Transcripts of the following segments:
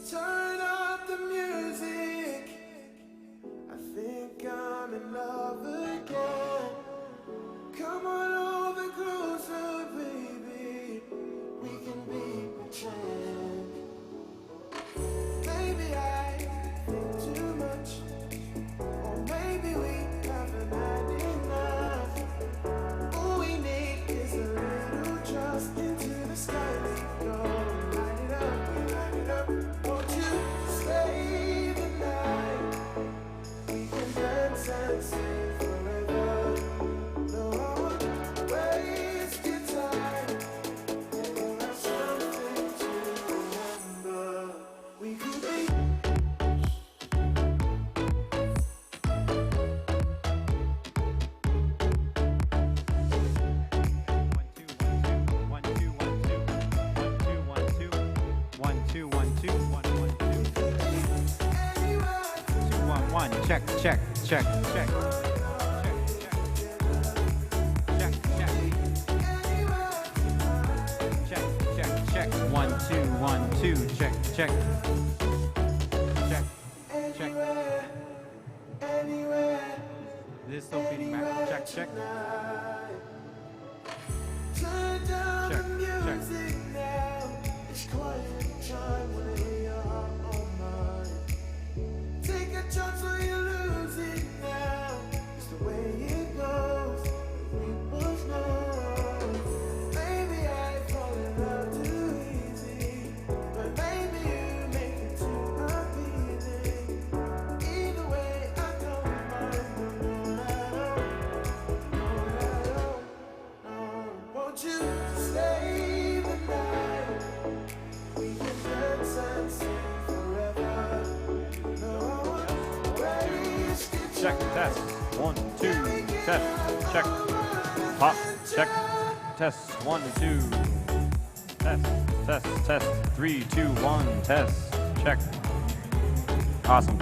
Turn up the music. I think I'm in love again. Come on over closer, baby. We can be pretend. Maybe I think too much, or maybe we haven't had enough. All we need is a little trust. Into the sky we go. Light it up, we light it up. Won't you stay the night? We can dance and sing forever. No, I won't waste your time. And we'll have something to remember. We could be. Check, check, check, check. Check, check. 1 2 check check check check. Is this still feeding back? Check check. Turn down Check, the music now. It's quiet time when you're on mine. Take a chance or you lose it now. It's the way it goes. We both know. Maybe I fall in love too easy, but maybe you make it too appealing. Either way, I don't mind. No. Won't you stay the night? We can dance and sing forever. No, I won't waste it. Check, test. 1 2 test. Check. Pop. Check. Test. 1 2. Test. 3 2 1. Test. Check. Awesome.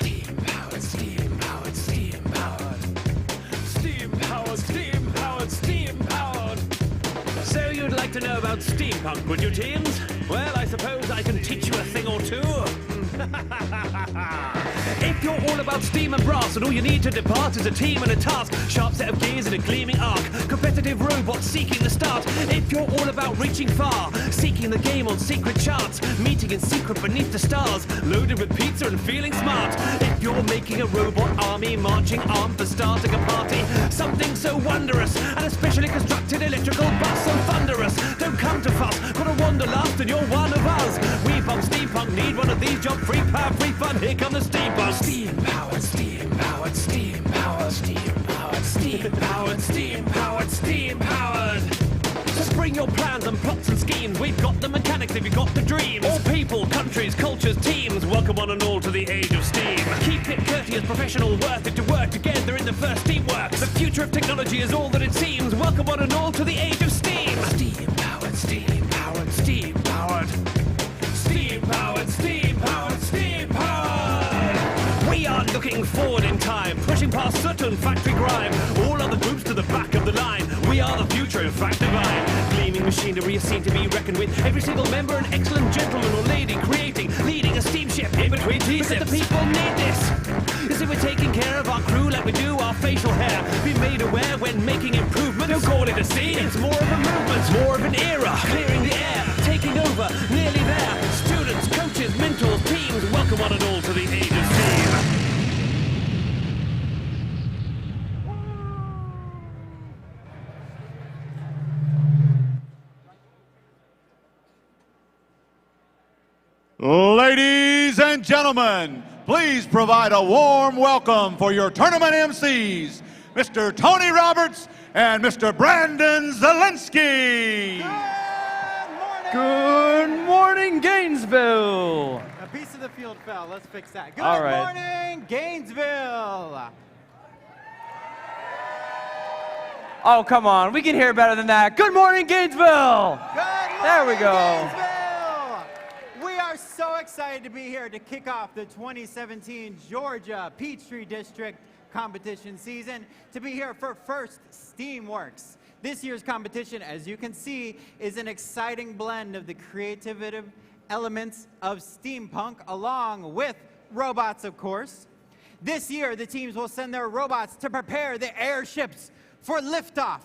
Steam-powered, steam-powered, steam-powered. Steam-powered, steam-powered, steam-powered. So you'd like to know about steampunk, would you, teens? Well, I suppose I can teach you a thing or two. If you're all about steam and brass, and all you need to depart is a team and a task, sharp set of gears and a gleaming arc, competitive robots seeking the start. If you're all about reaching far, seeking the game on secret charts, meeting in secret beneath the stars, loaded with pizza and feeling smart. If you're making a robot army, marching armed for starting a party, something so wondrous, and a specially constructed electrical bus so thunderous. Don't come to fuss, got a wanderlust and you're one of us. We bump steampunk, need one of these, job free power, free fun, here come the steampunk. Steam-powered, steam-powered, steam-powered, steam-powered, steam-powered, steam-powered, steam-powered. Just bring your plans and plots and schemes. We've got the mechanics if you've got the dreams. All people, countries, cultures, teams. Welcome one and all to the age of steam. Keep it courteous, professional, worth it to work together in the first teamwork. The future of technology is all that it seems. Welcome one and all to the age of steam. Steam-powered, steam-powered, steam-powered. Steam-powered, steam-powered, steam-powered. We are looking forward in time, pushing past certain factory grime. All other groups to the back of the line. We are the future, in fact divine. Gleaming machinery is seen to be reckoned with. Every single member an excellent gentleman or lady, creating, leading a steamship in between T-sips. Because the people need this. You see, we're taking care of our crew like we do our facial hair. Be made aware when making improvements. Don't call it a scene, it's more of a movement, more of an era. Clearing the air, taking over, nearly there. Students, coaches, mentors, teams, welcome one and all to the age of steam. Ladies and gentlemen, please provide a warm welcome for your tournament MCs, Mr. Tony Roberts and Mr. Brandon Zelensky. Good morning, Gainesville. A piece of the field fell. Let's fix that. Good All right. morning, Gainesville. Oh, come on. We can hear better than that. Good morning, Gainesville. Good morning, There we go. Gainesville. We are so excited to be here to kick off the 2017 Georgia Peachtree District competition season, to be here for First Steamworks. This year's competition, as you can see, is an exciting blend of the creative elements of steampunk along with robots, of course. This year, the teams will send their robots to prepare the airships for liftoff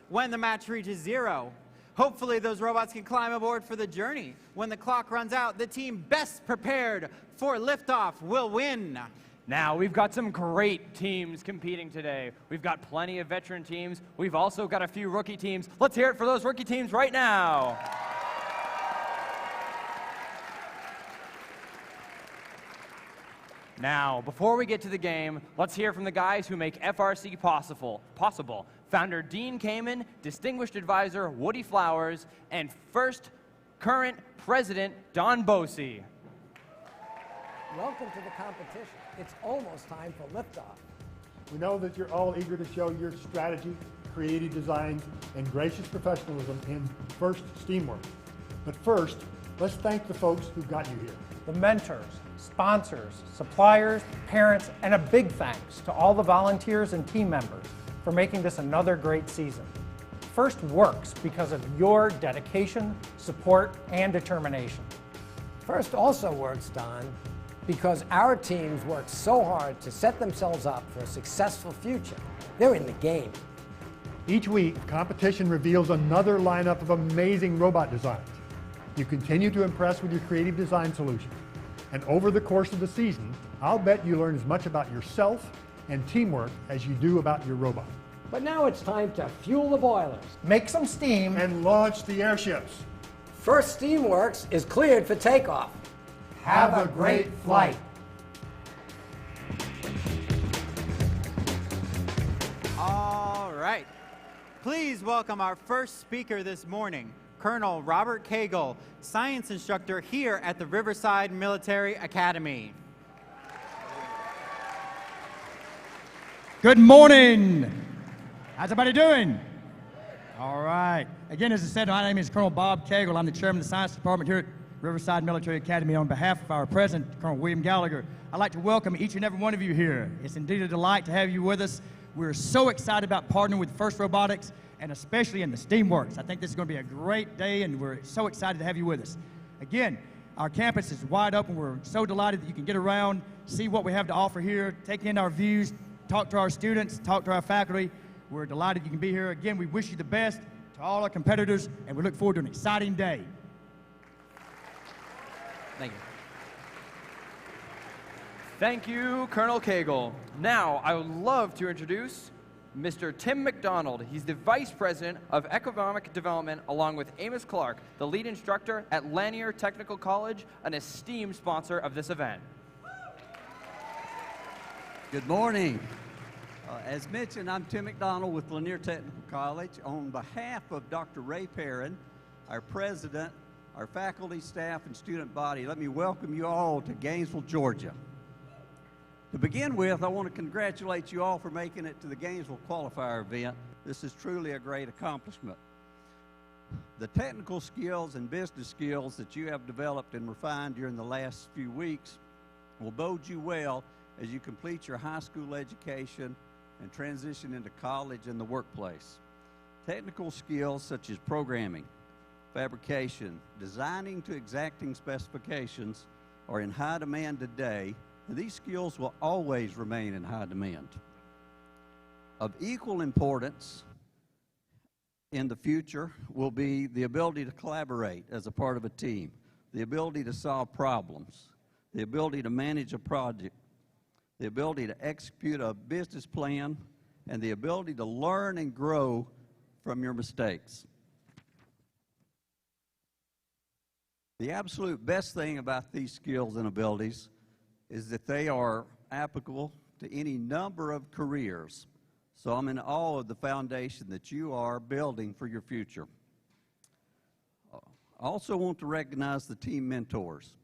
when the match reaches 0. Hopefully, those robots can climb aboard for the journey. When the clock runs out, the team best prepared for liftoff will win. Now, we've got some great teams competing today. We've got plenty of veteran teams. We've also got a few rookie teams. Let's hear it for those rookie teams right now. Now, before we get to the game, let's hear from the guys who make FRC possible. Founder Dean Kamen, Distinguished Advisor Woody Flowers, and first current President Don Bosey. Welcome to the competition. It's almost time for liftoff. We know that you're all eager to show your strategy, creative design, and gracious professionalism in First Steamworks. But first, let's thank the folks who got you here. The mentors, sponsors, suppliers, parents, and a big thanks to all the volunteers and team members for making this another great season. First works because of your dedication, support, and determination. First also works, Don, because our teams work so hard to set themselves up for a successful future. They're in the game. Each week, competition reveals another lineup of amazing robot designs. You continue to impress with your creative design solutions. And over the course of the season, I'll bet you learn as much about yourself and teamwork as you do about your robot. But now it's time to fuel the boilers. Make some steam. And launch the airships. First Steamworks is cleared for takeoff. Have a great flight. All right. Please welcome our first speaker this morning, Colonel Robert Cagle, science instructor here at the Riverside Military Academy. Good morning. How's everybody doing? All right. Again, as I said, my name is Colonel Bob Cagle. I'm the chairman of the science department here at Riverside Military Academy, on behalf of our president, Colonel William Gallagher, I'd like to welcome each and every one of you here. It's indeed a delight to have you with us. We're so excited about partnering with FIRST Robotics, and especially in the Steamworks. I think this is going to be a great day, and we're so excited to have you with us. Again, our campus is wide open. We're so delighted that you can get around, see what we have to offer here, take in our views, talk to our students, talk to our faculty. We're delighted you can be here. Again, we wish you the best to all our competitors, and we look forward to an exciting day. Thank you. Thank you, Colonel Cagle. Now, I would love to introduce Mr. Tim McDonald. He's the Vice President of Economic Development, along with Amos Clark, the lead instructor at Lanier Technical College, an esteemed sponsor of this event. Good morning. As mentioned, I'm Tim McDonald with Lanier Technical College. On behalf of Dr. Ray Perrin, our president, our faculty, staff, and student body, let me welcome you all to Gainesville, Georgia. To begin with, I want to congratulate you all for making it to the Gainesville Qualifier event. This is truly a great accomplishment. The technical skills and business skills that you have developed and refined during the last few weeks will bode you well as you complete your high school education and transition into college and the workplace. Technical skills such as programming, fabrication, designing to exacting specifications are in high demand today, and these skills will always remain in high demand. Of equal importance in the future will be the ability to collaborate as a part of a team, the ability to solve problems, the ability to manage a project, the ability to execute a business plan, and the ability to learn and grow from your mistakes. The absolute best thing about these skills and abilities is that they are applicable to any number of careers. So I'm in awe of the foundation that you are building for your future. I also want to recognize the team mentors.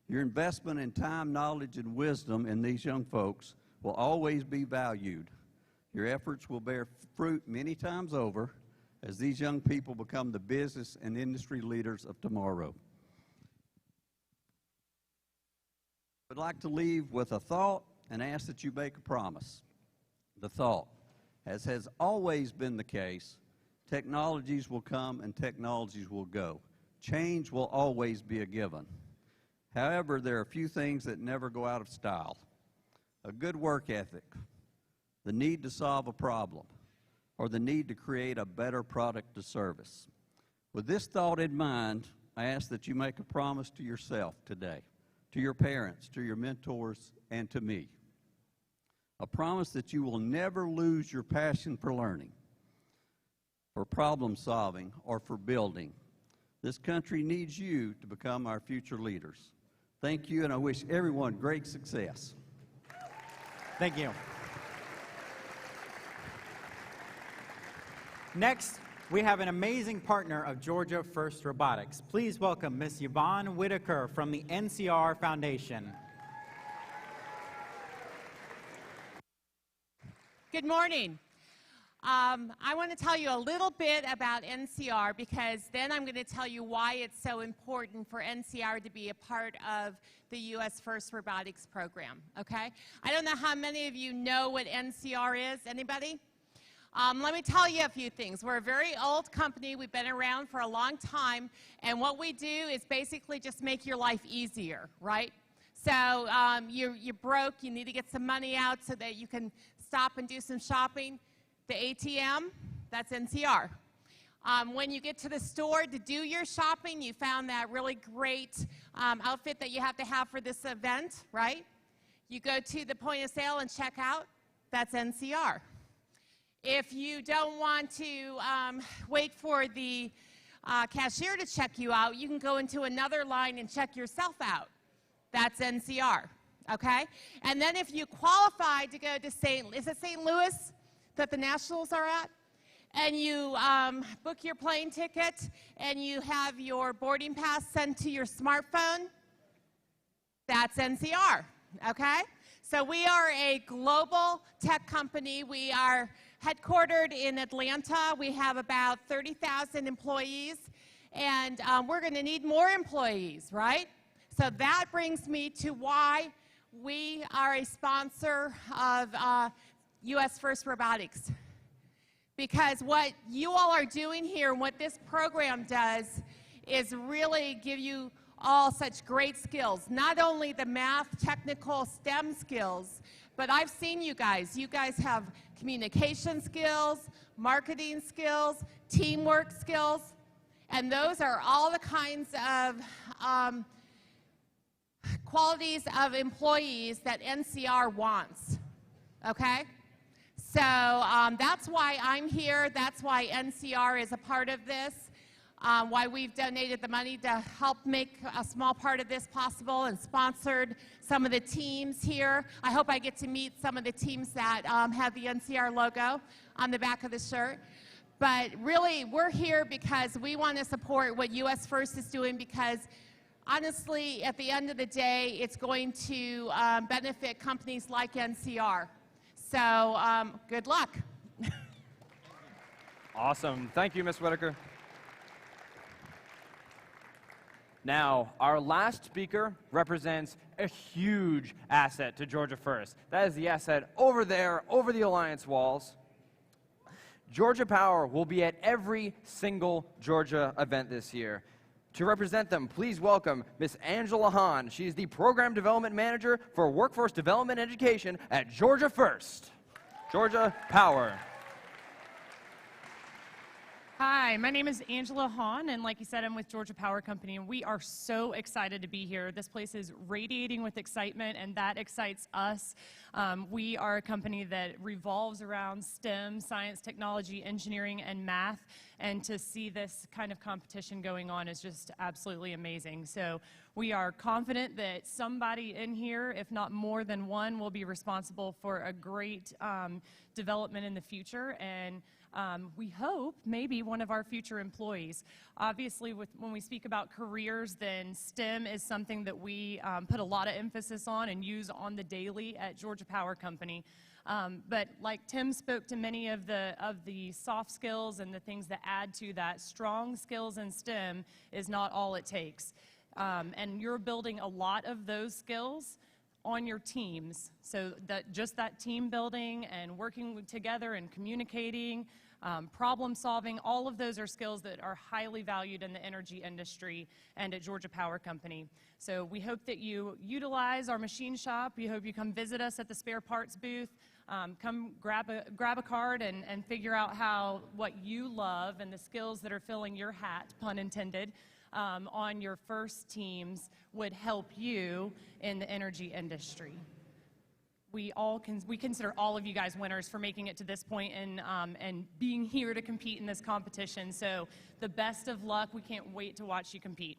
Your investment in time, knowledge, and wisdom in these young folks will always be valued. Your efforts will bear fruit many times over as these young people become the business and industry leaders of tomorrow. I'd like to leave with a thought and ask that you make a promise. The thought, as has always been the case, technologies will come and technologies will go. Change will always be a given. However, there are a few things that never go out of style. A good work ethic, the need to solve a problem, or the need to create a better product or service. With this thought in mind, I ask that you make a promise to yourself today, to your parents, to your mentors, and to me. A promise that you will never lose your passion for learning, for problem solving, or for building. This country needs you to become our future leaders. Thank you, and I wish everyone great success. Thank you. Next, we have an amazing partner of Georgia FIRST Robotics. Please welcome Ms. Yvonne Whitaker from the NCR Foundation. Good morning. I want to tell you a little bit about NCR, because then I'm going to tell you why it's so important for NCR to be a part of the U.S. FIRST Robotics program, okay? I don't know how many of you know what NCR is. Anybody? Let me tell you a few things. We're a very old company. We've been around for a long time, and what we do is basically just make your life easier, right? So you're broke, you need to get some money out so that you can stop and do some shopping. The ATM, that's NCR. When you get to the store to do your shopping, you found that really great outfit that you have to have for this event, right? You go to the point of sale and check out, that's NCR. If you don't want to wait for the cashier to check you out, you can go into another line and check yourself out. That's NCR, okay? And then if you qualify to go to is it St. Louis that the Nationals are at? And you book your plane ticket and you have your boarding pass sent to your smartphone, that's NCR, okay? So we are a global tech company. We are headquartered in Atlanta. We have about 30,000 employees, and we're going to need more employees, right? So that brings me to why we are a sponsor of US First Robotics. Because what you all are doing here and what this program does is really give you all such great skills. Not only the math, technical, STEM skills, but I've seen you guys. You guys have communication skills, marketing skills, teamwork skills, and those are all the kinds of qualities of employees that NCR wants, okay? So that's why I'm here. That's why NCR is a part of this, why we've donated the money to help make a small part of this possible and sponsored some of the teams here. I hope I get to meet some of the teams that have the NCR logo on the back of the shirt. But really, we're here because we want to support what US First is doing, because honestly, at the end of the day, it's going to benefit companies like NCR. So good luck. Awesome. Thank you, Ms. Whitaker. Now, our last speaker represents a huge asset to Georgia First. That is the asset over there, over the Alliance walls. Georgia Power will be at every single Georgia event this year. To represent them, please welcome Ms. Angela Hahn. She is the Program Development Manager for Workforce Development and Education at Georgia First. Georgia Power. Hi, my name is Angela Hahn, and like you said, I'm with Georgia Power Company, and we are so excited to be here. This place is radiating with excitement, and that excites us. We are a company that revolves around STEM, science, technology, engineering, and math, and to see this kind of competition going on is just absolutely amazing. So we are confident that somebody in here, if not more than one, will be responsible for a great development in the future, and we hope maybe one of our future employees. Obviously, when we speak about careers, then STEM is something that we put a lot of emphasis on and use on the daily at Georgia Power Company. But like Tim spoke to many of the soft skills and the things that add to that, strong skills in STEM is not all it takes. And you're building a lot of those skills on your teams, so that just that team building and working together and communicating, problem solving, all of those are skills that are highly valued in the energy industry and at Georgia Power Company. So we hope that you utilize our machine shop. We hope you come visit us at the spare parts booth. Come grab a card and figure out what you love and the skills that are filling your hat, pun intended, on your first teams would help you in the energy industry. We consider all of you guys winners for making it to this point and being here to compete in this competition. So the best of luck. We can't wait to watch you compete.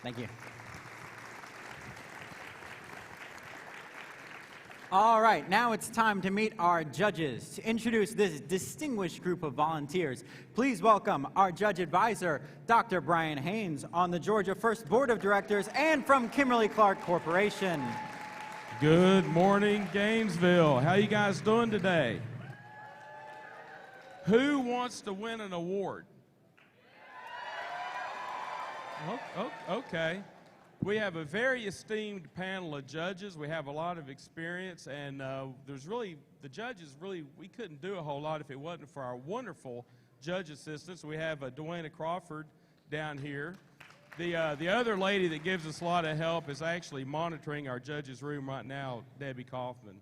Thank you. All right, now it's time to meet our judges. To introduce this distinguished group of volunteers, please welcome our judge advisor, Dr. Brian Haynes, on the Georgia First Board of Directors and from Kimberly-Clark Corporation. Good morning, Gainesville. How you guys doing today? Who wants to win an award? Okay. We have a very esteemed panel of judges. We have a lot of experience, and the judges we couldn't do a whole lot if it wasn't for our wonderful judge assistants. We have Dwayna Crawford down here. The other lady that gives us a lot of help is actually monitoring our judges' room right now, Debbie Kaufman.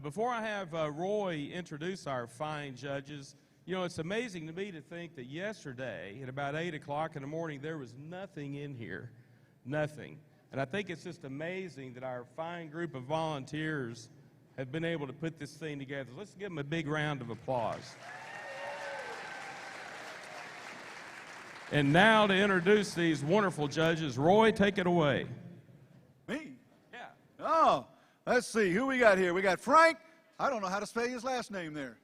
Before I have Roy introduce our fine judges, you know, it's amazing to me to think that yesterday at about 8 o'clock in the morning there was nothing in here. Nothing. And I think it's just amazing that our fine group of volunteers have been able to put this thing together. Let's give them a big round of applause. And now to introduce these wonderful judges, Roy, take it away. Me? Yeah. Oh, let's see. Who we got here? We got Frank. I don't know how to spell his last name there.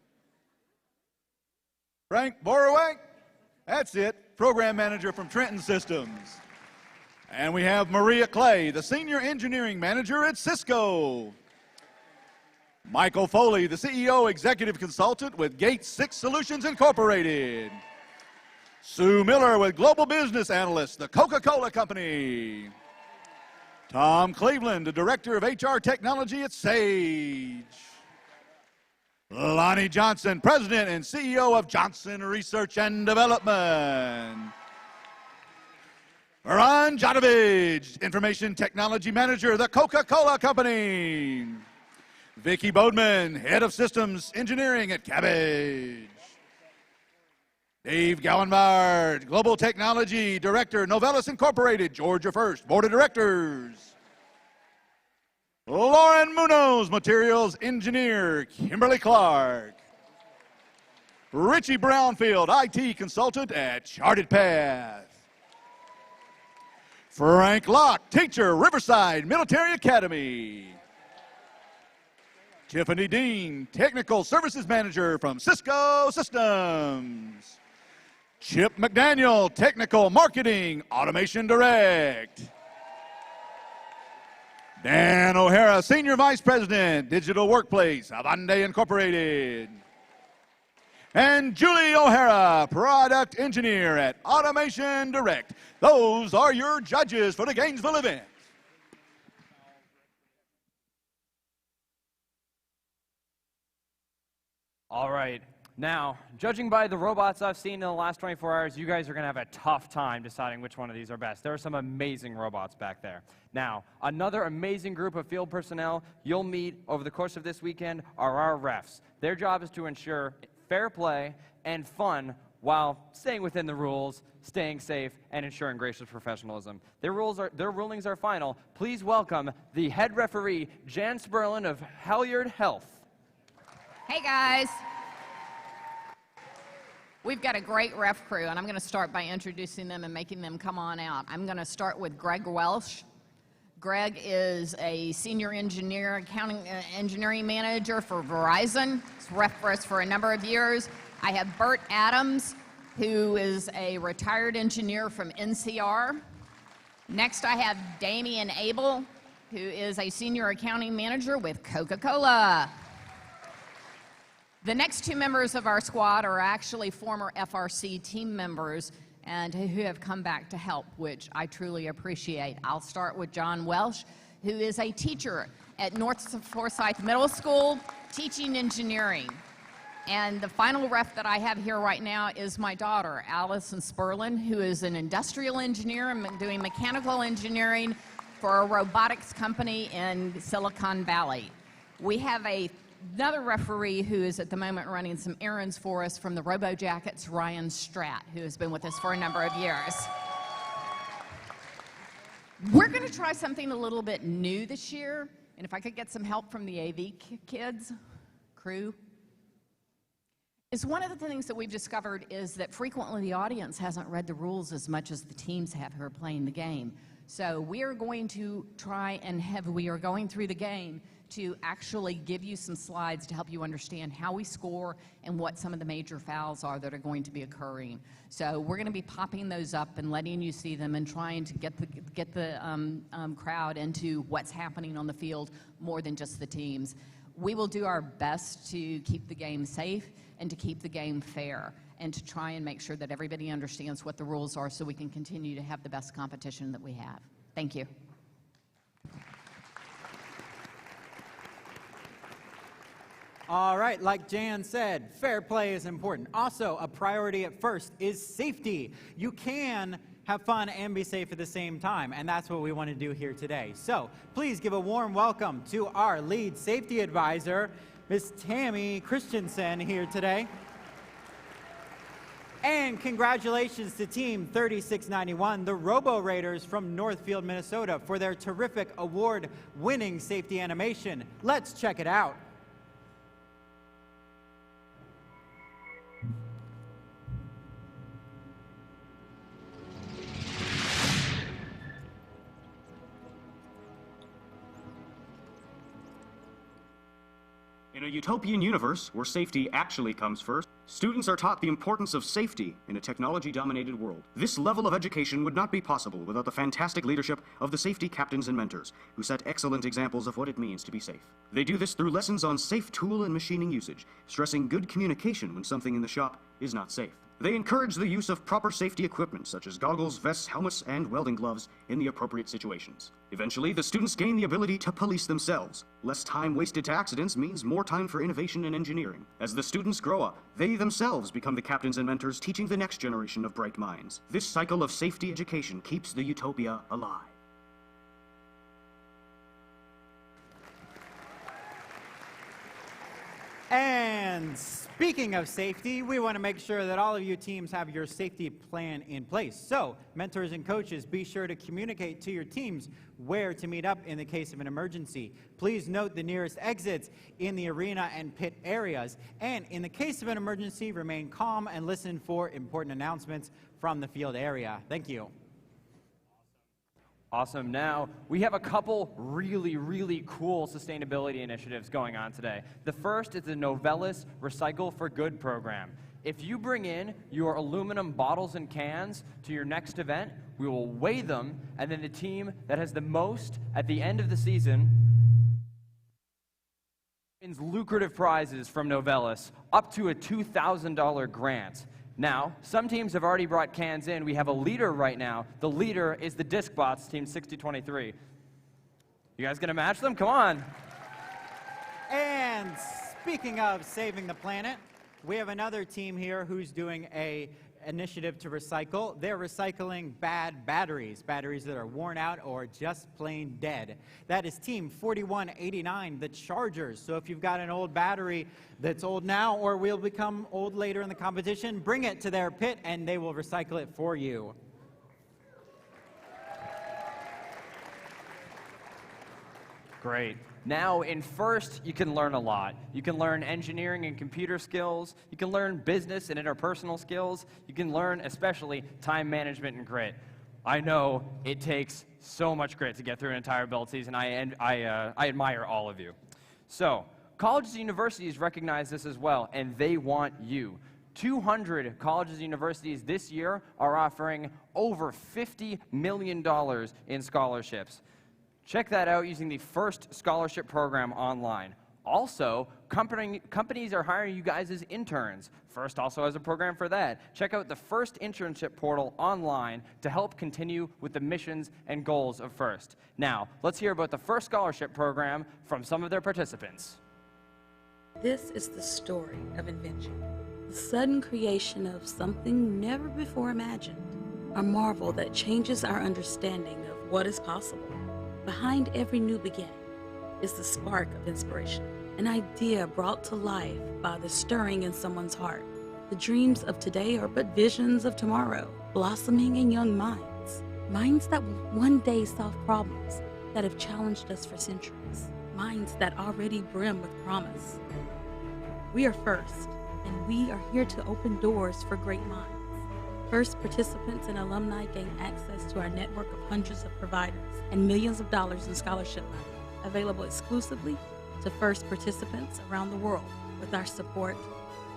Frank Borowak. That's it. Program Manager from Trenton Systems. And we have Maria Clay, the Senior Engineering Manager at Cisco. Michael Foley, the CEO Executive Consultant with Gate 6 Solutions Incorporated. Sue Miller with Global Business Analyst, The Coca-Cola Company. Tom Cleveland, the Director of HR Technology at Sage. Lonnie Johnson, President and CEO of Johnson Research and Development. Ron Jadovich, Information Technology Manager, The Coca-Cola Company. Vicki Bodeman, Head of Systems Engineering at Cabbage. Dave Gowenbard, Global Technology Director, Novellus Incorporated, Georgia First, Board of Directors. Lauren Munoz, Materials Engineer, Kimberly Clark. Richie Brownfield, IT Consultant at Charted Path. Frank Locke, Teacher, Riverside Military Academy. Tiffany Dean, Technical Services Manager from Cisco Systems. Chip McDaniel, Technical Marketing, Automation Direct. Dan O'Hara, Senior Vice President, Digital Workplace, Avande Incorporated. And Julie O'Hara, Product Engineer at Automation Direct. Those are your judges for the Gainesville event. All right. Now, judging by the robots I've seen in the last 24 hours, you guys are going to have a tough time deciding which one of these are best. There are some amazing robots back there. Now, another amazing group of field personnel you'll meet over the course of this weekend are our refs. Their job is to ensure fair play and fun while staying within the rules, staying safe, and ensuring gracious professionalism. Their rulings are final. Please welcome the head referee, Jan Sperlin of Halyard Health. Hey, guys. We've got a great ref crew, and I'm going to start by introducing them and making them come on out. I'm going to start with Greg Welsh. Greg is a senior engineer, accounting engineering manager for Verizon. He's ref for us for a number of years. I have Bert Adams, who is a retired engineer from NCR. Next, I have Damian Abel, who is a senior accounting manager with Coca-Cola. The next two members of our squad are actually former FRC team members and who have come back to help, which I truly appreciate. I'll start with John Welsh, who is a teacher at North Forsyth Middle School, teaching engineering. And the final ref that I have here right now is my daughter, Allison Sperlin, who is an industrial engineer and doing mechanical engineering for a robotics company in Silicon Valley. We have another referee who is at the moment running some errands for us from the Robo Jackets, Ryan Stratt, who has been with us for a number of years. We're going to try something a little bit new this year, and if I could get some help from the AV kids, crew, is one of the things that we've discovered is that frequently the audience hasn't read the rules as much as the teams have who are playing the game. So we are going to try and we are going through the game to actually give you some slides to help you understand how we score and what some of the major fouls are that are going to be occurring. So we're going to be popping those up and letting you see them and trying to get the crowd into what's happening on the field more than just the teams. We will do our best to keep the game safe and to keep the game fair and to try and make sure that everybody understands what the rules are so we can continue to have the best competition that we have. Thank you. All right, like Jan said, fair play is important. Also, a priority at first is safety. You can have fun and be safe at the same time, and that's what we want to do here today. So please give a warm welcome to our lead safety advisor, Ms. Tammy Christensen, here today. And congratulations to Team 3691, the Robo Raiders from Northfield, Minnesota, for their terrific award-winning safety animation. Let's check it out. In a utopian universe where safety actually comes first, students are taught the importance of safety in a technology-dominated world. This level of education would not be possible without the fantastic leadership of the safety captains and mentors, who set excellent examples of what it means to be safe. They do this through lessons on safe tool and machining usage, stressing good communication when something in the shop is not safe. They encourage the use of proper safety equipment such as goggles, vests, helmets, and welding gloves in the appropriate situations. Eventually, the students gain the ability to police themselves. Less time wasted to accidents means more time for innovation and engineering. As the students grow up, they themselves become the captains and mentors teaching the next generation of bright minds. This cycle of safety education keeps the utopia alive. And speaking of safety, we want to make sure that all of you teams have your safety plan in place. So, mentors and coaches, be sure to communicate to your teams where to meet up in the case of an emergency. Please note the nearest exits in the arena and pit areas. And in the case of an emergency, remain calm and listen for important announcements from the field area. Thank you. Awesome. Now, we have a couple really cool sustainability initiatives going on today. The first is the Novelis Recycle for Good program. If you bring in your aluminum bottles and cans to your next event, we will weigh them, and then the team that has the most at the end of the season wins lucrative prizes from Novelis, up to a $2,000 grant. Now, some teams have already brought cans in. We have a leader right now. The leader is the Discbots, Team 6023. You guys gonna match them? Come on. And speaking of saving the planet, we have another team here who's doing a initiative to recycle. They're recycling bad batteries that are worn out or just plain dead. That is Team 4189, the Chargers. So if you've got an old battery that's old now or will become old later in the competition, bring it to their pit and they will recycle it for you. Great. Now, in first, you can learn a lot. You can learn engineering and computer skills. You can learn business and interpersonal skills. You can learn, especially, time management and grit. I know it takes so much grit to get through an entire build season. I admire all of you. So, colleges and universities recognize this as well, and they want you. 200 colleges and universities this year are offering over $50 million in scholarships. Check that out using the First Scholarship Program online. Also, companies are hiring you guys as interns. First also has a program for that. Check out the First Internship Portal online to help continue with the missions and goals of First. Now, let's hear about the First Scholarship Program from some of their participants. This is the story of invention, the sudden creation of something never before imagined, a marvel that changes our understanding of what is possible. Behind every new beginning is the spark of inspiration, an idea brought to life by the stirring in someone's heart. The dreams of today are but visions of tomorrow, blossoming in young minds. Minds that will one day solve problems that have challenged us for centuries. Minds that already brim with promise. We are First, and we are here to open doors for great minds. First participants and alumni gain access to our network of hundreds of providers and millions of dollars in scholarship money, available exclusively to First participants around the world. With our support,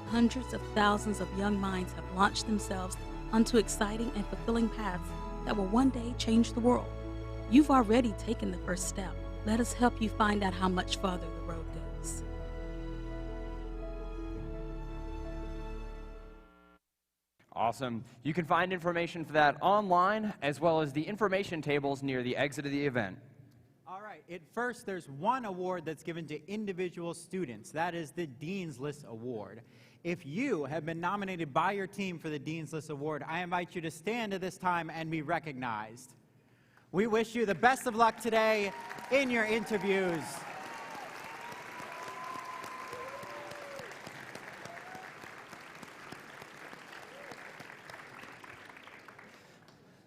hundreds of thousands of young minds have launched themselves onto exciting and fulfilling paths that will one day change the world. You've already taken the first step. Let us help you find out how much farther the road goes. Awesome. You can find information for that online, as well as the information tables near the exit of the event. All right, at first there's one award that's given to individual students. That is the Dean's List Award. If you have been nominated by your team for the Dean's List Award, I invite you to stand at this time and be recognized. We wish you the best of luck today in your interviews.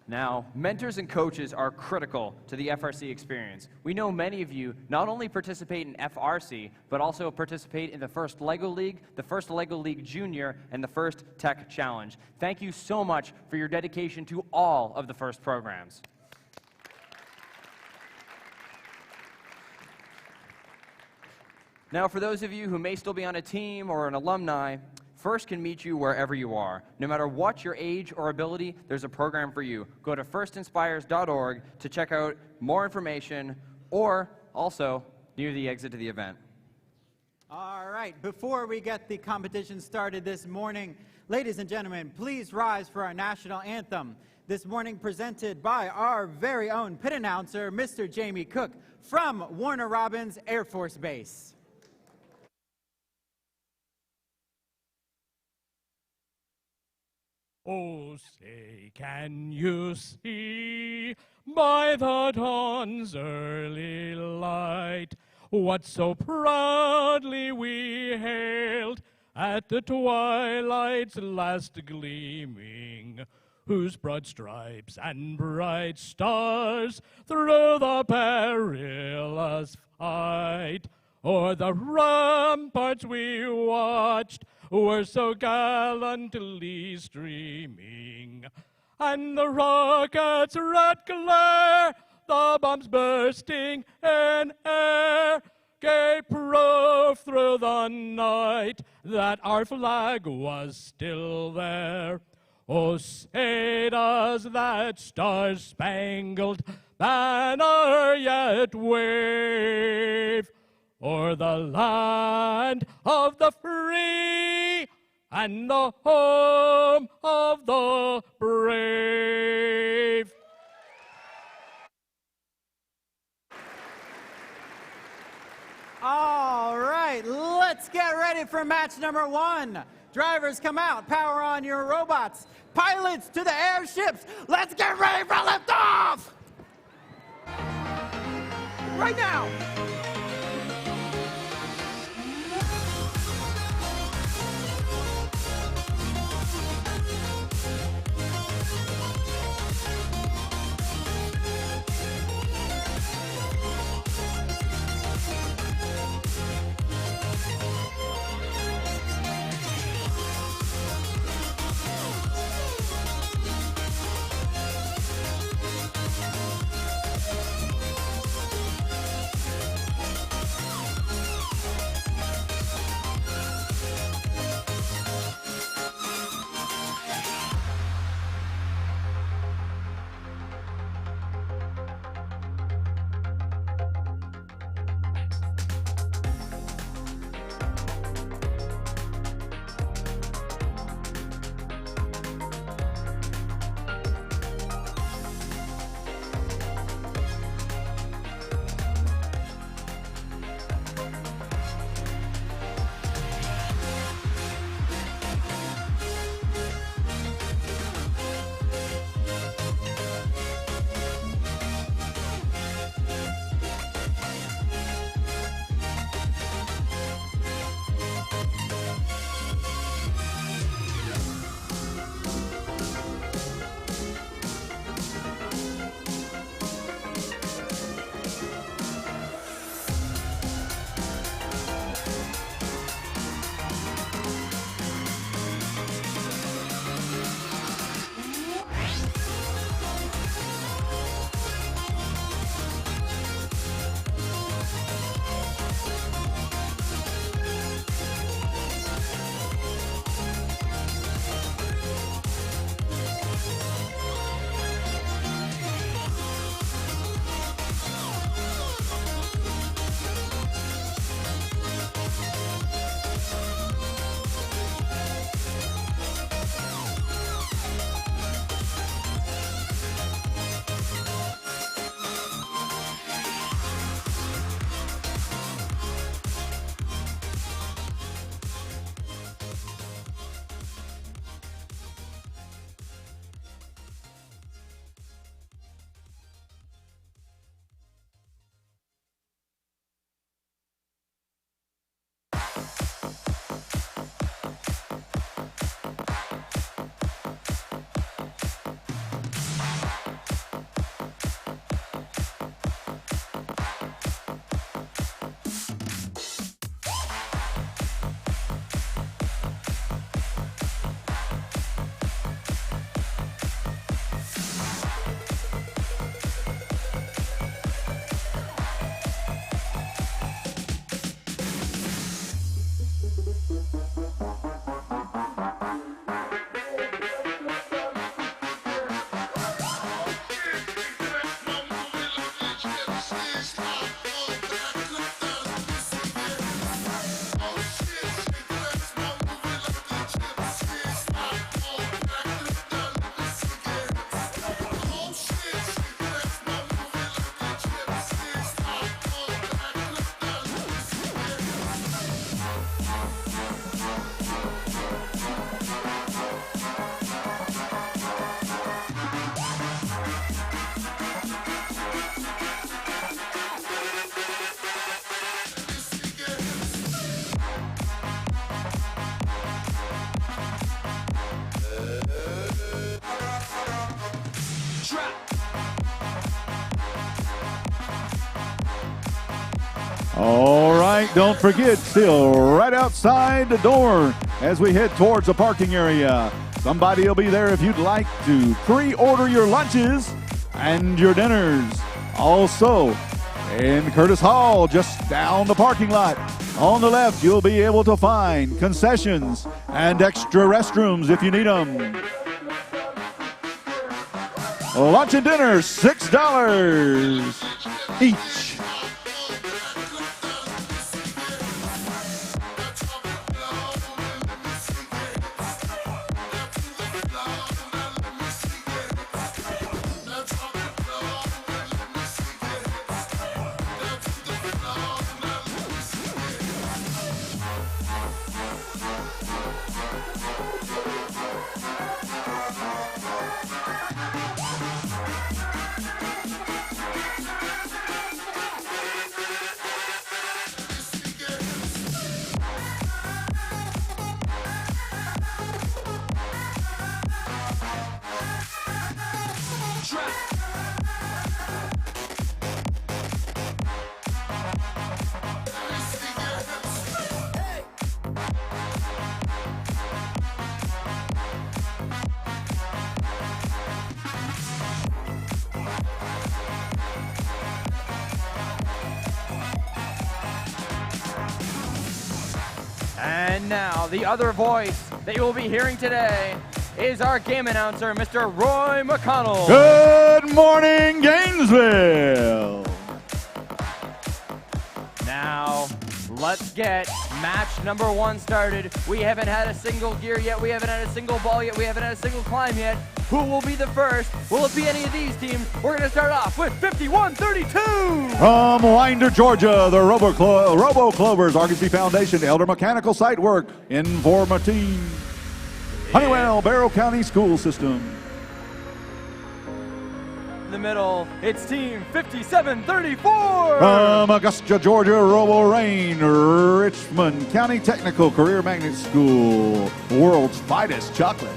Now, mentors and coaches are critical to the FRC experience. We know many of you not only participate in FRC, but also participate in the First LEGO League, the First LEGO League Junior, and the First Tech Challenge. Thank you so much for your dedication to all of the First programs. Now, for those of you who may still be on a team or an alumni, First can meet you wherever you are. No matter what your age or ability, there's a program for you. Go to firstinspires.org to check out more information, or also near the exit to the event. All right, before we get the competition started this morning, ladies and gentlemen, please rise for our national anthem. This morning presented by our very own pit announcer, Mr. Jamie Cook, from Warner Robins Air Force Base. Oh, say, can you see by the dawn's early light what so proudly we hailed at the twilight's last gleaming, whose broad stripes and bright stars through the perilous fight o'er the ramparts we watched were so gallantly streaming, and the rockets' red glare, the bombs bursting in air, gave proof through the night that our flag was still there. Oh, say does that star-spangled banner yet wave o'er the land of the free and the home of the brave. All right, let's get ready for match number 1. Drivers, come out, power on your robots. Pilots, to the airships. Let's get ready for liftoff! Right now! All right, don't forget, still right outside the door as we head towards the parking area. Somebody will be there if you'd like to pre-order your lunches and your dinners. Also, in Curtis Hall, just down the parking lot, on the left, you'll be able to find concessions and extra restrooms if you need them. Lunch and dinner, $6 each. And now, the other voice that you will be hearing today is our game announcer, Mr. Roy McConnell. Good morning, Gainesville. Now, let's get match number 1 started. We haven't had a single gear yet. We haven't had a single ball yet. We haven't had a single climb yet. Who will be the first? Will it be any of these teams? We're going to start off with 5132. From Winder, Georgia, the Robo Clovers, Argosy Foundation, Elder Mechanical Site Work, Informatine, Honeywell, Barrow County School System. In the middle, it's team 5734. From Augusta, Georgia, Robo Rain, Richmond County Technical Career Magnet School, world's finest chocolate.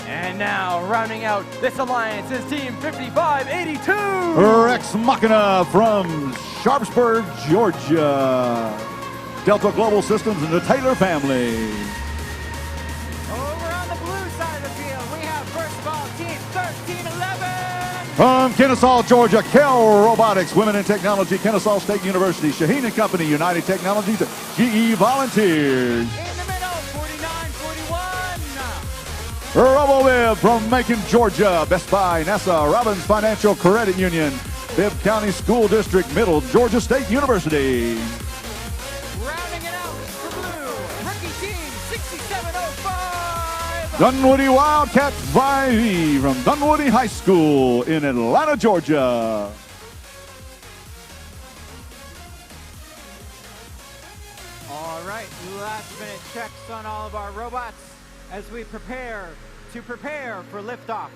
And now, rounding out this alliance is team 5582. Rex Machina from Sharpsburg, Georgia, Delta Global Systems and the Taylor family. Over on the blue side of the field, we have first of all team 1311. From Kennesaw, Georgia, Kell Robotics, Women in Technology, Kennesaw State University, Shaheen and Company, United Technologies, GE Volunteers. RoboBib from Macon, Georgia, Best Buy, NASA, Robbins Financial Credit Union, Bibb County School District, Middle Georgia State University. Rounding it out for blue, rookie team 6705. Dunwoody Wildcats 5E from Dunwoody High School in Atlanta, Georgia. All right, last minute checks on all of our robots as we prepare for liftoff.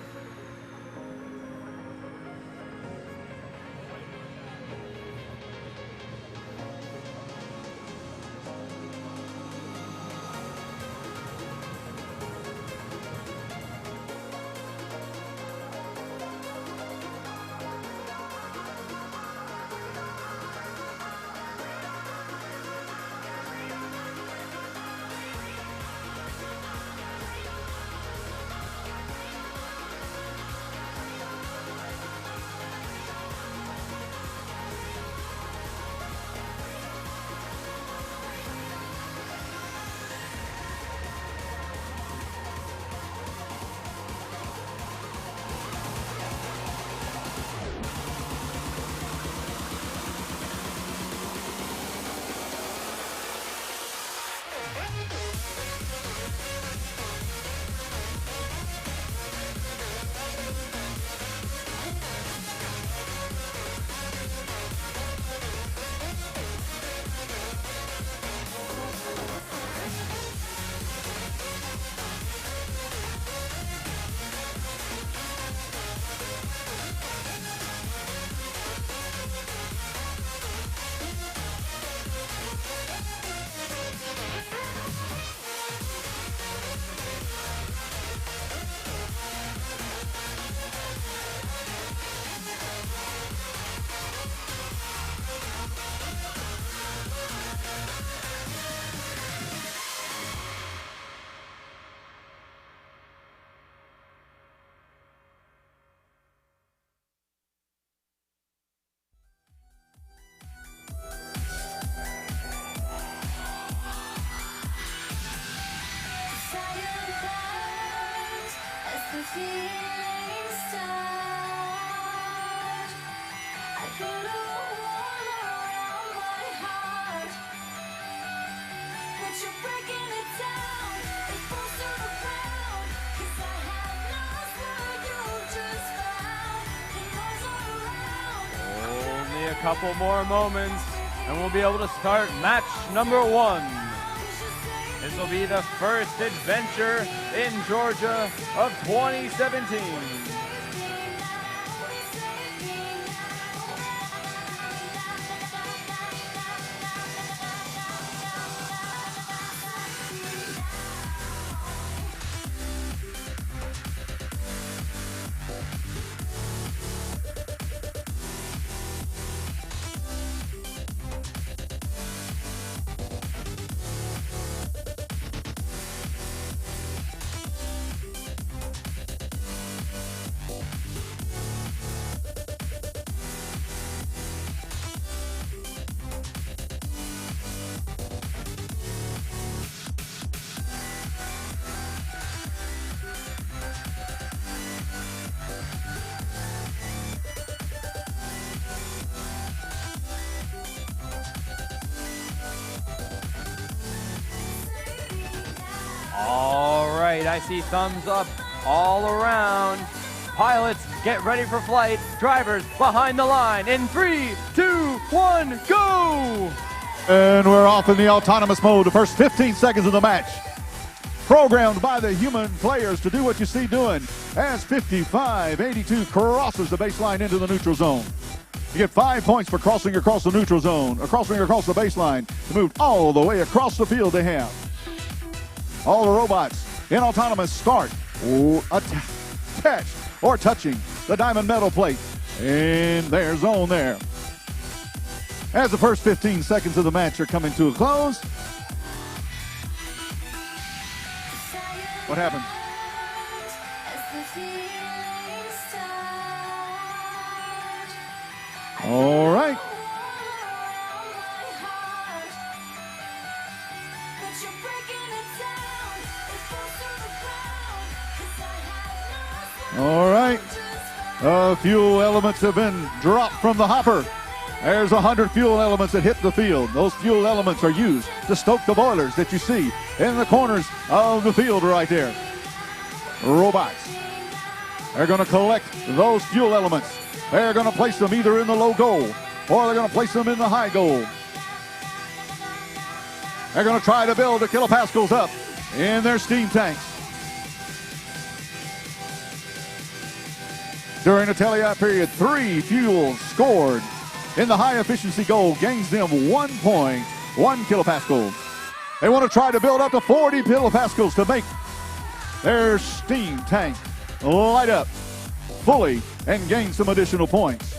Only a couple more moments, and we'll be able to start match number 1. This will be the first adventure in Georgia of 2017. All right, I see thumbs up all around. Pilots, get ready for flight. Drivers, behind the line. In 3, 2, 1, go! And we're off in the autonomous mode, the first 15 seconds of the match. Programmed by the human players to do what you see doing as 55-82 crosses the baseline into the neutral zone. You get 5 points for crossing across the neutral zone, or crossing across the baseline to move all the way across the field they have. All the robots in autonomous start attached or touching the diamond metal plate in their zone there. As the first 15 seconds of the match are coming to a close. What happened? All right. All right. Fuel elements have been dropped from the hopper. There's 100 fuel elements that hit the field. Those fuel elements are used to stoke the boilers that you see in the corners of the field right there. Robots are going to collect those fuel elements. They're going to place them either in the low goal or they're going to place them in the high goal. They're going to try to build the kilopascals up in their steam tanks. During the teleop period, 3 fuels scored. In the high efficiency goal gains them 1.1 kilopascal. They want to try to build up to 40 kilopascals to make their steam tank light up fully and gain some additional points.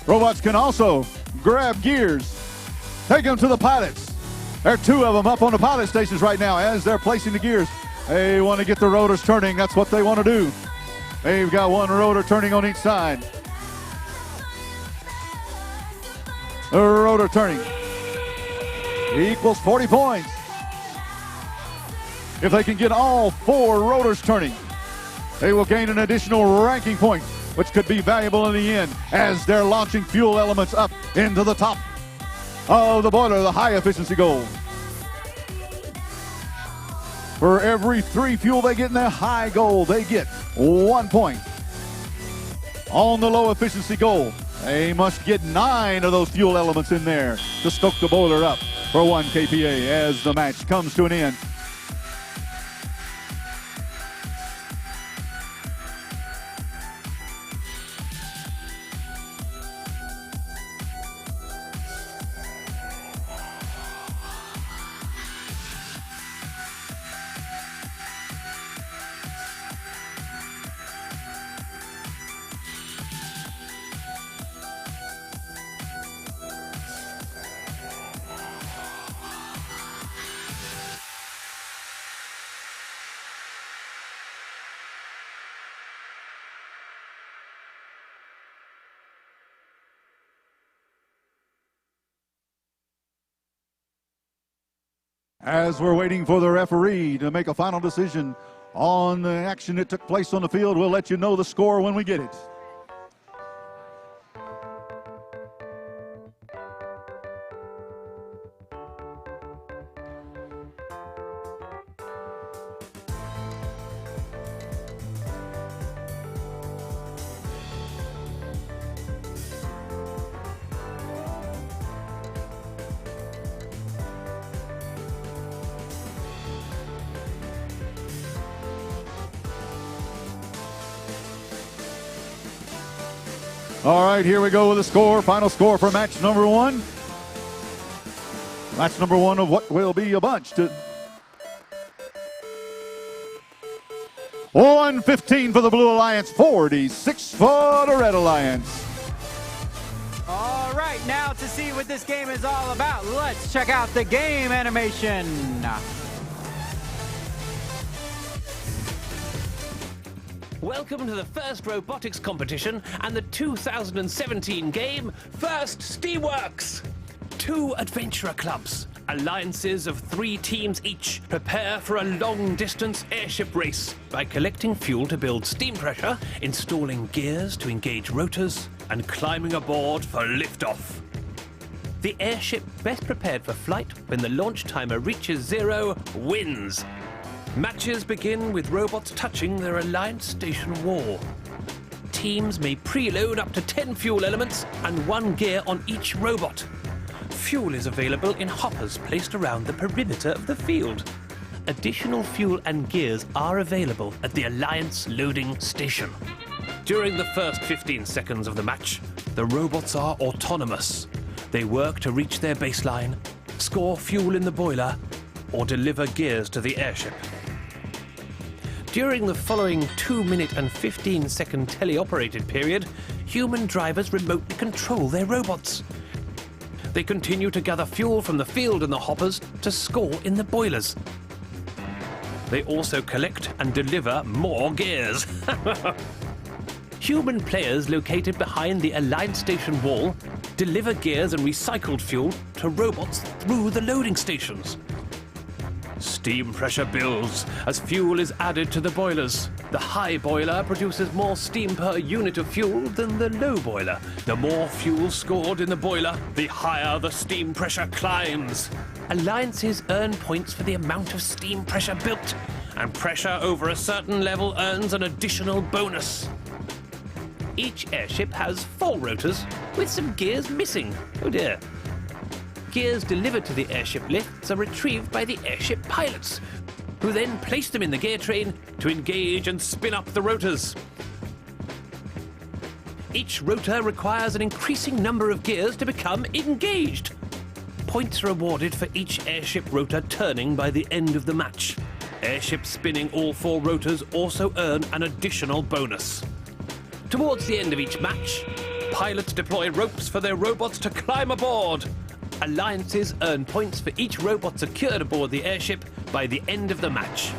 Robots can also grab gears, take them to the pilots. There are 2 of them up on the pilot stations right now as they're placing the gears. They want to get the rotors turning. That's what they want to do. They've got 1 rotor turning on each side. The rotor turning equals 40 points. If they can get all 4 rotors turning, they will gain an additional ranking point, which could be valuable in the end as they're launching fuel elements up into the top of the boiler, the high efficiency goal. For every 3 fuel they get in their high goal, they get 1 point. On the low efficiency goal, they must get 9 of those fuel elements in there to stoke the boiler up for 1 KPA as the match comes to an end. As we're waiting for the referee to make a final decision on the action that took place on the field, we'll let you know the score when we get it. All right, here we go with the score. Final score for match number 1. Match number 1 of what will be a bunch. 115 for the Blue Alliance, 46 for the Red Alliance. All right, now to see what this game is all about, let's check out the game animation. Welcome to the first robotics competition and the 2017 game, First Steamworks. 2 adventurer clubs, alliances of 3 teams each, prepare for a long-distance airship race by collecting fuel to build steam pressure, installing gears to engage rotors, and climbing aboard for liftoff. The airship best prepared for flight when the launch timer reaches 0 wins. Matches begin with robots touching their Alliance station wall. Teams may preload up to 10 fuel elements and 1 gear on each robot. Fuel is available in hoppers placed around the perimeter of the field. Additional fuel and gears are available at the Alliance loading station. During the first 15 seconds of the match, the robots are autonomous. They work to reach their baseline, score fuel in the boiler, or deliver gears to the airship. During the following 2-minute and 15-second teleoperated period, human drivers remotely control their robots. They continue to gather fuel from the field and the hoppers to score in the boilers. They also collect and deliver more gears. Human players located behind the Alliance station wall deliver gears and recycled fuel to robots through the loading stations. Steam pressure builds as fuel is added to the boilers. The high boiler produces more steam per unit of fuel than the low boiler. The more fuel scored in the boiler, the higher the steam pressure climbs. Alliances earn points for the amount of steam pressure built, and pressure over a certain level earns an additional bonus. Each airship has 4 rotors with some gears missing. Oh dear. Gears delivered to the airship lifts are retrieved by the airship pilots, who then place them in the gear train to engage and spin up the rotors. Each rotor requires an increasing number of gears to become engaged. Points are awarded for each airship rotor turning by the end of the match. Airships spinning all 4 rotors also earn an additional bonus. Towards the end of each match, pilots deploy ropes for their robots to climb aboard. Alliances earn points for each robot secured aboard the airship by the end of the match.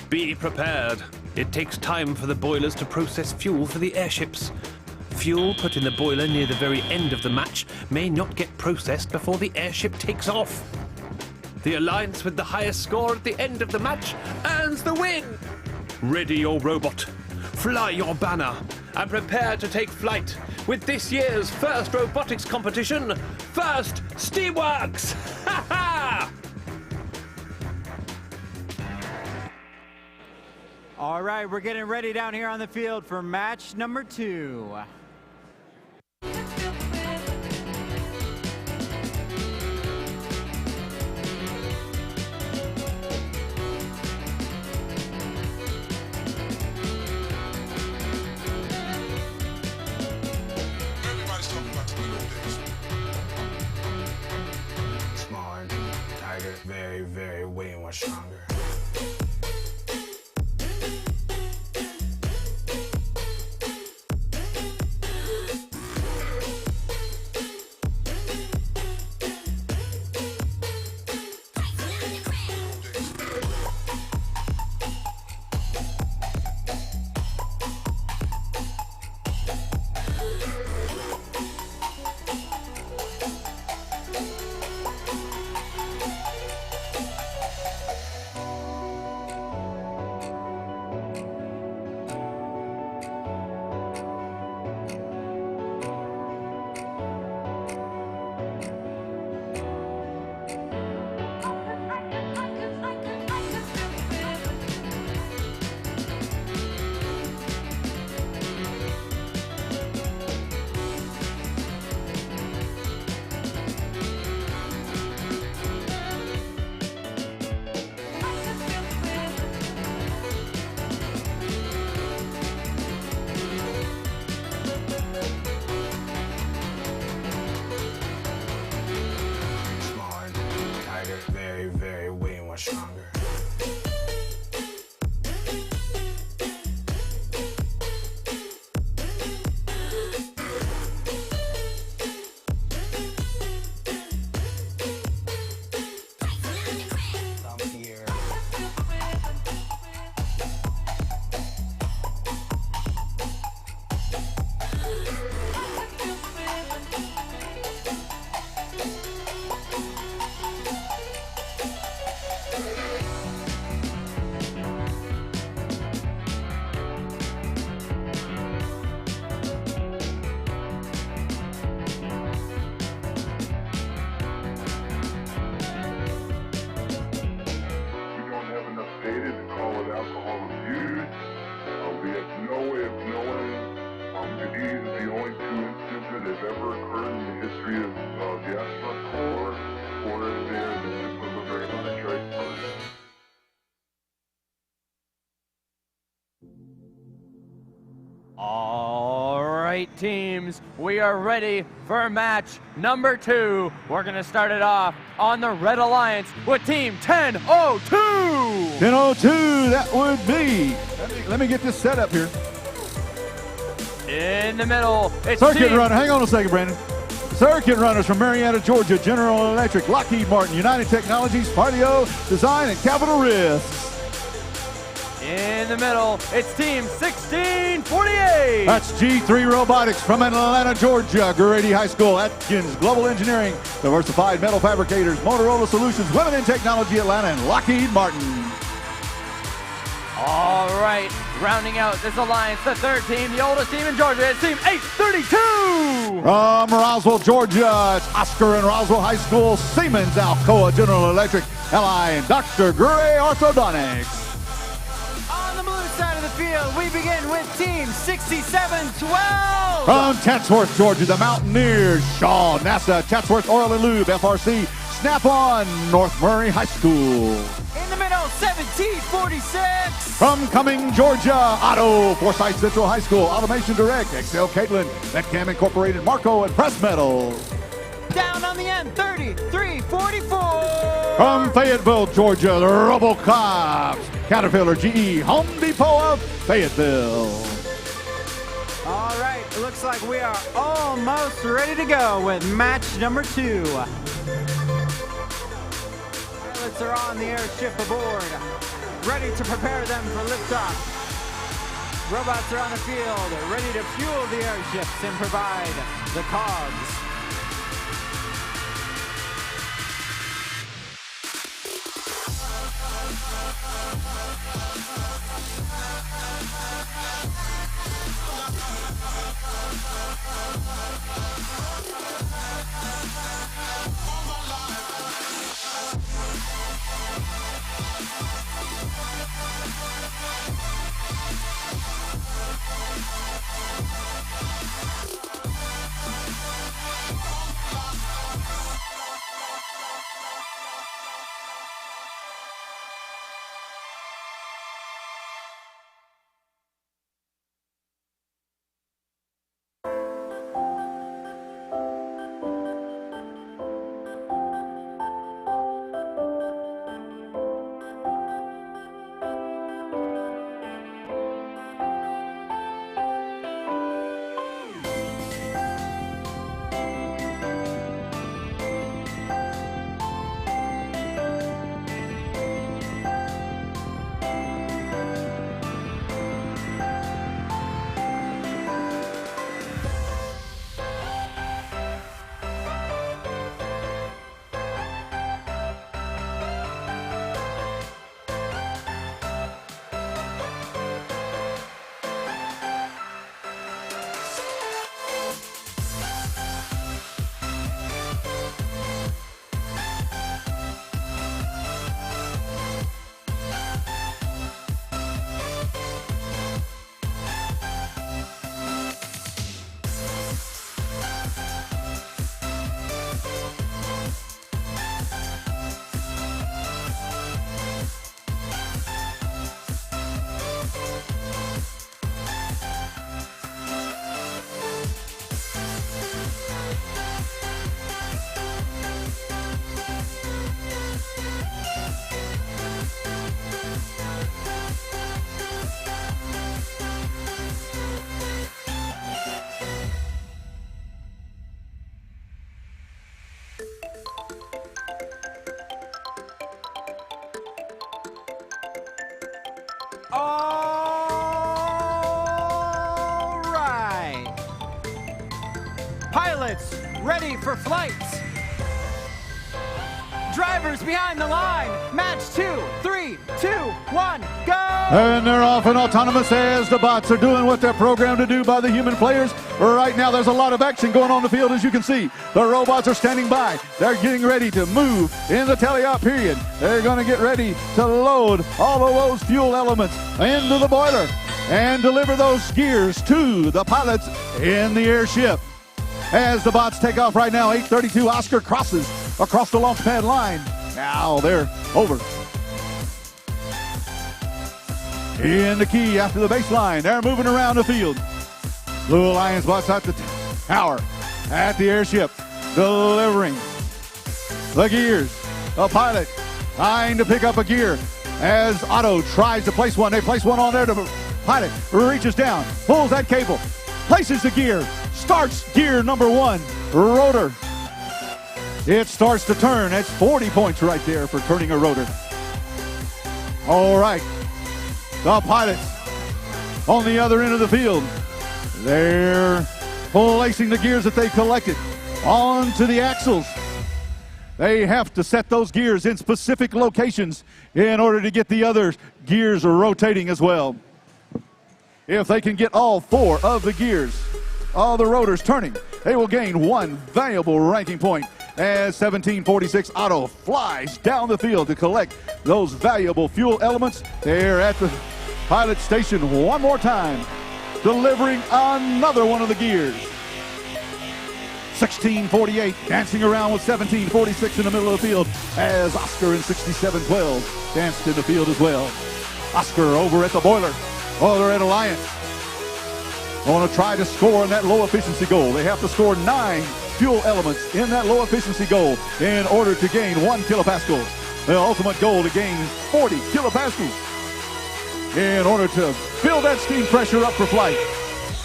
Be prepared. It takes time for the boilers to process fuel for the airships. Fuel put in the boiler near the very end of the match may not get processed before the airship takes off. The alliance with the highest score at the end of the match earns the win. Ready your robot, fly your banner, and prepare to take flight with this year's first robotics competition, First Steamworks! Ha ha! All right, we're getting ready down here on the field for match number 2. Very, way more stronger. that has ever occurred in the history of the astronaut corps or the equivalent of planetary first. All right, teams, we are ready for match number 2. We're going to start it off on the Red Alliance with Team 1002. 1002, that would be. Let me get this set up here. In the middle, it's Circuit team... runner. Hang on a second, Brandon. Circuit runners from Marietta, Georgia, General Electric, Lockheed Martin, United Technologies, Partio Design, and Capital Risks. In the middle, it's Team 1648. That's G3 Robotics from Atlanta, Georgia, Grady High School, Atkins Global Engineering, Diversified Metal Fabricators, Motorola Solutions, Women in Technology Atlanta, and Lockheed Martin. All right, rounding out this alliance, the third team, the oldest team in Georgia, is Team 832. From Roswell, Georgia, it's Oscar and Roswell High School, Siemens, Alcoa, General Electric, LI, and Dr. Gray Orthodontics. On the blue side of the field, we begin with Team 6712. From Chatsworth, Georgia, the Mountaineers, Shaw, NASA, Chatsworth Oil and Lube, FRC, Snap-on, North Murray High School. In the middle, 1746. From Cumming, Georgia, Otto, Forsyth Central High School, Automation Direct, Excel Caitlin, Metcam Incorporated, Marco, and Press Metal. Down on the end, 3344. From Fayetteville, Georgia, the RoboCops, Caterpillar, GE, Home Depot of Fayetteville. All right, it looks like we are almost ready to go with match number 2. Pilots are on the airship aboard, ready to prepare them for liftoff. Robots are on the field, ready to fuel the airships and provide the cogs. All right. Pilots ready for flights. Drivers behind the line. Match 2, 3, 2, 1, go! And they're off and autonomous as the bots are doing what they're programmed to do by the human players. Right now, there's a lot of action going on the field, as you can see. The robots are standing by. They're getting ready to move in the teleop period. They're going to get ready to load all of those fuel elements into the boiler and deliver those gears to the pilots in the airship. as the bots take off right now. 8:32, Oscar crosses across the launch pad line. Now they're over. In the key after the baseline. They're moving around the field. Blue Alliance bots out the tower at the airship, delivering the gears. The pilot trying to pick up a gear as Otto tries to place one. They place one on there. The pilot reaches down, pulls that cable, places the gear, starts gear number 1, rotor. It starts to turn. That's 40 points right there for turning a rotor. All right, the pilots on the other end of the field. They're placing the gears that they collected onto the axles. They have to set those gears in specific locations in order to get the other gears rotating as well. If they can get all 4 of the gears, all the rotors turning, they will gain 1 valuable ranking point as 1746 Otto flies down the field to collect those valuable fuel elements. They're at the pilot station one more time, delivering another one of the gears. 1648 dancing around with 1746 in the middle of the field as Oscar and 6712 danced in the field as well. Oscar over at the boiler. They're at Alliance. Want to try to score in that low efficiency goal. They have to score 9 fuel elements in that low efficiency goal in order to gain 1 kilopascal. The ultimate goal to gain 40 kilopascals in order to build that steam pressure up for flight.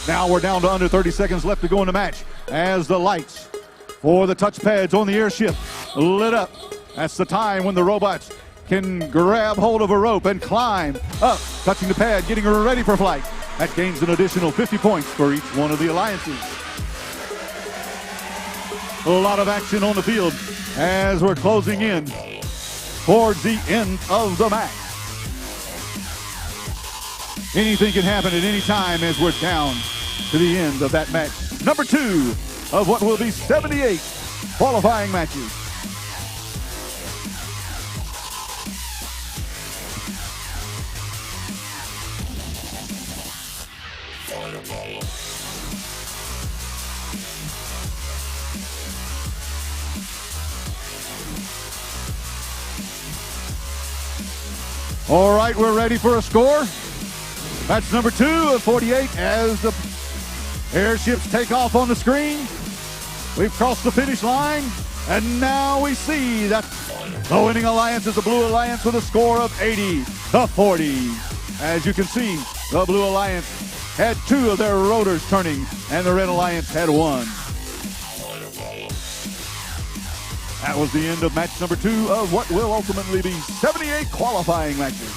Now we're down to under 30 seconds left to go in the match as the lights for the touch pads on the airship lit up. That's the time when the robots can grab hold of a rope and climb up, touching the pad, getting ready for flight. That gains an additional 50 points for each one of the alliances. A lot of action on the field as we're closing in towards the end of the match. Anything can happen at any time as we're down to the end of that match. Number 2 of what will be 78 qualifying matches. All right, we're ready for a score. That's number 2 of 48 as the airships take off on the screen. We've crossed the finish line, and now we see that the winning alliance is the Blue Alliance with a score of 80-40. As you can see, the Blue Alliance had 2 of their rotors turning, and the Red Alliance had 1. That was the end of match number 2 of what will ultimately be 78 qualifying matches.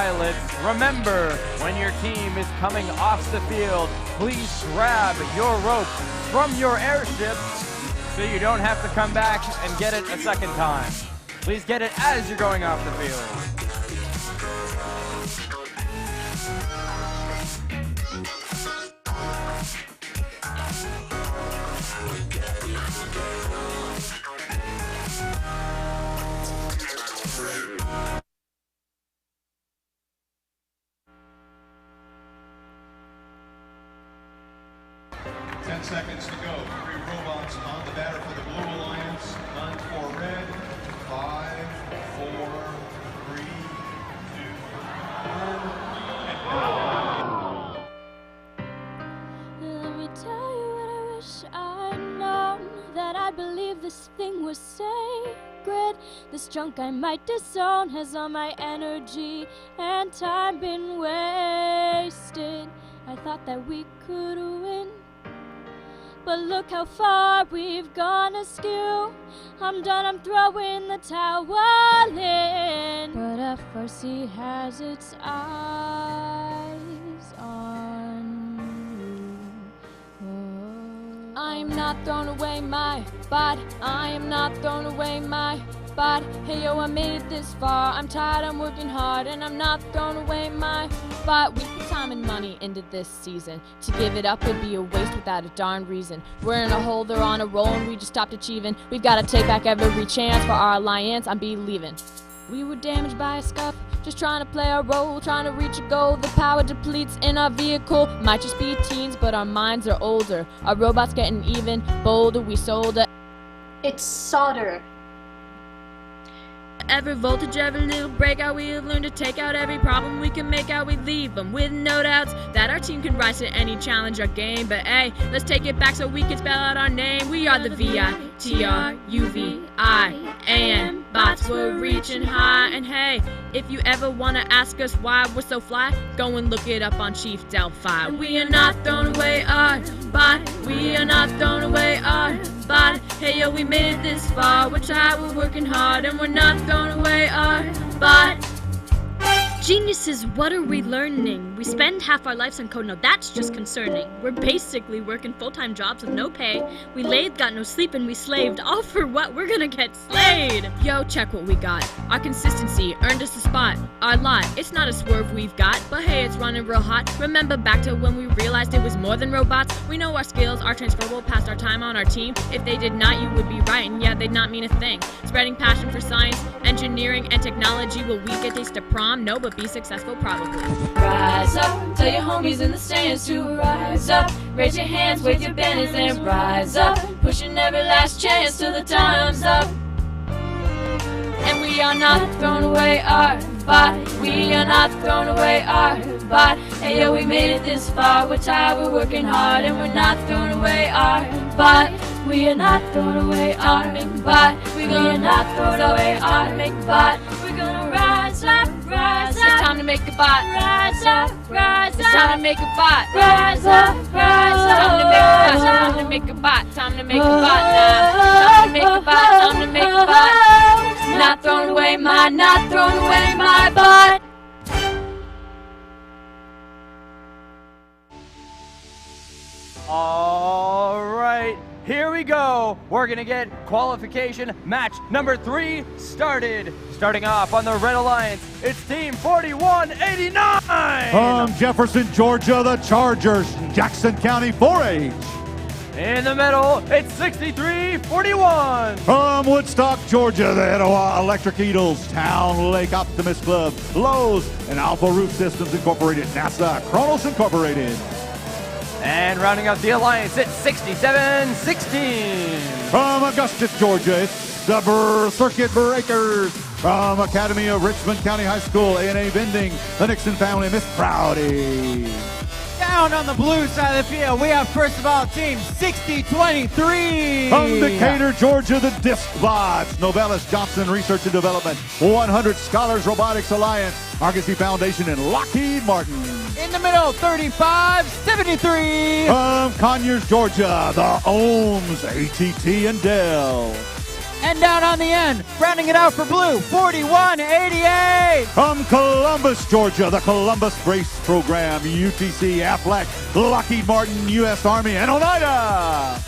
pilots, remember, when your team is coming off the field, please grab your rope from your airship so you don't have to come back and get it a second time. Please get it as you're going off the field. 10 seconds to go. 3 robots on the batter for the Blue Alliance. None for red. 5, 4, 3, 2, 1, and Let me tell you what I wish I'd known. That I believe this thing was sacred. This junk I might disown has all my energy and time been wasted. I thought that we could win, but look how far we've gone askew. I'm done, I'm throwing the towel in. But FRC has its eyes on you. I'm not throwing away my body. I am not throwing away my body. Hey yo, I made it this far. I'm tired, I'm working hard, and I'm not throwing away my spot. We put time and money into this season. To give it up would be a waste without a darn reason. We're in a hole, they're on a roll, and we just stopped achieving. We've got to take back every chance for our alliance. I'm believing. We were damaged by a scuff, just trying to play our role, trying to reach a goal. The power depletes in our vehicle. Might just be teens, but our minds are older. Our robots getting even bolder. We sold it. It's solder. Every voltage, every little breakout, we have learned to take out every problem we can make out. We leave them with no doubts that our team can rise to any challenge or game. But hey, let's take it back so we can spell out our name. We are the VITRUVIAN bots. We're reaching high. And hey, if you ever want to ask us why we're so fly, go and look it up on Chief Delphi. We are not throwing away our bot. We are not throwing away our bot. Hey yo, we made it this far. We're tired, we're working hard, and we're not throwing away our bot. Geniuses, what are we learning? We spend half our lives on code, now that's just concerning. We're basically working full-time jobs with no pay. We laid, got no sleep, and we slaved. All for what? We're gonna get slayed. Yo, check what we got. Our consistency earned us a spot. Our lot, it's not a swerve we've got, but hey, it's running real hot. Remember back to when we realized it was more than robots? We know our skills are transferable past our time on our team. If they did not, you would be right, and yeah, they'd not mean a thing. Spreading passion for science, engineering, and technology. Will we get a taste of prom? No, but be successful probably. Rise up, tell your homies in the stands to rise up. Raise your hands, wave your banners and rise up. Pushing every last chance till the time's up. And we are not throwing away our bot. We are not throwing away our bot. Hey yo, we made it this far. We're tired, we're working hard, and we're not throwing away our bot. We are not throwing away our bot. We are not throwing away our bot. We're gonna rise up, rise up. It's time to make a bot. Rise up, rise up. It's time to make a bot. Rise up, rise up. Time to make a bot. Time to make a bot now. Time to make a bot. Time to make a bot. Not throwing away my, not throwing away my bot. All right, here we go. We're gonna get qualification match number 3 started. Starting off on the Red Alliance, it's Team 4189. From Jefferson, Georgia, the Chargers, Jackson County 4-H. In the middle, it's 6341. From Woodstock, Georgia, the Etowah Electric Eagles, Town Lake Optimist Club, Lowe's, and Alpha Roof Systems Incorporated, NASA, Kronos Incorporated. And rounding out the alliance, it's 6716. From Augusta, Georgia, it's the Circuit Breakers. From Academy of Richmond County High School, A&A Vending, the Nixon family, Miss Proudy. Down on the blue side of the field, we have first of all Team 6023. From Decatur, Georgia, the Disc Bots, Novellus Johnson Research and Development, 100 Scholars Robotics Alliance, Argosy Foundation, and Lockheed Martin. In the middle, 3573. From Conyers, Georgia, the Ohms, ATT, and Dell. And down on the end, rounding it out for blue, 41-88. From Columbus, Georgia, the Columbus Brace Program, UTC, Aflac, Lockheed Martin, U.S. Army, and Oneida.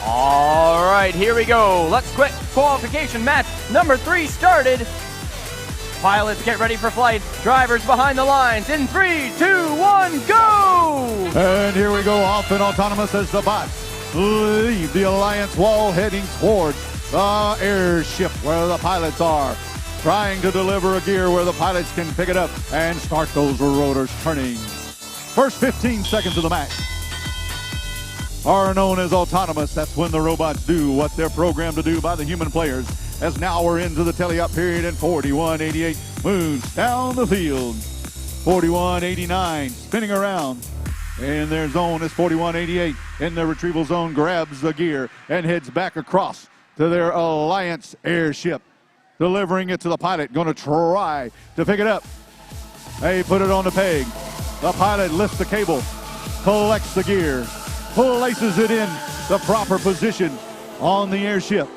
All right, here we go. Let's quit qualification match number 3 started. Pilots get ready for flight. Drivers behind the lines in 3, 2, 1, go! And here we go, off and autonomous as the bots leave the Alliance wall heading towards the airship where the pilots are. Trying to deliver a gear where the pilots can pick it up and start those rotors turning. First 15 seconds of the match are known as autonomous. That's when the robots do what they're programmed to do by the human players. As now we're into the tele-up period and 41-88 moves down the field. 41-89 spinning around in their zone as 41-88 in their retrieval zone grabs the gear and heads back across to their Alliance airship. Delivering it to the pilot, going to try to pick it up. They put it on the peg. The pilot lifts the cable, collects the gear, places it in the proper position on the airship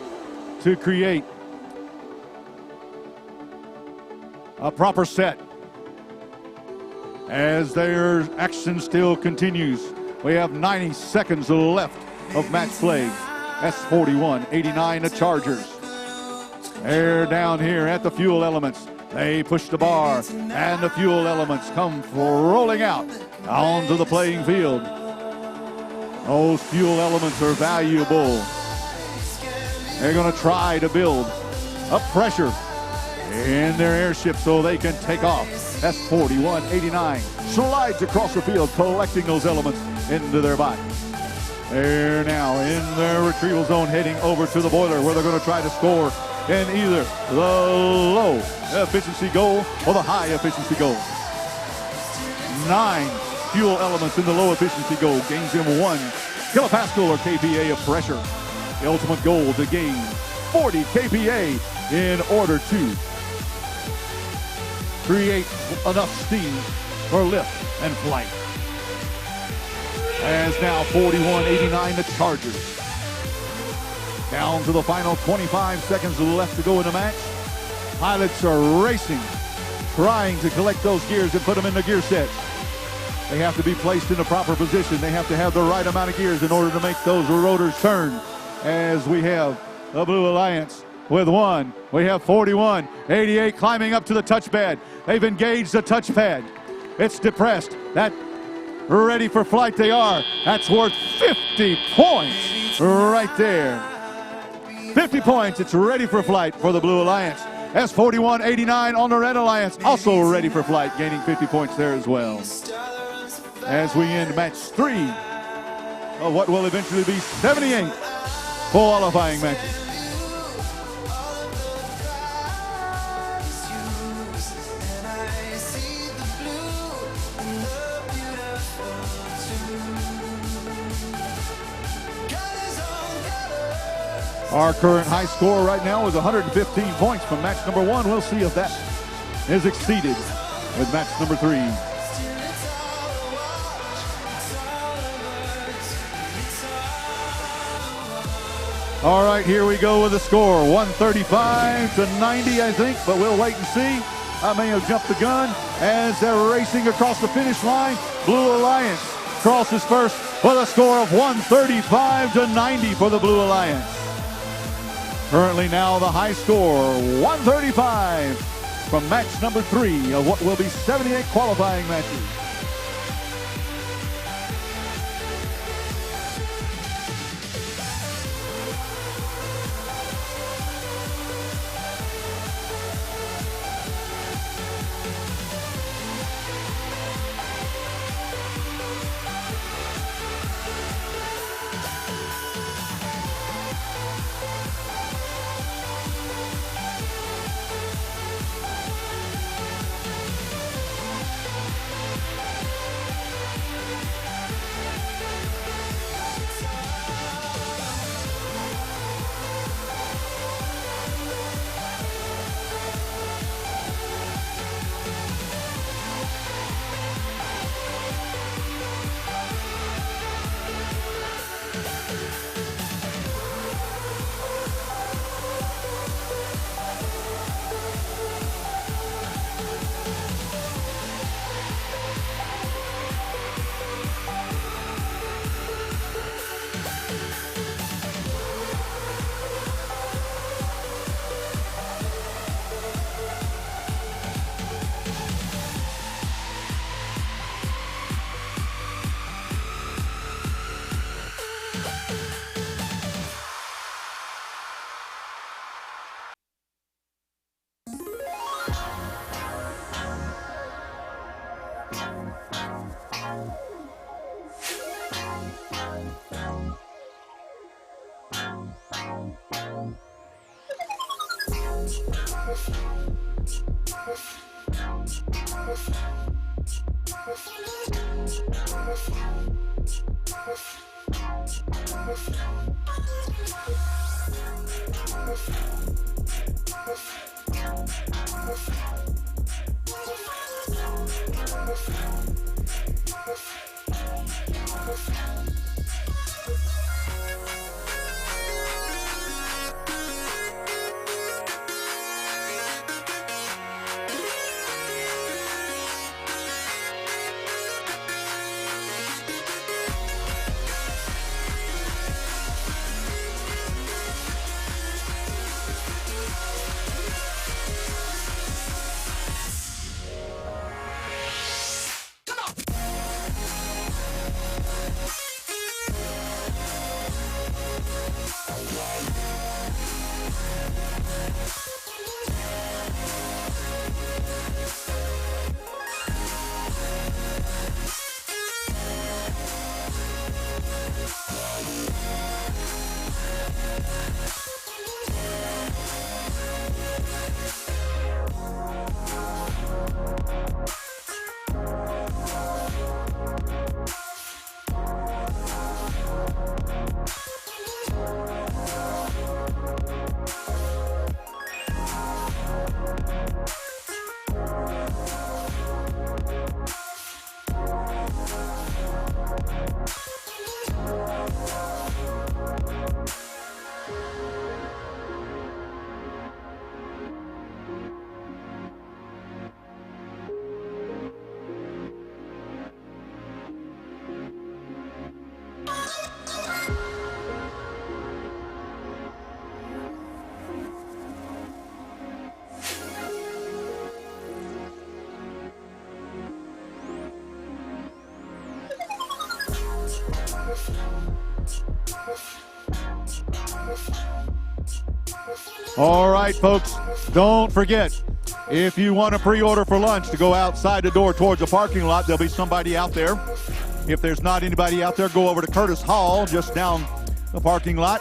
to create a proper set. As their action still continues, we have 90 seconds left of match play. That's 41-89 the Chargers. They're down here at the fuel elements. They push the bar, and the fuel elements come rolling out onto the playing field. Those fuel elements are valuable. They're going to try to build up pressure in their airship so they can take off. That's 41-89. Slides across the field, collecting those elements into their body. They're now in their retrieval zone, heading over to the boiler where they're going to try to score in either the low efficiency goal or the high efficiency goal. 9 fuel elements in the low efficiency goal gains him 1 kilopascal or kPa of pressure. The ultimate goal to gain 40 kPa in order to create enough steam for lift and flight. As now 41-89 the Chargers. Down to the final 25 seconds left to go in the match. Pilots are racing, trying to collect those gears and put them in the gear sets. They have to be placed in the proper position. They have to have the right amount of gears in order to make those rotors turn. As we have the Blue Alliance with 1. We have 41-88 climbing up to the touchpad. They've engaged the touchpad. It's depressed. That ready for flight they are. That's worth 50 points right there. 50 points. It's ready for flight for the Blue Alliance. As 41-89 on the Red Alliance, also ready for flight, gaining 50 points there as well. As we end match 3 of what will eventually be 78 qualifying matches. Our current high score right now is 115 points from match number 1. We'll see if that is exceeded with match number 3. All right, here we go with the score. 135 to 90, I think, but we'll wait and see. I may have jumped the gun as they're racing across the finish line. Blue Alliance crosses first with a score of 135 to 90 for the Blue Alliance. Currently now the high score, 135 from match number 3 of what will be 78 qualifying matches. All right, folks, don't forget, if you want to pre-order for lunch to go outside the door towards the parking lot, there'll be somebody out there. If there's not anybody out there, go over to Curtis Hall, just down the parking lot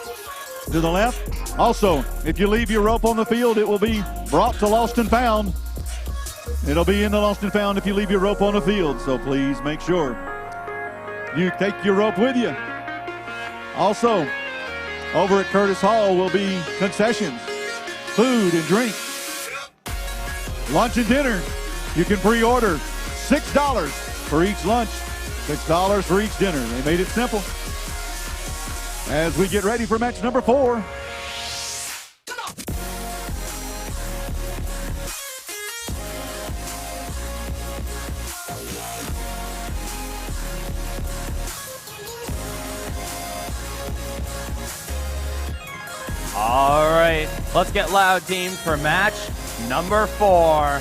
to the left. Also, if you leave your rope on the field, it will be brought to Lost and Found. It'll be in the Lost and Found if you leave your rope on the field, so please make sure you take your rope with you. Also, Over at Curtis Hall will be concessions, food and drink, lunch and dinner. You can pre-order $6 for each lunch, $6 for each dinner. They made it simple. As we get ready for match number 4. All right, let's get loud, teams, for match number 4.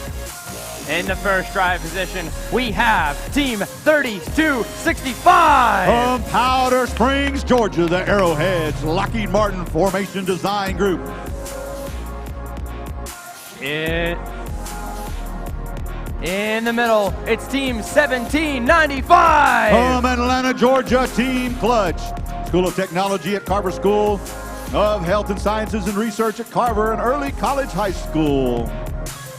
In the first drive position, we have Team 3265. From Powder Springs, Georgia, the Arrowheads, Lockheed Martin Formation Design Group. In the middle, it's Team 1795. From Atlanta, Georgia, Team Clutch. School of Technology at Carver School of Health and Sciences and Research at Carver and Early College High School.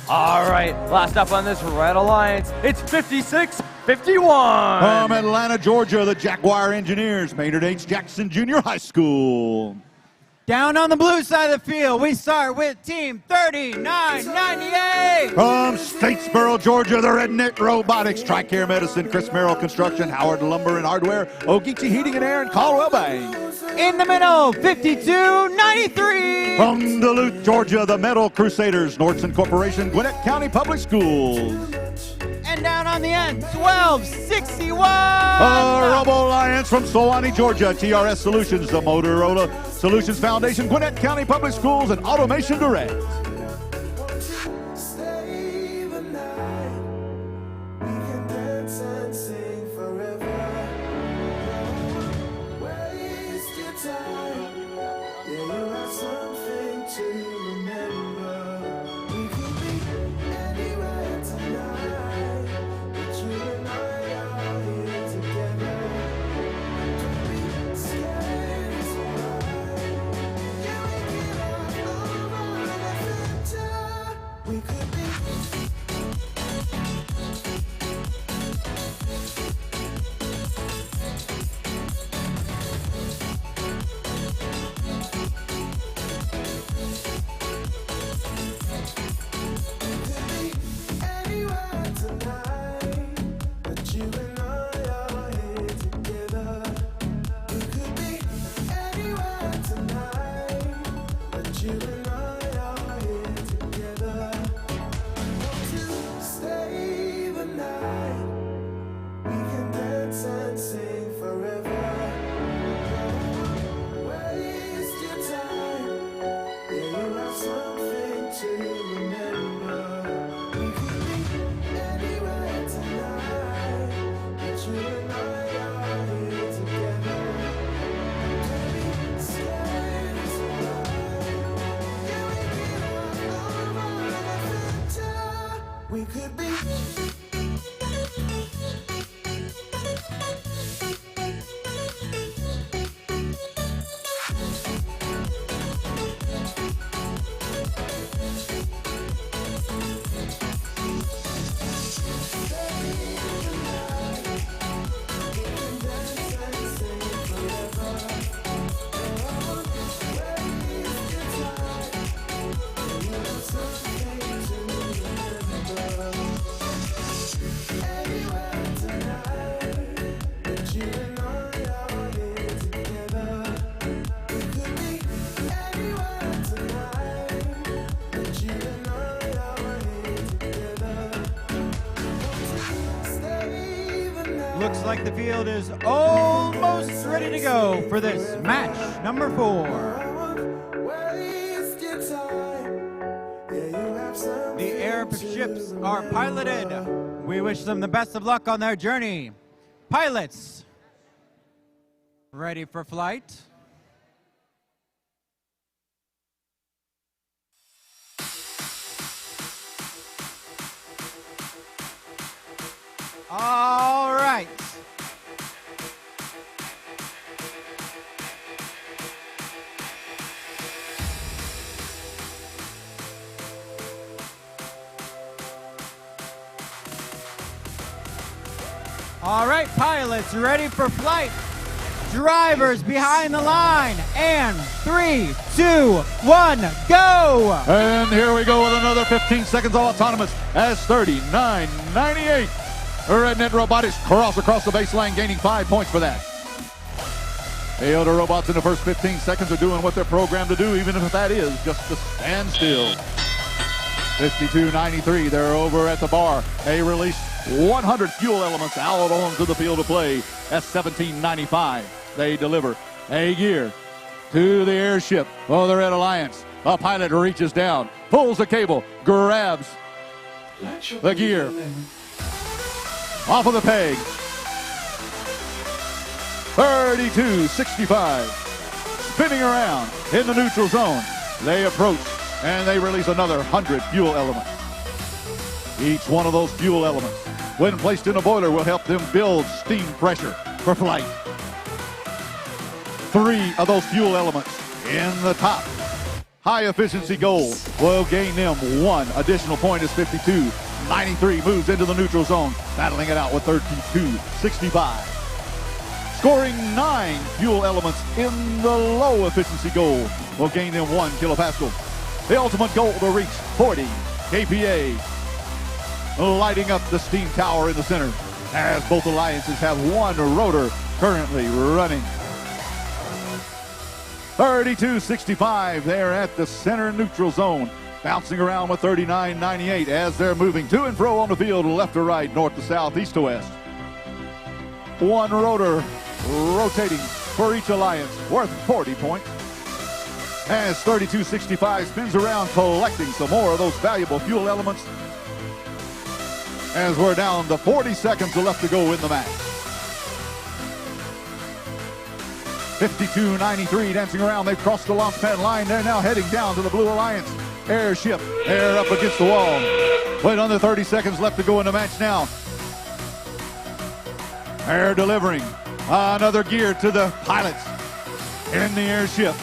All right, last up on this Red Alliance, it's 5651. From Atlanta, Georgia, the Jaguar Engineers, Maynard H. Jackson Junior High School. Down on the blue side of the field, we start with Team 3998. From Statesboro, Georgia, the Redneck Robotics, TRICARE Medicine, Chris Merrill Construction, Howard Lumber and Hardware, Ogeechee Heating and Air, and Caldwell Bank. In the middle, 5293. From Duluth, Georgia, the Metal Crusaders, Nordson Corporation, Gwinnett County Public Schools. And down on the end, 1261. Robo Alliance from Sewanee, Georgia, TRS Solutions, the Motorola Solutions Foundation, Gwinnett County Public Schools, and Automation Direct. Looks like the field is almost ready to go for this match number 4. The airships are piloted. We wish them the best of luck on their journey. Pilots, ready for flight? All right. All right, pilots, ready for flight. drivers behind the line. And 3, 2, 1, go! And here we go with another 15 seconds of autonomous as 39.98. Rednet Robotics cross across the baseline, gaining 5 points for that. The other robots in the first 15 seconds are doing what they're programmed to do, even if that is just to stand still. 52.93, they're over at the bar. They release 100 fuel elements out onto the field of play. That's 17.95. They deliver a gear to the airship of the Red Alliance. A pilot reaches down, pulls the cable, grabs the gear off of the peg. 32.65. Spinning around in the neutral zone. They approach and they release another 100 fuel elements. Each one of those fuel elements, when placed in a boiler, will help them build steam pressure for flight. 3 of those fuel elements in the top high efficiency goal will gain them 1 additional point as 52.93 moves into the neutral zone, battling it out with 32.65. Scoring 9 fuel elements in the low efficiency goal will gain them 1 kilopascal. The ultimate goal will reach 40 kPa. Lighting up the steam tower in the center as both alliances have 1 rotor currently running. 32.65 there at the center neutral zone, bouncing around with 39.98 as they're moving to and fro on the field, left to right, north to south, east to west. 1 rotor rotating for each alliance, worth 40 points. As 32.65 spins around, collecting some more of those valuable fuel elements, as we're down to 40 seconds left to go in the match. 52.93 dancing around. They've crossed the launch pad line. They're now heading down to the Blue Alliance airship. They're up against the wall. With under 30 seconds left to go in the match now. They're delivering another gear to the pilots in the airship.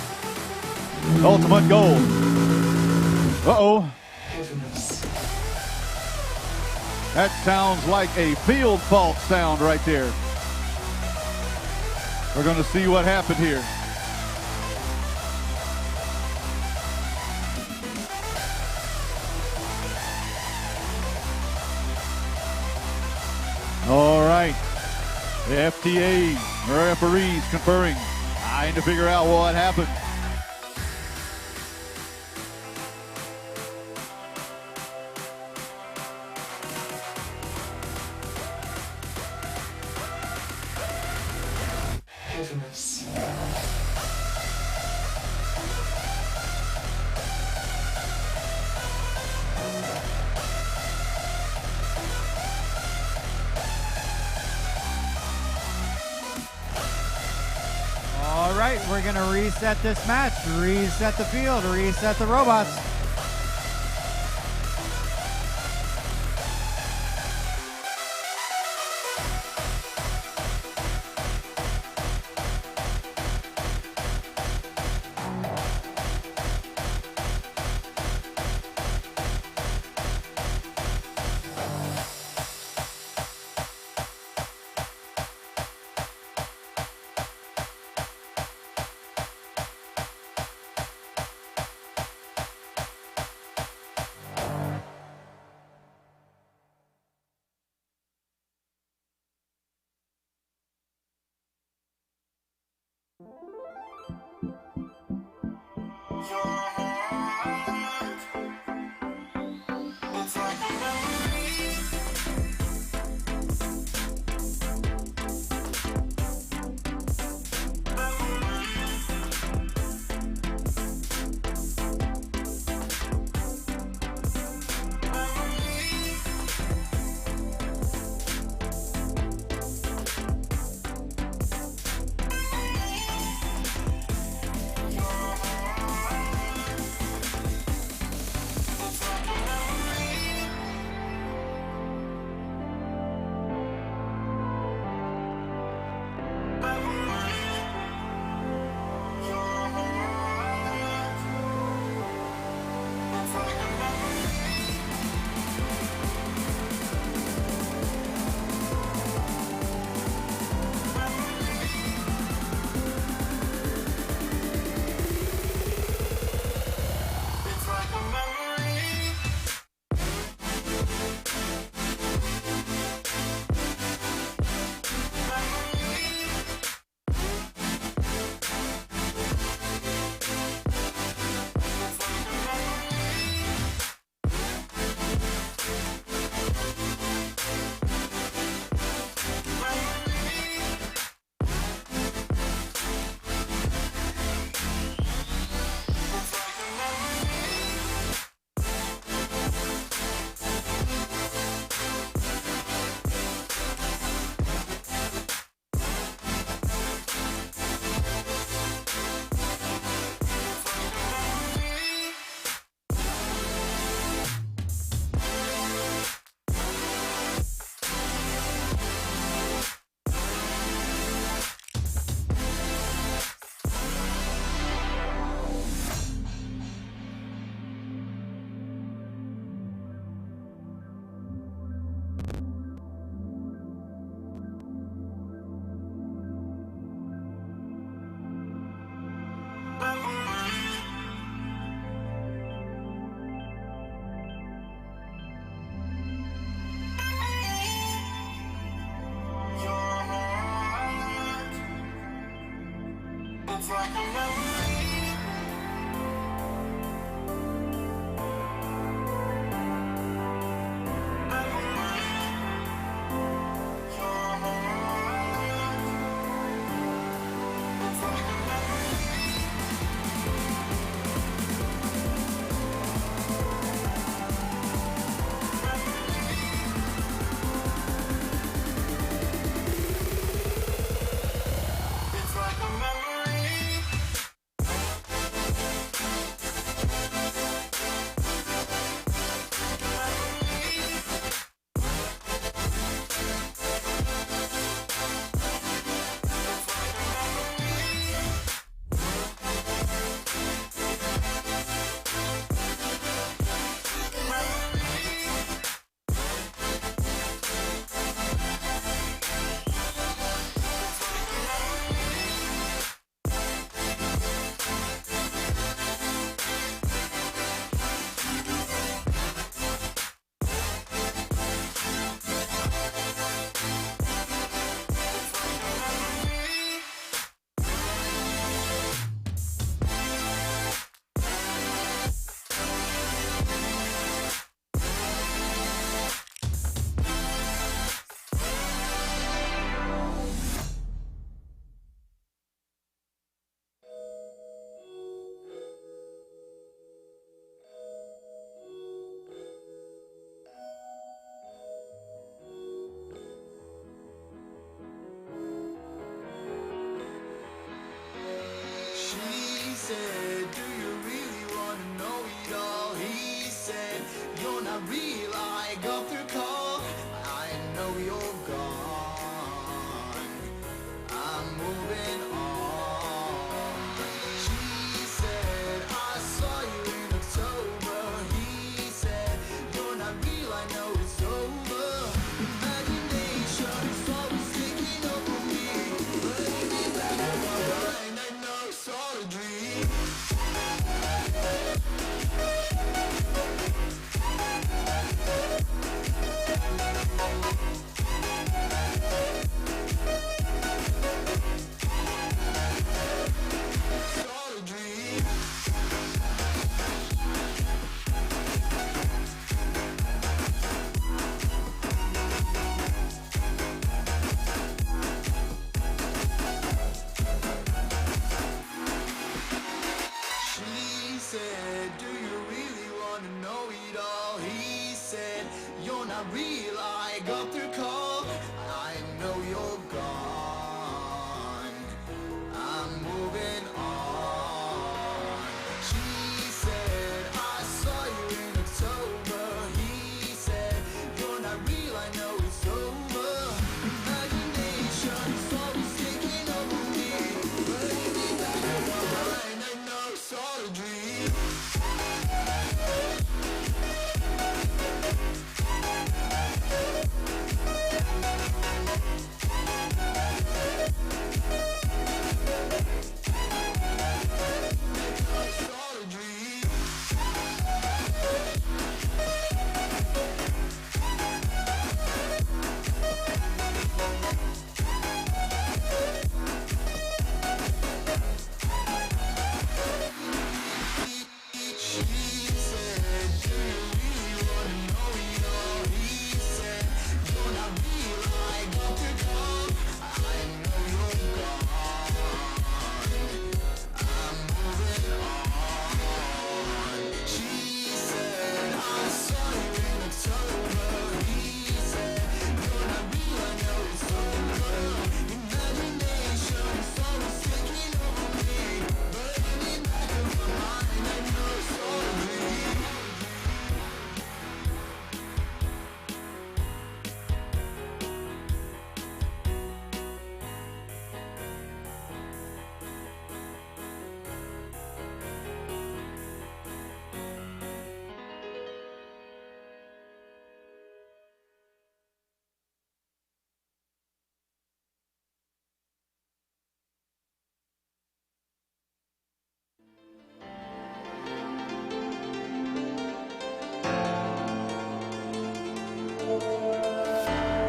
Ultimate goal. Uh-oh. That sounds like a field fault sound right there. We're going to see what happened here. All right. The FTA, referees conferring, trying to figure out what happened. All right, we're going to reset this match, reset the field, reset the robots. said, do you really want to know it all? He said, you're not real, I got the call. I know you're gone, I'm moving on. She said, I saw you in October. He said, you're not real, I know it's over. Imagination is always taking over me, bringing me back to my mind. I know it's all a dream. She said, do you really want to know it all? He said, you're not real, I got the call. I know you're gone, I'm moving on. She said, I saw you in October. He said, you're not real, I know it's over. Imagination is always taking over me, bringing me back to my mind. I know it's all a dream.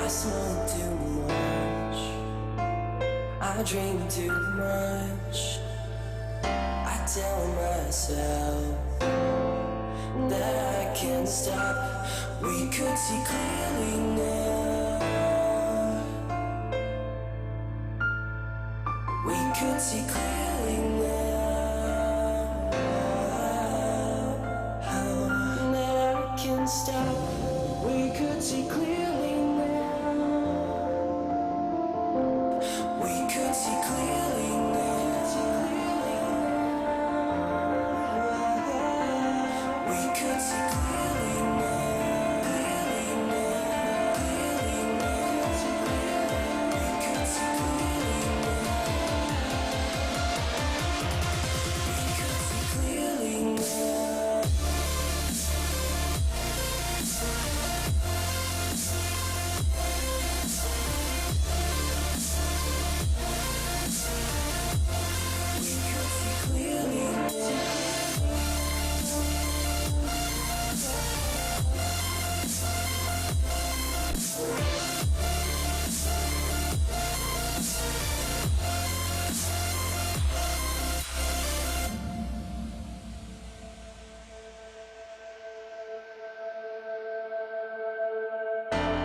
I smoke too much, I drink too much, tell myself that I can't stop. We could see clearly now. We could see clearly now. That I can't stop. We could see clearly now. We could see clearly now. We could see clearly now. Clearly now. Clearly now. We could see clearly now. We could see clearly now.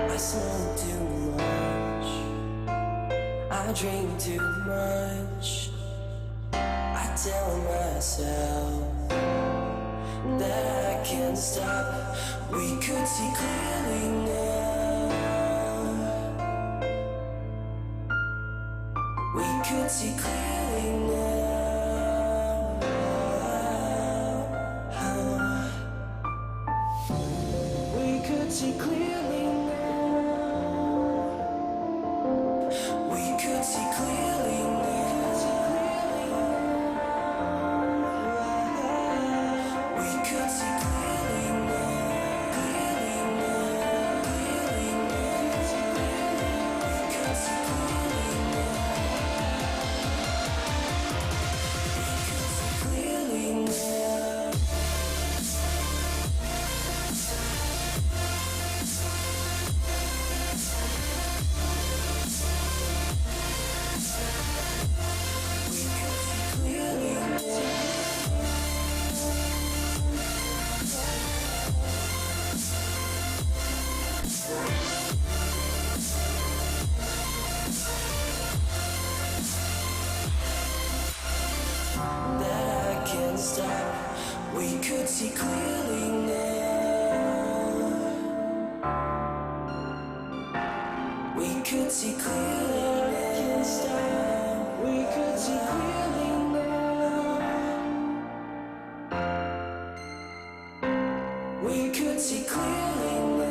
I smoke too much, I drink too much. I tell myself that I can't stop. We could see clearly now. We could see clearly now. We could see clearly now. We could see clearly now. We could see clearly now. Clearly now. Clearly now. We could see clearly now. Clearly now. That I can't stop. We could see clearly now. We could see clearly now. We could see clearly now. We could see clearly now.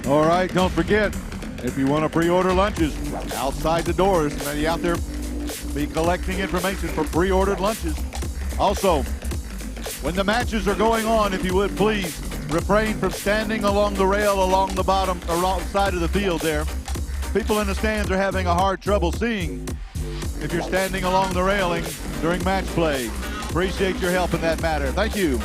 All right, don't forget, if you want to pre-order lunches, outside the doors, many out there be collecting information for pre-ordered lunches. Also, when the matches are going on, if you would please refrain from standing along the rail along the bottom or wrong side of the field there. People in the stands are having a hard trouble seeing if you're standing along the railing during match play. Appreciate your help in that matter. Thank you.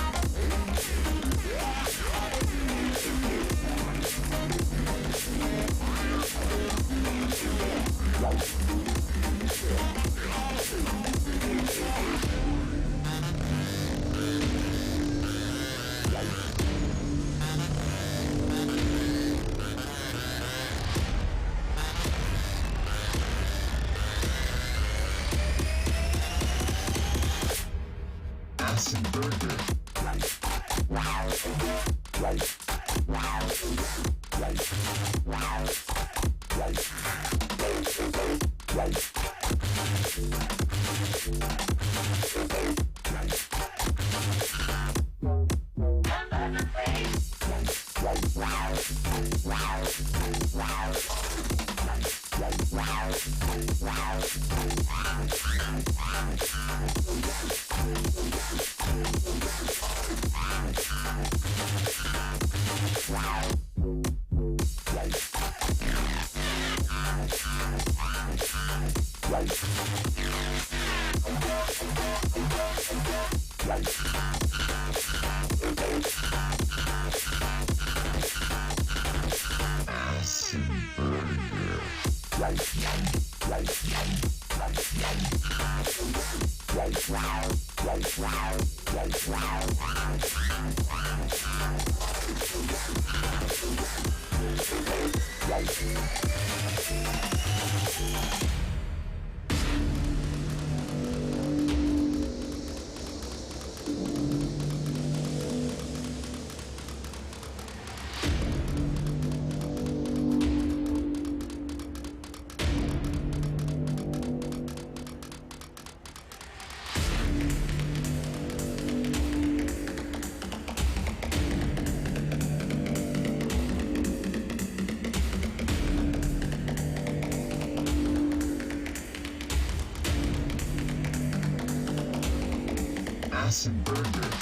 Acid burger.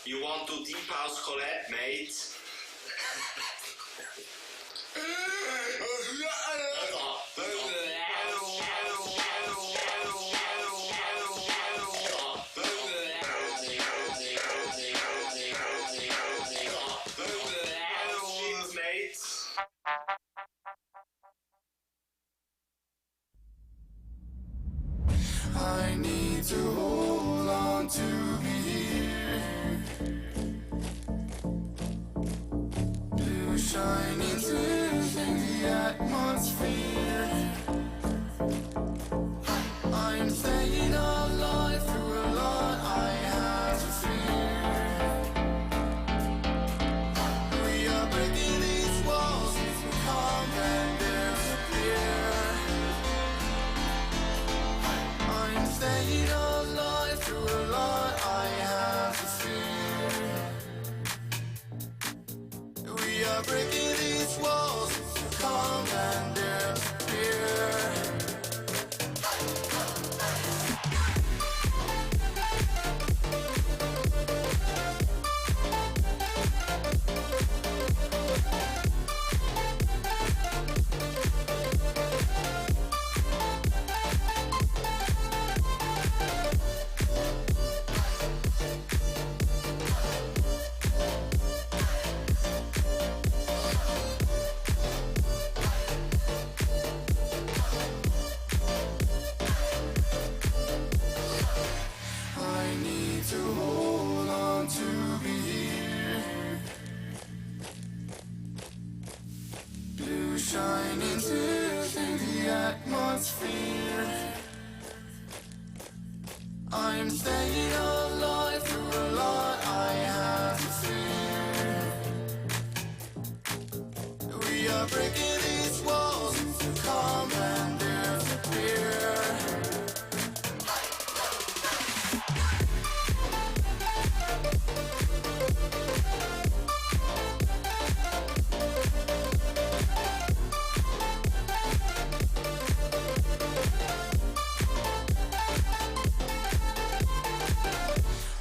You want to deep house Colette, mate? I need to hold on to be here. Blue shining through the atmosphere. I'm staying alive through a lot I have to fear. We are breaking these walls, come and disappear. I'm staying alive through a lot I have to fear. We are breaking these walls, come and disappear. I need to hold on to be here. Blue shining through the atmosphere. I'm staying alive through a lot I have to fear. We are breaking these walls, come and disappear.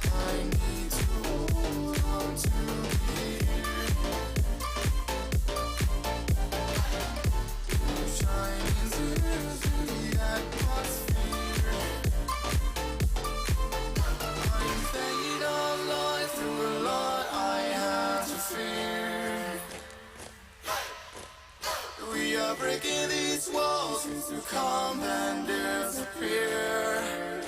I need to hold on to be here. Blue shining through the atmosphere. I'm staying alive through a lot I have to fear. We are breaking these walls to come and disappear.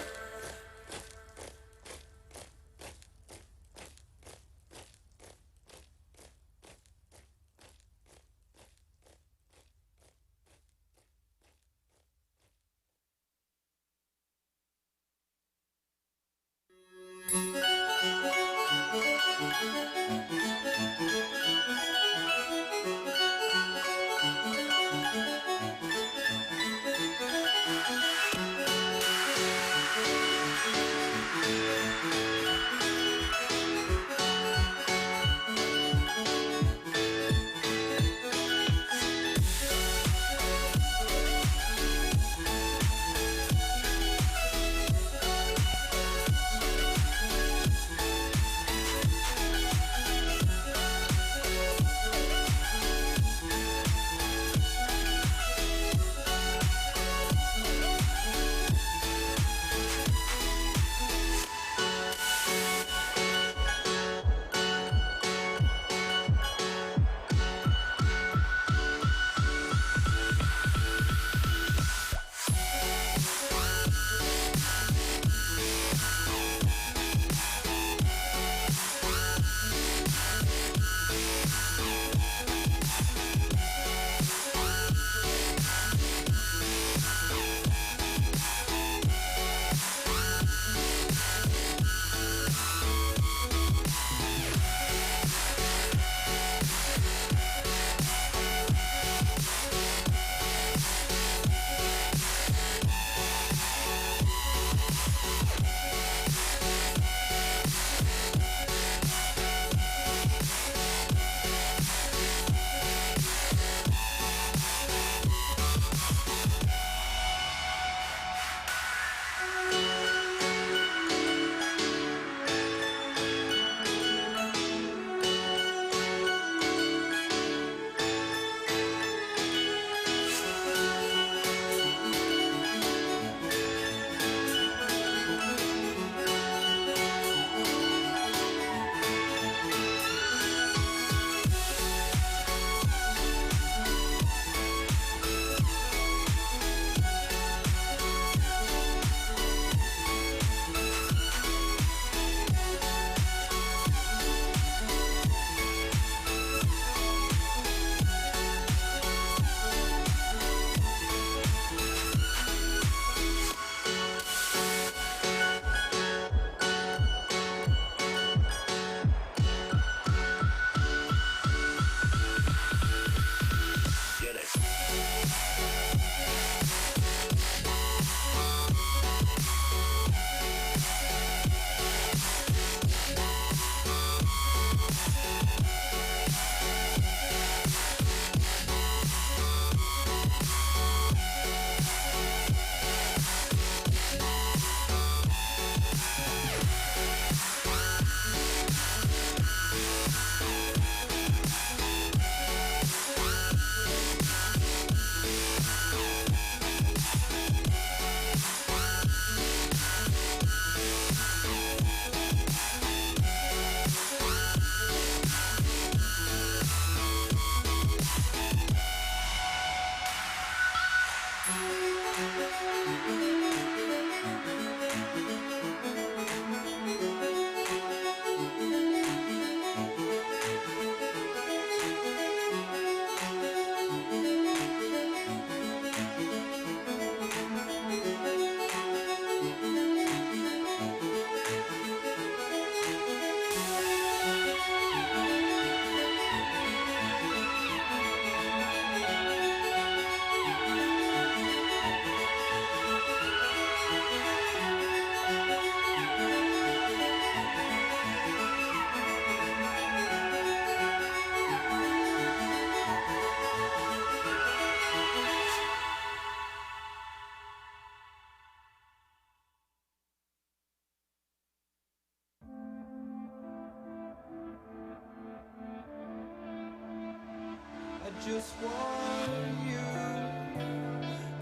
just want you.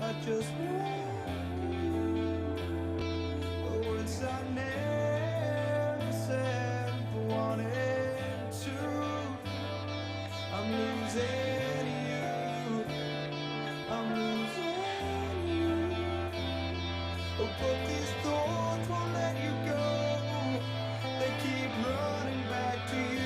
I just want you. The words I never said but wanted to. I'm losing you. I'm losing you. Oh, but these thoughts won't let you go. They keep running back to you.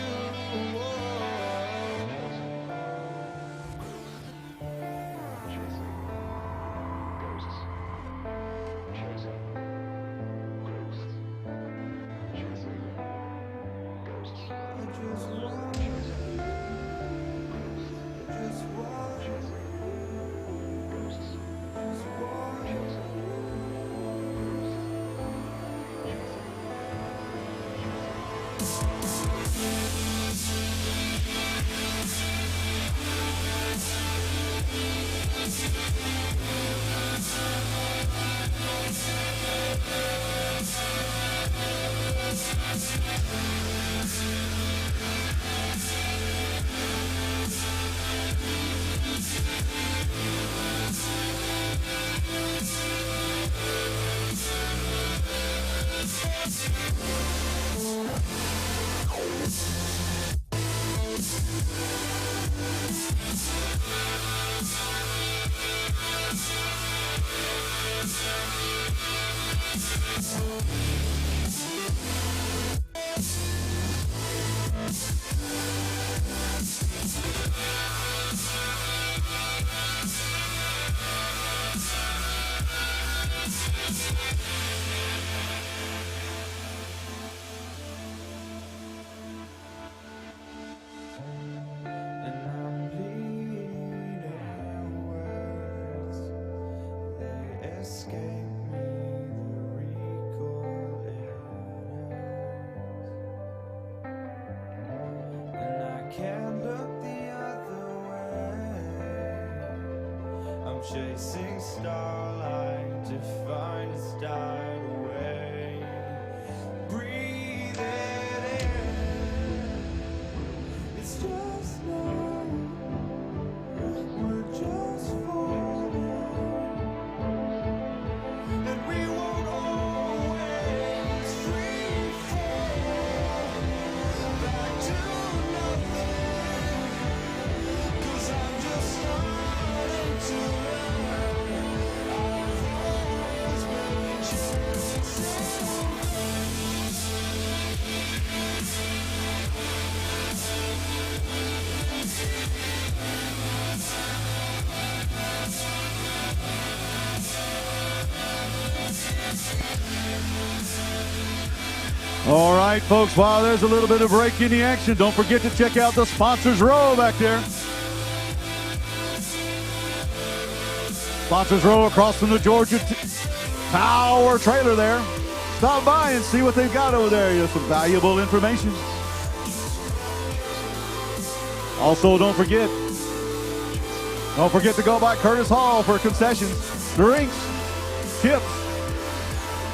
Chasing starlight to find it's died away. Breathe it in. It's just now. We're just falling, and we won't always free fall back to nothing. 'Cause I'm just starting to. All right, folks, while there's a little bit of break in the action, don't forget to check out the sponsors row back there. Sponsors row across from the Georgia Tower trailer there. Stop by and see what they've got over there. There's some valuable information. Also, don't forget to go by Curtis Hall for concessions, drinks, tips.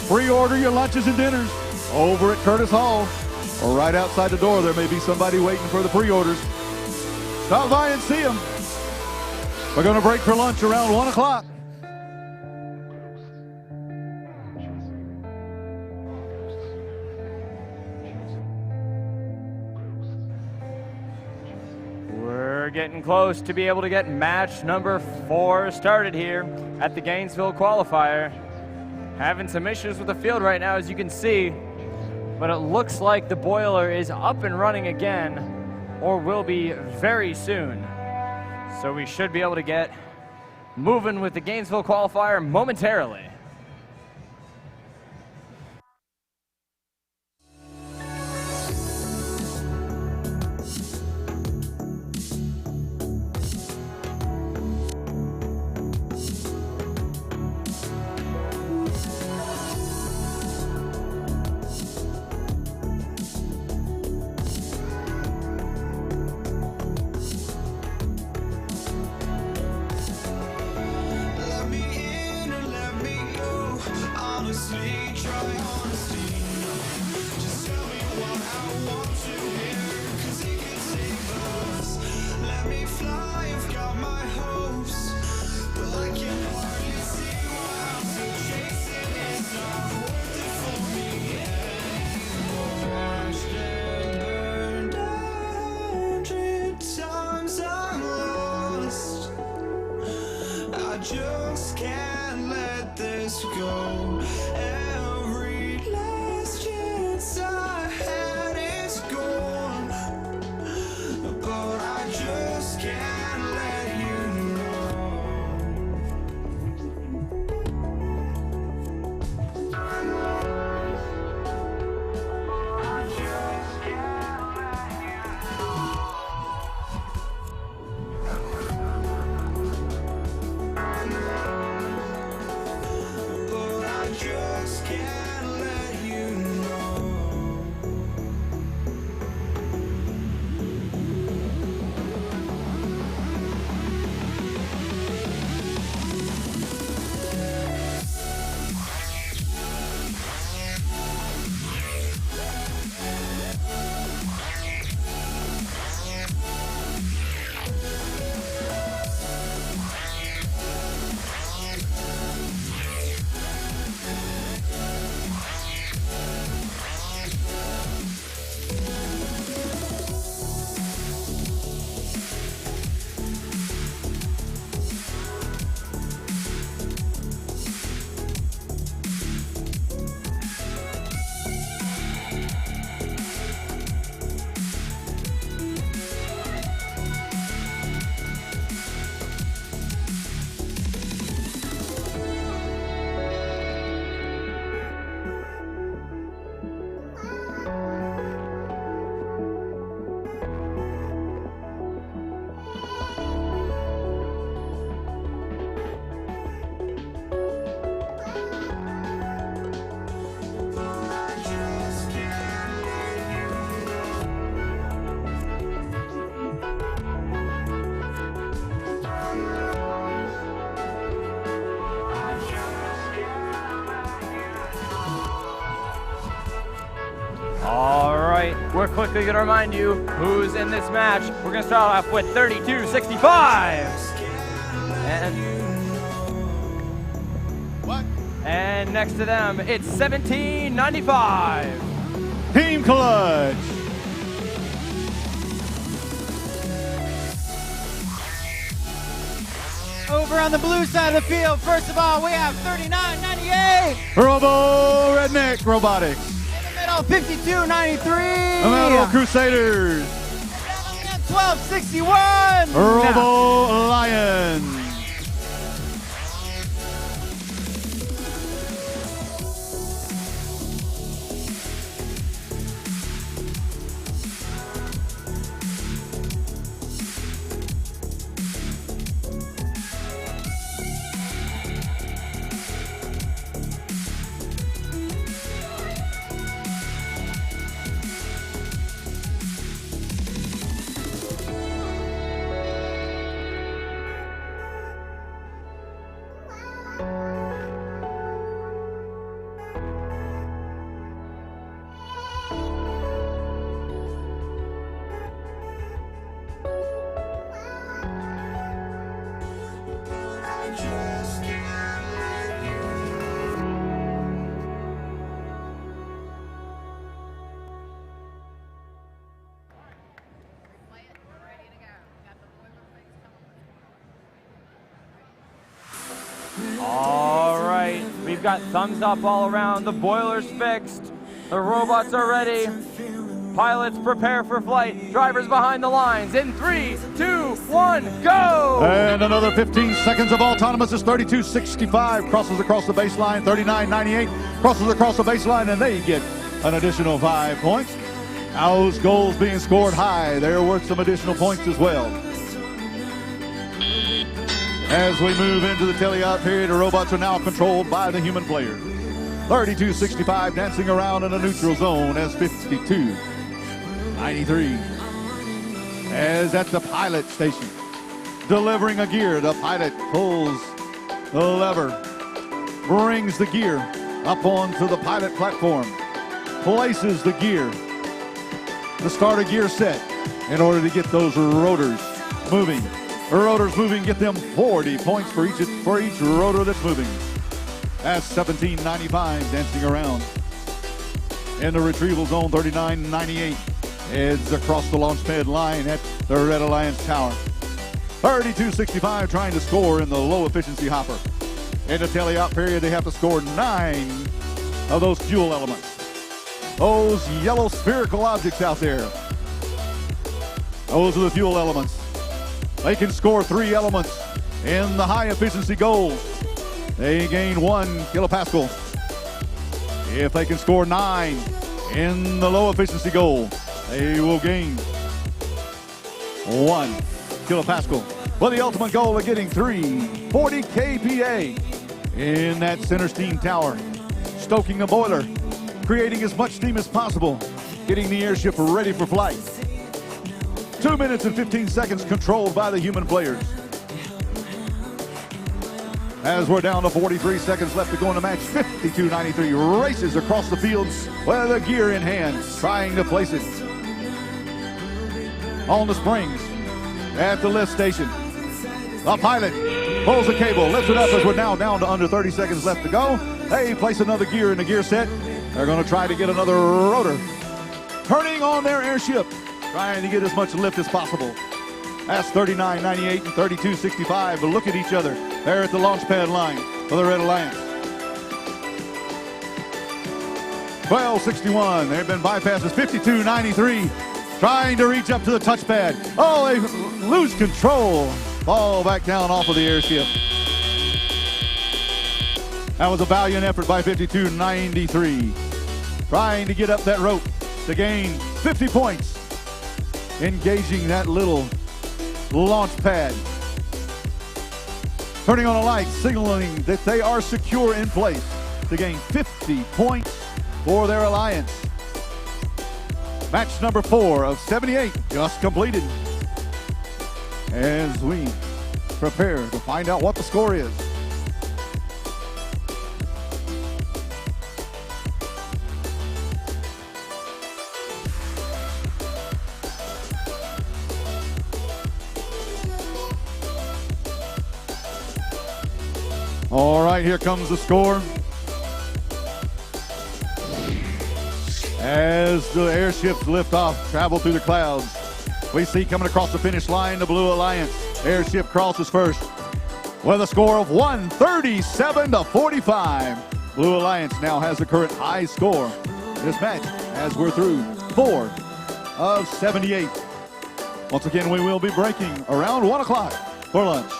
Pre-order your lunches and dinners over at Curtis Hall, or right outside the door. There may be somebody waiting for the pre-orders. Stop by and see them. We're going to break for lunch around 1 o'clock. We're getting close to be able to get match number 4 started here at the Gainesville Qualifier. Having some issues with the field right now, as you can see, but it looks like the boiler is up and running again, or will be very soon. So we should be able to get moving with the Gainesville Qualifier momentarily. Let me in and let me let's go. Every last chance I had is gone, but I just can't let you know. I just can't let you but I just can't let you know. All right, we're quickly going to remind you who's in this match. We're going to start off with 3265. And next to them, it's 1795. Team Clutch. Over on the blue side of the field, first of all, we have 3998. Robo Redneck Robotics. 5293. Metal Crusaders. 1261. Robo Lions. All right, we've got thumbs up all around. The boiler's fixed. The robots are ready. Pilots prepare for flight. Drivers behind the lines. In 3, 2, 1, go! And another 15 seconds of autonomous is 3265. Crosses across the baseline. 3998 crosses across the baseline, and they get an additional 5 points. Those goals being scored high. They're worth some additional points as well. As we move into the tele-out period, the robots are now controlled by the human player. 3265 dancing around in a neutral zone as 5293. As at the pilot station, delivering a gear, the pilot pulls the lever, brings the gear up onto the pilot platform, places the gear, the starter gear set in order to get those rotors moving. Rotors moving, get them 40 points for each rotor that's moving. That's 1795 dancing around. In the retrieval zone, 3998 heads across the launch pad line at the Red Alliance Tower. 3265 trying to score in the low efficiency hopper. In the teleop period, they have to score 9 of those fuel elements. Those yellow spherical objects out there. Those are the fuel elements. They can score 3 elements in the high efficiency goal. They gain 1 kilopascal. If they can score 9 in the low efficiency goal, they will gain 1 kilopascal. For the ultimate goal of getting 340 kPa in that center steam tower, stoking the boiler, creating as much steam as possible, getting the airship ready for flight. 2 minutes and 15 seconds controlled by the human players. As we're down to 43 seconds left to go in the match, 52-93 races across the fields with a gear in hand, trying to place it on the springs at the lift station. The pilot pulls the cable, lifts it up as we're now down to under 30 seconds left to go. They place another gear in the gear set. They're going to try to get another rotor. Turning on their airship, trying to get as much lift as possible. That's 39-98 and 32-65. But look at each other. They're at the launch pad line for the Red Alliance. 12-61. They've been bypasses. 52-93. Trying to reach up to the touchpad. Oh, they lose control. Fall back down off of the airship. That was a valiant effort by 52-93. Trying to get up that rope to gain 50 points. Engaging that little launch pad. Turning on a light, signaling that they are secure in place to gain 50 points for their alliance. Match number 4 of 78 just completed. As we prepare to find out what the score is. All right, here comes the score. As the airships lift off, travel through the clouds, we see coming across the finish line the Blue Alliance. Airship crosses first with a score of 137-45. Blue Alliance now has the current high score this match as we're through 4 of 78. Once again, we will be breaking around 1 o'clock for lunch.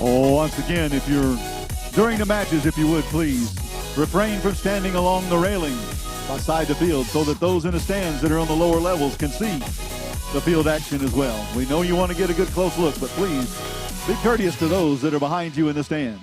Once again, if you're during the matches, if you would please refrain from standing along the railing beside the field so that those in the stands that are on the lower levels can see the field action as well. We know you want to get a good close look, but please be courteous to those that are behind you in the stands.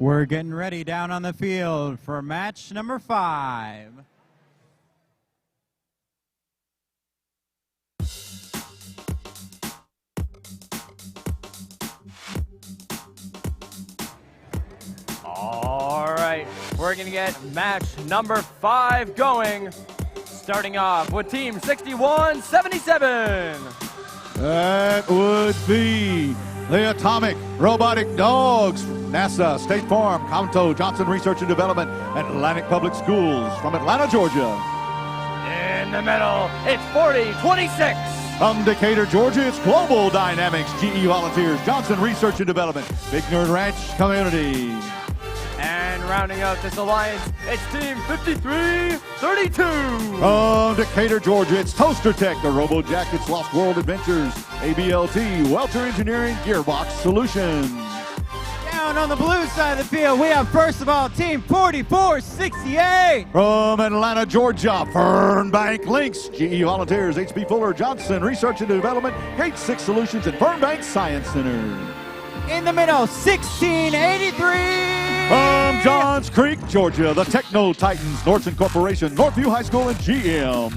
We're getting ready down on the field for match number 5. All right, we're gonna get match number 5 going. Starting off with team 6177. That would be the Atomic Robotic Dogs, NASA, State Farm, Comto, Johnson Research and Development, and Atlantic Public Schools from Atlanta, Georgia. In the middle, it's 4026. From Decatur, Georgia, it's Global Dynamics, GE Volunteers, Johnson Research and Development, Big Nerd Ranch Community. And rounding out this alliance, it's team 5332. From Decatur, Georgia, it's Toaster Tech, the Robo Jackets, Lost World Adventures, ABLT, Welter Engineering, Gearbox Solutions. Down on the blue side of the field, we have first of all team 4468. From Atlanta, Georgia, Fernbank Links, GE Volunteers, HB Fuller, Johnson Research and Development, Gate 6 Solutions, and Fernbank Science Center. In the middle, 1683. From Johns Creek, Georgia, the Techno Titans, Nordson Corporation, Northview High School, and GM.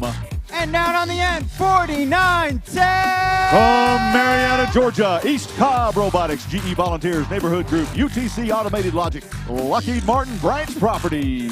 And down on the end, 4910. From Marietta, Georgia, East Cobb Robotics, GE Volunteers, Neighborhood Group, UTC Automated Logic, Lockheed Martin Branch Properties.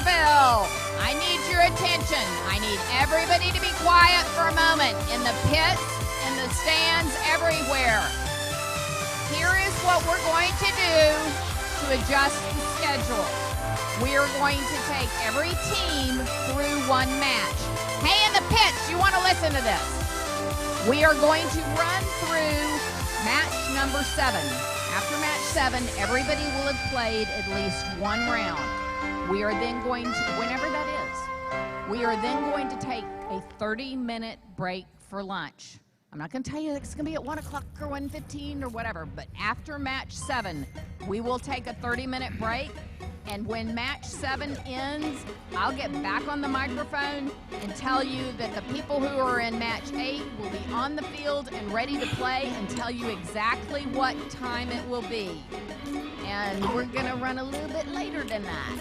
Gainesville, I need your attention. I need everybody to be quiet for a moment. In the pits, in the stands, everywhere. Here is what we're going to do to adjust the schedule. We are going to take every team through one match. Hey, in the pits, you want to listen to this. We are going to run through match number 7. After match 7, everybody will have played at least one round. We are then going to, whenever that is, we are then going to take a 30-minute break for lunch. I'm not going to tell you it's going to be at 1 o'clock or 1:15 or whatever, but after match 7, we will take a 30-minute break. And when match 7 ends, I'll get back on the microphone and tell you that the people who are in match 8 will be on the field and ready to play and tell you exactly what time it will be. And we're going to run a little bit later than that.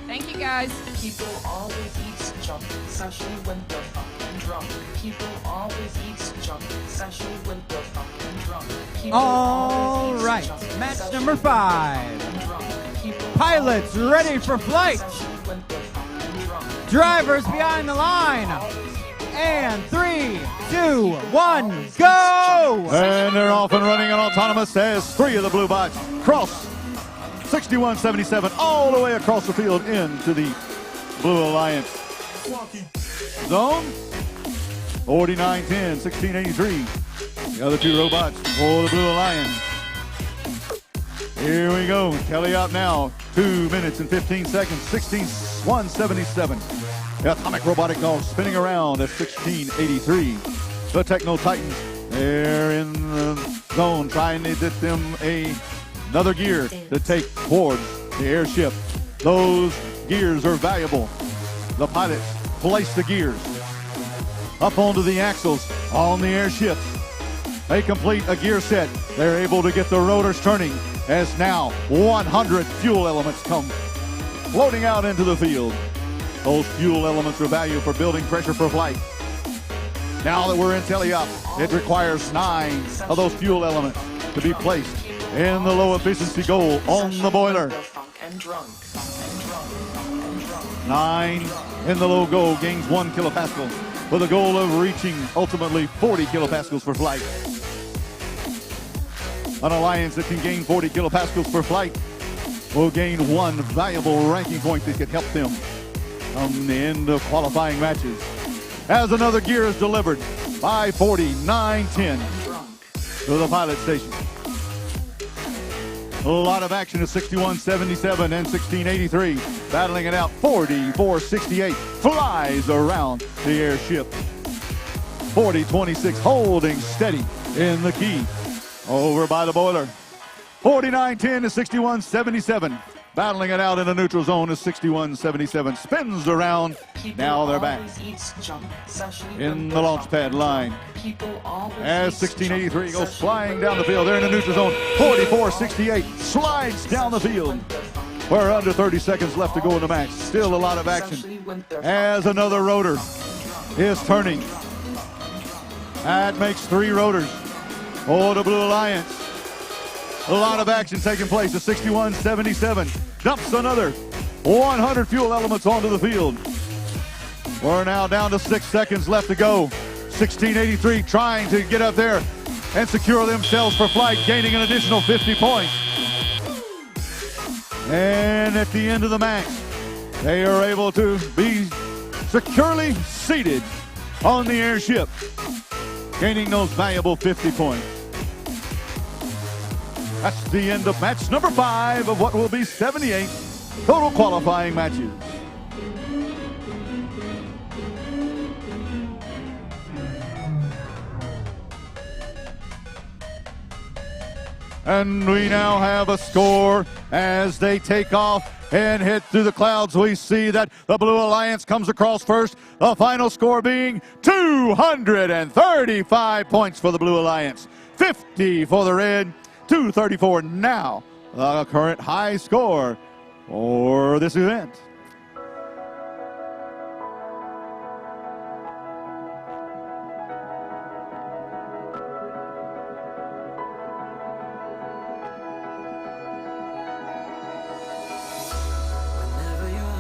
Thank you, guys. People always eat junk, especially when they're fucking drunk. People always eat junk, especially when they're fucking drunk. People All right, match number 5. Pilots ready for flight. Drivers behind the line. And 3, 2, 1, go! And they're off and running and autonomous as 3 of the blue bots cross 61-77 all the way across the field into the Blue Alliance zone. 49-10, 16-83. The other 2 robots for the Blue Alliance. Here we go. Kelly out now. 2 minutes and 15 seconds. 16-177. The Atomic Robotic Dog spinning around at 16-83. The Techno Titans, they're in the zone trying to get them another gear to take towards the airship. Those gears are valuable. The pilots place the gears up onto the axles on the airship. They complete a gear set. They're able to get the rotors turning as now 100 fuel elements come floating out into the field. Those fuel elements are valuable for building pressure for flight. Now that we're in teleop, it requires 9 of those fuel elements to be placed in the low efficiency goal on the boiler. 9 in the low goal gains 1 kilopascal with a goal of reaching ultimately 40 kilopascals for flight. An alliance that can gain 40 kilopascals per flight will gain 1 valuable ranking point that could help them on the end of qualifying matches. As another gear is delivered by 49-10 to the pilot station. A lot of action at 61-77 and 16-83. Battling it out, 44-68. Flies around the airship. 40-26 holding steady in the key. Over by the boiler. 49-10 to 61-77. Battling it out in the neutral zone is 61-77. Spins around. Now they're back in the launch pad line. As 16-83 goes flying down the field. They're in the neutral zone. 44-68 slides down the field. We're under 30 seconds left to go in the match. Still a lot of action. As another rotor is turning. That makes 3 rotors. Oh, the Blue Alliance. A lot of action taking place at 61-77. Dumps another 100 fuel elements onto the field. We're now down to 6 seconds left to go. 16-83 trying to get up there and secure themselves for flight, gaining an additional 50 points. And at the end of the match, they are able to be securely seated on the airship, gaining those valuable 50 points. That's the end of match number 5 of what will be 78 total qualifying matches. And we now have a score as they take off and hit through the clouds. We see that the Blue Alliance comes across first, the final score being 235 points for the Blue Alliance, 50 for the Red, 234 now, the current high score for this event. Whenever your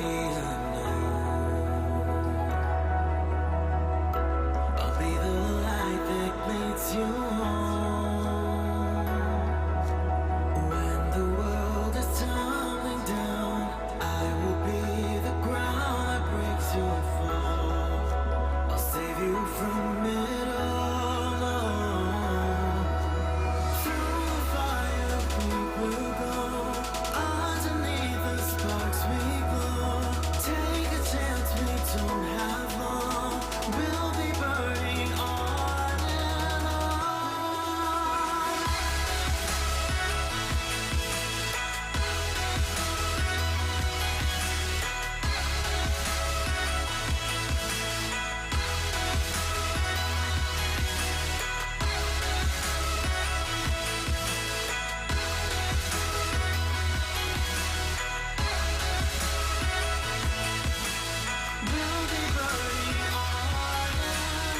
the unknown. I'll be the light that leads you home. When the world is tumbling down, I will be the ground that breaks your fall. I'll save you from it all. Through the fire we will go, underneath the sparks we glow. Take a chance, we don't have long. We'll be burning on and on. We'll be burning on and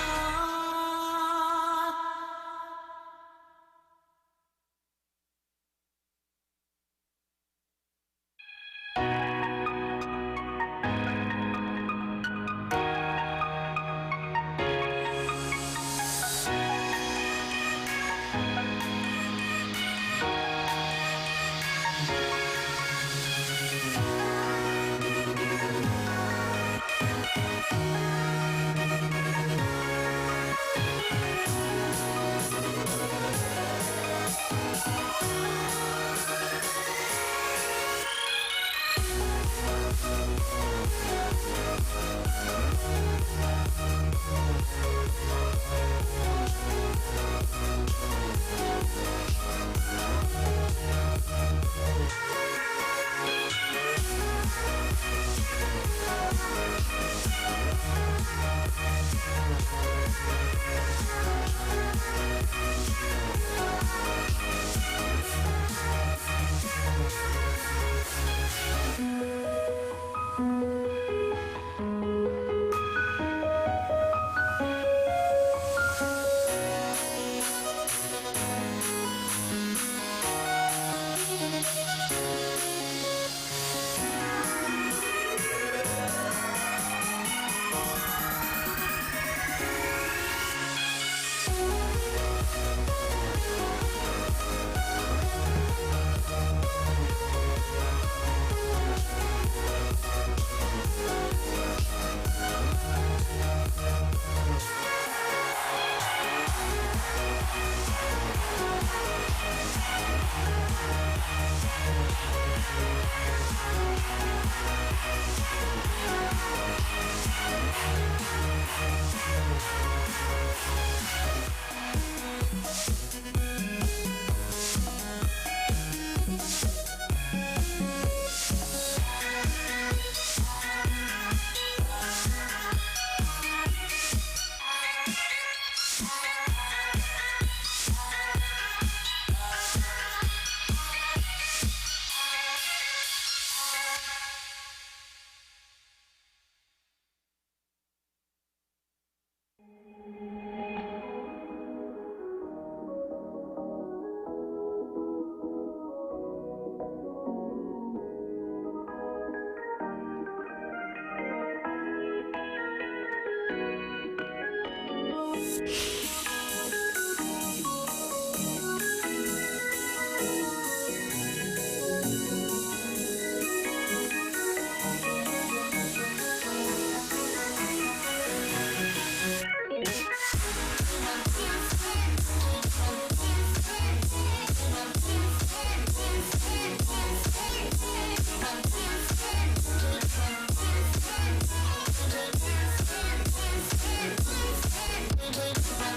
on.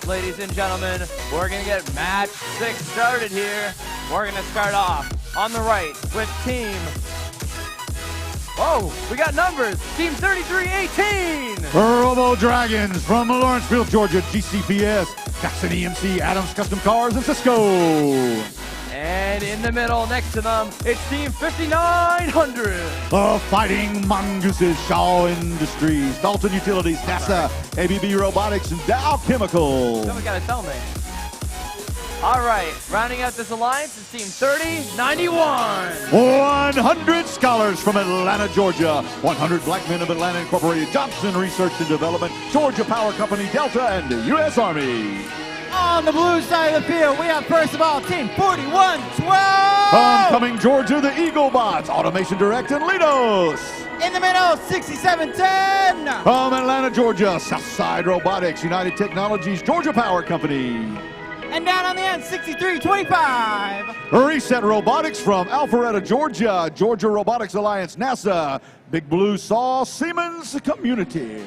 ladies and gentlemen, we're going to get match 6 started here. We're going to start off on the right with team... Oh, we got numbers. Team 3318. Robo Dragons from Lawrenceville, Georgia, GCPS, Jackson EMC, Adams Custom Cars, and Cisco. And in the middle, next to them, it's Team 5900. The Fighting Mongooses, Shaw Industries, Dalton Utilities, NASA, ABB Robotics, and Dow Chemical. Someone got to tell me. All right, rounding out this alliance is Team 3091. 100 scholars from Atlanta, Georgia. 100 black men of Atlanta Incorporated, Johnson Research and Development, Georgia Power Company, Delta, and the U.S. Army. On the blue side of the field, we have first of all Team 4112. From Cumming, Georgia, the Eagle Bots, Automation Direct, and Lidos. In the middle, 6710. From Atlanta, Georgia, Southside Robotics, United Technologies, Georgia Power Company. And down on the end, 6325. Reset Robotics from Alpharetta, Georgia, Georgia Robotics Alliance, NASA, Big Blue Saw, Siemens Community.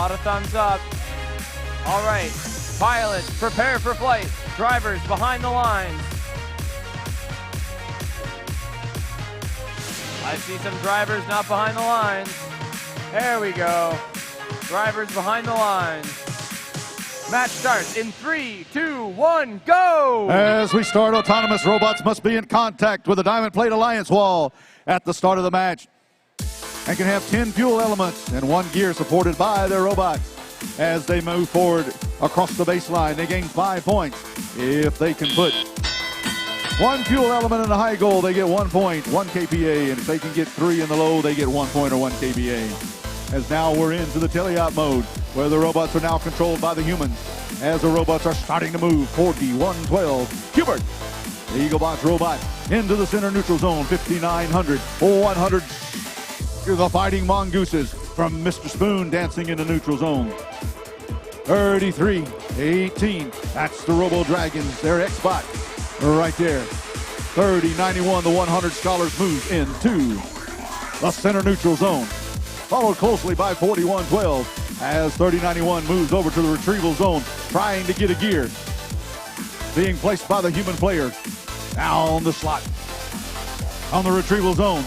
lot of thumbs up. All right, pilots, prepare for flight. Drivers behind the lines. I see some drivers not behind the lines. There we go. Drivers behind the lines. Match starts in 3, 2, 1, go! As we start, autonomous robots must be in contact with the Diamond Plate Alliance wall at the start of the match and can have 10 fuel elements and 1 gear supported by their robots. As they move forward across the baseline, they gain 5 points. If they can put 1 fuel element in the high goal, they get 1 point, 1 KPA, and if they can get 3 in the low, they get 1 point or 1 KPA. As now we're into the teleop mode, where the robots are now controlled by the humans. As the robots are starting to move, 4112, Hubert, the Eaglebox robot, into the center neutral zone, 5900, 100, the Fighting Mongooses from Mr. Spoon dancing in the neutral zone. 3318, that's the Robo Dragons, their X-Bot, right there. 3091, the 100 Scholars moves into the center neutral zone, followed closely by 4112 as 3091 moves over to the retrieval zone, trying to get a gear. Being placed by the human player down the slot on the retrieval zone.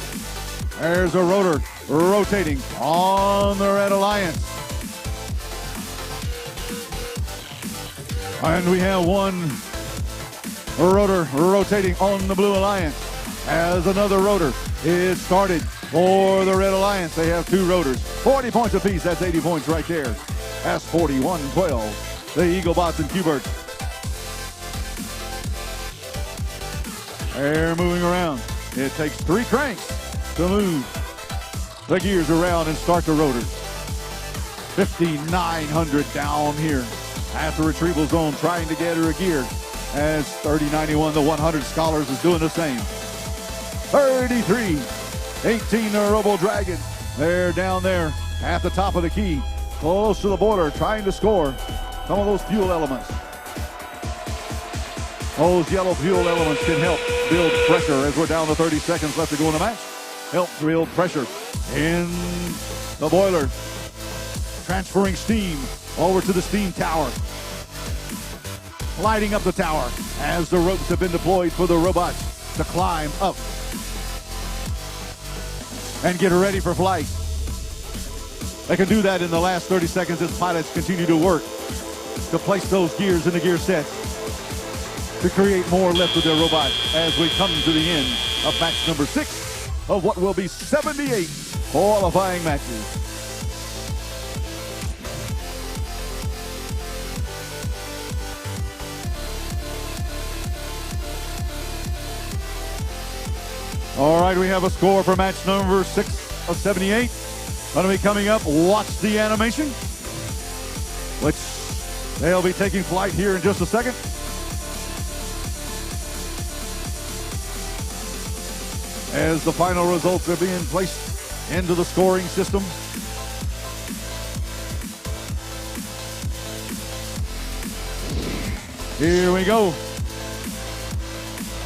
There's a rotor rotating on the Red Alliance. And we have 1 rotor rotating on the Blue Alliance as another rotor is started for the Red Alliance. They have 2 rotors, 40 points apiece. That's 80 points right there. That's 4112. The Eaglebots and Hubert. They're moving around. It takes 3 cranks to move the gears around and start the rotors. 5900 down here at the retrieval zone, trying to get her a gear. As 3091, the 100 Scholars, is doing the same. 3318, the Robo Dragon. They're down there at the top of the key, close to the border, trying to score some of those fuel elements. Those yellow fuel elements can help build pressure as we're down to 30 seconds left to go in the match. Help build pressure in the boiler, transferring steam over to the steam tower, lighting up the tower as the ropes have been deployed for the robots to climb up and get ready for flight. They can do that in the last 30 seconds as pilots continue to work to place those gears in the gear sets to create more lift with their robots as we come to the end of match number 6 of what will be 78 qualifying matches. All right, we have a score for match number 6 of 78. Going to be coming up, watch the animation, which they'll be taking flight here in just a second. As the final results are being placed into the scoring system. Here we go.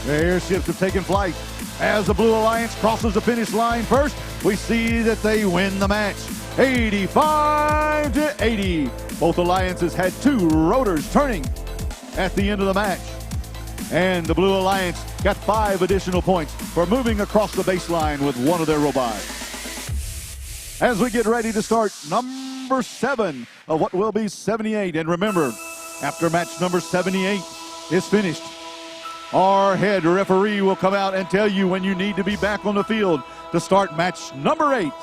The airships have taken flight. As the Blue Alliance crosses the finish line first, we see that they win the match, 85-80. Both alliances had 2 rotors turning at the end of the match. And the Blue Alliance got 5 additional points for moving across the baseline with one of their robots. As we get ready to start number 7 of what will be 78. And remember, after match number 78 is finished, our head referee will come out and tell you when you need to be back on the field to start match number 8.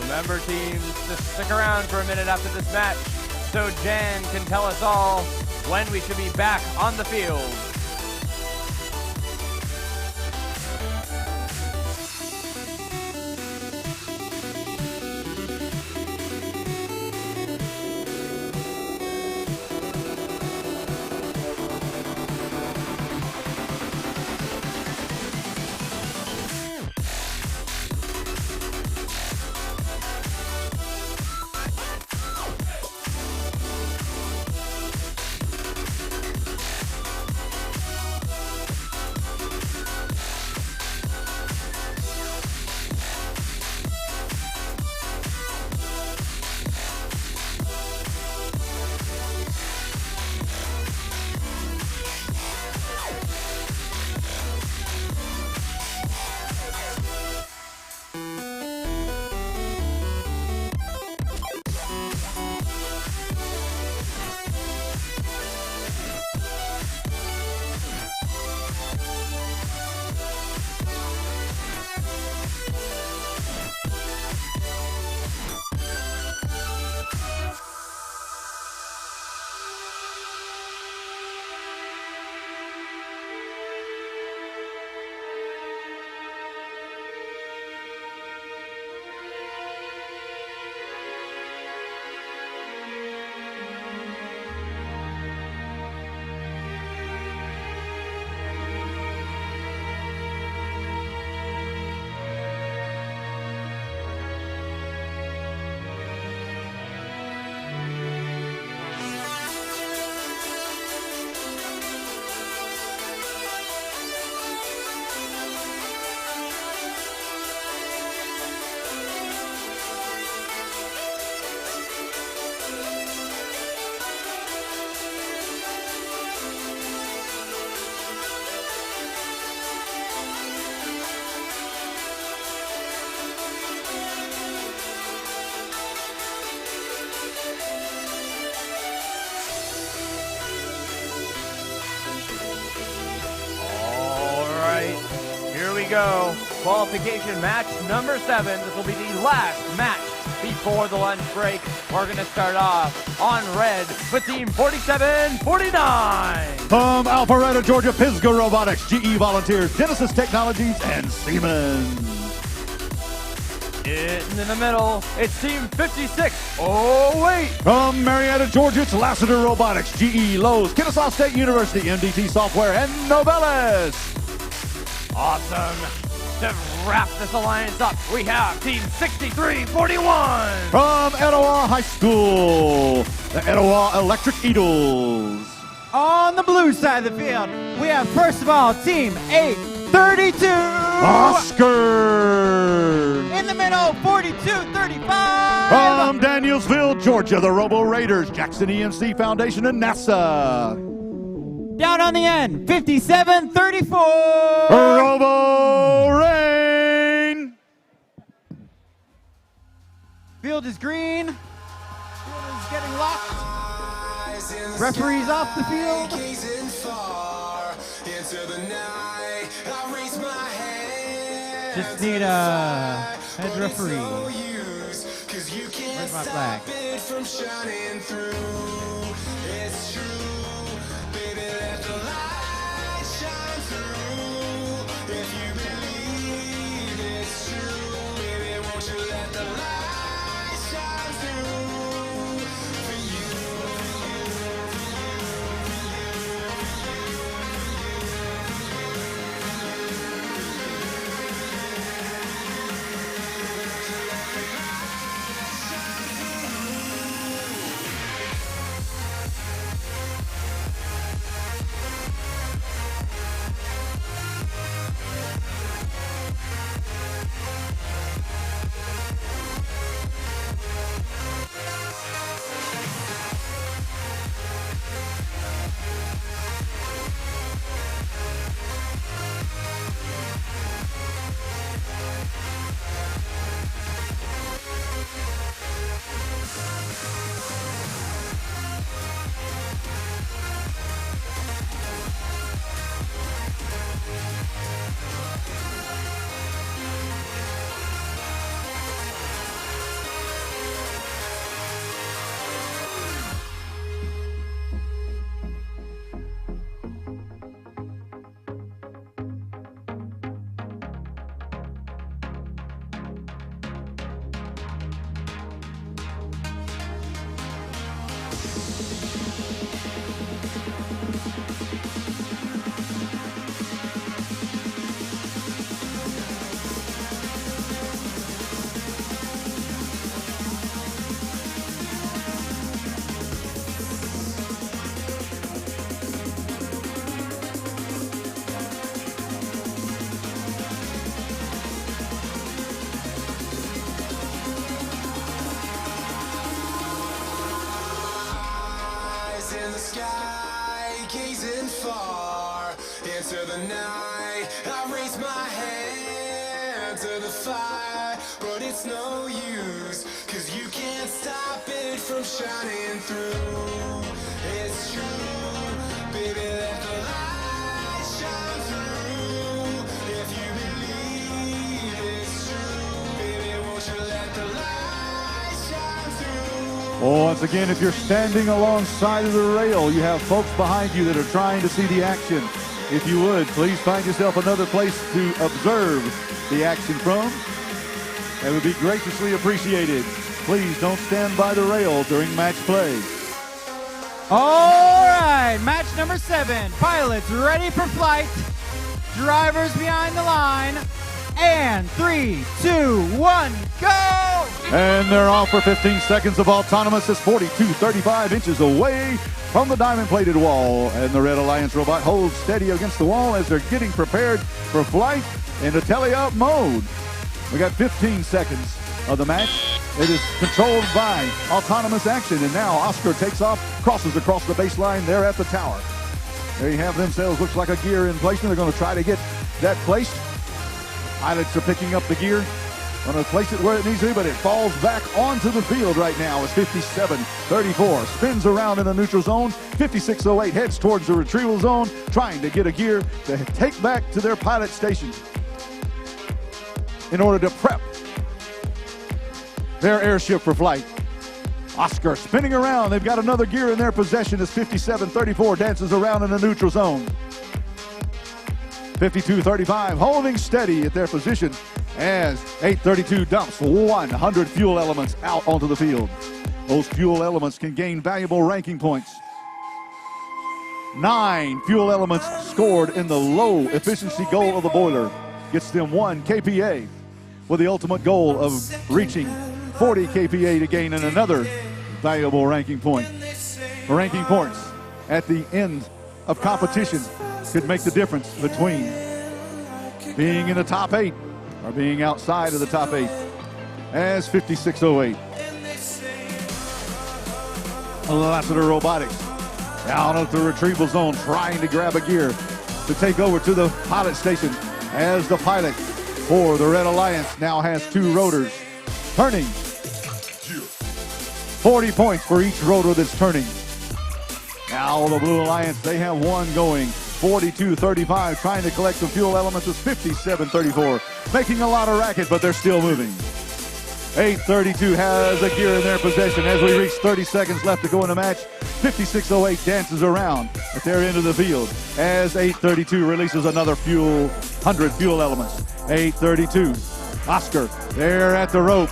Remember, teams, just stick around for a minute after this match so Jan can tell us all when we should be back on the field. go. Qualification match number 7. This will be the last match before the lunch break. We're going to start off on red with Team 4749. From Alpharetta, Georgia, Pisgah Robotics, GE Volunteers, Genesis Technologies, and Siemens. In the middle, it's Team 5608. From Marietta, Georgia, it's Lassiter Robotics, GE, Lowe's, Kennesaw State University, MDT Software, and Novellus. Awesome. To wrap this alliance up, we have Team 6341. From Etowah High School, the Etowah Electric Eagles. On the blue side of the field, we have, first of all, Team 832. Oscar. In the middle, 4235. From Danielsville, Georgia, the Robo Raiders, Jackson EMC Foundation, and NASA. Down on the end, 5734. Robo Rain. Field is green. Field is getting locked. Referee's off the field. Just need a head referee. Where's my flag? Sky, gazing far into the night. I raise my hand to the fire, but it's no use, 'cause you can't stop it from shining through. It's true, baby, let the light shine through. If you believe it's true, baby, won't you let the light shine through? Once again, if you're standing alongside of the rail, you have folks behind you that are trying to see the action. If you would, please find yourself another place to observe the action from. That would be graciously appreciated. Please don't stand by the rail during match play. All right, match number 7. Pilots ready for flight. Drivers behind the line. And 3, 2, 1, go! And they're off for 15 seconds of autonomous. It's 42-35 inches away from the diamond-plated wall. And the Red Alliance robot holds steady against the wall as they're getting prepared for flight into tele-up mode. We got 15 seconds of the match. It is controlled by autonomous action. And now Oscar takes off, crosses across the baseline there at the tower. There you have themselves. Looks like a gear in placement. They're going to try to get that placed. Pilots are picking up the gear. Going to place it where it needs to be, but it falls back onto the field right now. It's 57-34. Spins around in the neutral zone. 5608 heads towards the retrieval zone, trying to get a gear to take back to their pilot stations. in order to prep their airship for flight. Oscar spinning around. They've got another gear in their possession as 5734 dances around in the neutral zone. 5235 holding steady at their position as 832 dumps 100 fuel elements out onto the field. Those fuel elements can gain valuable ranking points. 9 fuel elements scored in the low efficiency goal of the boiler gets them 1 KPA, with the ultimate goal of reaching 40 KPA to gain in another valuable ranking point. Ranking points at the end of competition could make the difference between being in the top 8 or being outside of the top 8 as 5608. Lassiter Robotics down at the retrieval zone trying to grab a gear to take over to the pilot station as the pilot for the Red Alliance now has 2 rotors turning. 40 points for each rotor that's turning. Now the Blue Alliance, they have 1 going. 4235 trying to collect some fuel elements is 5734. Making a lot of racket, but they're still moving. 832 has a gear in their possession as we reach 30 seconds left to go in the match. 5608 dances around at their end of the field as 832 releases another 100 fuel elements. 832, Oscar, they're at the rope.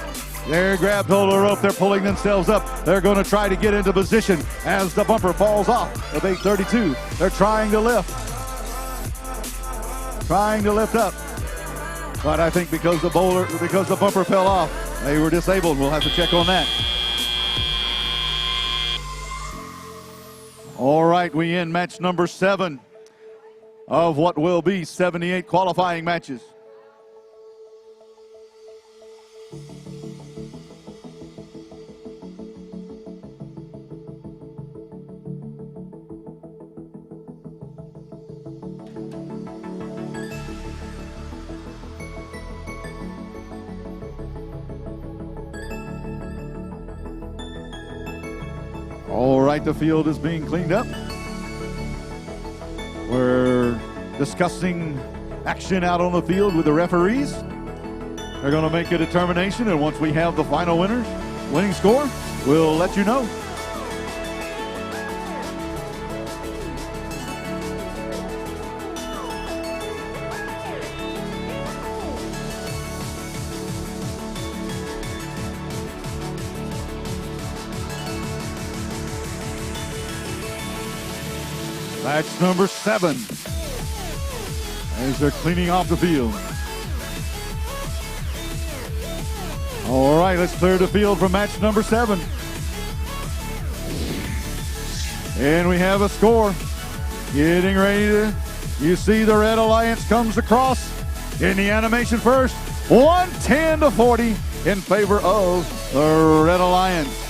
They're grabbed hold of the rope. They're pulling themselves up. They're going to try to get into position as the bumper falls off of 832. They're trying to lift. Trying to lift up. But I think because the bumper fell off, they were disabled. We'll have to check on that. All right, we end match number 7 of what will be 78 qualifying matches. All right, the field is being cleaned up. We're discussing action out on the field with the referees. They're going to make a determination, and once we have the final winning score, we'll let you know. Match number 7 as they're cleaning off the field. All right, let's clear the field for match number 7. And we have a score. Getting ready to, you see the Red Alliance comes across in the animation first. 110 to 40 in favor of the Red Alliance.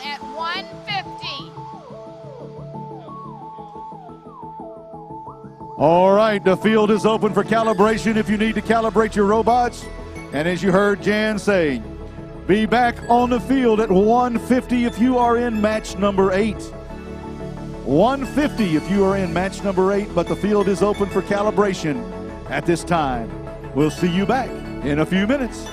At 150. All right, the field is open for calibration if you need to calibrate your robots. And as you heard Jan say, be back on the field at 150 if you are in match number 8. 150 if you are in match number 8, but the field is open for calibration at this time. We'll see you back in a few minutes.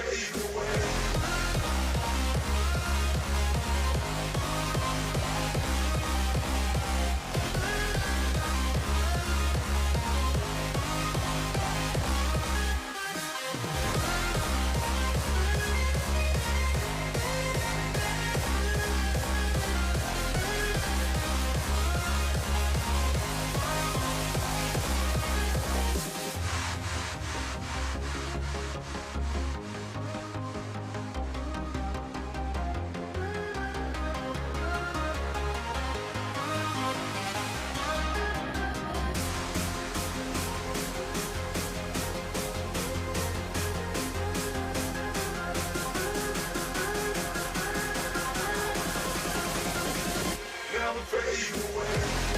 fade away. Never fade away.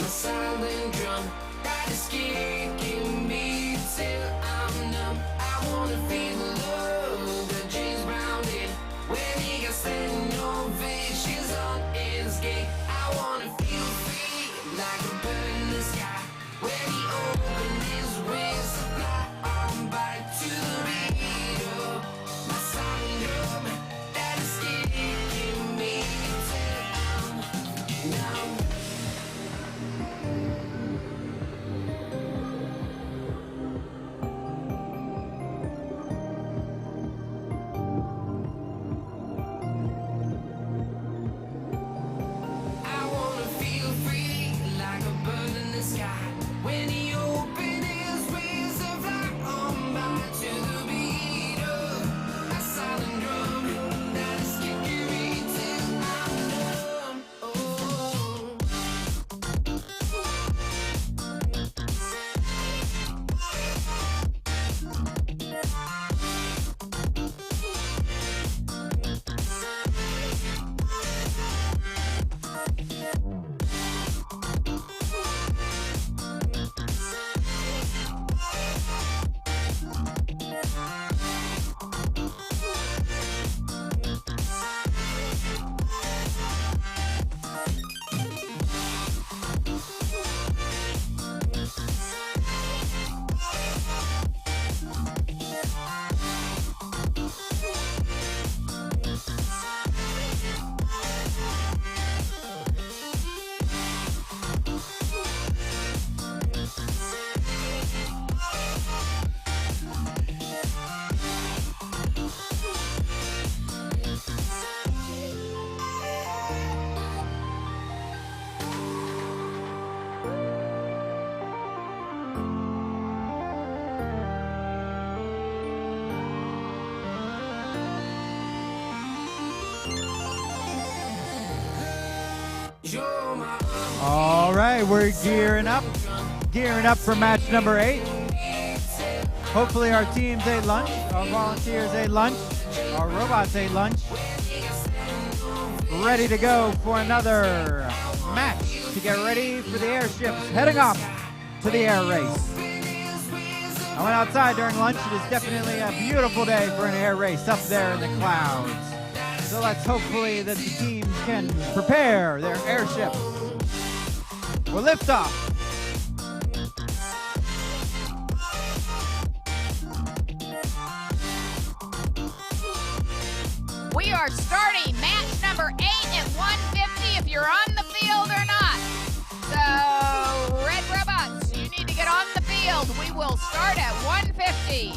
Silent drum that is kicking me till I'm numb. I wanna feel the love that James Brown did when he got standing ovations on his gate. I wanna feel free like a bird in the sky when he opened his wings to fly on by to the beat of my silent drum that is kicking me till I'm numb. When he opened his wings to fly on by to the beat of a silent drum that is kicking me till I'm numb. Oh. All right, we're gearing up for match number 8. Hopefully our teams ate lunch, our volunteers ate lunch, our robots ate lunch. Ready to go for another match to get ready for the airships heading off to the air race. I went outside during lunch. It is definitely a beautiful day for an air race up there in the clouds. So let's hopefully that the teams can prepare their airships. We'll lift off. We are starting match number 8 at 150 if you're on the field or not. So, Red Robots, you need to get on the field. We will start at 150.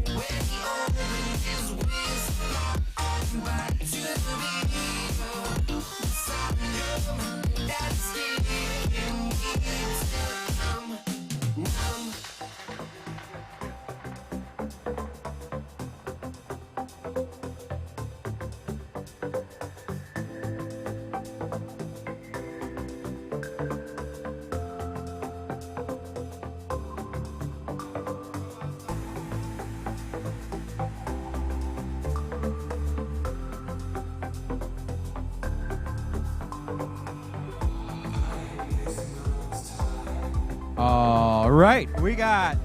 When he opened his wings, on by All right, we got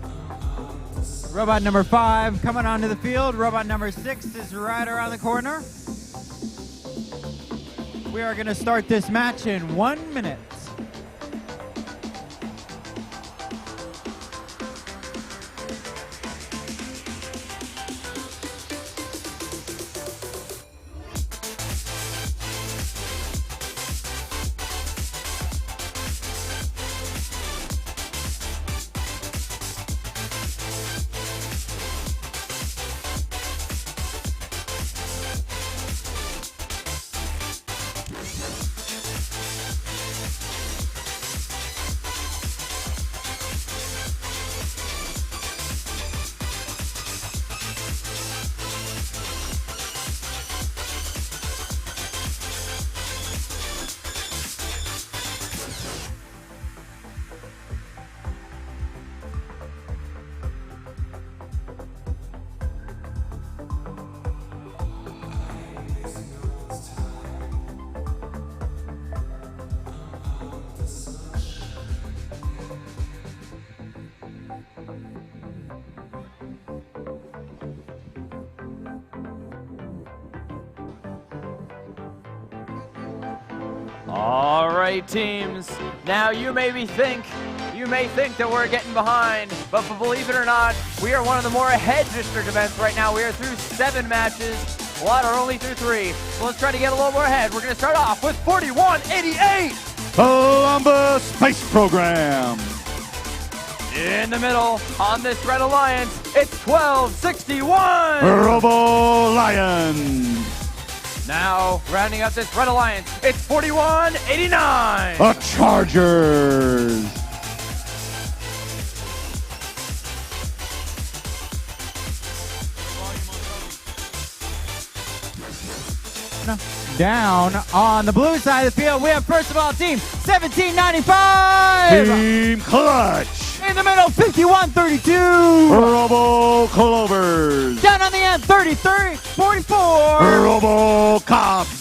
robot number 5 coming onto the field. Robot number 6 is right around the corner. We are going to start this match in 1 minute. All right, teams. Now you may think that we're getting behind, but believe it or not, we are one of the more ahead district events right now. We are through 7 matches. A lot are only through 3. So let's try to get a little more ahead. We're going to start off with 4188. Columbus Space Program. In the middle, on this Red Alliance, it's 1261. Robo Lion. Now, rounding out this Red Alliance, it's 4189. The Chargers. Down on the blue side of the field, we have first of all team 1795. Team Clutch. In the middle, 5132. Robo Clovers. Down on the end, 3344. Robo Cops.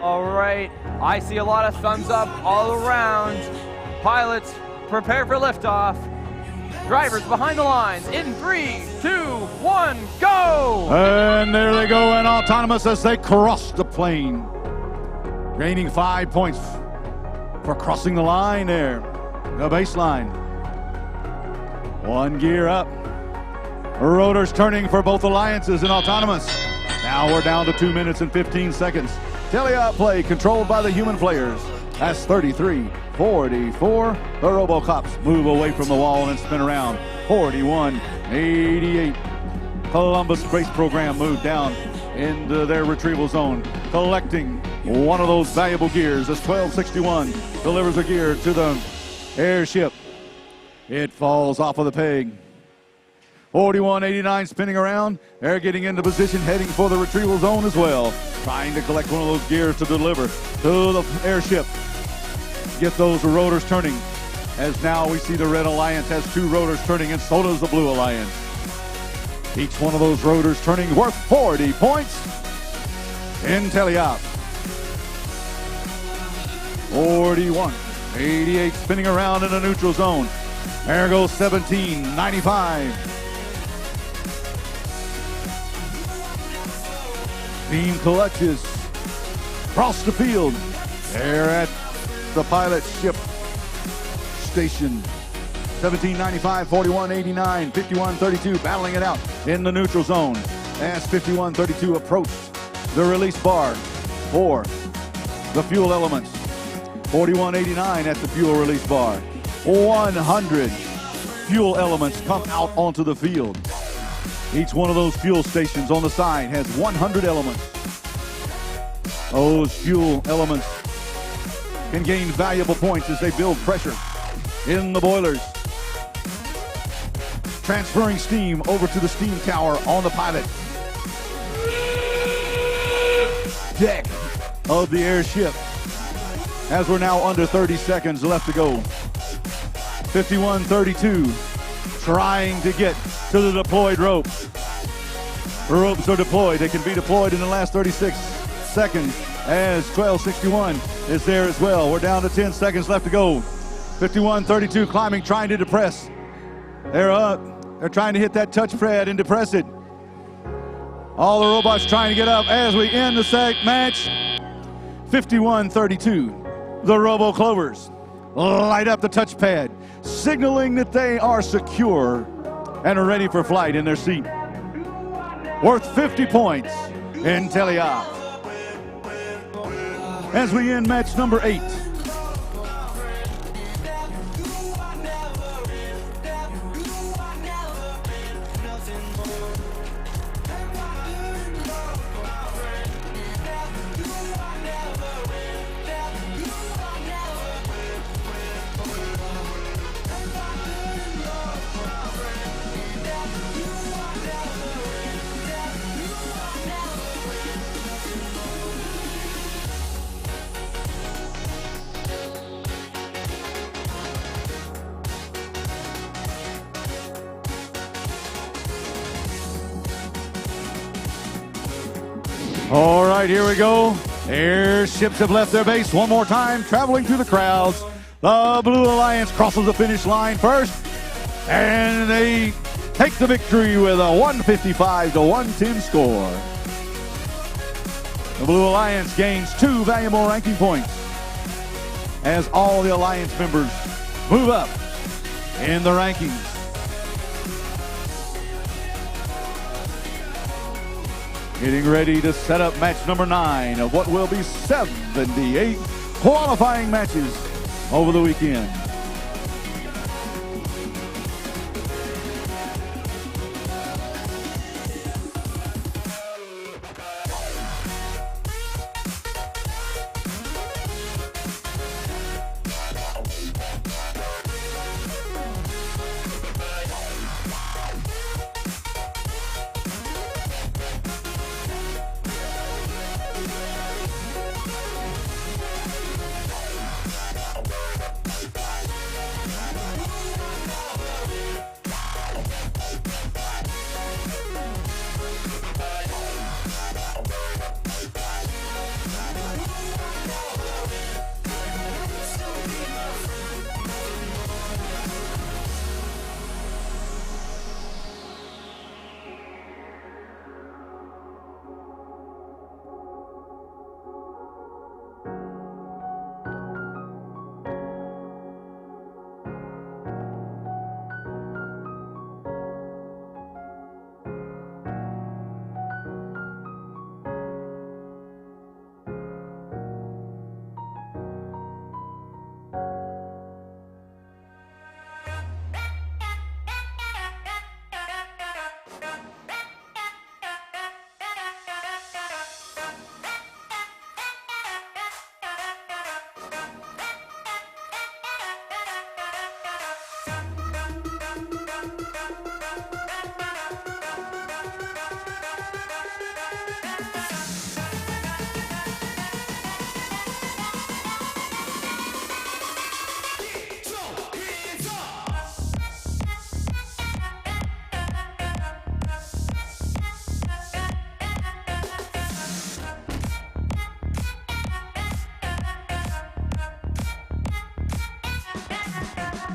All right, I see a lot of thumbs up all around. Pilots, prepare for liftoff. Drivers behind the lines in 3, 2, 1, go! And there they go in autonomous as they cross the plane. Gaining 5 points for crossing the line there, the baseline. 1 gear up. Rotors turning for both alliances in autonomous. Now we're down to 2 minutes and 15 seconds. Teleop play controlled by the human players. That's 33-44. The Robocops move away from the wall and spin around. 41-88. Columbus Space Program moved down into their retrieval zone, collecting one of those valuable gears as 1261 delivers a gear to the airship. It falls off of the peg. 41-89 spinning around. They're getting into position, heading for the retrieval zone as well. Trying to collect one of those gears to deliver to the airship. Get those rotors turning. As now we see the Red Alliance has 2 rotors turning, and so does the Blue Alliance. Each one of those rotors turning worth 40 points in Teleop. 41-88 spinning around in a neutral zone. There goes 1795. Team Clutches across the field. They're at the pilot ship station. 1795, 4189, 5132 battling it out in the neutral zone as 5132 approached the release bar for the fuel elements. 4189 at the fuel release bar. 100 fuel elements come out onto the field. Each one of those fuel stations on the side has 100 elements. Those fuel elements can gain valuable points as they build pressure in the boilers, transferring steam over to the steam tower on the pilot deck of the airship. As we're now under 30 seconds left to go. 5132 trying to get to the deployed ropes. The ropes are deployed. They can be deployed in the last 36 seconds as 1261 is there as well. We're down to 10 seconds left to go. 5132 climbing, trying to depress. They're up. They're trying to hit that touch pad and depress it. All the robots trying to get up as we end the match. 5132, the Robo Clovers light up the touchpad, signaling that they are secure and are ready for flight in their seat. Worth 50 points in teleop. As we end match number 8. All right, here we go. Airships have left their base one more time, traveling through the crowds. The Blue Alliance crosses the finish line first, and they take the victory with a 155-110 score. The Blue Alliance gains 2 valuable ranking points as all the Alliance members move up in the rankings. Getting ready to set up match number 9 of what will be 78 qualifying matches over the weekend.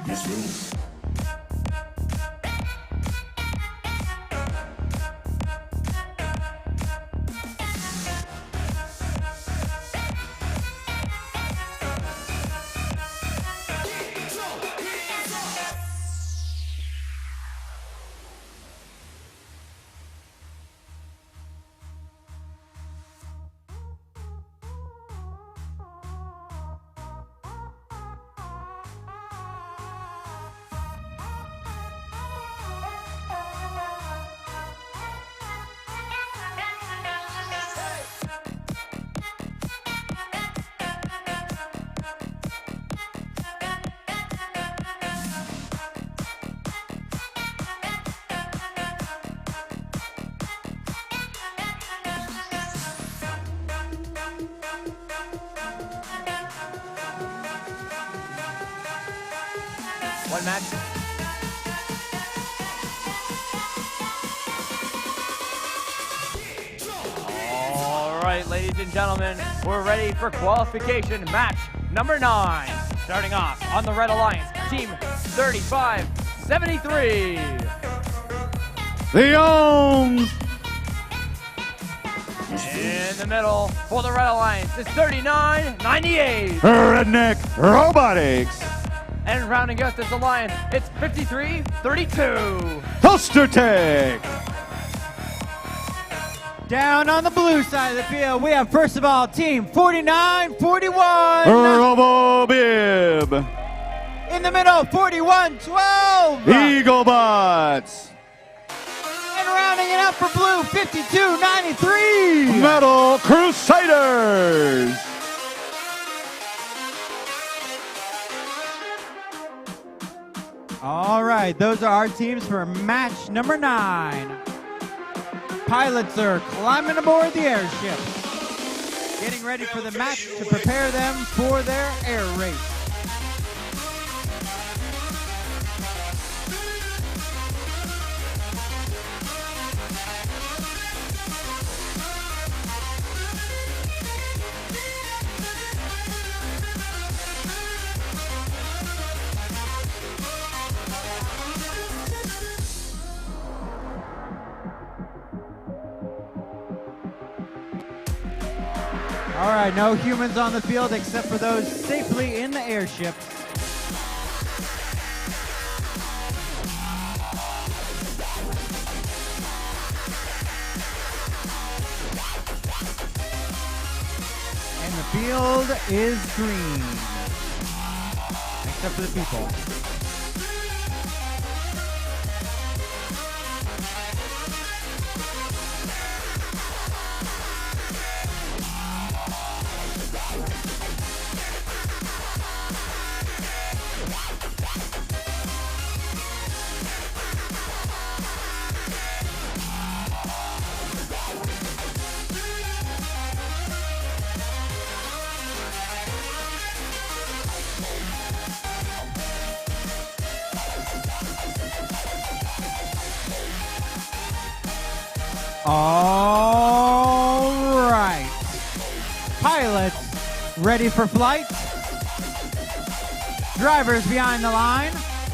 This rules. One match. All right, ladies and gentlemen, we're ready for qualification match number 9. Starting off on the Red Alliance, team 3573. The Ohms. In the middle for the Red Alliance is 3998. Redneck Robotics. And rounding out this alliance, it's 5332. Toaster Tech. Down on the blue side of the field, we have first of all team 4941. RoboBib. In the middle, 4112. Eaglebots. And rounding it up for blue, 5293. Metal Crusaders. All right, those are our teams for match number 9. Pilots are climbing aboard the airship, getting ready for the match to prepare them for their air race. All right, no humans on the field except for those safely in the airship. And the field is green, except for the people. All right. Pilots ready for flight. Drivers behind the line.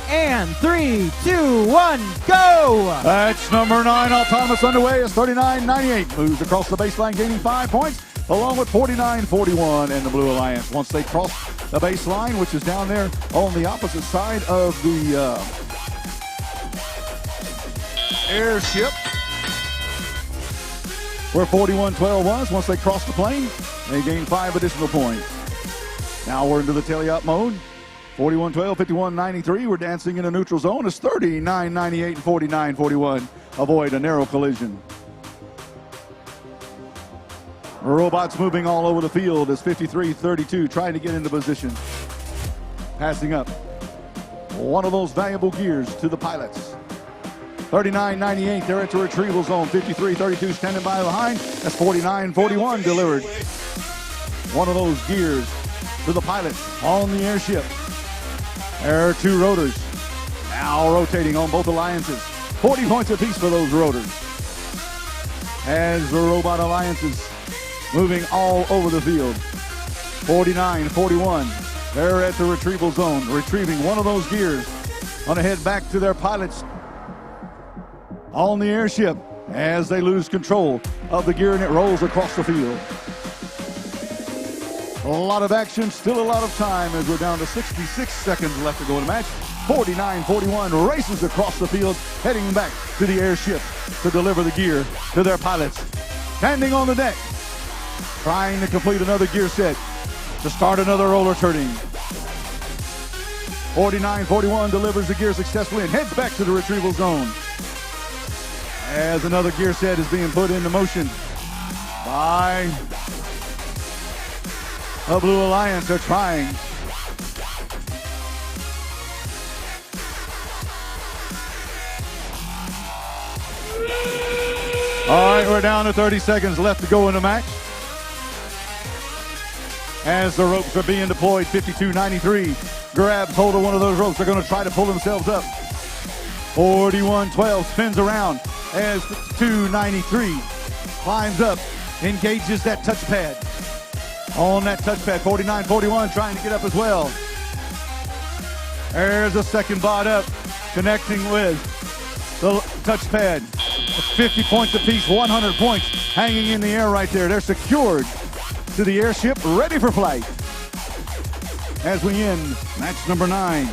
And 3, 2, 1, go! That's number 9, autonomous underway as 3998 moves across the baseline, gaining 5 points, along with 4941 and the Blue Alliance. Once they cross the baseline, which is down there on the opposite side of the airship, where 4112 was, once they crossed the plane, they gained 5 additional points. Now we're into the teleop mode. 4112, 5193, we're dancing in a neutral zone as 3998 and 4941 avoid a narrow collision. Robots moving all over the field as 5332 trying to get into position. Passing up one of those valuable gears to the pilots. 3998, they're at the retrieval zone. 5332 standing by behind. That's 4941 delivered. One of those gears to the pilots on the airship. There are 2 rotors now rotating on both alliances. 40 points apiece for those rotors. As the robot alliances moving all over the field. 49-41, they're at the retrieval zone, retrieving one of those gears. Gonna head back to their pilots on the airship as they lose control of the gear and it rolls across the field. A lot of action, still a lot of time as we're down to 66 seconds left to go in the match. 49-41 races across the field, heading back to the airship to deliver the gear to their pilots. Standing on the deck, trying to complete another gear set to start another roller turning. 49-41 delivers the gear successfully and heads back to the retrieval zone. As another gear set is being put into motion by the Blue Alliance. They're trying. All right, we're down to 30 seconds left to go in the match. As the ropes are being deployed, 5293 grabs hold of one of those ropes. They're going to try to pull themselves up. 41-12 spins around as 293 climbs up, engages that touchpad. On that touchpad, 49-41 trying to get up as well. There's a second bot up, connecting with the touchpad. 50 points apiece, 100 points hanging in the air right there. They're secured to the airship, ready for flight. As we end match number 9.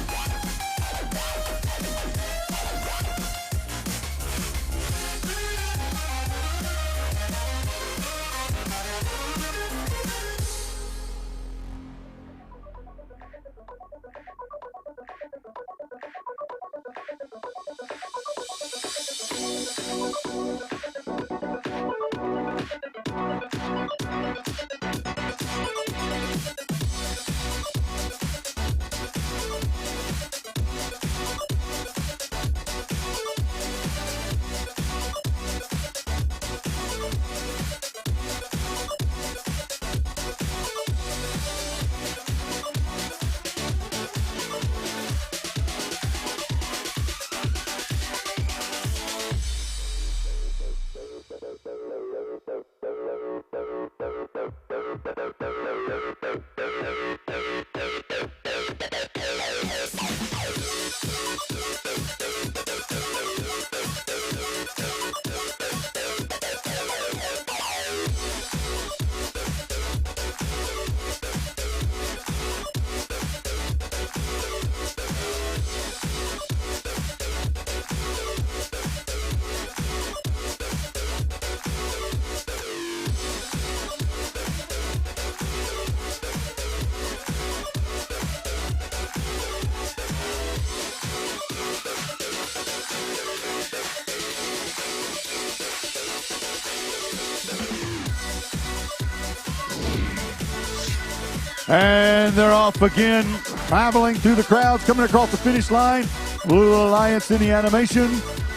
And they're off again, traveling through the crowds, coming across the finish line. Blue Alliance in the animation,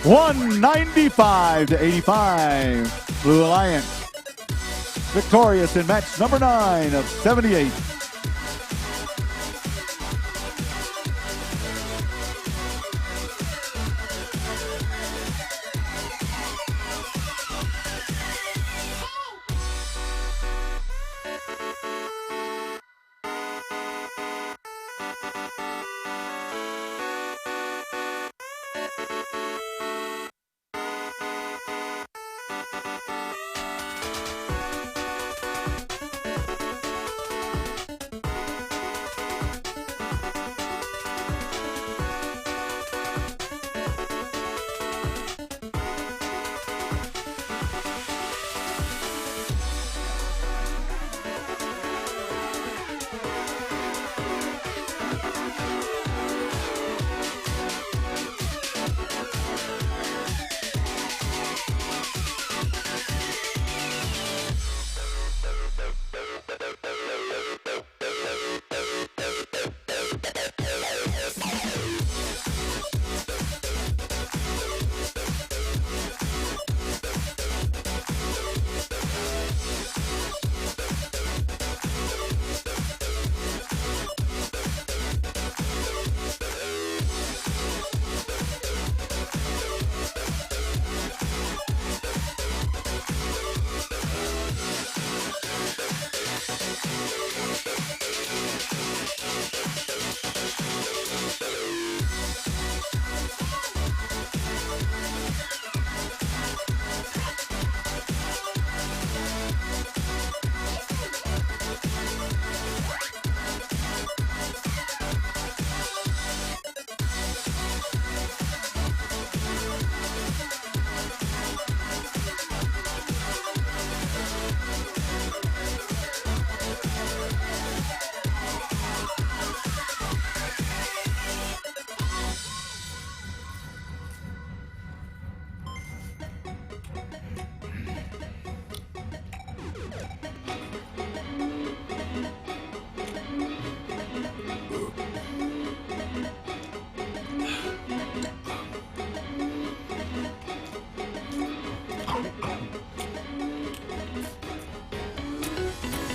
195-85. Blue Alliance victorious in match number 9 of 78.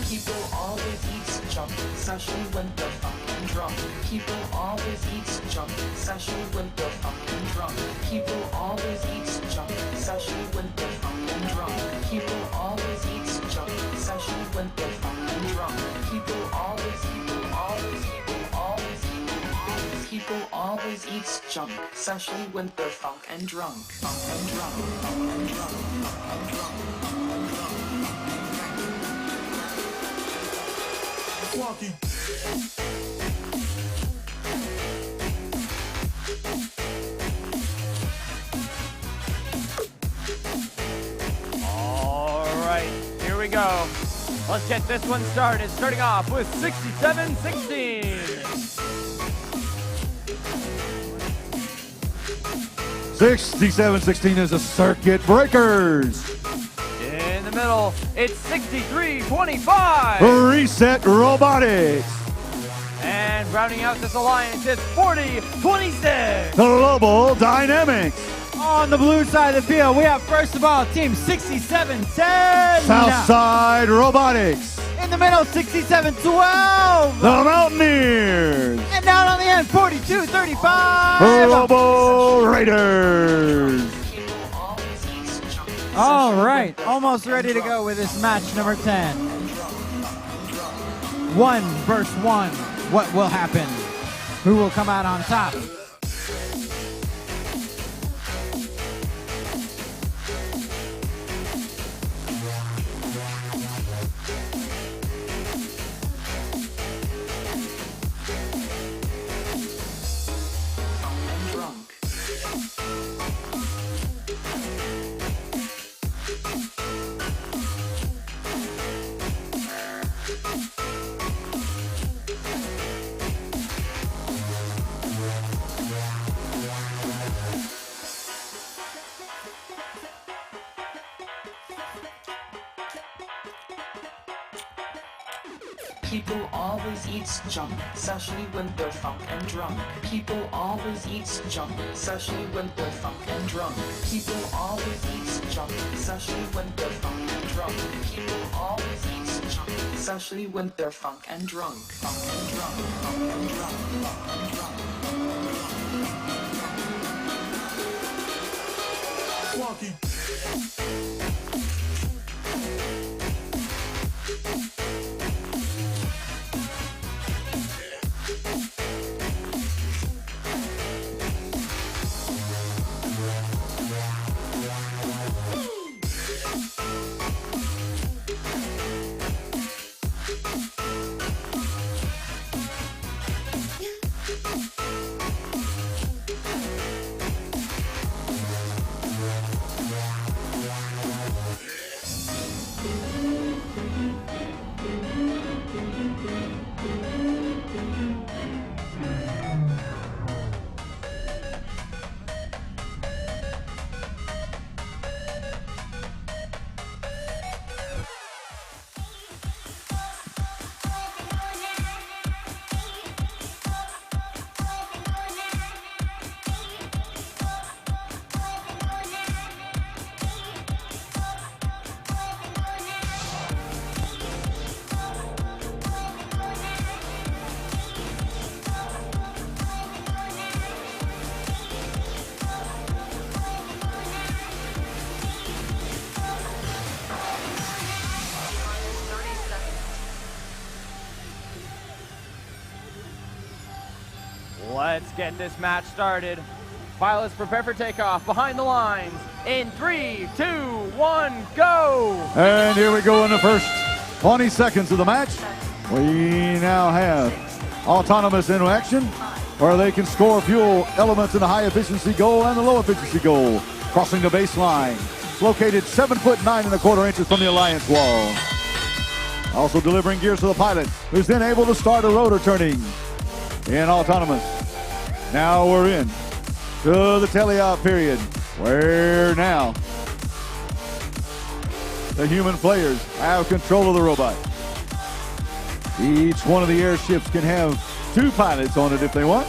People always eat junk, especially when they're fucking drunk. People always eat junk, especially when they're fucking drunk. People always eat junk, especially when they're fucking drunk. People always eat junk, especially when they're fucking drunk. People always eat junk, especially when they're funk and drunk. Funk and drunk, funk and drunk, funk and drunk, funk and drunk. All right, here we go. Let's get this one started. Starting off with 67-16. 67-16 is the Circuit Breakers. In the middle, it's 63-25. Reset Robotics. And rounding out this alliance, it's 40-26. Global Dynamics. On the blue side of the field, we have first of all Team 67-10. Southside Robotics. In the middle, 67-12. The Mountaineers. And down on the end, 42-35. Robo Raiders. All right, almost ready to go with this match number 10. 1 versus 1. What will happen? Who will come out on top? People always eat junk, especially when they're funk and drunk. People always eat junk, especially when they're funk and drunk. People always eat junk, especially when they're funk and drunk. People always eat junk, especially when they're funk and drunk. Funk and drunk, funk and drunk, funk and drunk. Walkie. Let's get this match started. Pilots prepare for takeoff behind the lines. In 3, 2, 1, go! And here we go in the first 20 seconds of the match. We now have autonomous interaction where they can score fuel elements in the high efficiency goal and the low efficiency goal. Crossing the baseline. It's located 7'9¼ from the Alliance wall. Also delivering gears to the pilot, who's then able to start a rotor turning in autonomous. Now we're in to the teleop period, where now the human players have control of the robot. Each one of the airships can have 2 pilots on it if they want.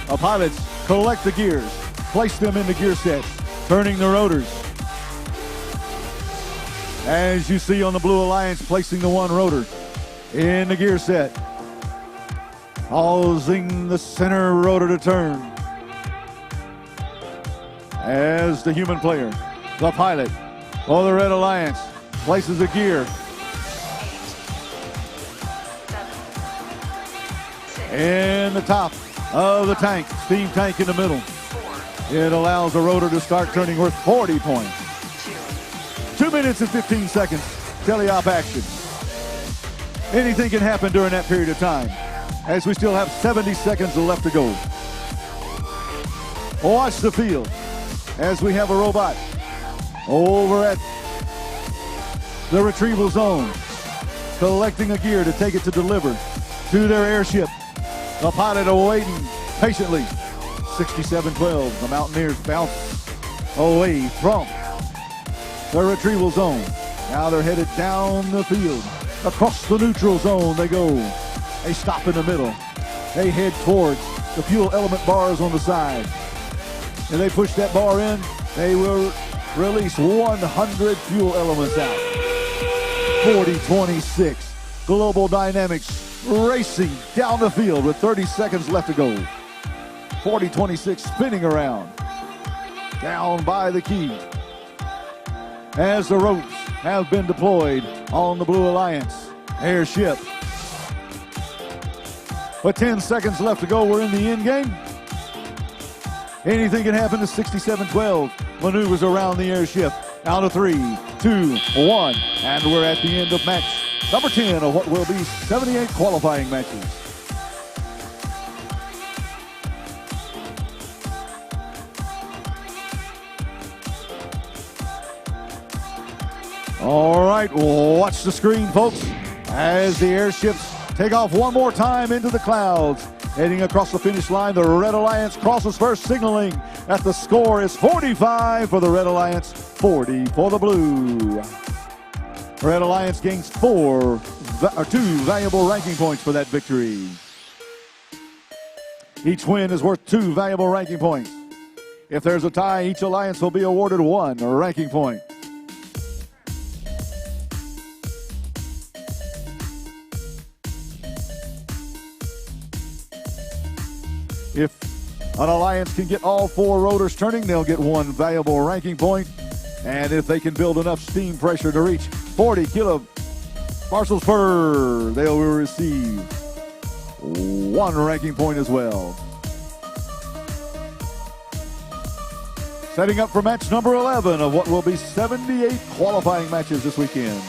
The pilots collect the gears, place them in the gear sets, turning the rotors. As you see on the Blue Alliance, placing the 1 rotor in the gear set. causing the center rotor to turn. As the human player, the pilot for the Red Alliance, places a gear. In the top of the tank, steam tank in the middle. It allows the rotor to start turning worth 40 points. 2 minutes and 15 seconds, teleop action. Anything can happen during that period of time, as we still have 70 seconds left to go. Watch the field, as we have a robot over at the retrieval zone, collecting a gear to take it to deliver to their airship. The pilot awaiting patiently. 67-12, the Mountaineers bounce away from the retrieval zone. Now they're headed down the field. Across the neutral zone they go. They stop in the middle. They head towards the fuel element bars on the side. And they push that bar in, they will release 100 fuel elements out. 40-26, Global Dynamics racing down the field with 30 seconds left to go. 40-26 spinning around. Down by the key. As the ropes have been deployed on the Blue Alliance airship. With 10 seconds left to go, we're in the end game. Anything can happen to 67-12. Maneuvers around the airship. Out of 3, 2, 1. And we're at the end of match number 10 of what will be 78 qualifying matches. All right, watch the screen, folks, as the airships take off one more time into the clouds. Heading across the finish line, the Red Alliance crosses first, signaling that the score is 45 for the Red Alliance, 40 for the Blue. Red Alliance gains 2 valuable ranking points for that victory. Each win is worth 2 valuable ranking points. If there's a tie, each alliance will be awarded 1 ranking point. If an alliance can get all 4 rotors turning, they'll get 1 valuable ranking point. And if they can build enough steam pressure to reach 40 kiloparcels per, they will receive 1 ranking point as well. Setting up for match number 11 of what will be 78 qualifying matches this weekend.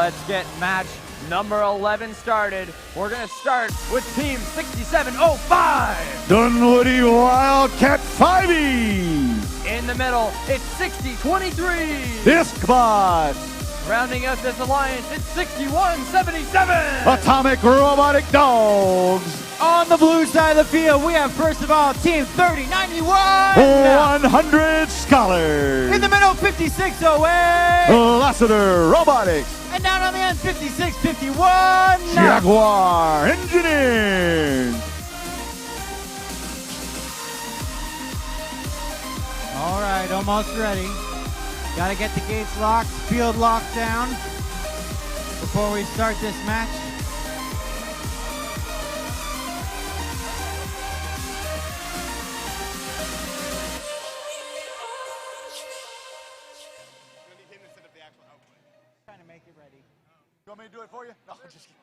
Let's get match number 11 started. We're going to start with Team 6705. Dunwoody Wildcat 5E. In the middle, it's 6023. Discbots. Rounding us this alliance, it's 6177. Atomic Robotic Dogs. On the blue side of the field, we have first of all Team 3091. 100 Scholars. In the middle, 5608. Lassiter Robotics. And down on the end, 5651. Jaguar Engineers. All right, almost ready. Got to get the gates locked, field locked down before we start this match. Trying to make it ready. You want me to do it for you? No, just kidding.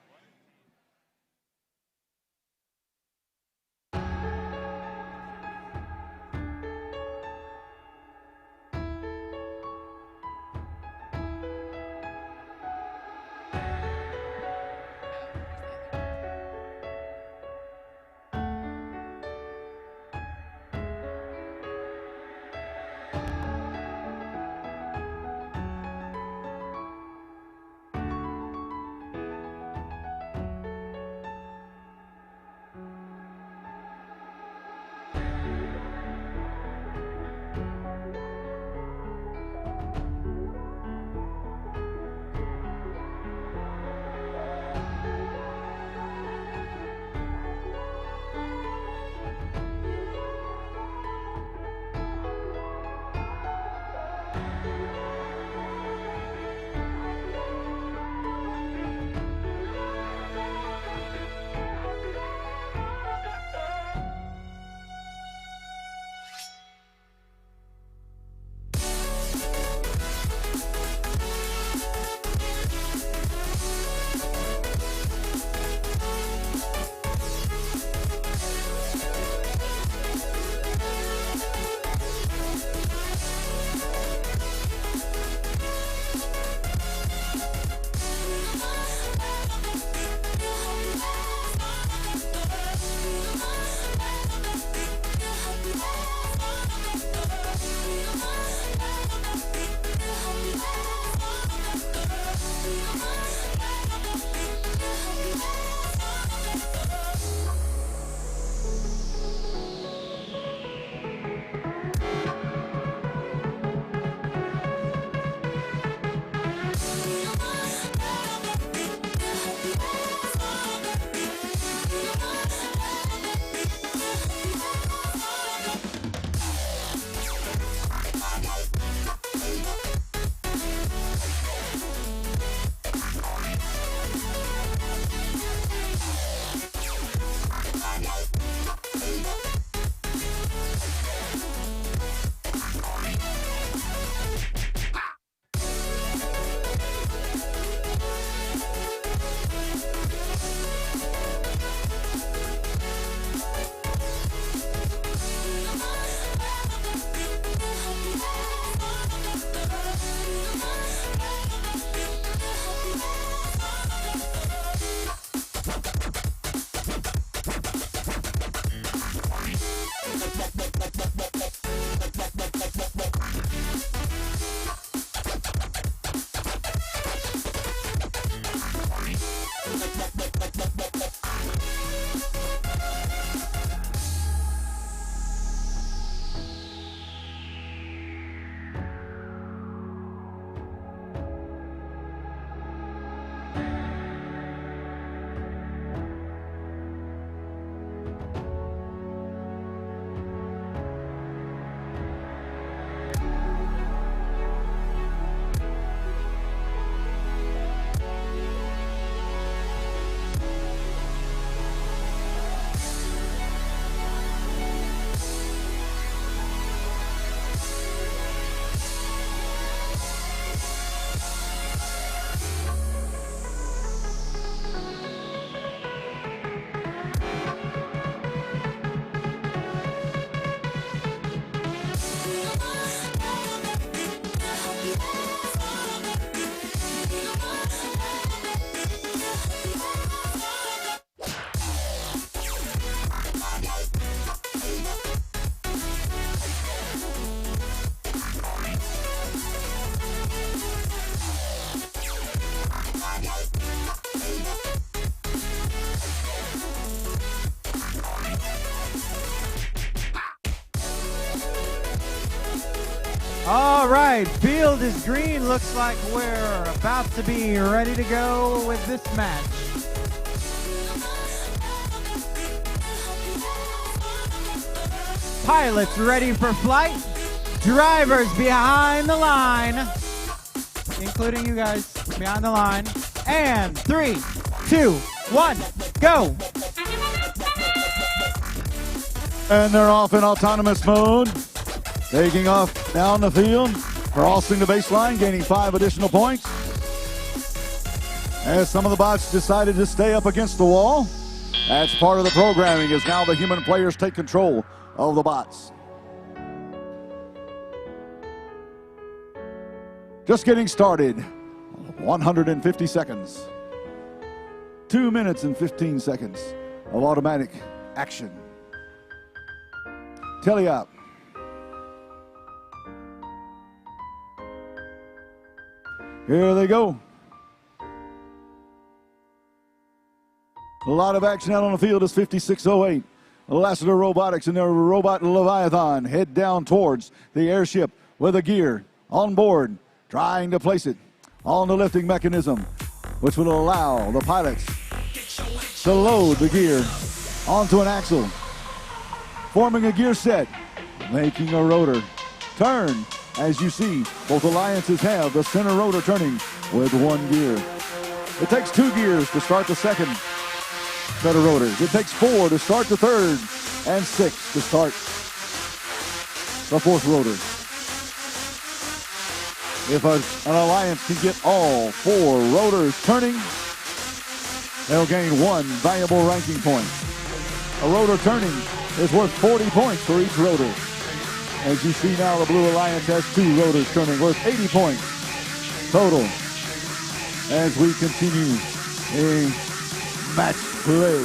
All right, field is green. Looks like we're about to be ready to go with this match. Pilots ready for flight. Drivers behind the line, including you guys behind the line. And 3, 2, 1, go. And they're off in autonomous mode. Taking off down the field, crossing the baseline, gaining 5 additional points. As some of the bots decided to stay up against the wall. That's part of the programming, as now the human players take control of the bots. Just getting started. 150 seconds. 2 minutes and 15 seconds of automatic action. Tele-op. Here they go. A lot of action out on the field as 5608. Lassiter Robotics and their robot Leviathan head down towards the airship with a gear on board, trying to place it on the lifting mechanism, which will allow the pilots to load the gear onto an axle, forming a gear set, making a rotor turn. As you see, both alliances have the center rotor turning with 1 gear. It takes 2 gears to start the second set of rotors. It takes 4 to start the third, and 6 to start the 4th rotor. If an alliance can get all 4 rotors turning, they'll gain 1 valuable ranking point. A rotor turning is worth 40 points for each rotor. As you see now, the Blue Alliance has 2 rotors turning, worth 80 points total. As we continue a match play.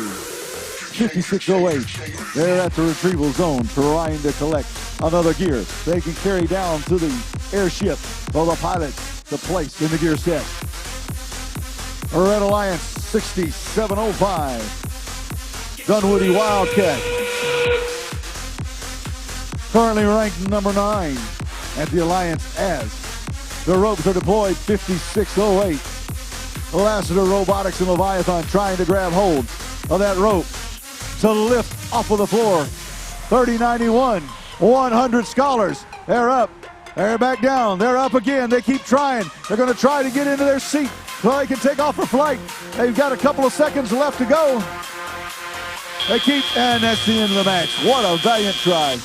5608, they're at the retrieval zone trying to collect another gear. They can carry down to the airship for the pilots to place in the gear set. Red Alliance 6705, Dunwoody Wildcat. Currently ranked number 9 at the Alliance as the ropes are deployed. 5608. Lassiter Robotics and Leviathan trying to grab hold of that rope to lift off of the floor. 3091, 100 Scholars. They're up. They're back down. They're up again. They keep trying. They're going to try to get into their seat so they can take off for flight. They've got a couple of seconds left to go. They keep, and that's the end of the match. What a valiant try.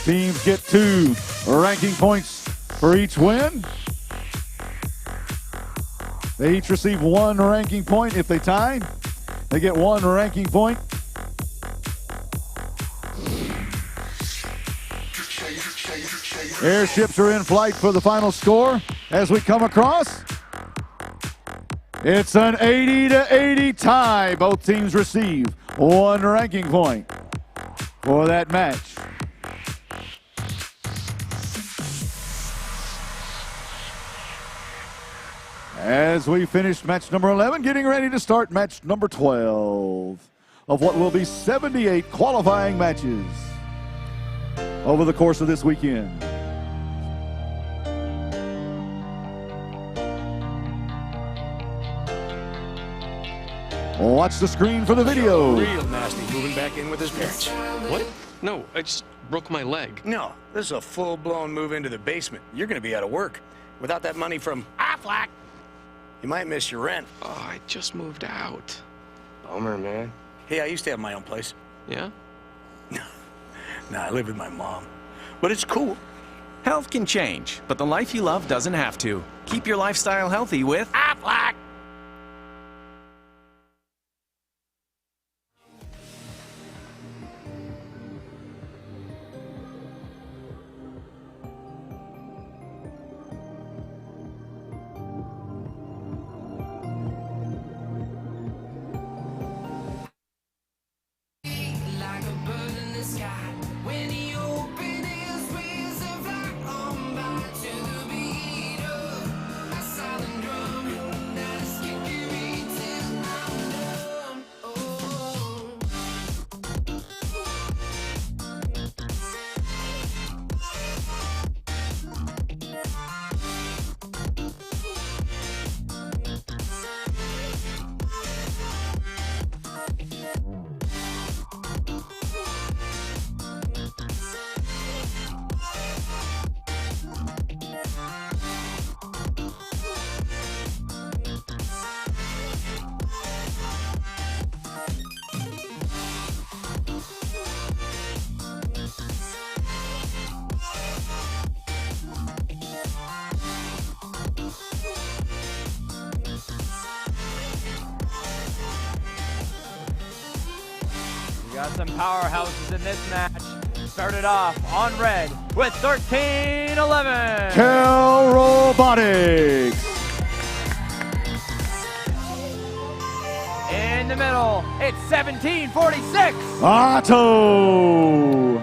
Teams get 2 ranking points for each win. They each receive 1 ranking point. If they tie, they get 1 ranking point. Airships are in flight for the final score as we come across. It's an 80-80 tie. Both teams receive 1 ranking point for that match. As we finish match number 11, getting ready to start match number 12 of what will be 78 qualifying matches over the course of this weekend. Watch the screen for the video. Real nasty moving back in with his parents. What? No, I just broke my leg. No, this is a full-blown move into the basement. You're going to be out of work. Without that money from Aflac, you might miss your rent. oh, I just moved out. Bummer, man. Hey, I used to have my own place. Yeah? Nah, I live with my mom. But it's cool. Health can change, but the life you love doesn't have to. Keep your lifestyle healthy with Aflac. Like a bird in the sky. When he opened his wings and fly on by to the beat of a silent drum. That's kicking me till I'm done. Oh. We got some powerhouses in this match. Started off on red with 13-11. Kel Robotics. In the middle, it's 17-46. Otto.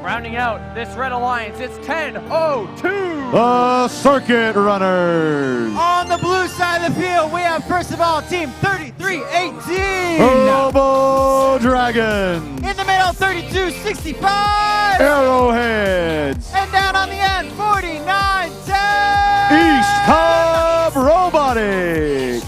Rounding out this red alliance, it's 10-02. The Circuit Runners. On the blue side of the field, we have first of all Team 33-18. Robo Dragon. In the middle, 32-65. Arrowheads. And down on the end, 49-10. East Hub Robotics.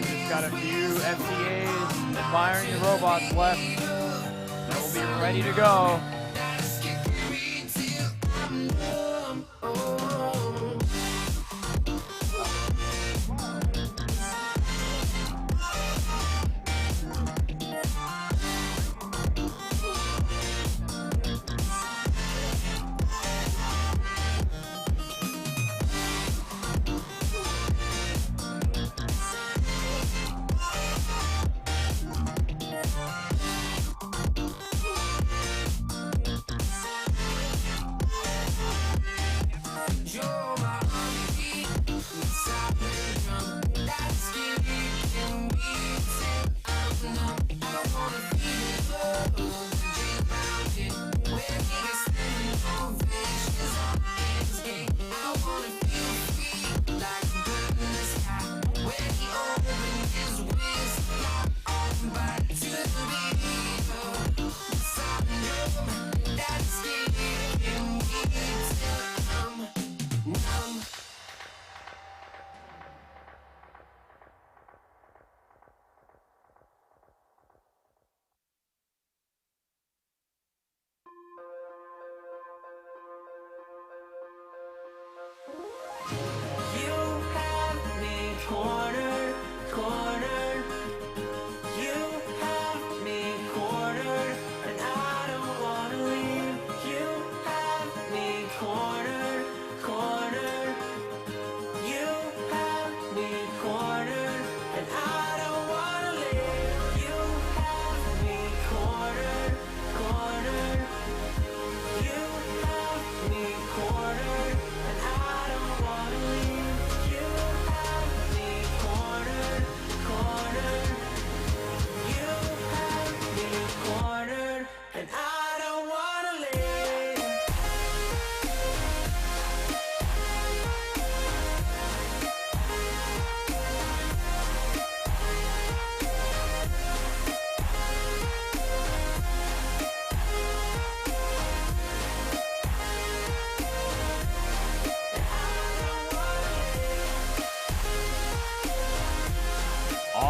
Just got a few FCAs admiring the robots left. That will be ready to go.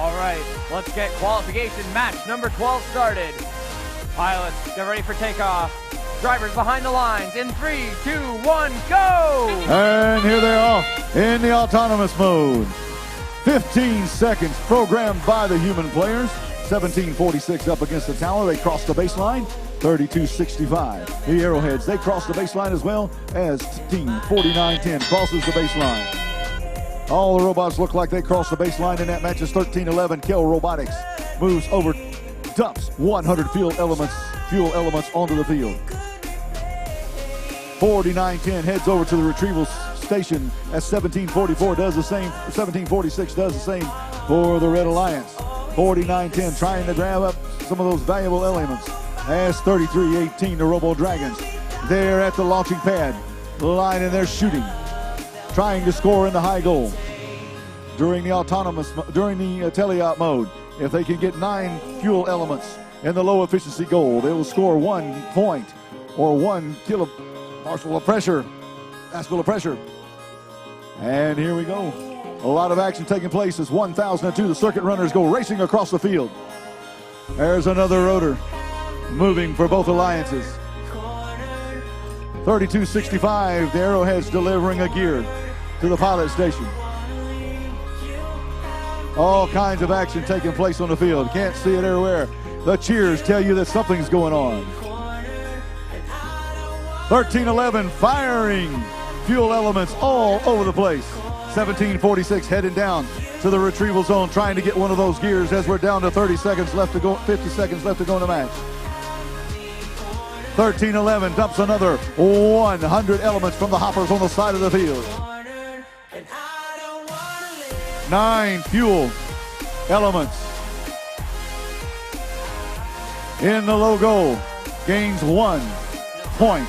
All right, let's get qualification match number 12 started. Pilots, get ready for takeoff. Drivers behind the lines in 3, 2, 1, go! And here they are in the autonomous mode. 15 seconds programmed by the human players. 1746 up against the tower. They cross the baseline. 3265. The Arrowheads, they cross the baseline as well as team 4910 crosses the baseline. All the robots look like they cross the baseline in that match. Is 1311. Kel Robotics moves over, dumps 100 fuel elements onto the field. 4910 heads over to the retrieval station as 1744 does the same. 1746 does the same for the Red Alliance. 4910 trying to grab up some of those valuable elements as 3318 the Robo Dragons. They're at the launching pad, line, and they're shooting, trying to score in the high goal. During the teleop mode, if they can get 9 fuel elements in the low efficiency goal, they will score 1 point or 1 kilopascal of pressure. And here we go. A lot of action taking place as 1002 the circuit runners go racing across the field. There's another rotor moving for both alliances. 3265, the Arrowheads delivering a gear to the pilot station. All kinds of action taking place on the field. Can't see it everywhere. The cheers tell you that something's going on. 1311 firing fuel elements all over the place. 1746 heading down to the retrieval zone, trying to get one of those gears as we're down to 30 seconds left to go, 50 seconds left to go in the match. 1311 dumps another 100 elements from the hoppers on the side of the field. 9 fuel elements in the low goal, gains 1 point.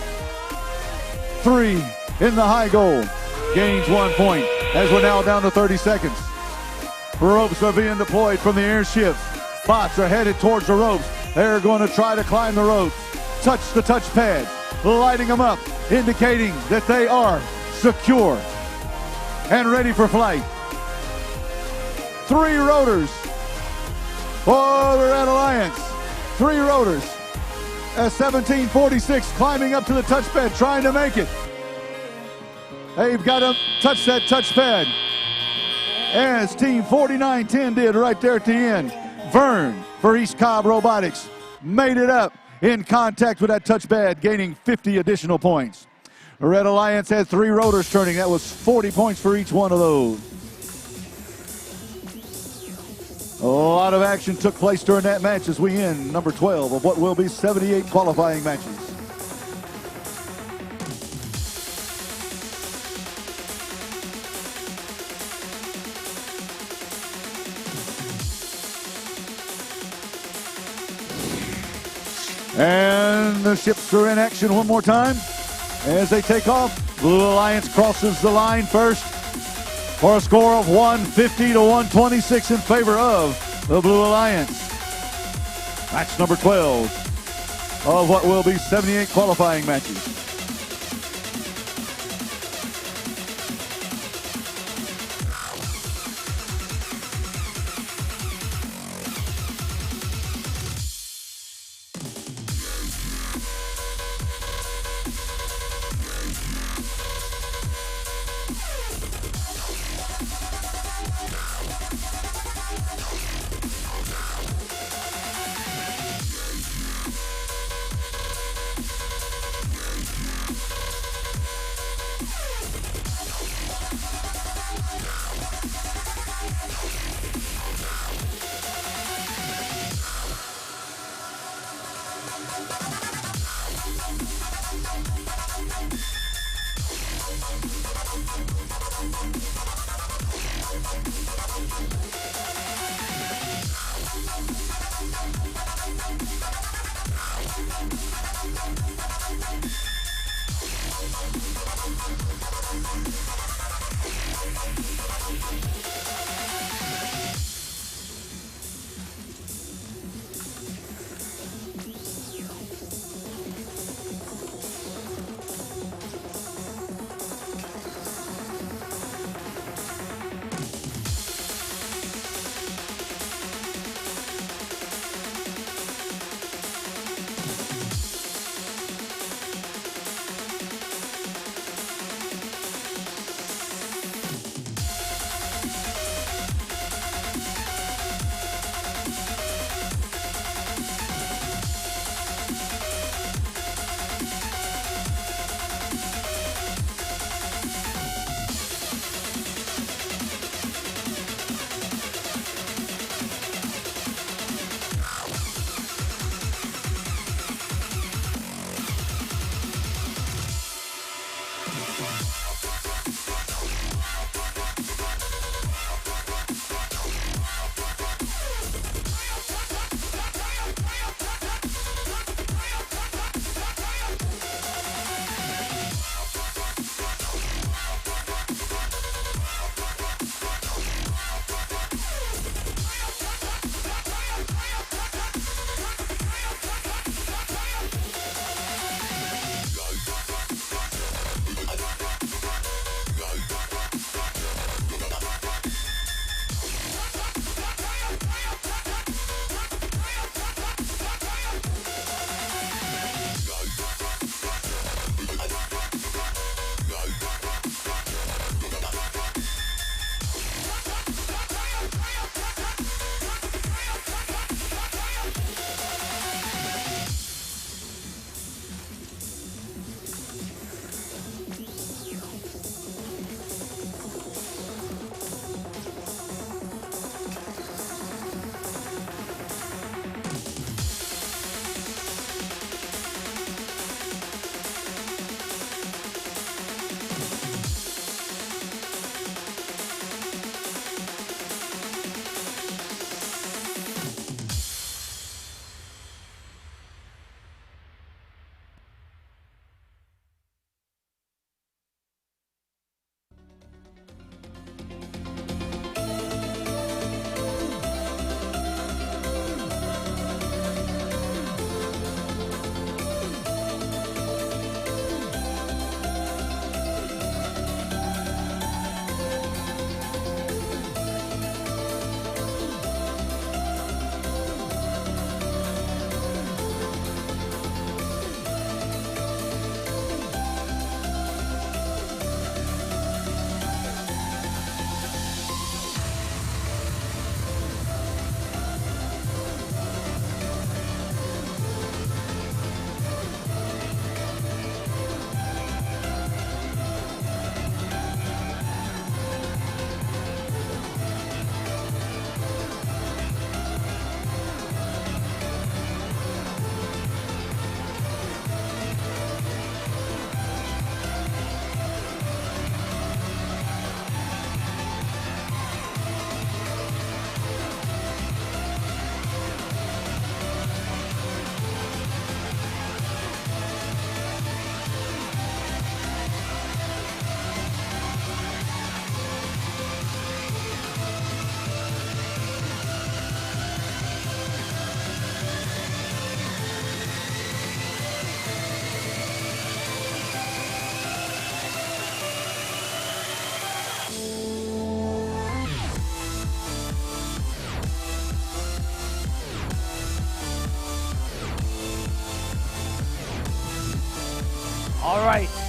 3 in the high goal, gains 1 point. As we're now down to 30 seconds. Ropes are being deployed from the airships. Bots are headed towards the ropes. They're going to try to climb the ropes. Touch the touchpad, lighting them up, indicating that they are secure and ready for flight. 3 rotors for the Red Alliance. 3 rotors as 1746 climbing up to the touchpad, trying to make it. They've got to touch that touchpad, as Team 4910 did right there at the end. Vern for East Cobb Robotics made it up in contact with that touchpad, gaining 50 additional points. The Red Alliance had 3 rotors turning. That was 40 points for each one of those. A lot of action took place during that match as we end number 12 of what will be 78 qualifying matches. And the ships are in action one more time as they take off. Blue Alliance crosses the line first for a score of 150 to 126 in favor of the Blue Alliance. Match number 12 of what will be 78 qualifying matches.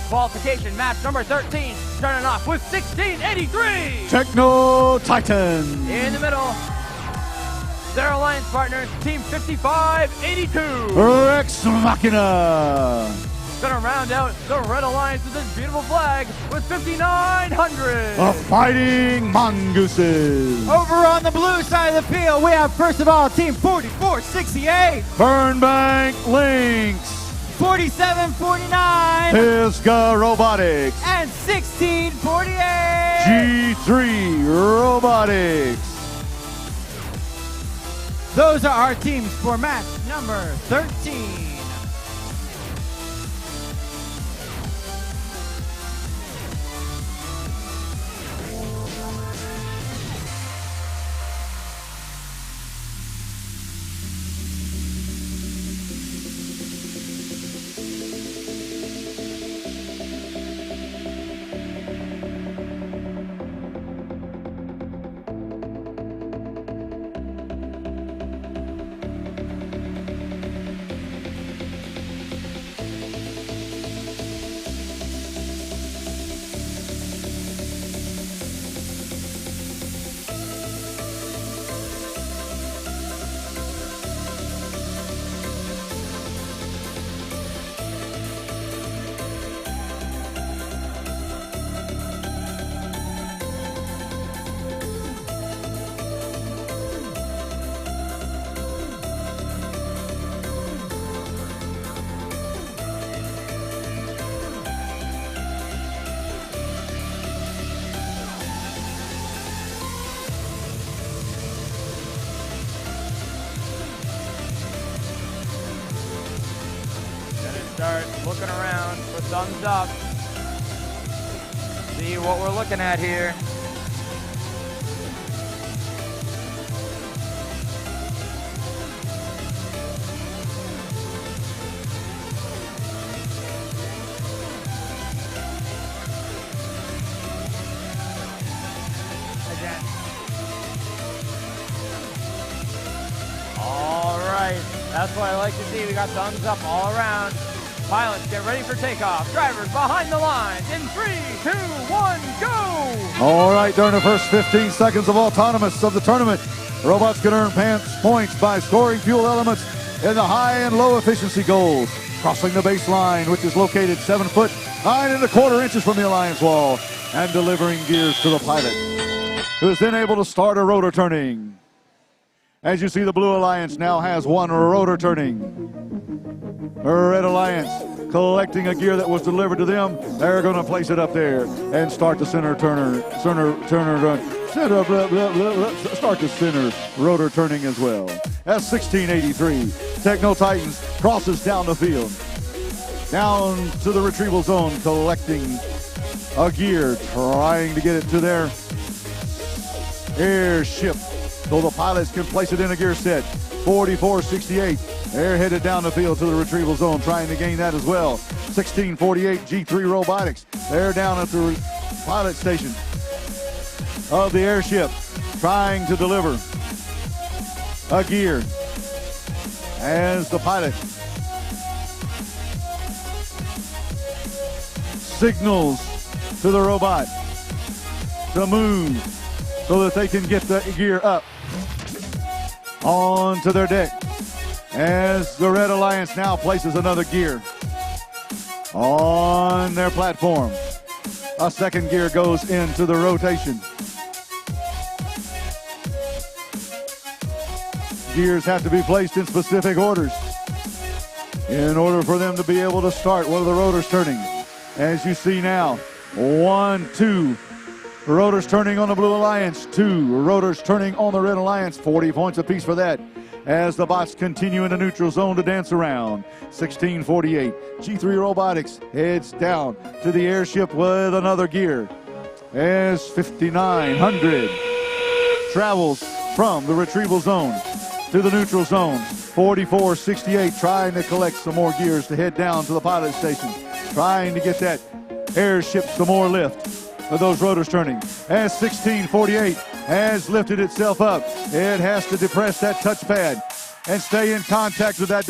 Qualification match number 13, starting off with 1683. Techno Titans. In the middle, their alliance partners, Team 5582. Rex Machina. Gonna round out the Red Alliance with this beautiful flag with 5900. The Fighting Mongooses. Over on the blue side of the field, we have first of all Team 4468. Burnbank Lynx. 4749. Pisgah Robotics. And 1648. G3 Robotics. Those are our teams for match number 13. Start looking around for thumbs up. See what we're looking at here. Again. All right, that's what I like to see. We got thumbs up all around. Pilots, get ready for takeoff. Drivers behind the lines in 3, 2, 1, go! All right, during the first 15 seconds of autonomous of the tournament, robots can earn points by scoring fuel elements in the high and low efficiency goals, crossing the baseline, which is located 7 foot 9 1/4 inches from the alliance wall, and delivering gears to the pilot, who is then able to start a rotor turning. As you see, the Blue Alliance now has 1 rotor turning. Red Alliance collecting a gear that was delivered to them. They're going to place it up there and start the center run. Start the center rotor turning as well. That's 1683. Techno Titans crosses down the field. Down to the retrieval zone, collecting a gear, trying to get it to their airship so the pilots can place it in a gear set. 4468. They're headed down the field to the retrieval zone, trying to gain that as well. 1648 G3 Robotics. They're down at the pilot station of the airship, trying to deliver a gear as the pilot signals to the robot to move so that they can get the gear up onto their deck. As the Red Alliance now places another gear on their platform. A second gear goes into the rotation. Gears have to be placed in specific orders in order for them to be able to start one of the rotors turning. As you see now, 1, 2 rotors turning on the Blue Alliance, 2 rotors turning on the Red Alliance, 40 points apiece for that. As the bots continue in the neutral zone to dance around. 1648. G3 Robotics heads down to the airship with another gear. As 5900 travels from the retrieval zone to the neutral zone. 4468 trying to collect some more gears to head down to the pilot station. Trying to get that airship some more lift of those rotors turning. As 1648 has lifted itself up, it has to depress that touchpad and stay in contact with that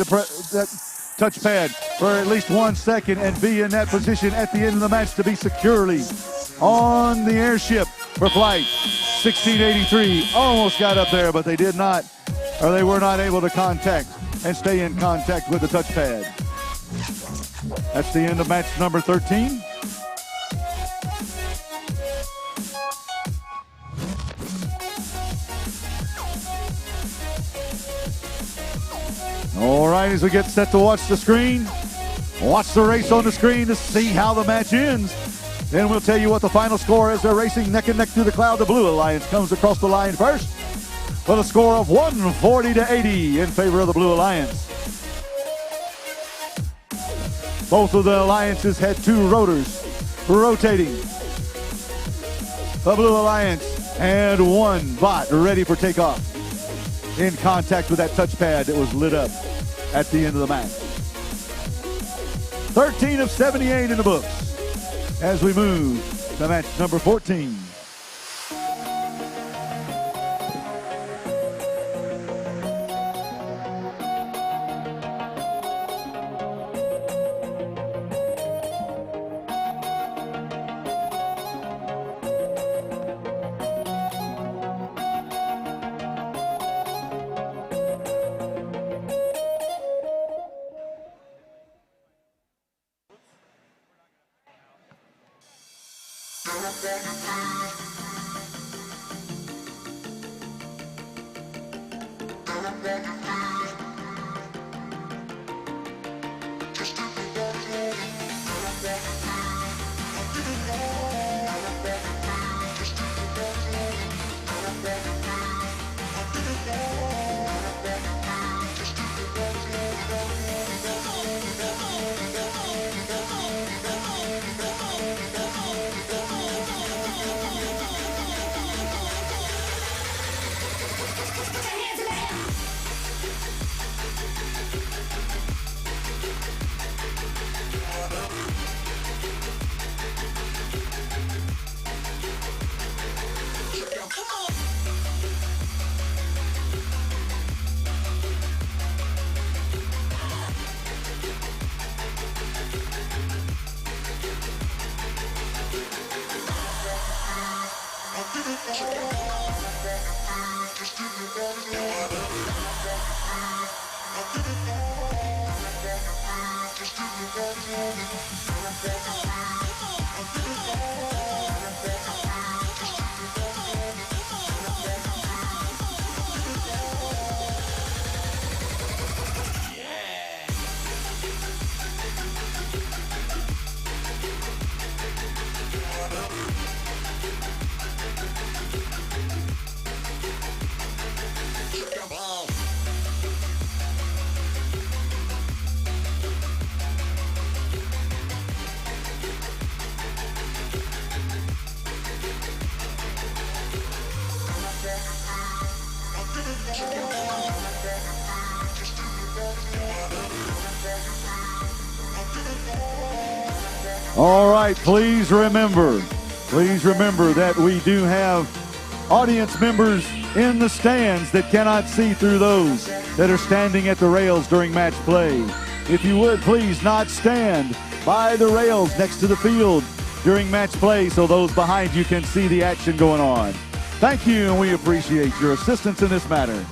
touchpad for at least 1 second and be in that position at the end of the match to be securely on the airship for flight 1683. Almost got up there, but they did not, or they were not able to contact and stay in contact with the touchpad. That's the end of match number 13. All right, as we get set to watch the screen, watch the race on the screen to see how the match ends. Then we'll tell you what the final score is. They're racing neck and neck through the cloud. The Blue Alliance comes across the line first with a score of 140-80 in favor of the Blue Alliance. Both of the alliances had 2 rotors rotating. The Blue Alliance had 1 bot ready for takeoff in contact with that touchpad that was lit up at the end of the match. 13 of 78 in the books as we move to match number 14. All right, please remember that we do have audience members in the stands that cannot see through those that are standing at the rails during match play. If you would, please not stand by the rails next to the field during match play so those behind you can see the action going on. Thank you, and we appreciate your assistance in this matter.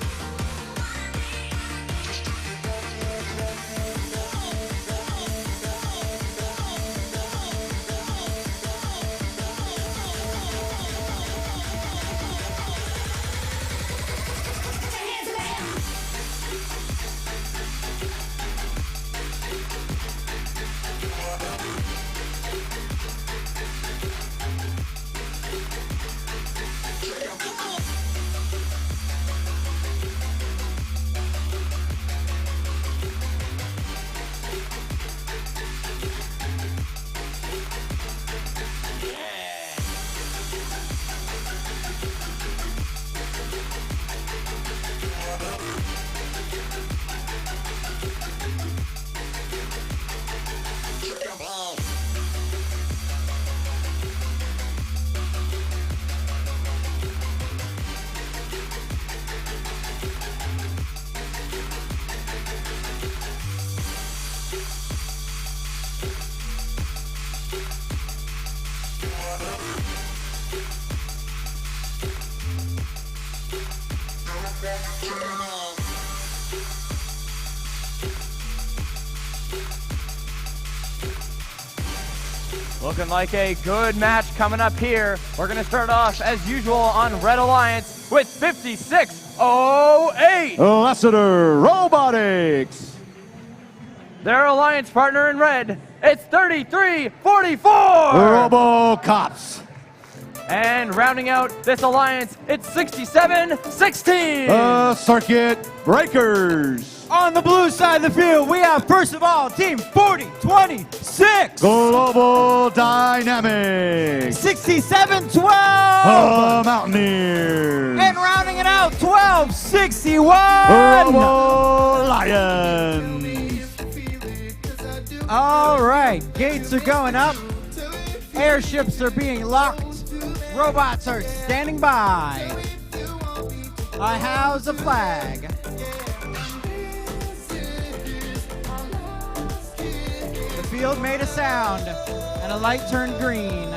Looking like a good match coming up here. We're going to start off, as usual, on Red Alliance with 5608. Lassiter Robotics. Their alliance partner in red, it's 3344. RoboCops. And rounding out this alliance, it's 6716. Circuit Breakers. On the blue side of the field, we have, first of all, Team 4026. Global Dynamics. 6712. Mountaineers. And rounding it out, 1261. Robo Lions. All right, gates are going up. Airships are being locked. Robots are standing by. I house a flag. The field made a sound, and a light turned green.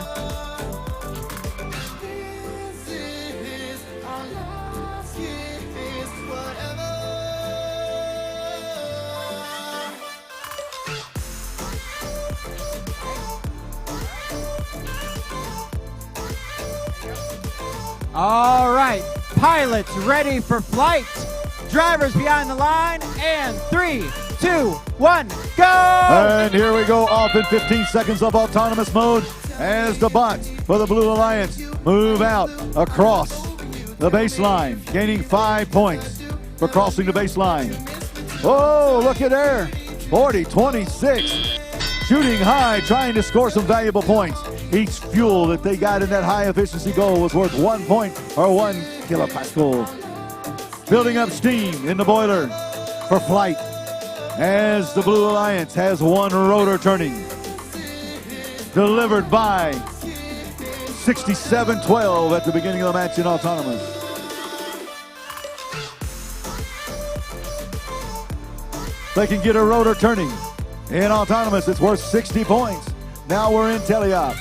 All right, pilots ready for flight. Drivers behind the line, and 3, 2, 1, go! And here we go, off in 15 seconds of autonomous mode as the bots for the Blue Alliance move out across the baseline, gaining 5 points for crossing the baseline. Oh, look at there, 40-26. Shooting high, trying to score some valuable points. Each fuel that they got in that high efficiency goal was worth 1 point or 1 kilopascal. Building up steam in the boiler for flight as the Blue Alliance has 1 rotor turning. Delivered by 6712 at the beginning of the match in autonomous. They can get a rotor turning. In autonomous, it's worth 60 points. Now we're in teleop.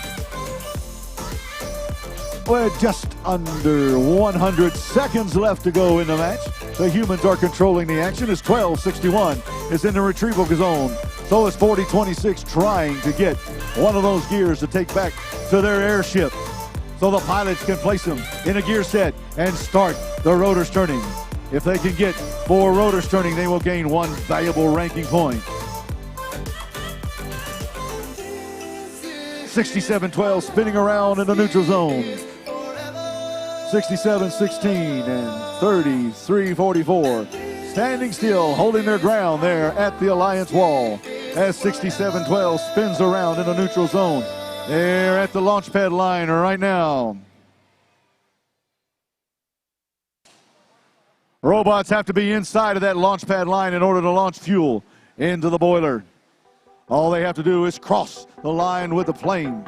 With just under 100 seconds left to go in the match. The humans are controlling the action as 1261 is in the retrieval zone. So is 4026 trying to get one of those gears to take back to their airship so the pilots can place them in a gear set and start the rotors turning. If they can get 4 rotors turning, they will gain 1 valuable ranking point. 6712 spinning around in the neutral zone. 6716 and 3344 standing still, holding their ground there at the Alliance wall as 6712 spins around in the neutral zone. They're at the launch pad line right now. Robots have to be inside of that launch pad line in order to launch fuel into the boiler. All they have to do is cross the line with the plane,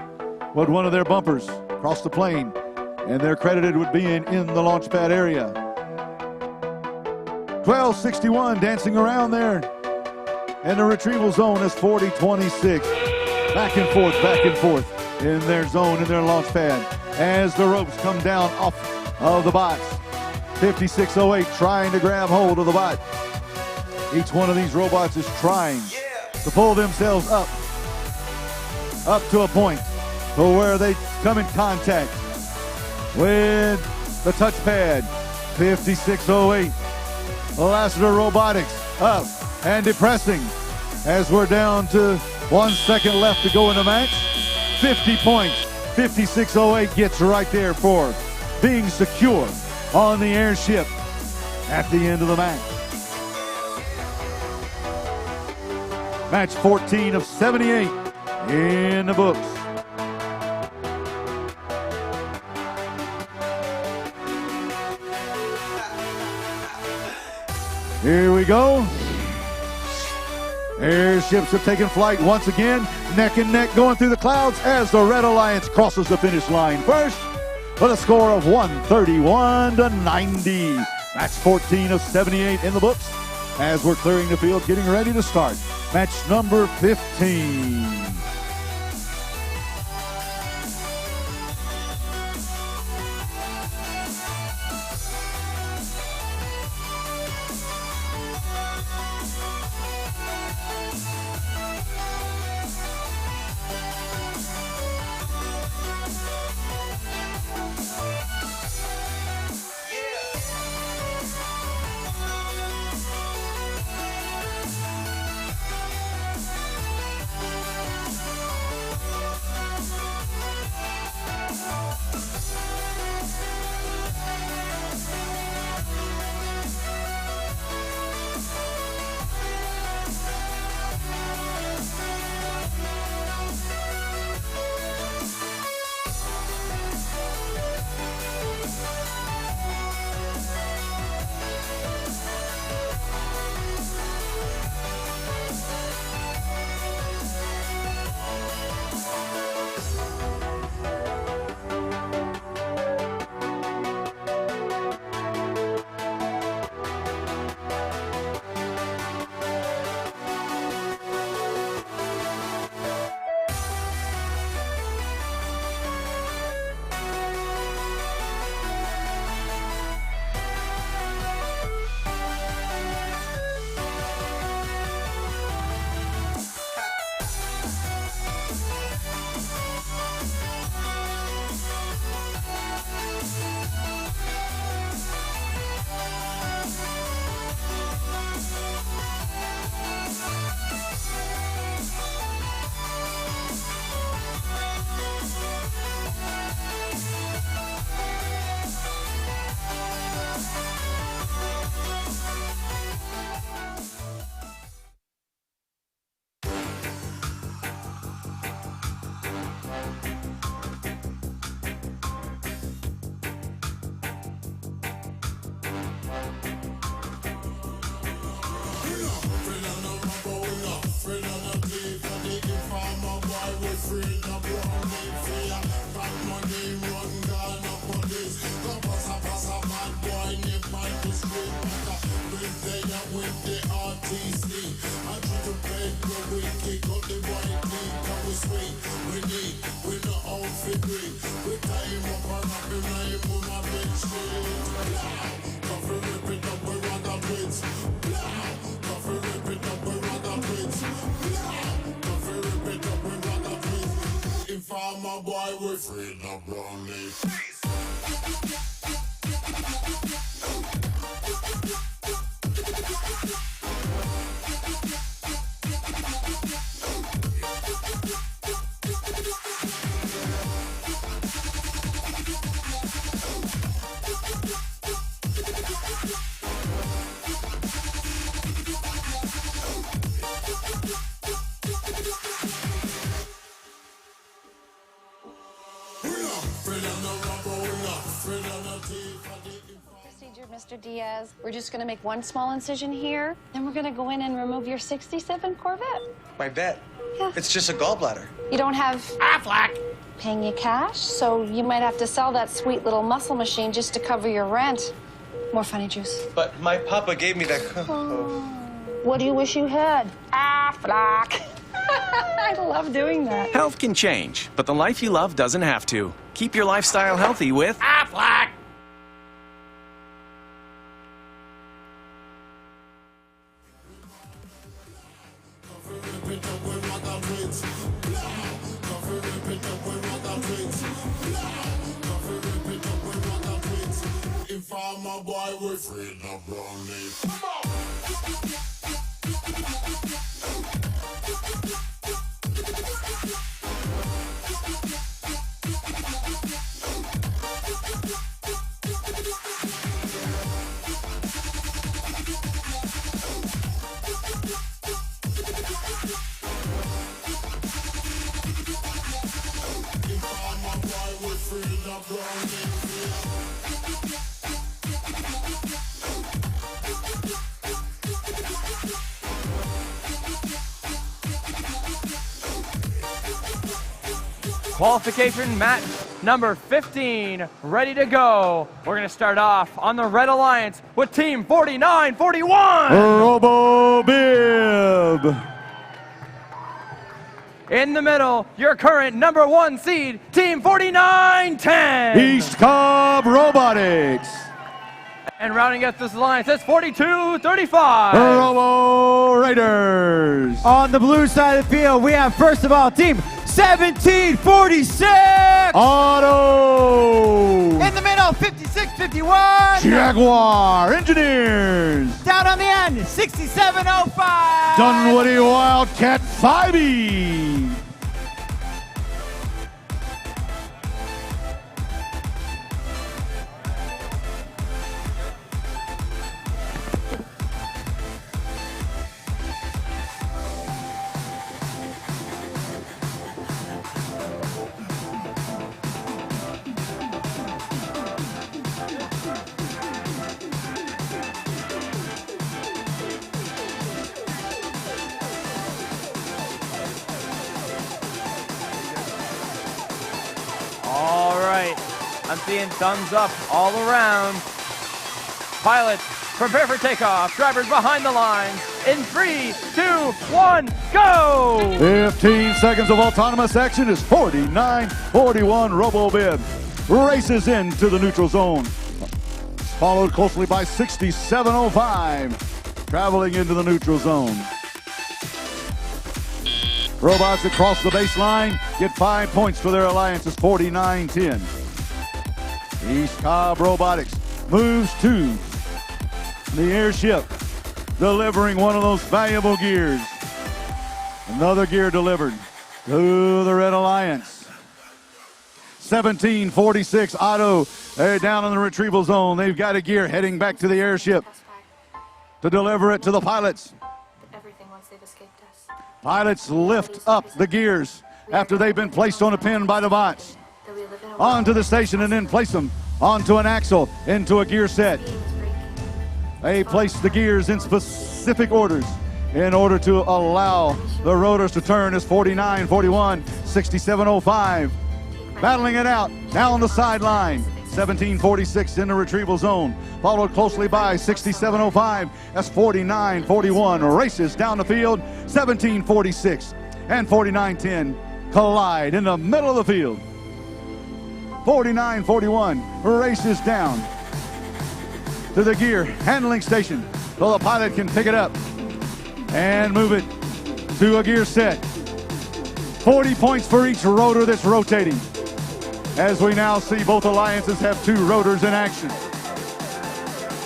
with one of their bumpers, cross the plane, and they're credited with being in the launch pad area. 1261 dancing around there. And the retrieval zone is 4026. Back and forth in their zone, in their launch pad. As the ropes come down off of the bots. 5608 trying to grab hold of the bot. Each one of these robots is trying to pull themselves up to a point to where they come in contact with the touchpad. 5608. Lassiter Robotics up and depressing as we're down to 1 second left to go in the match. 50 points. 5608 gets right there for being secure on the airship at the end of the match. Match 14 of 78 in the books. Here we go. Airships have taken flight once again, neck and neck going through the clouds as the Red Alliance crosses the finish line first with a score of 131-90. Match 14 of 78 in the books as we're clearing the field, getting ready to start match number 15. Informer boy with freedom brownie. Procedure, Mr. Diaz. We're just going to make one small incision here, then we're going to go in and remove your 67 Corvette. My bet. Yeah. It's just a gallbladder. You don't have Affleck paying you cash, so you might have to sell that sweet little muscle machine just to cover your rent. More funny juice. But my papa gave me that. What do you wish you had? Affleck. I love doing that. Health can change, but the life you love doesn't have to. Keep your lifestyle healthy with Affleck. Informer boy with freedom brownie. Come on. Qualification match number 15, ready to go. We're going to start off on the Red Alliance with Team 4941. Robo Bib. In the middle, your current number 1 seed, Team 4910. East Cobb Robotics. And rounding out this alliance, it's 4235. Robo Raiders. On the blue side of the field, we have, first of all, Team 1746. Auto. In the middle, 5651. Jaguar Engineers. Down on the end, 6705. Dunwoody Wildcat 5E. All right, I'm seeing thumbs up all around. Pilots, prepare for takeoff. Drivers behind the lines. In 3, 2, 1, go! 15 seconds of autonomous action is 4941 RoboBib. Races into the neutral zone. Followed closely by 6705. Traveling into the neutral zone. Robots that cross the baseline get 5 points for their alliance is 4910. East Cobb Robotics moves to the airship, delivering one of those valuable gears. Another gear delivered to the Red Alliance. 1746 Auto, they're down in the retrieval zone. They've got a gear heading back to the airship to deliver it to the pilots. Pilots lift up the gears after they've been placed on a pin by the bots. Onto the station and then place them onto an axle, into a gear set. They place the gears in specific orders in order to allow the rotors to turn as 4941, 6705. Battling it out down the sideline. 1746 in the retrieval zone, followed closely by 6705 as 4941 races down the field. 1746 and 4910 collide in the middle of the field. 49-41 races down to the gear handling station so the pilot can pick it up and move it to a gear set. 40 points for each rotor that's rotating, as we now see both alliances have 2 rotors in action.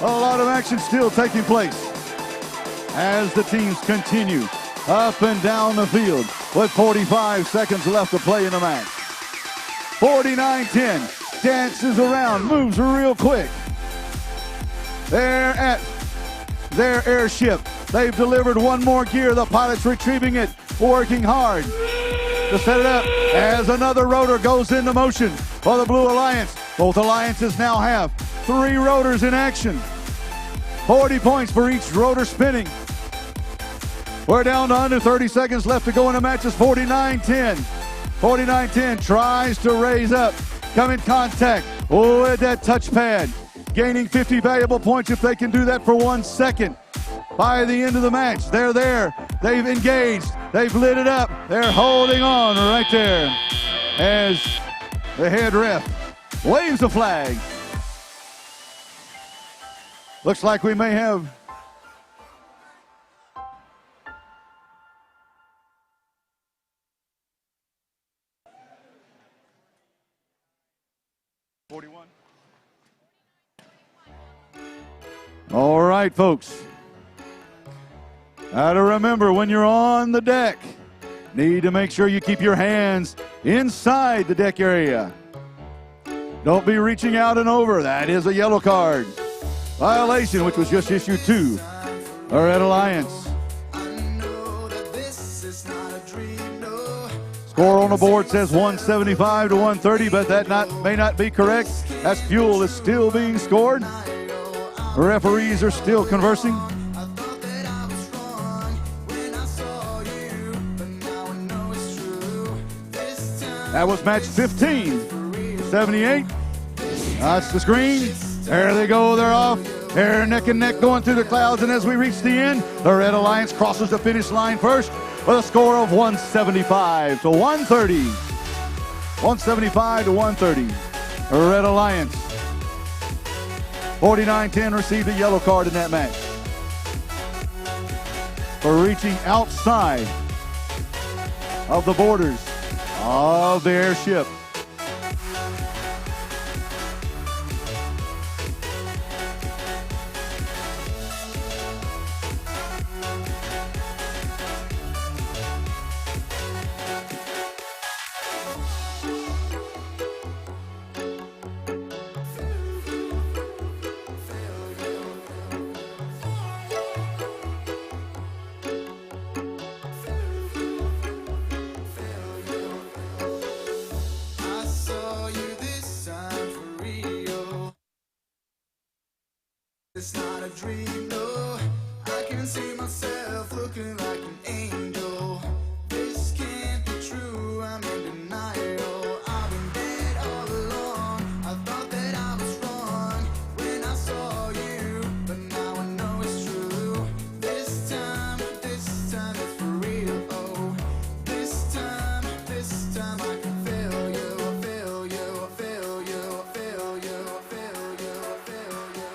A lot of action still taking place as the teams continue up and down the field with 45 seconds left to play in the match. 49-10 dances around, moves real quick. They're at their airship. They've delivered one more gear. The pilot's retrieving it, working hard to set it up as another rotor goes into motion for the Blue Alliance. Both alliances now have 3 rotors in action. 40 points for each rotor spinning. We're down to under 30 seconds left to go in the match. It's 49-10. 49-10 tries to raise up, come in contact with that touchpad, gaining 50 valuable points if they can do that for 1 second. By the end of the match, they're there. They've engaged. They've lit it up. They're holding on right there as the head ref waves the flag. Looks like we may have All right, folks. Now to remember, when you're on the deck, need to make sure you keep your hands inside the deck area. Don't be reaching out and over. That is a yellow card. Violation, which was just issued to our Red Alliance. Score on the board says 175 to 130, but that may not be correct, as fuel is still being scored. Referees are still conversing. That was match 15. 78. That's the screen. There they go. They're off. They're neck and neck going through the clouds. And as we reach the end, the Red Alliance crosses the finish line first with a score of 175 to 130. 175 to 130. The Red Alliance. 49-10 received a yellow card in that match for reaching outside of the borders of the airship. It's not a dream, no. I can see myself looking like an angel. This can't be true, I'm in denial. I've been dead all along. I thought that I was wrong when I saw you, but now I know it's true. This time it's for real. Oh, this time I can feel you, feel you, feel you, feel you, feel you, feel you, feel you.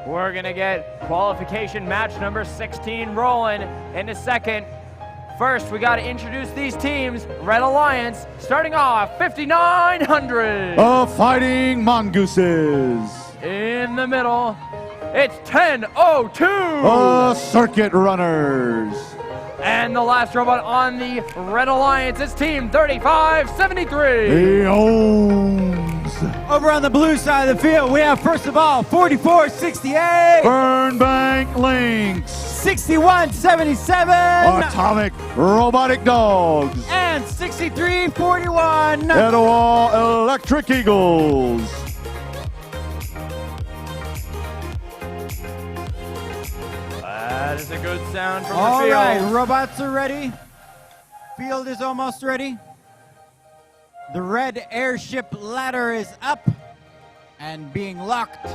We're gonna get qualification match number 16 rolling in a second. First, we gotta introduce these teams. Red Alliance, starting off 5,900. The Fighting Mongooses. In the middle, it's 1002. The Circuit Runners. And the last robot on the Red Alliance is Team 3573. The Ohms. Over on the blue side of the field, we have, first of all, 4468. Burnbank Lynx. 6177. Atomic Robotic Dogs. And 6341. Etowah Electric Eagles. That is a good sound from the All field. right, robots are ready. Field is almost ready. The red airship ladder is up and being locked.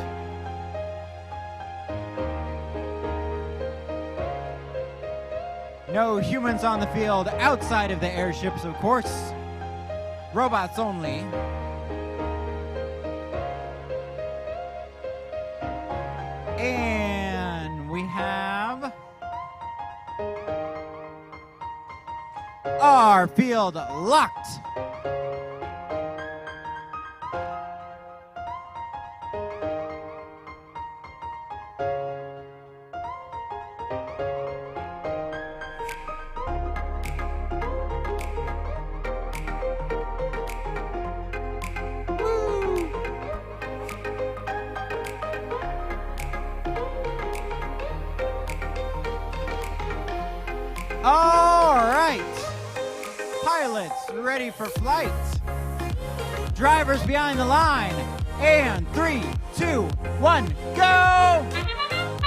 No humans on the field outside of the airships, of course. Robots only. And we have our field locked. All right. Pilots ready for flight. Drivers behind the line. And 3, 2, 1, go!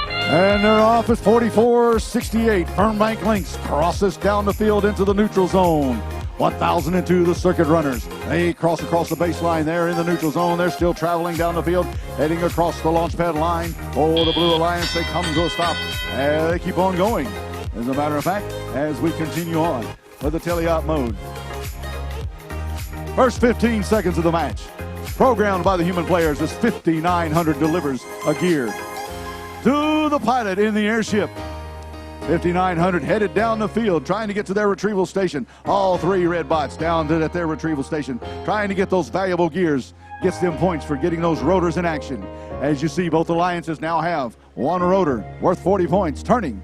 And they're off at 4468. Fernbank Lynx crosses down the field into the neutral zone. 1002, the Circuit Runners. They cross across the baseline there in the neutral zone. They're still traveling down the field, heading across the launch pad line. Oh, the Blue Alliance, they come to a stop. And they keep on going. As a matter of fact, as we continue on with the teleop mode. First 15 seconds of the match. Programmed by the human players as 5,900 delivers a gear to the pilot in the airship. 5,900 headed down the field, trying to get to their retrieval station. All three red bots down at their retrieval station, trying to get those valuable gears. Gets them points for getting those rotors in action. As you see, both alliances now have one rotor worth 40 points, turning.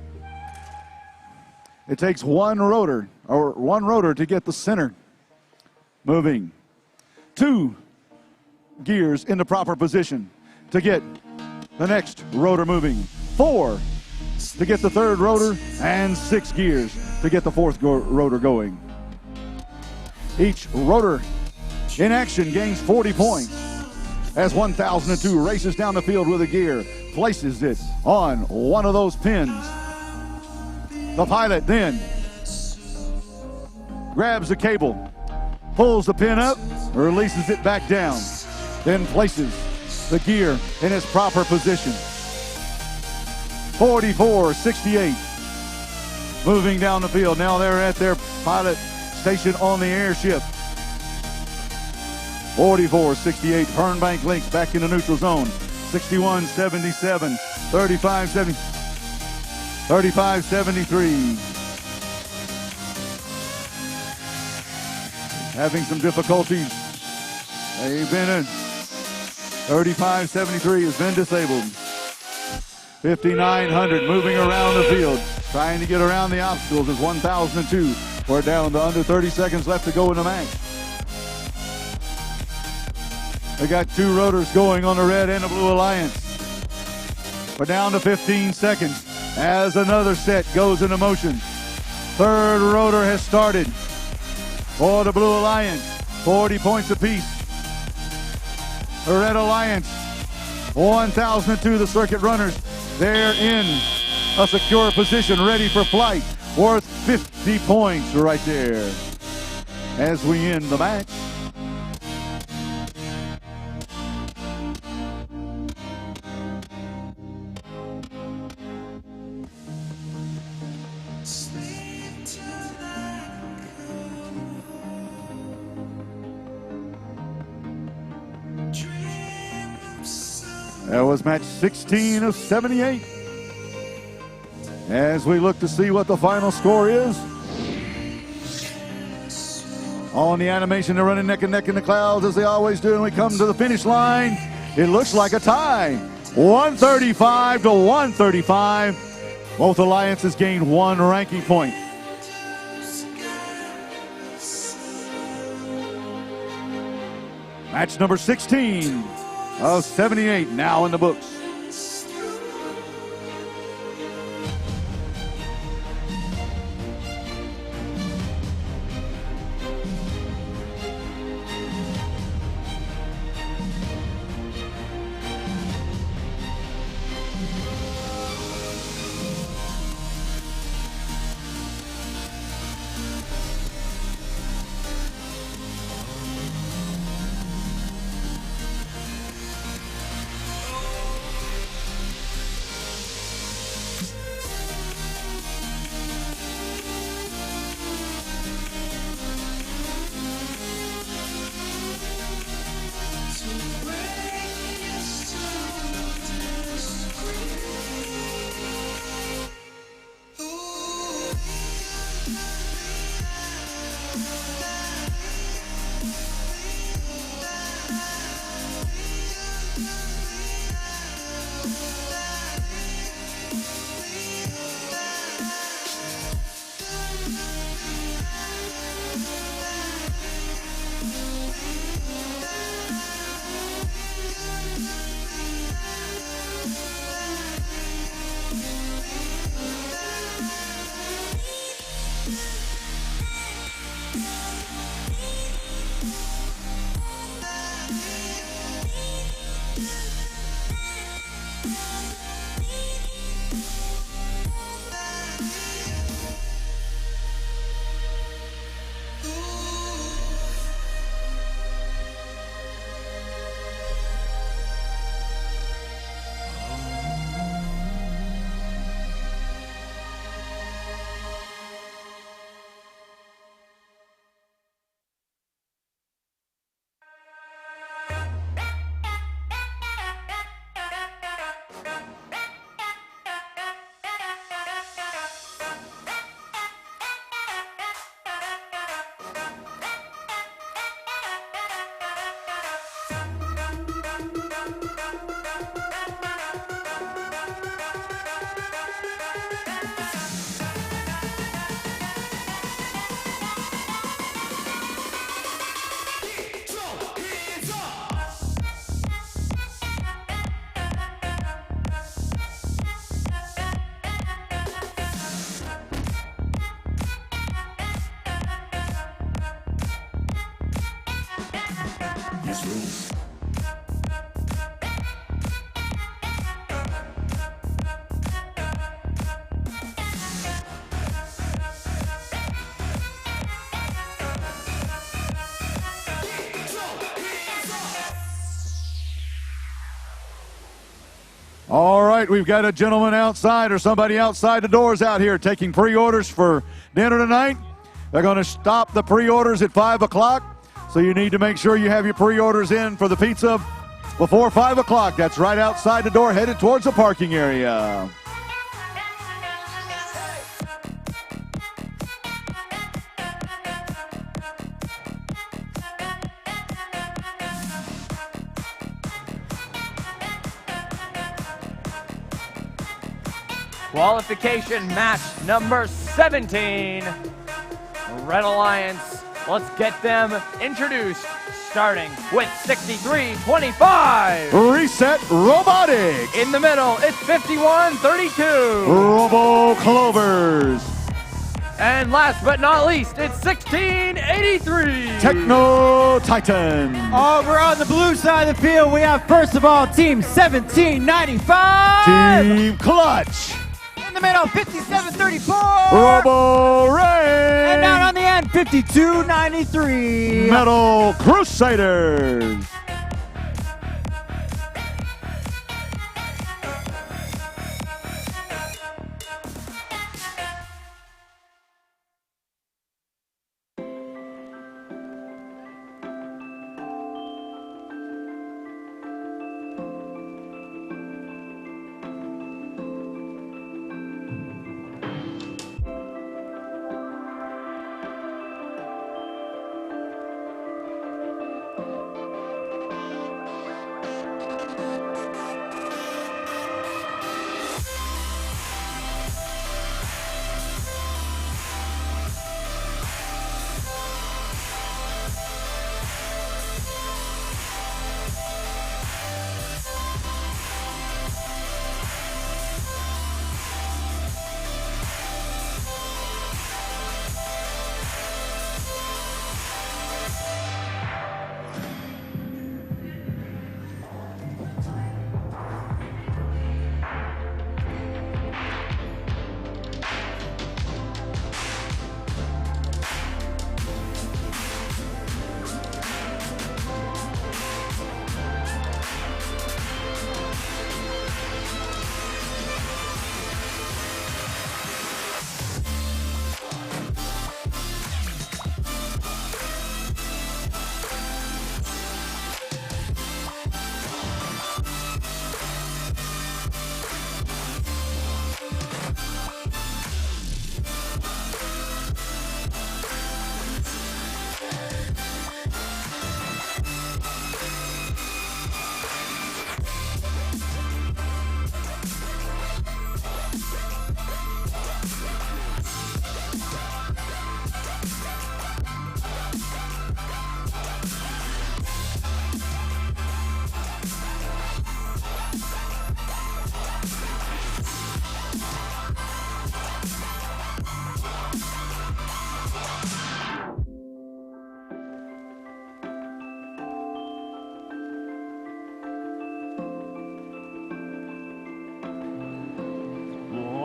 It takes one rotor to get the center moving. 2 gears in the proper position to get the next rotor moving. 4 to get the third rotor, and 6 gears to get the fourth rotor going. Each rotor in action gains 40 points as 1002 races down the field with a gear, places it on one of those pins. The pilot then grabs the cable, pulls the pin up, releases it back down, then places the gear in its proper position. 4468 moving down the field. Now they're at their pilot station on the airship. 4468, Fernbank Lynx back in the neutral zone. 6177, 3570. 3573. Having some difficulties. They've been in. 3573 has been disabled. 5,900 moving around the field, trying to get around the obstacles as 1002. We're down to under 30 seconds left to go in the match. They got 2 rotors going on the red and the blue alliance. We're down to 15 seconds. As another set goes into motion. 3rd rotor has started for the Blue Alliance. 40 points apiece. The Red Alliance, 1002, the Circuit Runners. They're in a secure position, ready for flight. Worth 50 points right there. As we end the match. That was match 16 of 78. As we look to see what the final score is. On the animation, they're running neck and neck in the clouds as they always do, and we come to the finish line. It looks like a tie. 135 to 135. Both alliances gained 1 ranking point. Match number 16 of 78 now in the books. All right, we've got a gentleman outside or somebody outside the doors out here taking pre-orders for dinner tonight. They're going to stop the pre-orders at 5 o'clock, so you need to make sure you have your pre-orders in for the pizza before 5 o'clock. That's right outside the door, headed towards the parking area. Qualification match number 17. Red Alliance, let's get them introduced, starting with 6325. Reset Robotics. In the middle, it's 5132. Robo Clovers. And last but not least, it's 1683. Techno Titan. Over on the blue side of the field, we have, first of all, Team 1795. Team Clutch. In the middle, 5734. Robo Ray. And down on the end, 5293. Metal Crusaders.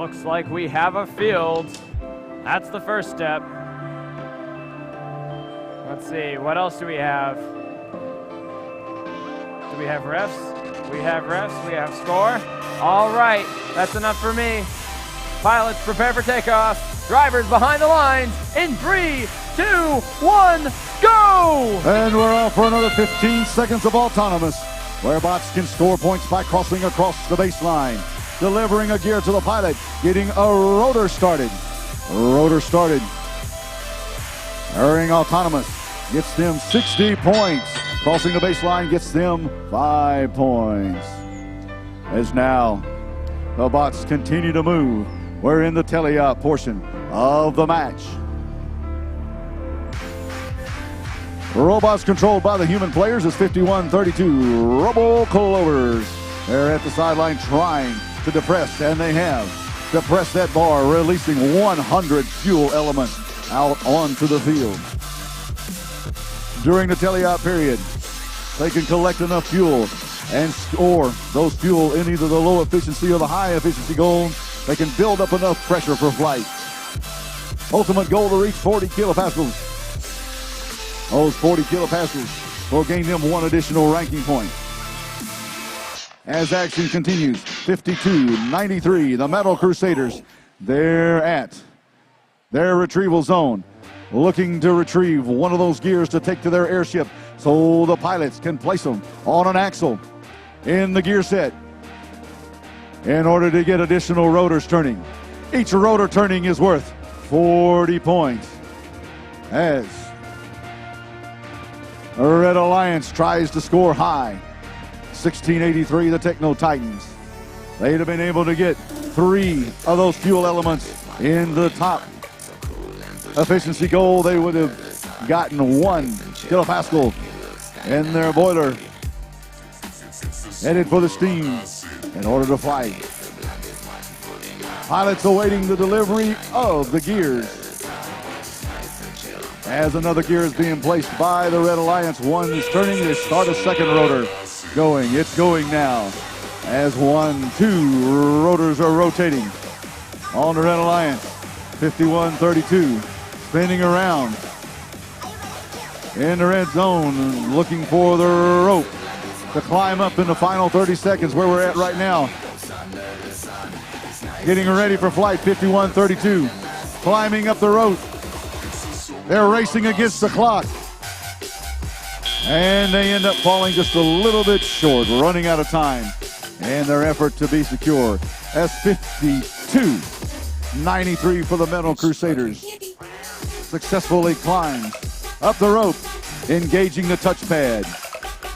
Looks like we have a field. That's the first step. Let's see, what else do we have? Do we have refs? We have refs, we have score. All right, that's enough for me. Pilots, prepare for takeoff. Drivers behind the lines in 3, 2, 1, go! And we're off for another 15 seconds of autonomous, where bots can score points by crossing across the baseline, delivering a gear to the pilot, getting a rotor started. Rotor started. Hurrying autonomous gets them 60 points. Crossing the baseline gets them 5 points. As now, the bots continue to move. We're in the teleop portion of the match. Robots controlled by the human players is 51-32 Robo Clovers. They're at the sideline trying to depress, and they have depressed that bar, releasing 100 fuel elements out onto the field. During the teleop period, they can collect enough fuel and store those fuel in either the low efficiency or the high efficiency goal. They can build up enough pressure for flight. Ultimate goal to reach 40 kilopascals. Those 40 kilopascals will gain them 1 additional ranking point. As action continues, 52-93, the Metal Crusaders, they're at their retrieval zone, looking to retrieve one of those gears to take to their airship so the pilots can place them on an axle in the gear set in order to get additional rotors turning. Each rotor turning is worth 40 points. As Red Alliance tries to score high, 1683, the Techno Titans. They'd have been able to get 3 of those fuel elements in the top efficiency goal. They would have gotten 1 kilopascal in their boiler, headed for the steam in order to fly. Pilots awaiting the delivery of the gears. As another gear is being placed by the Red Alliance, 1 is turning to start a second rotor going. It's going now. As 1, 2 rotors are rotating on the Red Alliance. 51-32, spinning around in the red zone, looking for the rope to climb up in the final 30 seconds where we're at right now. Getting ready for flight, 51-32, climbing up the rope. They're racing against the clock. And they end up falling just a little bit short, running out of time in their effort to be secure. That's 52-93 for the Metal Crusaders. Successfully climbs up the rope, engaging the touchpad,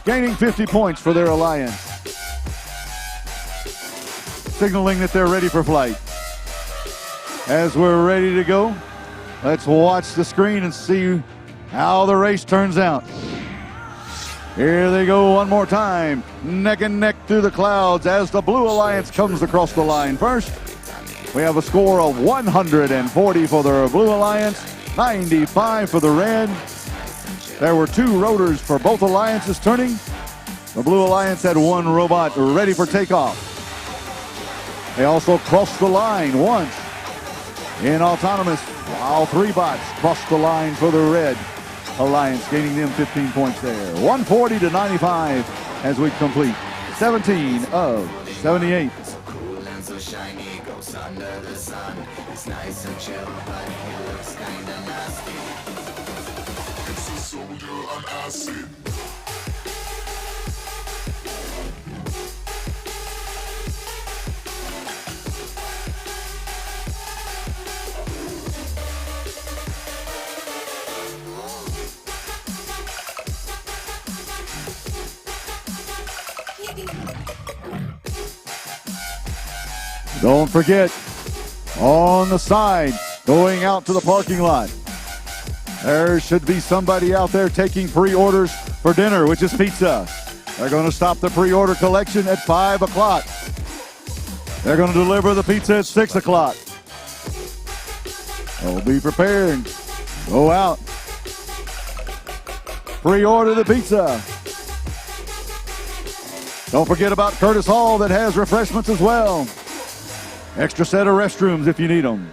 gaining 50 points for their alliance, signaling that they're ready for flight. As we're ready to go, let's watch the screen and see how the race turns out. Here they go one more time, neck and neck through the clouds as the Blue Alliance comes across the line first. We have a score of 140 for the Blue Alliance, 95 for the Red. There were 2 rotors for both alliances turning. The Blue Alliance had 1 robot ready for takeoff. They also crossed the line once in autonomous, while 3 bots crossed the line for the Red Alliance, gaining them 15 points there. 140-95 as we complete 17 of 78. It's nice and chill, but he looks kinda nasty. It's a soldier on acid. Don't forget, on the side, going out to the parking lot, there should be somebody out there taking pre-orders for dinner, which is pizza. They're going to stop the pre-order collection at 5 o'clock. They're going to deliver the pizza at 6 o'clock. So be prepared. Go out. Pre-order the pizza. Don't forget about Curtis Hall that has refreshments as well. Extra set of restrooms if you need them.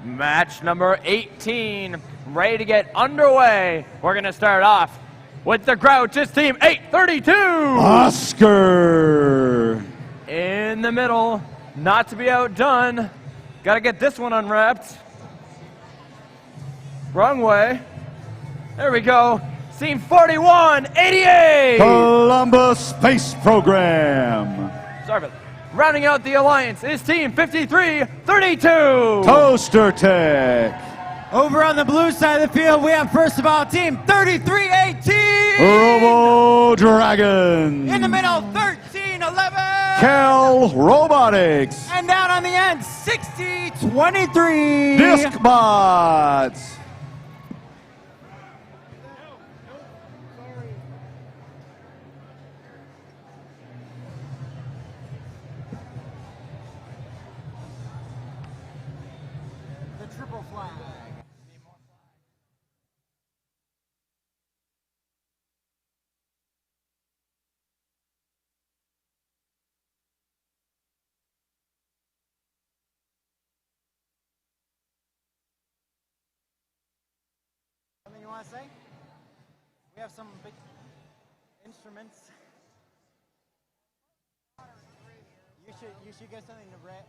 Match number 18, ready to get underway. We're going to start off with the Grouches team, 832. Oscar. In the middle, not to be outdone. Got to get this one unwrapped. Wrong way. There we go. Team 4188. Columbus Space Program. Sorry about that. Rounding out the alliance is Team 5332. Toaster Tech. Over on the blue side of the field, we have first of all Team 3318. Robo Dragons. In the middle, 1311. Kel Robotics. And down on the end, 6023. Discbots. Something you want to say? We have some big instruments. You should get something to read.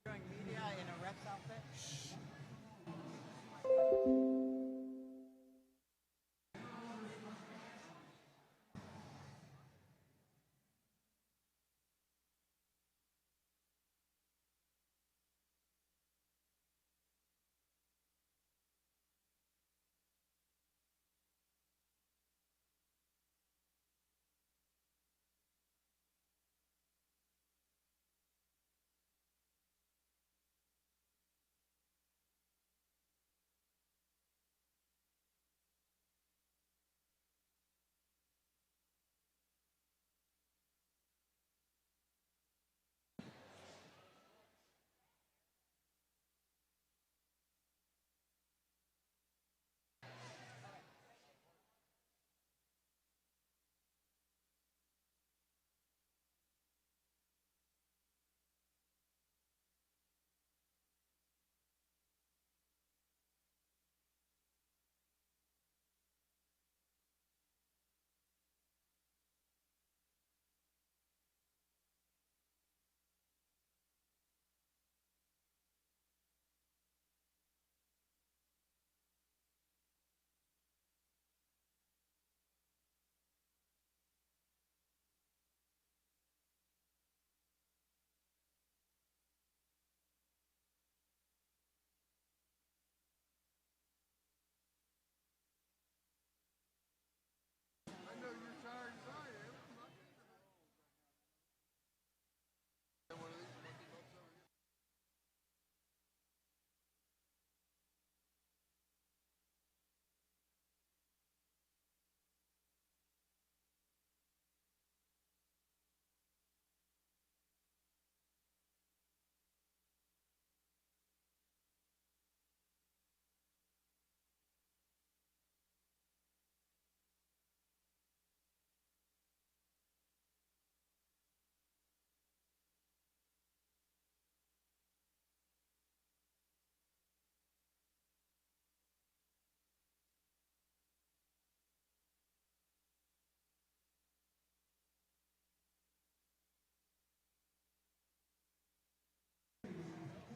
Doing media in a Rex outfit.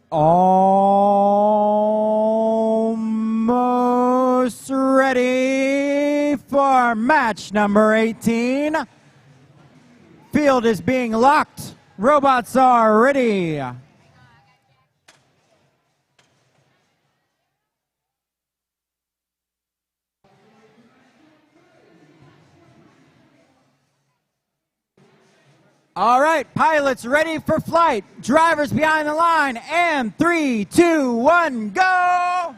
Almost ready for match number 18. Field is being locked. Robots are ready. All right, pilots ready for flight. Drivers behind the line. And 3, 2, 1, go!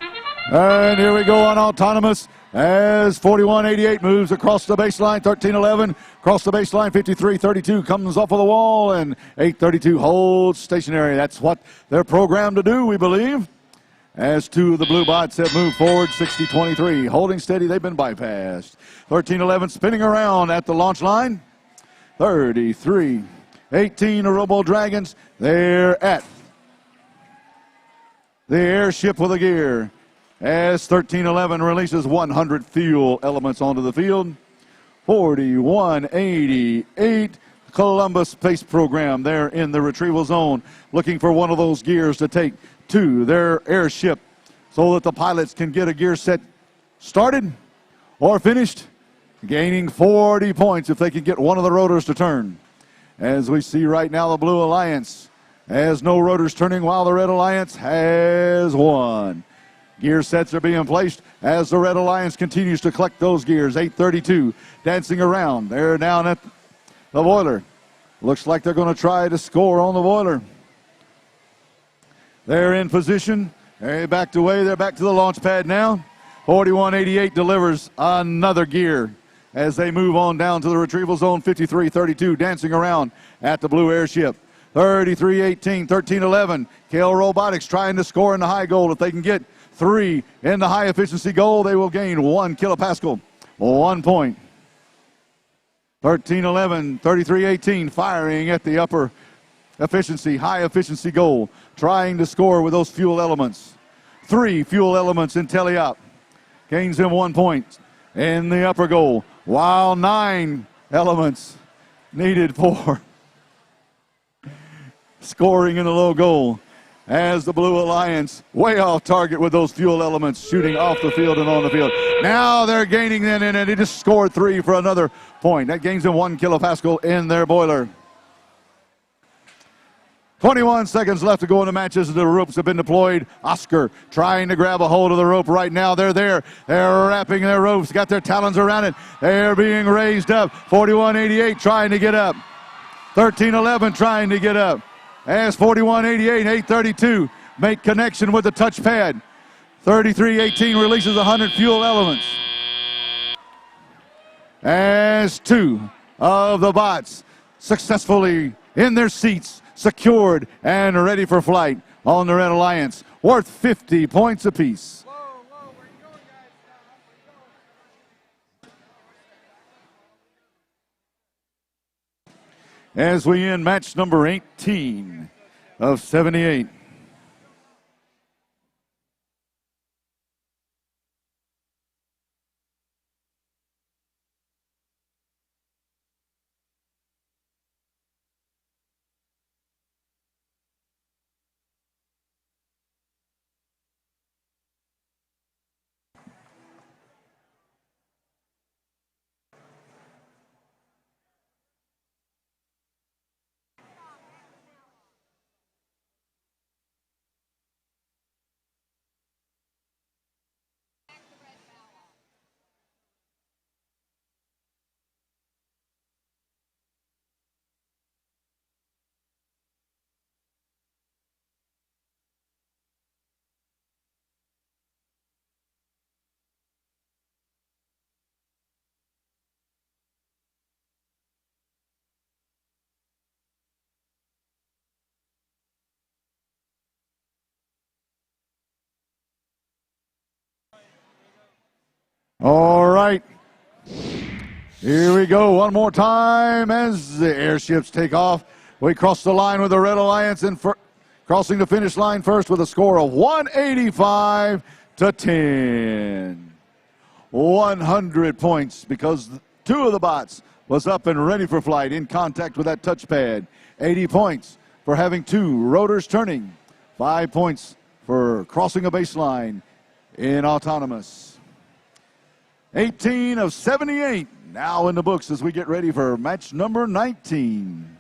And here we go on autonomous as 4188 moves across the baseline. 1311 across the baseline. 5332 comes off of the wall, and 832 holds stationary. That's what they're programmed to do, we believe. As two of the blue bots have moved forward, 6023 holding steady. They've been bypassed. 1311 spinning around at the launch line. 3318 Robo Dragons. They're at the airship with a gear. As 1311 releases 100 fuel elements onto the field. 4188 Columbus Space Program. They're in the retrieval zone looking for one of those gears to take to their airship so that the pilots can get a gear set started or finished, gaining 40 points if they can get one of the rotors to turn. As we see right now, the Blue Alliance has no rotors turning while the Red Alliance has one. Gear sets are being placed as the Red Alliance continues to collect those gears. 832 dancing around. They're down at the boiler. Looks like they're going to try to score on the boiler. They're in position. They backed away. They're back to the launch pad now. 4188 delivers another gear as they move on down to the retrieval zone. 5332 dancing around at the blue airship. 3318, 1311. KL Robotics trying to score in the high goal. If they can get 3 in the high efficiency goal, they will gain 1 kilopascal, 1 point. 1311, 3318 firing at the upper efficiency, high efficiency goal, trying to score with those fuel elements. 3 fuel elements in teleop. Gains him 1 point in the upper goal, while 9 elements needed for scoring in the low goal. As the Blue Alliance way off target with those fuel elements shooting off the field and on the field. Now they're gaining then, and they just scored 3 for another point. That gains them 1 kilopascal in their boiler. 21 seconds left to go in the match as the ropes have been deployed. Oscar trying to grab a hold of the rope right now. They're there. They're wrapping their ropes, got their talons around it. They're being raised up. 4188 trying to get up. 1311 trying to get up. As 4188, 832 make connection with the touchpad. 3318 releases 100 fuel elements. As 2 of the bots successfully in their seats, secured and ready for flight on the Red Alliance, worth 50 points apiece. As we end match number 18 of 78. All right. Here we go one more time as the airships take off. We cross the line with the Red Alliance and crossing the finish line first with a score of 185 to 10. 100 points because 2 of the bots was up and ready for flight in contact with that touchpad. 80 points for having 2 rotors turning. 5 points for crossing a baseline in autonomous. 18 of 78 now in the books as we get ready for match number 19.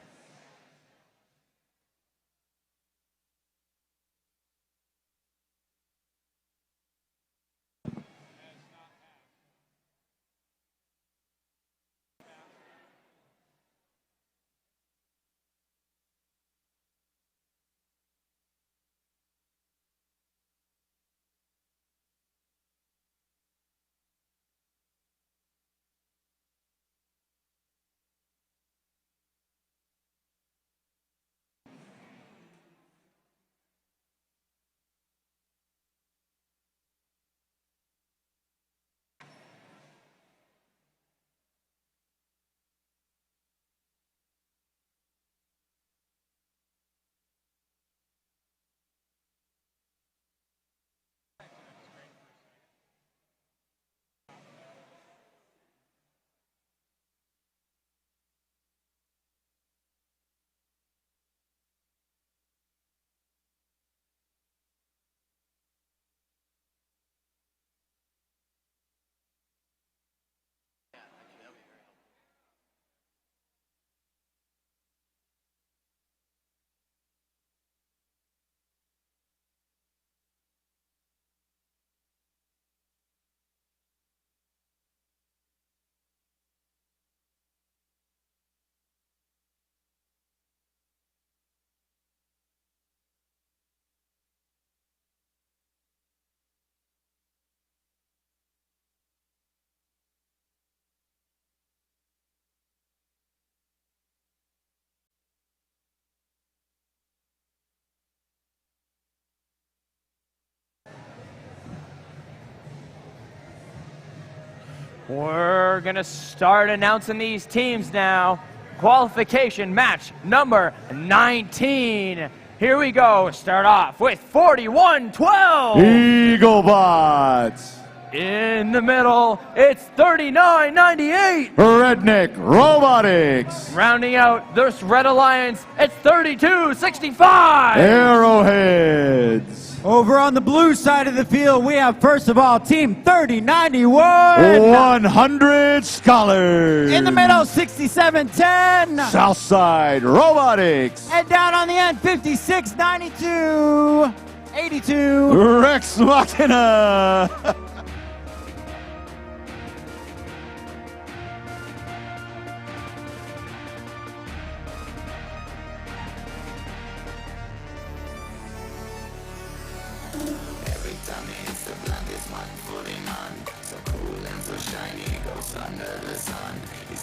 We're going to start announcing these teams now. Qualification match number 19. Here we go. Start off with 41-12. Eaglebots. In the middle, it's 39-98. Redneck Robotics. Rounding out this Red Alliance, it's 32-65. Arrowheads. Over on the blue side of the field, we have, first of all, Team 3091. 100 Scholars. In the middle, 6710. Southside Robotics. And down on the end, 5692. 82. Rex Machina.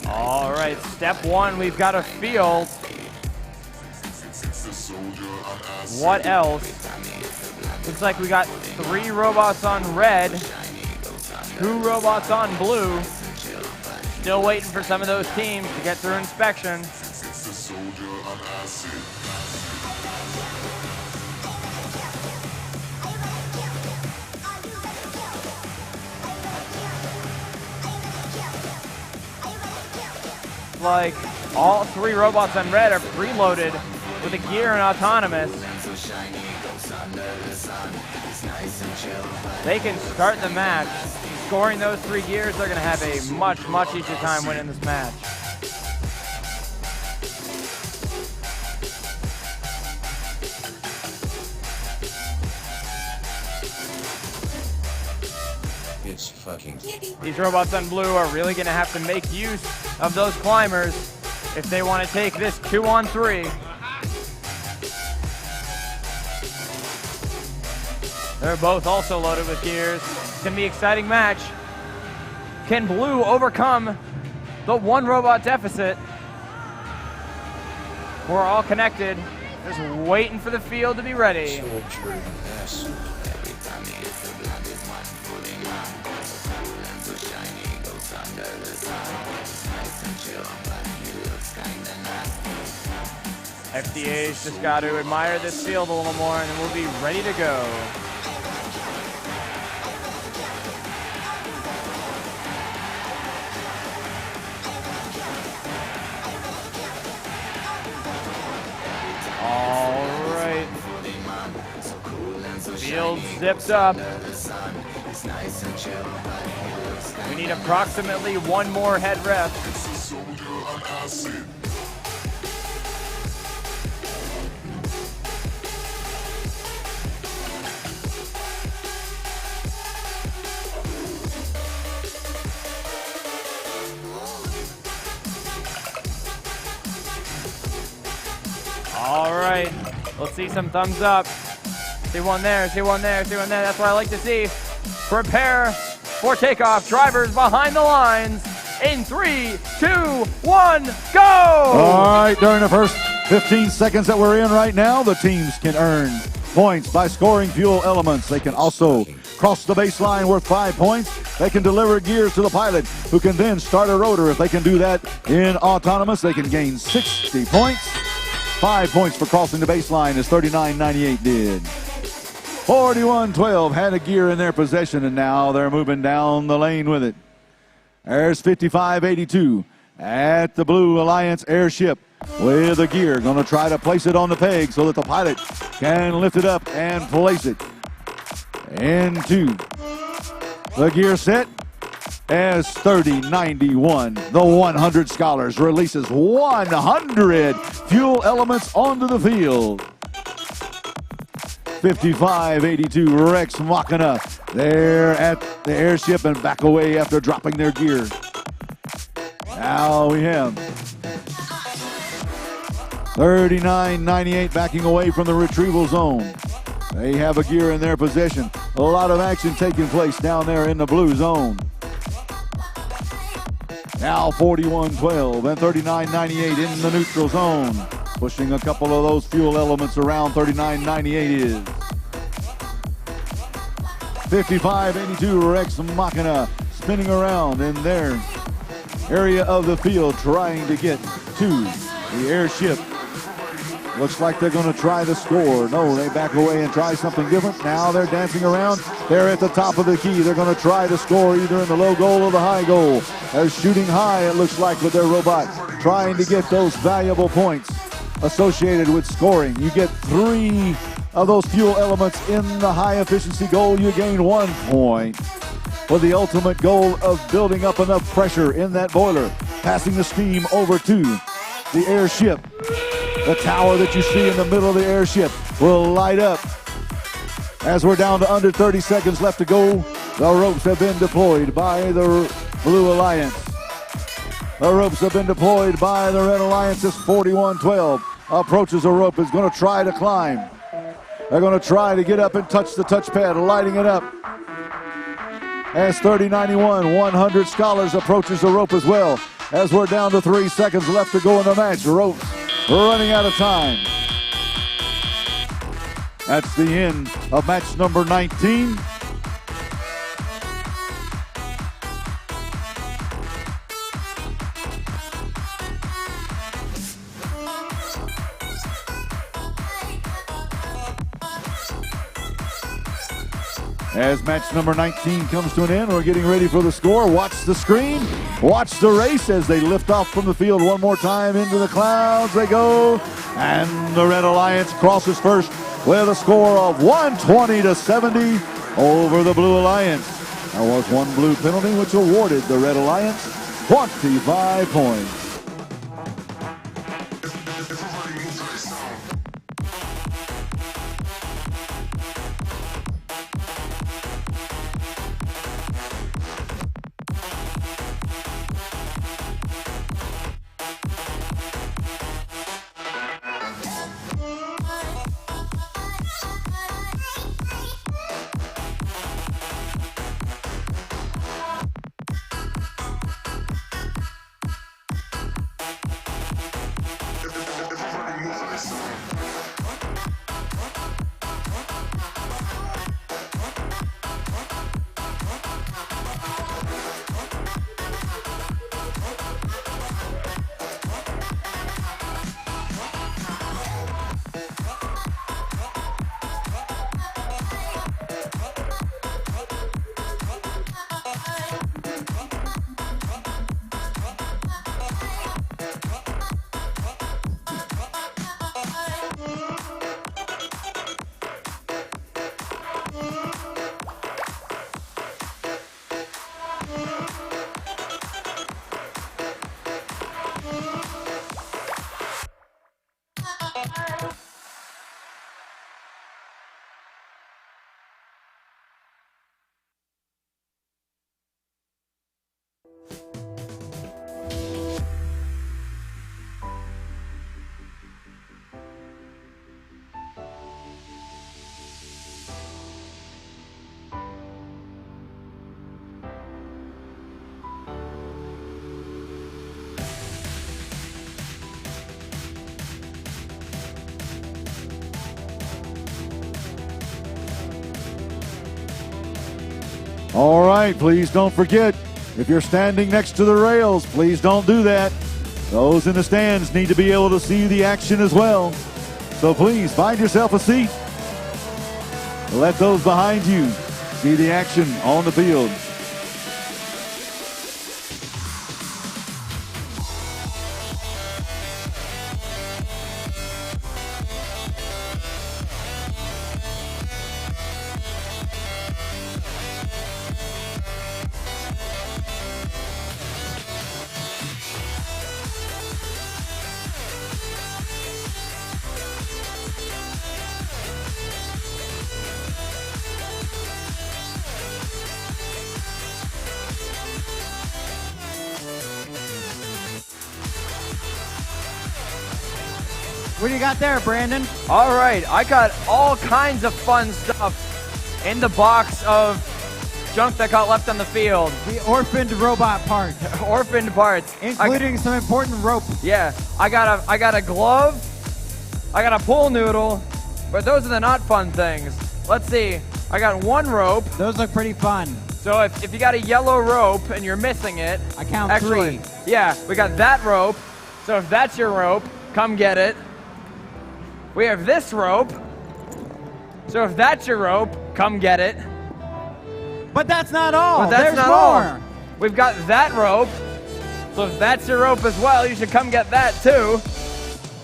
All right, step one, we've got a field. What else? Looks like we got 3 robots on red, 2 robots on blue. Still waiting for some of those teams to get through inspection. Like all 3 robots on red are preloaded with a gear and autonomous. They can start the match. Scoring those 3 gears, they're going to have a much easier time winning this match. It's fucking... These robots on blue are really going to have to make use of those climbers if they want to take this 2-on-3. They're both also loaded with gears. It's going to be an exciting match. Can blue overcome the 1 robot deficit? We're all connected. Just waiting for the field to be ready. FDA's just got to admire this field a little more and then we'll be ready to go. All right. Field zipped up. We need approximately one more head ref. All right, let's see some thumbs up. See one there, see one there, see one there. That's what I like to see. Prepare for takeoff. Drivers behind the lines. In 3, 2, 1, go! All right, during the first 15 seconds that we're in right now, the teams can earn points by scoring fuel elements. They can also cross the baseline worth 5 points. They can deliver gears to the pilot, who can then start a rotor. If they can do that in autonomous, they can gain 60 points. 5 points for crossing the baseline, as 39.98 did. 41-12 had a gear in their possession, and now they're moving down the lane with it. There's 55-82 at the Blue Alliance airship with a gear. Going to try to place it on the peg so that the pilot can lift it up and place it into the gear set. As 30-91, the 100 Scholars releases 100 fuel elements onto the field. 55-82 Rex Machina. They're at the airship and back away after dropping their gear. Now we have 39-98 backing away from the retrieval zone. They have a gear in their possession. A lot of action taking place down there in the blue zone. Now 41-12 and 39-98 in the neutral zone. Pushing a couple of those fuel elements around. 39-98 is 55-82 Rex Machina spinning around in their area of the field, trying to get to the airship. Looks like they're going to try the score. No, they back away and try something different. Now they're dancing around. They're at the top of the key. They're going to try to score either in the low goal or the high goal. They're shooting high, it looks like, with their robot, trying to get those valuable points associated with scoring. You get 3 of those fuel elements in the high efficiency goal. You gain 1 point. For the ultimate goal of building up enough pressure in that boiler, passing the steam over to the airship. The tower that you see in the middle of the airship will light up. As we're down to under 30 seconds left to go, the ropes have been deployed by the Blue Alliance. The ropes have been deployed by the Red Alliance. As 41-12 approaches the rope, is going to try to climb. They're going to try to get up and touch the touchpad, lighting it up. As 30-91, 100 Scholars approaches the rope as well. As we're down to 3 seconds left to go in the match, ropes running out of time. That's the end of match number 19. As match number 19 comes to an end, we're getting ready for the score. Watch the screen. Watch the race as they lift off from the field one more time. Into the clouds they go. And the Red Alliance crosses first with a score of 120-70 over the Blue Alliance. There was one blue penalty which awarded the Red Alliance 25 points. All right, please don't forget, if you're standing next to the rails, please don't do that. Those in the stands need to be able to see the action as well. So please find yourself a seat. Let those behind you see the action on the field. What do you got there, Brandon? All right, I got all kinds of fun stuff in the box of junk that got left on the field. The orphaned robot parts. Orphaned parts. Including some important rope. Yeah, I got a glove, I got a pool noodle, but those are the not fun things. Let's see, I got one rope. Those look pretty fun. So if you got a yellow rope and you're missing it. I count actually, 3. Yeah, we got that rope. So if that's your rope, come get it. We have this rope. So if that's your rope, come get it. But that's not all. But that's There's not more. all. We've got that rope. So if that's your rope as well, you should come get that too.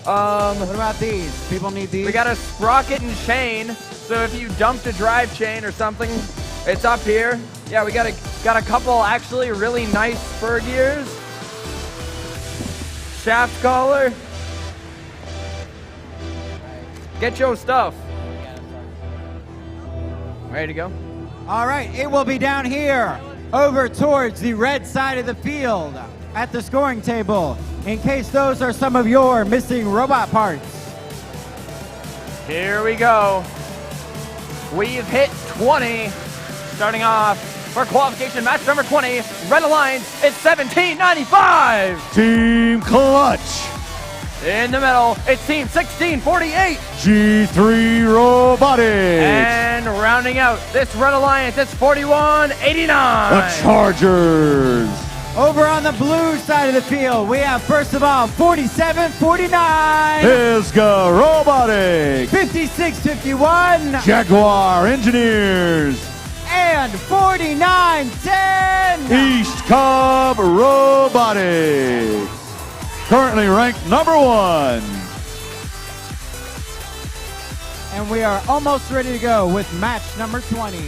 What about these? People need these? We got a sprocket and chain. So if you dumped a drive chain or something, it's up here. Yeah, we got a couple actually really nice spur gears. Shaft collar. Get your stuff. Ready to go? All right, it will be down here, over towards the red side of the field at the scoring table, in case those are some of your missing robot parts. Here we go. We've hit 20, starting off for qualification match number 20. Red Alliance, it's 1795. Team Clutch. In the middle, it's team 1648. G3 Robotics. And rounding out this Red Alliance, it's 4189. The Chargers. Over on the blue side of the field, we have, first of all, 4749. Pisgah Robotics. 5651. Jaguar Engineers. And 4910. East Cobb Robotics. Currently ranked number 1. And we are almost ready to go with match number 20.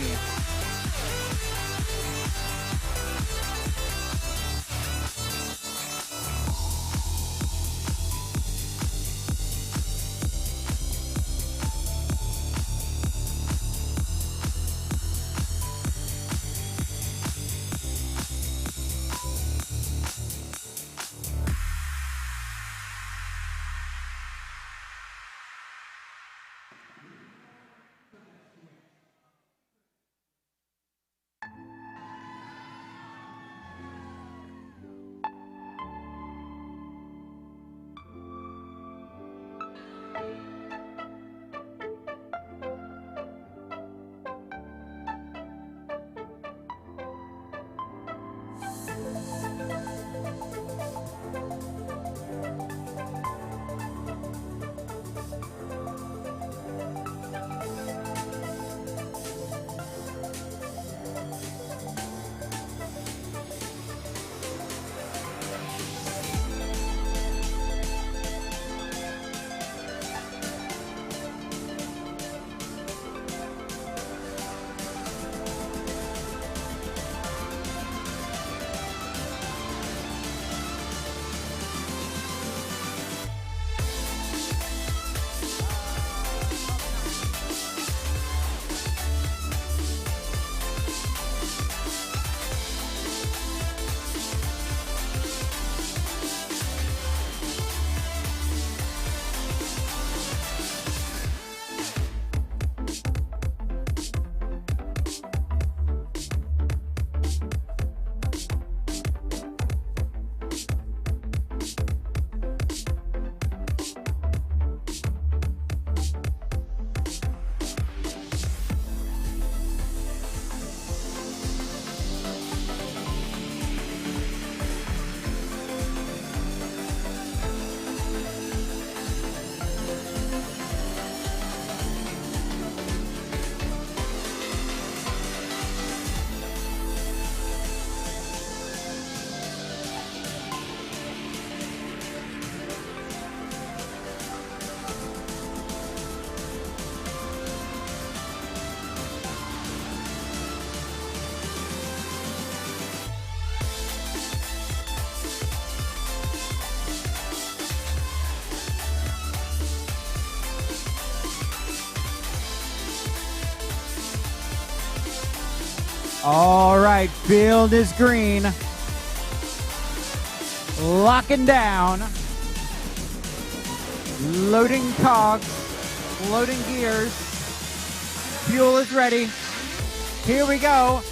All right, field is green. Locking down. Loading cogs. Loading gears. Fuel is ready. Here we go.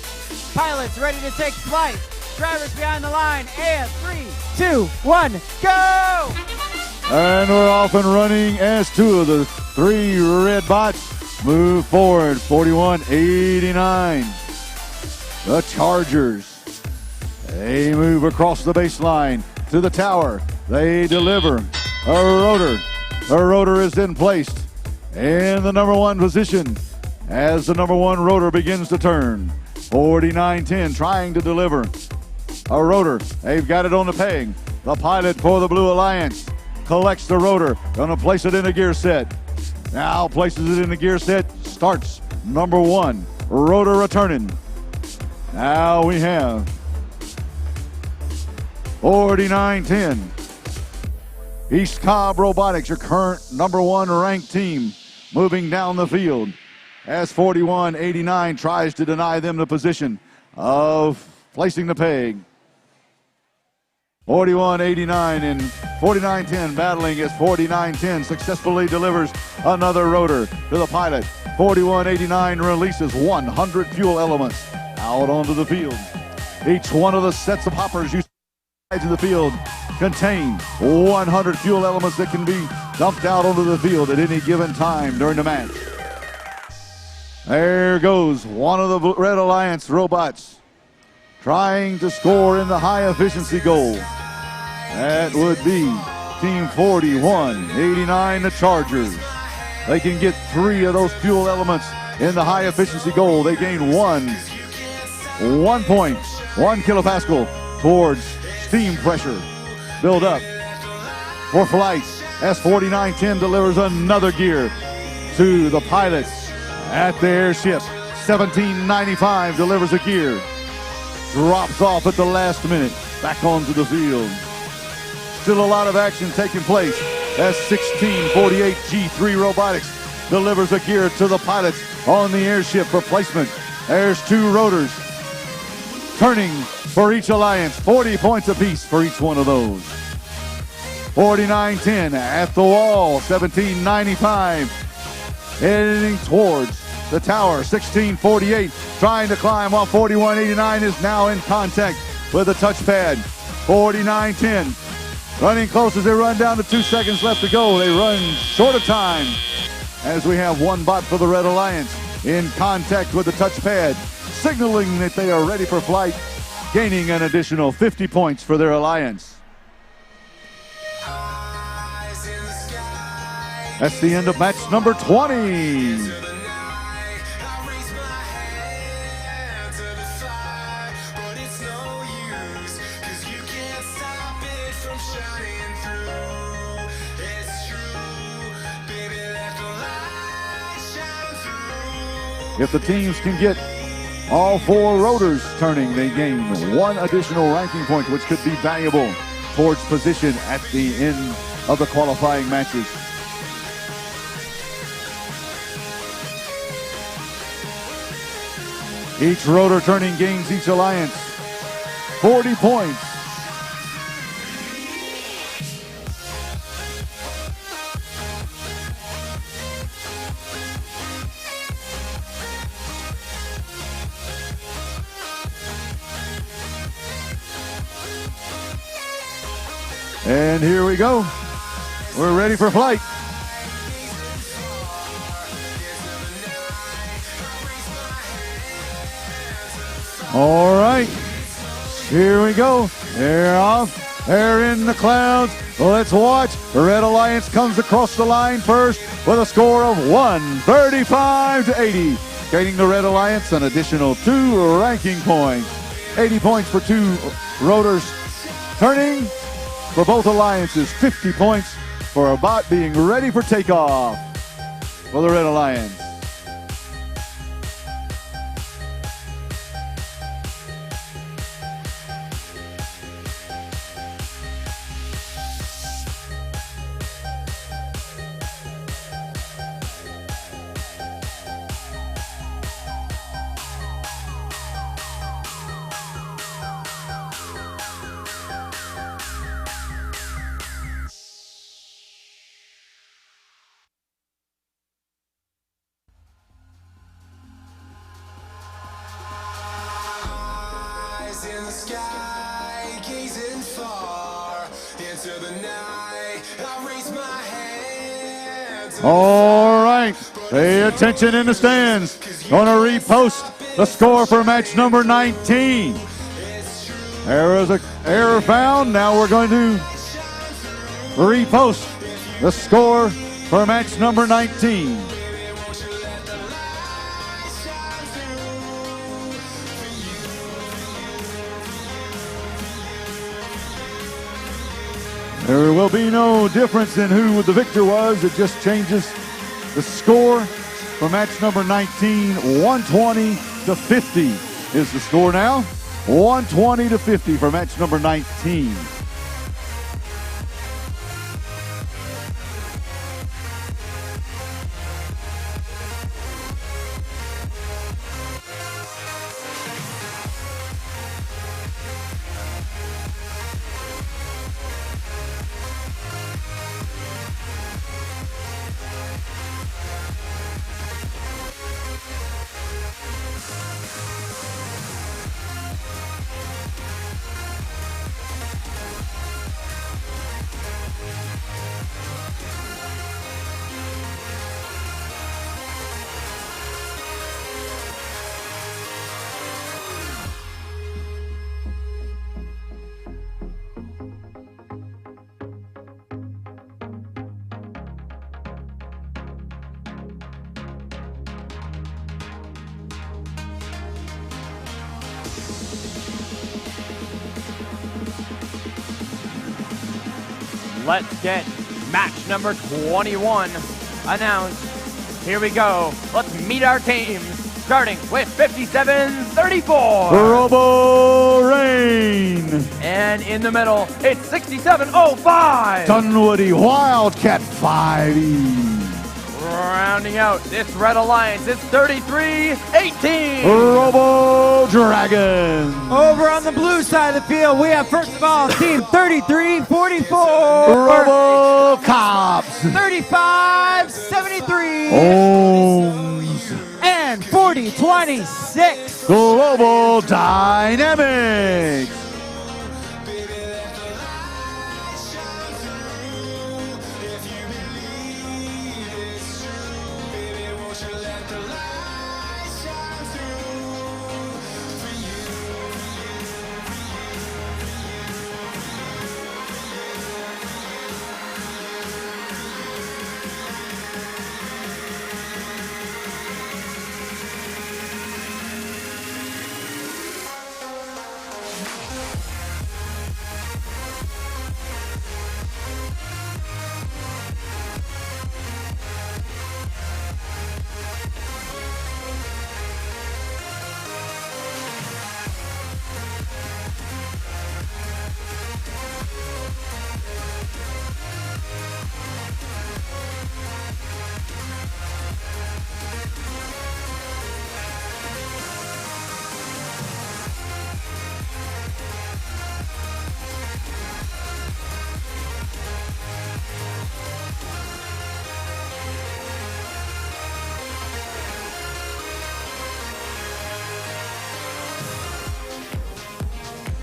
Pilots ready to take flight. Drivers behind the line. And 3, 2, 1, go! And we're off and running as two of the three red bots move forward. 41-89. The Chargers. They move across the baseline to the tower. They deliver a rotor. The rotor is then placed in the number one position as the number one rotor begins to turn. 49-10 trying to deliver a rotor. They've got it on the peg. The pilot for the Blue Alliance collects the rotor. Gonna place it in a gear set. Now places it in the gear set. Starts number one. Rotor returning. Now we have 49-10. East Cobb Robotics, your current number one ranked team, moving down the field as 41-89 tries to deny them the position of placing the peg. 41-89 and 49-10 battling as 49-10 successfully delivers another rotor to the pilot. 41-89 releases 100 fuel elements out onto the field. Each one of the sets of hoppers used in the field contain 100 fuel elements that can be dumped out onto the field at any given time during the match. There goes one of the Red Alliance robots trying to score in the high efficiency goal. That would be Team 41-89, the Chargers. They can get 3 of those fuel elements in the high efficiency goal. They gain 1 point, 1 kilopascal towards steam pressure. Build up for flight as 49-10 delivers another gear to the pilots at the airship. 1795 delivers a gear. Drops off at the last minute, back onto the field. Still a lot of action taking place as 1648 G3 Robotics delivers a gear to the pilots on the airship for placement. There's 2 rotors turning for each alliance, 40 points apiece for each one of those. 49-10 at the wall, 1795 heading towards the tower. 1648 trying to climb while 41-89 is now in contact with the touchpad. 49-10 running close as they run down to 2 seconds left to go. They run short of time as we have one bot for the Red Alliance in contact with the touchpad, signaling that they are ready for flight, gaining an additional 50 points for their alliance. That's the end of match number 20. If the teams can get all 4 rotors turning, they gain 1 additional ranking point, which could be valuable towards position at the end of the qualifying matches. Each rotor turning gains each alliance 40 points. And here we go. We're ready for flight. All right, here we go. They're off. They're in the clouds. Let's watch. The Red Alliance comes across the line first with a score of 135-80, gaining the Red Alliance an additional 2 ranking points. 80 points for 2 rotors turning for both alliances. 50 points for a bot being ready for takeoff for the Red Alliance. All right, pay attention in the stands. Going to repost the score for match number 19. There is an error found. Now we're going to repost the score for match number 19. There will be no difference in who the victor was. It just changes the score for match number 19. 120 to 50 is the score now. 120 to 50 for match number 19. Let's get match number 21 announced. Here we go. Let's meet our teams, starting with 57-34. Robo Rain. And in the middle, it's 67-05. Dunwoody Wildcat 5E. Rounding out this Red Alliance, it's 33-18. Robo Dragon. Over on the blue side of the field, we have first of all team 33-44. Robo Cops. 35-73. Ohms. And 40-26. Global Dynamics.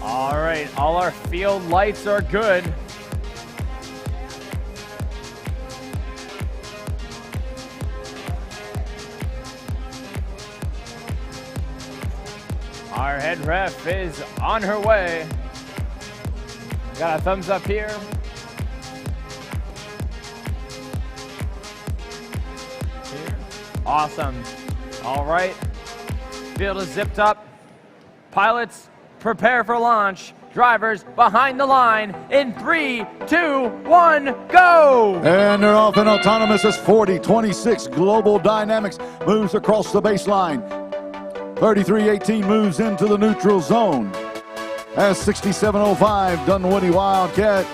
All right, all our field lights are good. Our head ref is on her way. Got a thumbs up here. Awesome. All right, field is zipped up. Pilots, prepare for launch. Drivers behind the line in 3, 2, 1, go! And they're off in autonomous as 40-26. Global Dynamics moves across the baseline. 33-18 moves into the neutral zone. As 67-05, Dunwoody Wildcat,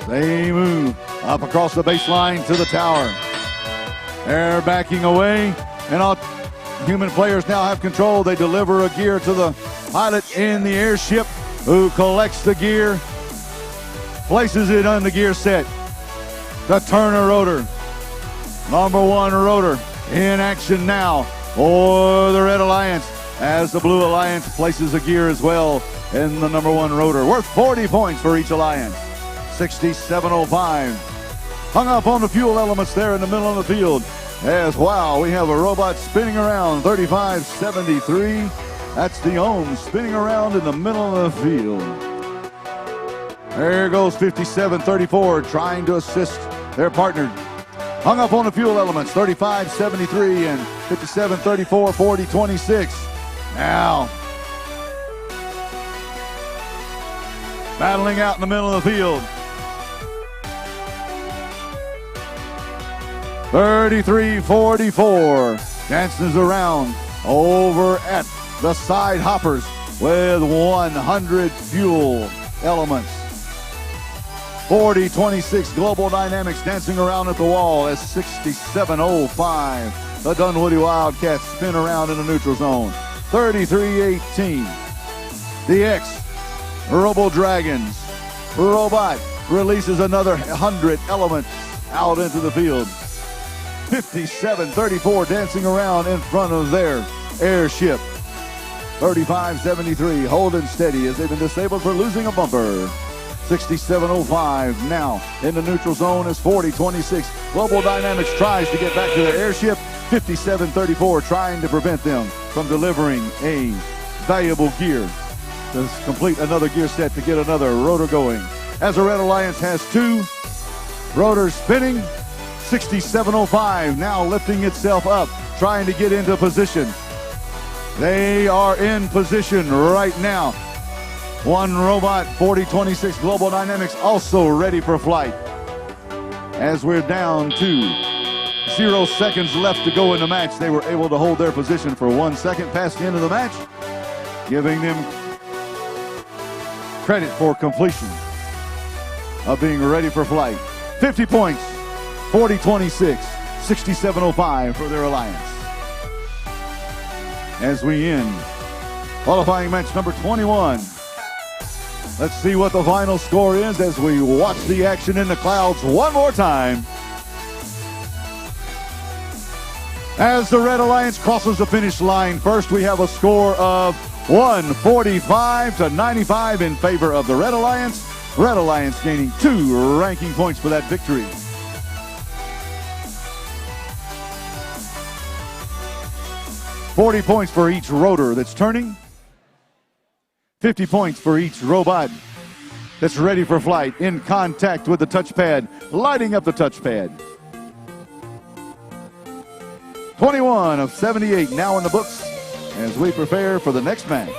they move up across the baseline to the tower. They're backing away, and all human players now have control. They deliver a gear to the pilot in the airship, who collects the gear, places it on the gear set. The Turner rotor, number 1 rotor, in action now for the Red Alliance, as the Blue Alliance places a gear as well in the number 1 rotor, worth 40 points for each alliance. 67-05. hung up on the fuel elements there in the middle of the field. As wow, we have a robot spinning around, 3573. That's the Ohm spinning around in the middle of the field. There goes 5734 trying to assist their partner. Hung up on the fuel elements, 3573 and 5734, 4026. Now, battling out in the middle of the field. 3344 dances around over at the side hoppers with 100 fuel elements. 4026 Global Dynamics dancing around at the wall as 6705. The Dunwoody Wildcats spin around in the neutral zone. 3318. The X Robo Dragons robot releases another 100 elements out into the field. 5734 dancing around in front of their airship. 3573 holding steady as they've been disabled for losing a bumper. 6705 now in the neutral zone as 4026. Global Dynamics tries to get back to their airship. 5734 trying to prevent them from delivering a valuable gear to complete another gear set to get another rotor going. As the Red Alliance has 2 rotors spinning, 6705 now lifting itself up, trying to get into position. They are in position right now. One robot, 4026 Global Dynamics, also ready for flight. As we're down to 0 seconds left to go in the match, they were able to hold their position for 1 second past the end of the match, giving them credit for completion of being ready for flight. 50 points, 4026, 6705 for their alliance. As we end qualifying match number 21. Let's see what the final score is as we watch the action in the clouds one more time. As the Red Alliance crosses the finish line, first we have a score of 145 to 95 in favor of the Red Alliance. Red Alliance gaining 2 ranking points for that victory. $40 points for each rotor that's turning. 50 points for each robot that's ready for flight, in contact with the touchpad, lighting up the touchpad. 21 of 78 now in the books as we prepare for the next match.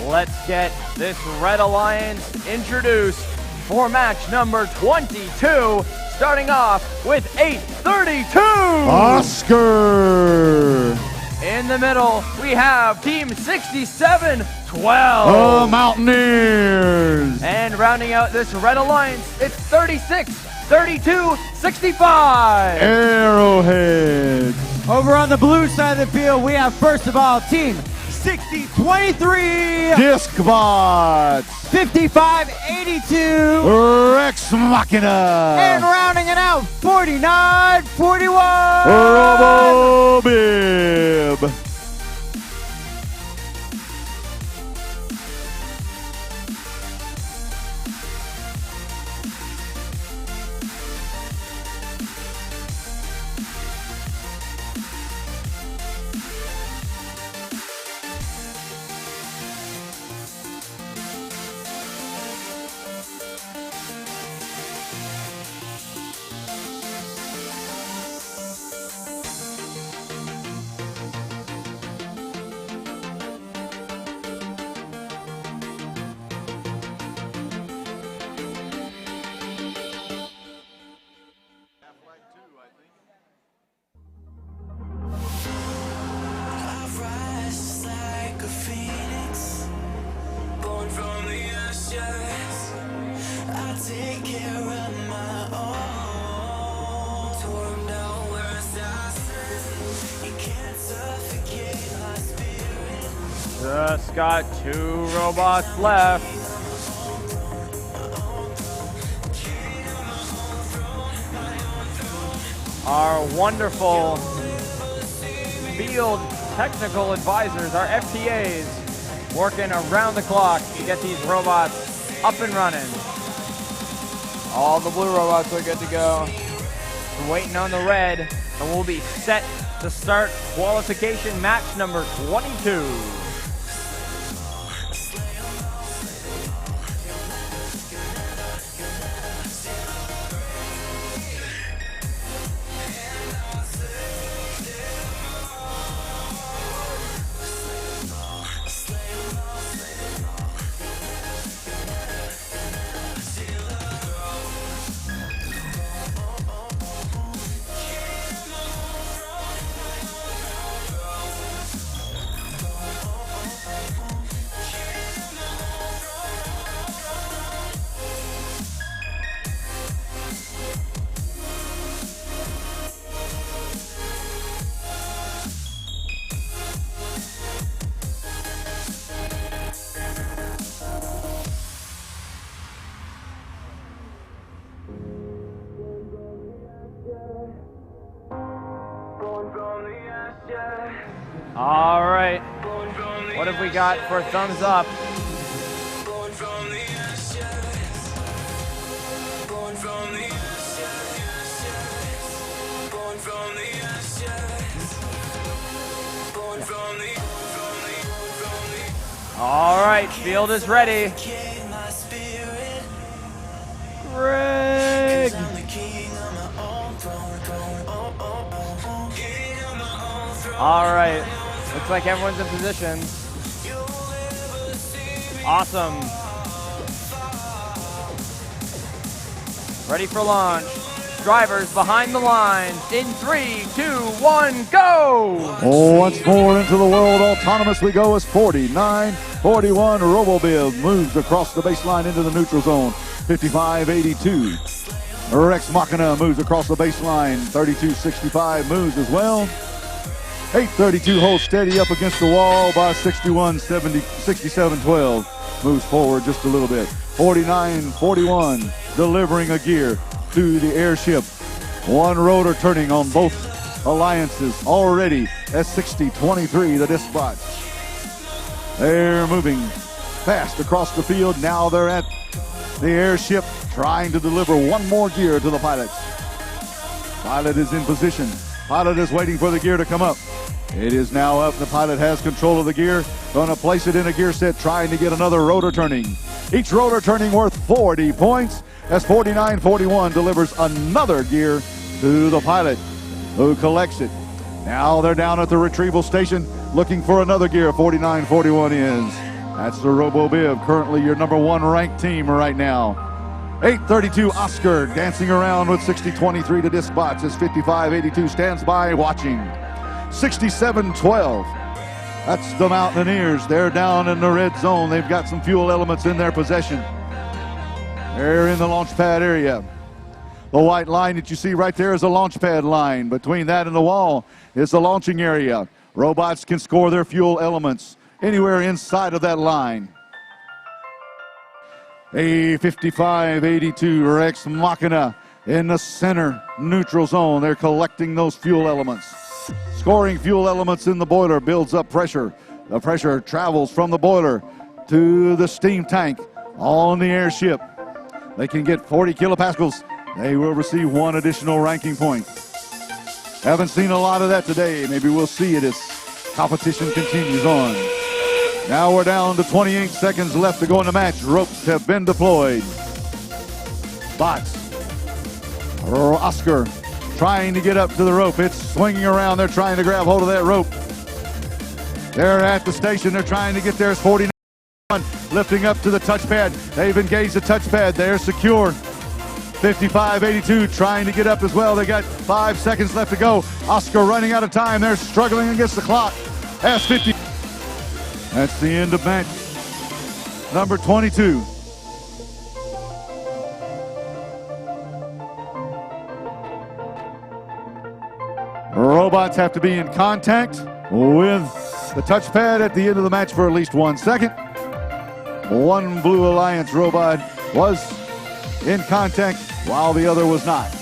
Let's get this Red Alliance introduced for match number 22, starting off with 832. Oscar. In the middle, we have Team 6712. The Mountaineers. And rounding out this Red Alliance, it's 36-32-65. Arrowhead. Over on the blue side of the field, we have first of all Team 6023. Discbots. 5582. Rex Machina. And rounding it out, 4941. RoboBib. Just got 2 robots left. Our wonderful field technical advisors, our FTAs, working around the clock to get these robots up and running. All the blue robots are good to go. We're waiting on the red, and we'll be set to start qualification match number 22. All right, what have we got for thumbs up? All right, field is ready. Greg. All right, looks like everyone's in position. Awesome. Ready for launch. Drivers behind the line in 3, 2, 1, go! Once more into the world autonomous we go as 49-41. RoboBib moves across the baseline into the neutral zone. 55-82. Rex Machina moves across the baseline. 32-65 moves as well. 832 holds steady up against the wall by 67-12. Moves forward just a little bit. 49-41 delivering a gear to the airship. One rotor turning on both alliances already at 60-23, the Discbots. They're moving fast across the field. Now they're at the airship trying to deliver one more gear to the pilots. Pilot is in position. Pilot is waiting for the gear to come up. It is now up. The pilot has control of the gear. Going to place it in a gear set, trying to get another rotor turning. Each rotor turning worth 40 points. as 4941 delivers another gear to the pilot, who collects it. Now they're down at the retrieval station looking for another gear. 4941 is. That's the RoboBib, currently your #1 ranked team right now. 832 Oscar dancing around with 6023 to disc box as 5582 stands by watching. 6712. That's the Mountaineers. They're down in the red zone. They've got some fuel elements in their possession. They're in the launch pad area. The white line that you see right there is a launch pad line. Between that and the wall is the launching area. Robots can score their fuel elements anywhere inside of that line. A 5582 Rex Machina in the center neutral zone. They're collecting those fuel elements. Scoring fuel elements in the boiler builds up pressure. The pressure travels from the boiler to the steam tank on the airship. They can get 40 kilopascals. They will receive 1 additional ranking point. Haven't seen a lot of that today. Maybe we'll see it as competition continues on. Now we're down to 28 seconds left to go in the match. Ropes have been deployed. Bots. Oscar trying to get up to the rope. It's swinging around. They're trying to grab hold of that rope. They're at the station. They're trying to get there. It's 49. Lifting up to the touchpad. They've engaged the touchpad. They're secure. 5582 trying to get up as well. They got 5 seconds left to go. Oscar running out of time. They're struggling against the clock. S50. That's the end of match number 22. Robots have to be in contact with the touchpad at the end of the match for at least 1 second. One Blue Alliance robot was in contact while the other was not.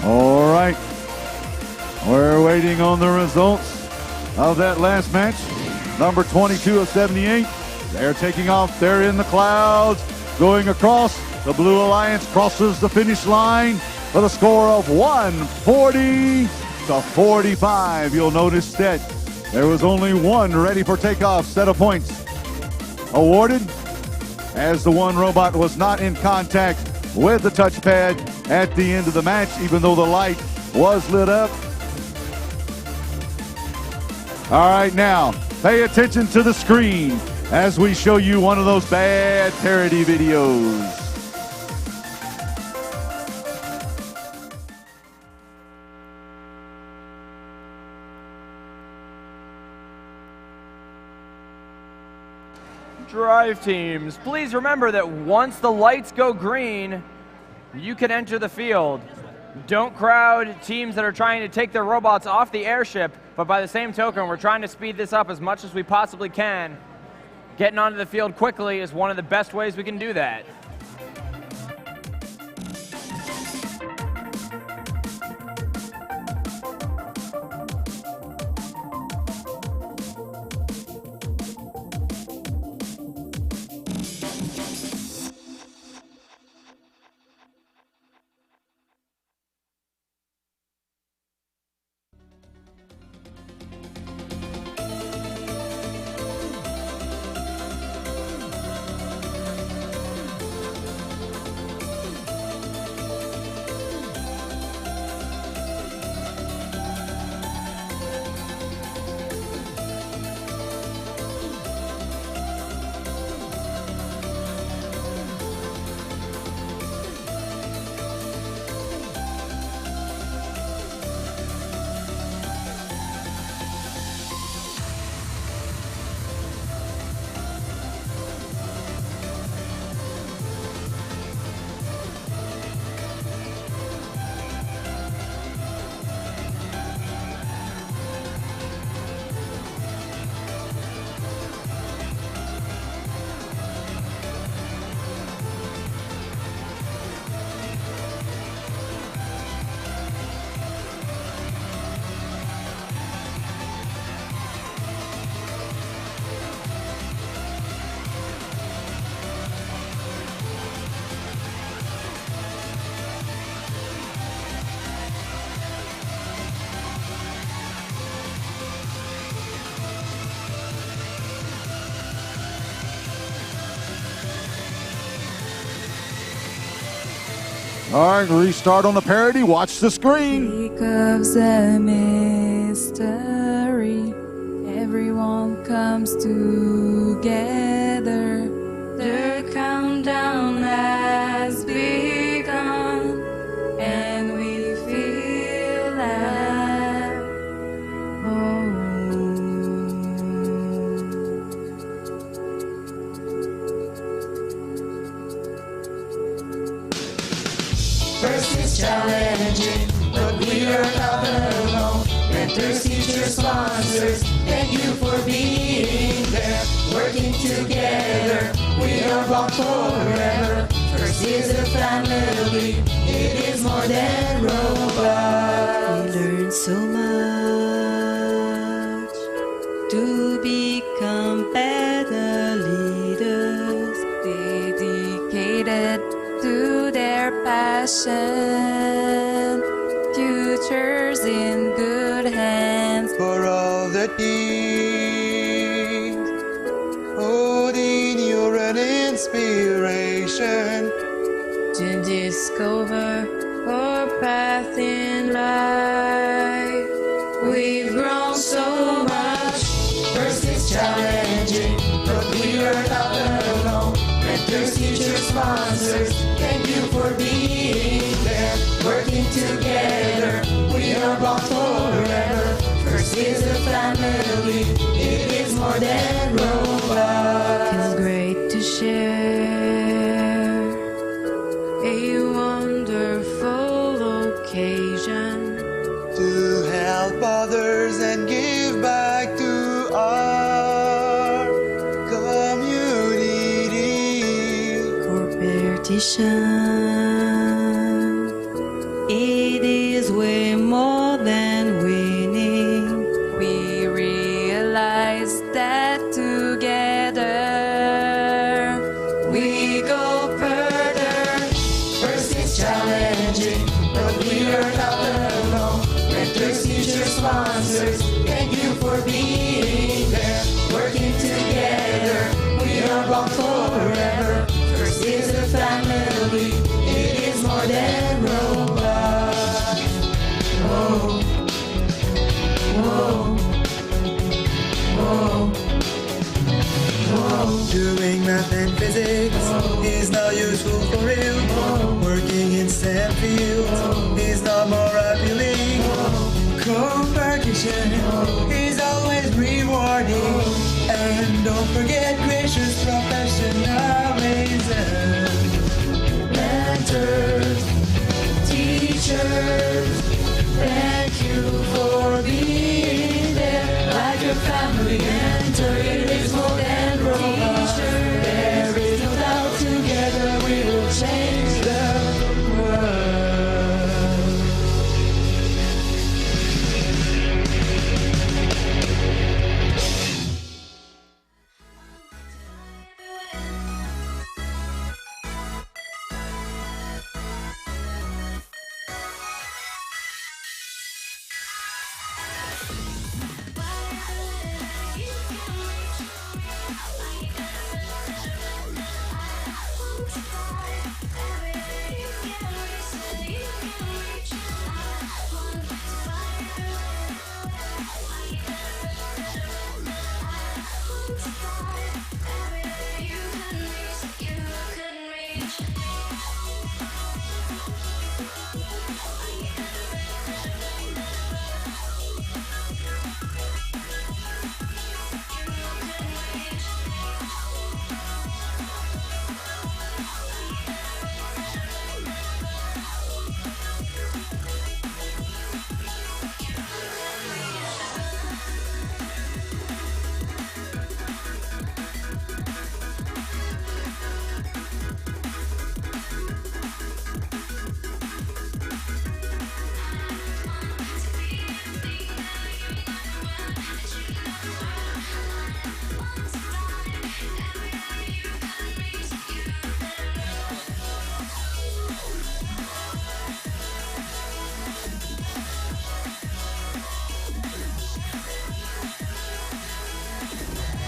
All right, we're waiting on the results of that last match. Number 22 of 78, they're taking off. They're in the clouds, going across. The Blue Alliance crosses the finish line with a score of 140 to 45. You'll notice that there was only one ready for takeoff set of points awarded, as the one robot was not in contact with the touchpad at the end of the match, even though the light was lit up. All right, now pay attention to the screen as we show you one of those bad parody videos. Drive teams, please remember that once the lights go green, you can enter the field. Don't crowd teams that are trying to take their robots off the airship, but by the same token, we're trying to speed this up as much as we possibly can. Getting onto the field quickly is one of the best ways we can do that. All right, restart on the parody. Watch the screen. Speak of the mystery. Everyone comes together. The countdown has begun, and we feel at home. First is challenging, but we are not alone. Mentors, teachers, sponsors, thank you for being there. Working together, we are bound forever. First is a family, it is more than robots. We learn so much to become better leaders, dedicated to their passion. Futures in good hands. For all the teams, holding your an inspiration To discover our path in life. We've grown so much. First is challenging, but we are not alone. Mentors, teachers, sponsors, thank you for being there. Working together, we are bound forever. First is a family, it is more than robots. Feels great to share a wonderful occasion. to help others and give back to our community. Competition, it is way more than winning. We realize that together we go further. First is challenging, but we are not alone. Mentors, teachers, sponsors, thank you for being there. Working together, we are bound forever. First is a family, it is more than robots. Whoa, whoa, whoa, whoa. Doing math and physics is not useful for real. Working in STEM fields is not more appealing. Competition is always rewarding. And don't forget gracious professionalism. Mentors, teachers, thank you for being there. Like a family mentor, it is more than robots. There is no doubt, together we will change the world.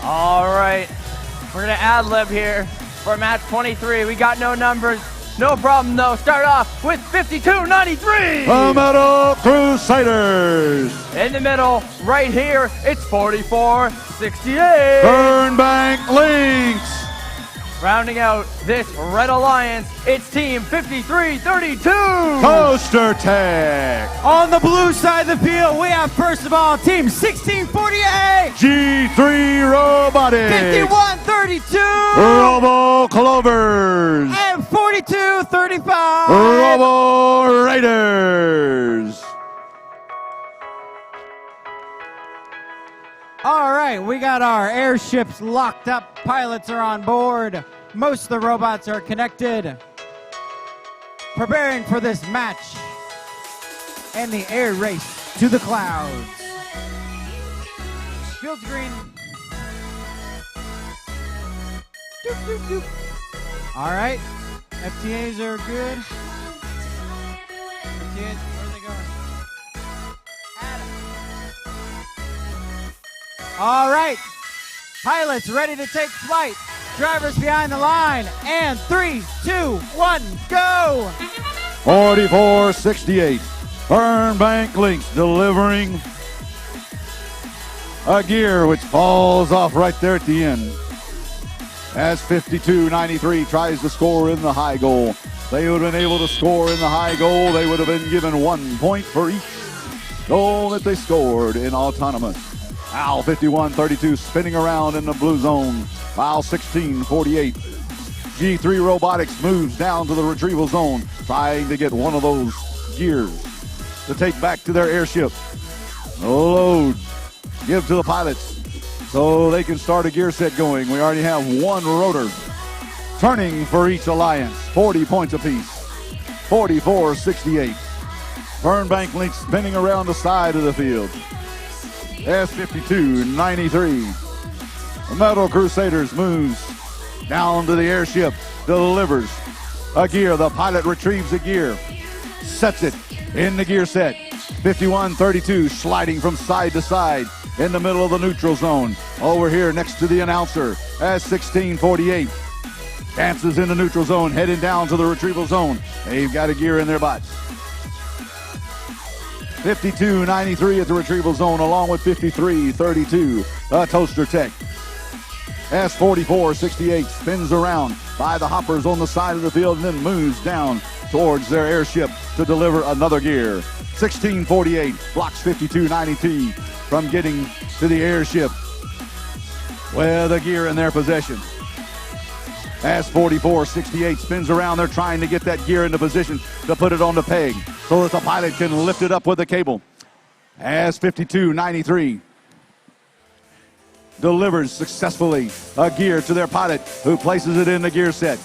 All right, we're gonna ad lib here for match 23. We got no numbers, No problem, though. Start off with 5293. The Metal Crusaders. In the middle, right here, it's 4468. Burnbank Lynx. Rounding out this Red Alliance, it's Team 5332. Coaster Tech. On the blue side of the field, we have, first of all, Team 1648. G3 Robotics. 5132. Robo Clovers. And 4235. Robo Raiders. All right, we got our airships locked up. Pilots are on board. Most of the robots are connected. Preparing for this match and the air race to the clouds. Field green. Doop, doop, doop. All right, FTAs are good. FTAs, where are they going? All right, pilots ready to take flight. Drivers behind the line. And 3, 2, 1, go! 4468. Burnbank Lynx delivering a gear which falls off right there at the end. As 5293 tries to score in the high goal. They would have been able to score in the high goal. They would have been given 1 point for each goal that they scored in autonomous. Al 5132 spinning around in the blue zone. Al 1648. G3 Robotics moves down to the retrieval zone, trying to get one of those gears to take back to their airship. Load. Give to the pilots so they can start a gear set going. We already have one rotor turning for each alliance. 40 points apiece. 4468. Burnbank Lynx spinning around the side of the field. S5293. The Metal Crusaders moves down to the airship, delivers a gear. The pilot retrieves a gear, sets it in the gear set. 5132 sliding from side to side in the middle of the neutral zone. Over here next to the announcer, S1648 dances in the neutral zone, heading down to the retrieval zone. They've got a gear in their butts. 5293 at the retrieval zone, along with 5332, Toaster Tech. S4468 spins around by the hoppers on the side of the field and then moves down towards their airship to deliver another gear. 1648 blocks 5293 from getting to the airship with a gear in their possession. As 4468 spins around, they're trying to get that gear into position to put it on the peg so that the pilot can lift it up with the cable. As 5293 delivers successfully a gear to their pilot, who places it in the gear set.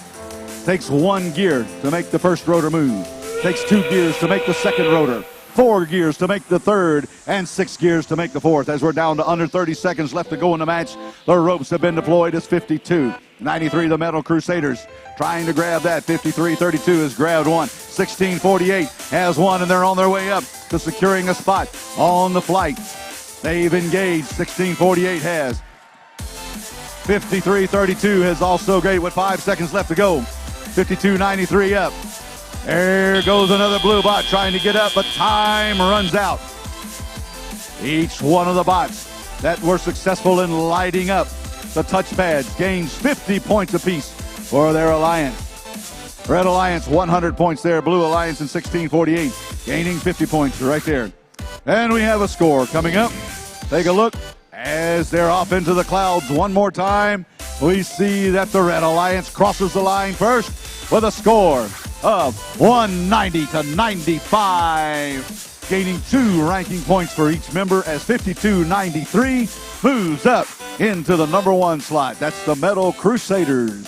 Takes 1 gear to make the first rotor move. Takes 2 gears to make the second rotor. 4 gears to make the third, and 6 gears to make the fourth. As we're down to under 30 seconds left to go in the match, the ropes have been deployed. As 5293, the Metal Crusaders trying to grab that. 5332 has grabbed one. 1648 has one, and they're on their way up to securing a spot on the flight. They've engaged. 1648 has. 5332 has also great with 5 seconds left to go. 5293 up. There goes another blue bot trying to get up, but time runs out. Each one of the bots that were successful in lighting up the touchpads gains 50 points apiece for their alliance. Red Alliance 100 points there. Blue Alliance in 1648 gaining 50 points right there. And we have a score coming up. Take a look as they're off into the clouds one more time. We see that the Red Alliance crosses the line first with a score of 190 to 95, gaining 2 ranking points for each member as 5293 moves up into the number 1 slot. That's the Metal Crusaders.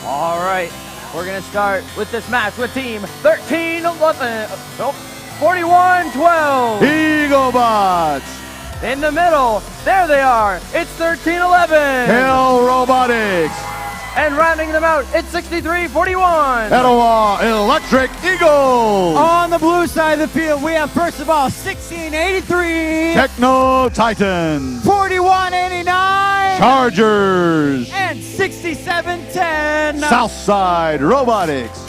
All right, we're gonna start with this match with team 13-11, 41-12. Eaglebots. In the middle, there they are. It's 13-11. Hell Robotics. And rounding them out, it's 63-41. Etowah Electric Eagles. On the blue side of the field, we have first of all 1683. Techno Titans. 4189. Chargers. And 6710. Southside Robotics.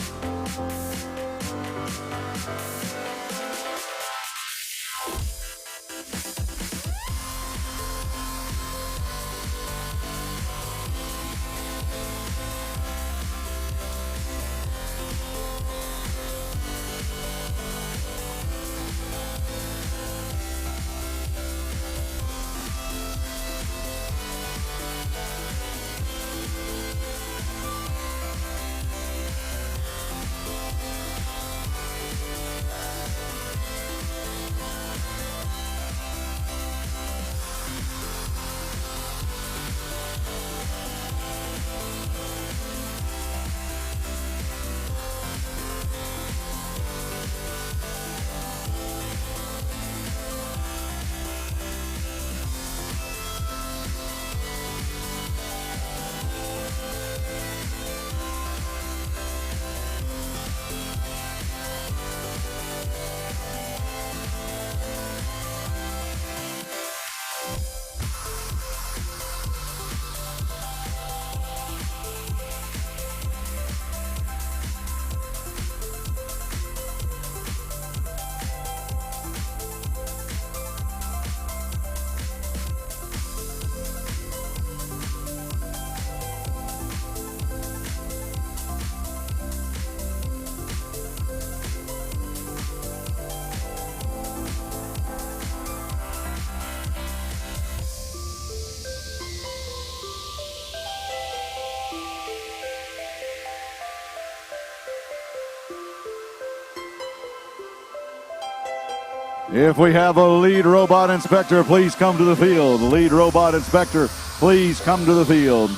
If we have a lead robot inspector, please come to the field. Lead robot inspector, please come to the field.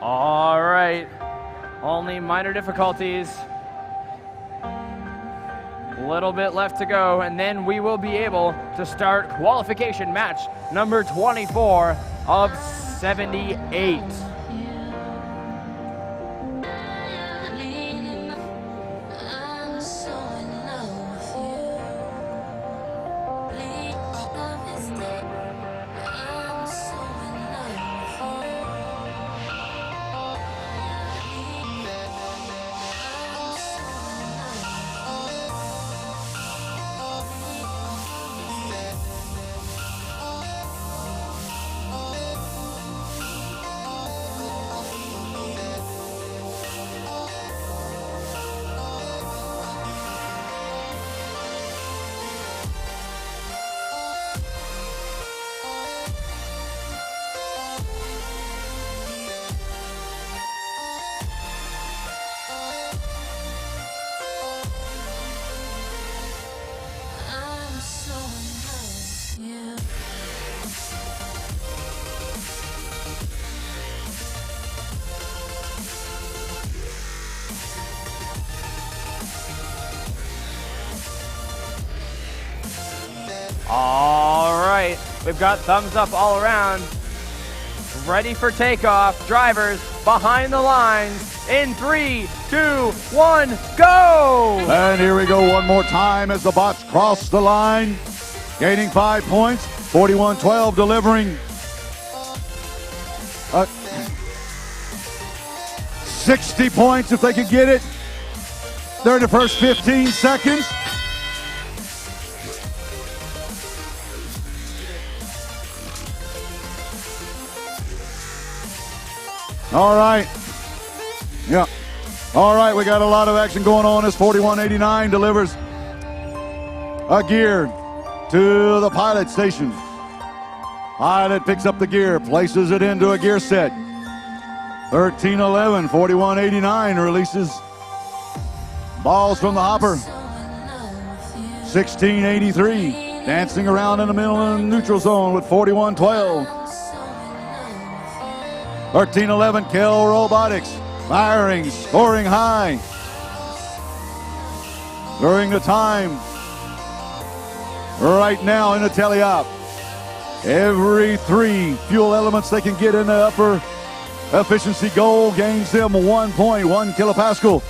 All right, only minor difficulties. A little bit left to go, and then we will be able to start qualification match number 24 of 78. All right, we've got thumbs up all around. Ready for takeoff. Drivers behind the lines in 3, 2, 1, go! And here we go one more time as the bots cross the line, gaining 5 points, 41-12 delivering 60 points if they could get it. They're in the first 15 seconds. All right. Yeah. All right, we got a lot of action going on as 4189 delivers a gear to the pilot station. Pilot picks up the gear, places it into a gear set. 1311, 4189 releases balls from the hopper. 1683 dancing around in the middle of the neutral zone with 4112. 1311, Kill Robotics, firing, scoring high. During the time, right now in the teleop, every 3 fuel elements they can get in the upper efficiency goal gains them 1.1 kilopascal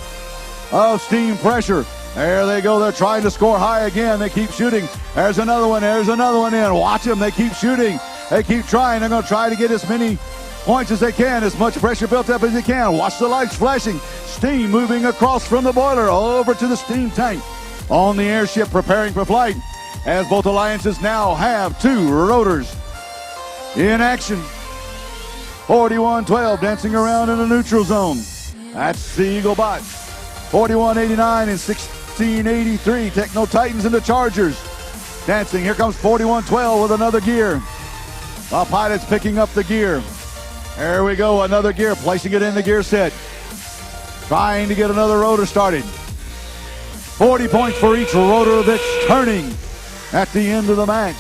of steam pressure. There they go, they're trying to score high again. They keep shooting. There's another one in. Watch them, they keep shooting. They keep trying. They're going to try to get as many points as they can, as much pressure built up as they can. Watch the lights flashing. Steam moving across from the boiler over to the steam tank on the airship preparing for flight, as both alliances now have 2 rotors in action. 4112 dancing around in the neutral zone. That's the Eagle Bot. 4189 and 1683 Techno Titans and the Chargers dancing. Here comes 4112 with another gear. The pilot's picking up the gear. There we go, another gear, placing it in the gear set. Trying to get another rotor started. 40 points for each rotor that's turning at the end of the match.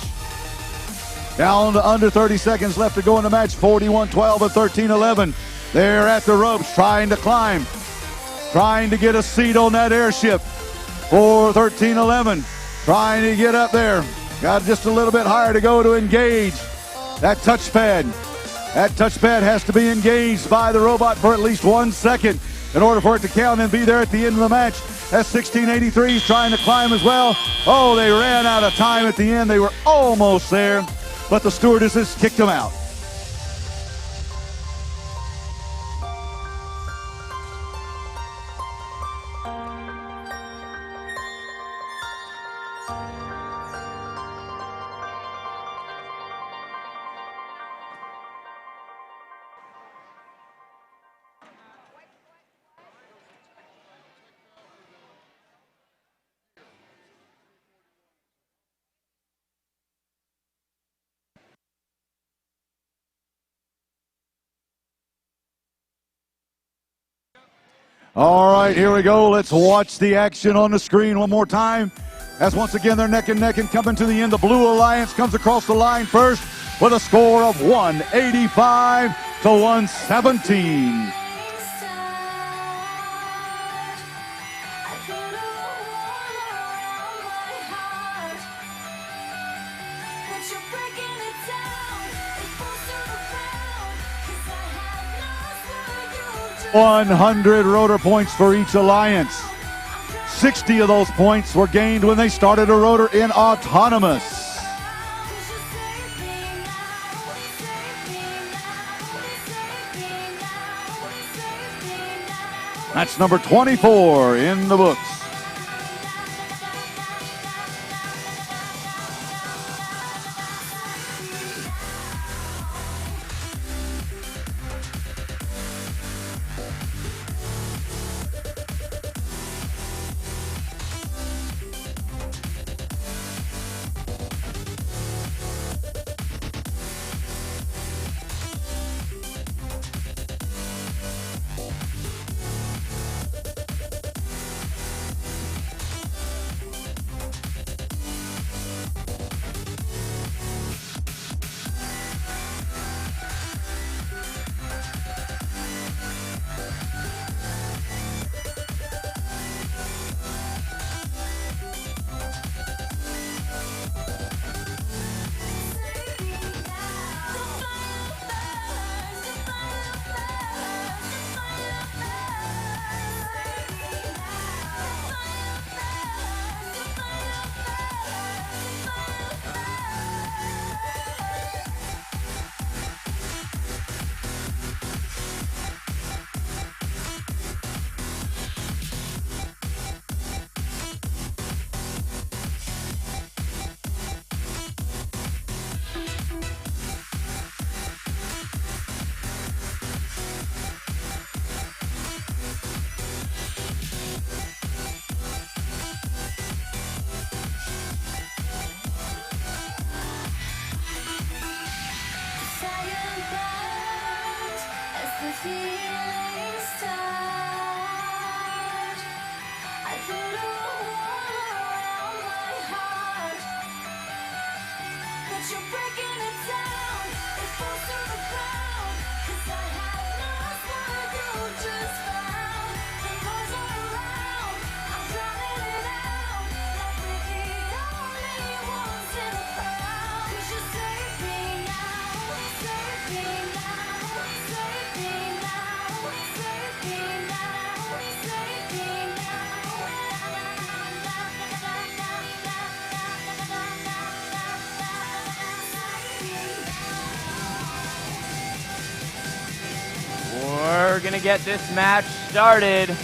Down to under 30 seconds left to go in the match. 4112 and 1311. They're at the ropes trying to climb. Trying to get a seat on that airship. For 1311. Trying to get up there. Got just a little bit higher to go to engage that touchpad. That touchpad has to be engaged by the robot for at least 1 second in order for it to count and be there at the end of the match. That 1683 is trying to climb as well. Oh, they ran out of time at the end. They were almost there, but the stewardesses kicked them out. All right, here we go. Let's watch the action on the screen one more time. As once again, they're neck and neck and coming to the end. The Blue Alliance comes across the line first with a score of 185 to 117. $100 rotor points for each alliance. 60 of those points were gained when they started a rotor in autonomous. That's number 24 in the books. We're going to get this match started.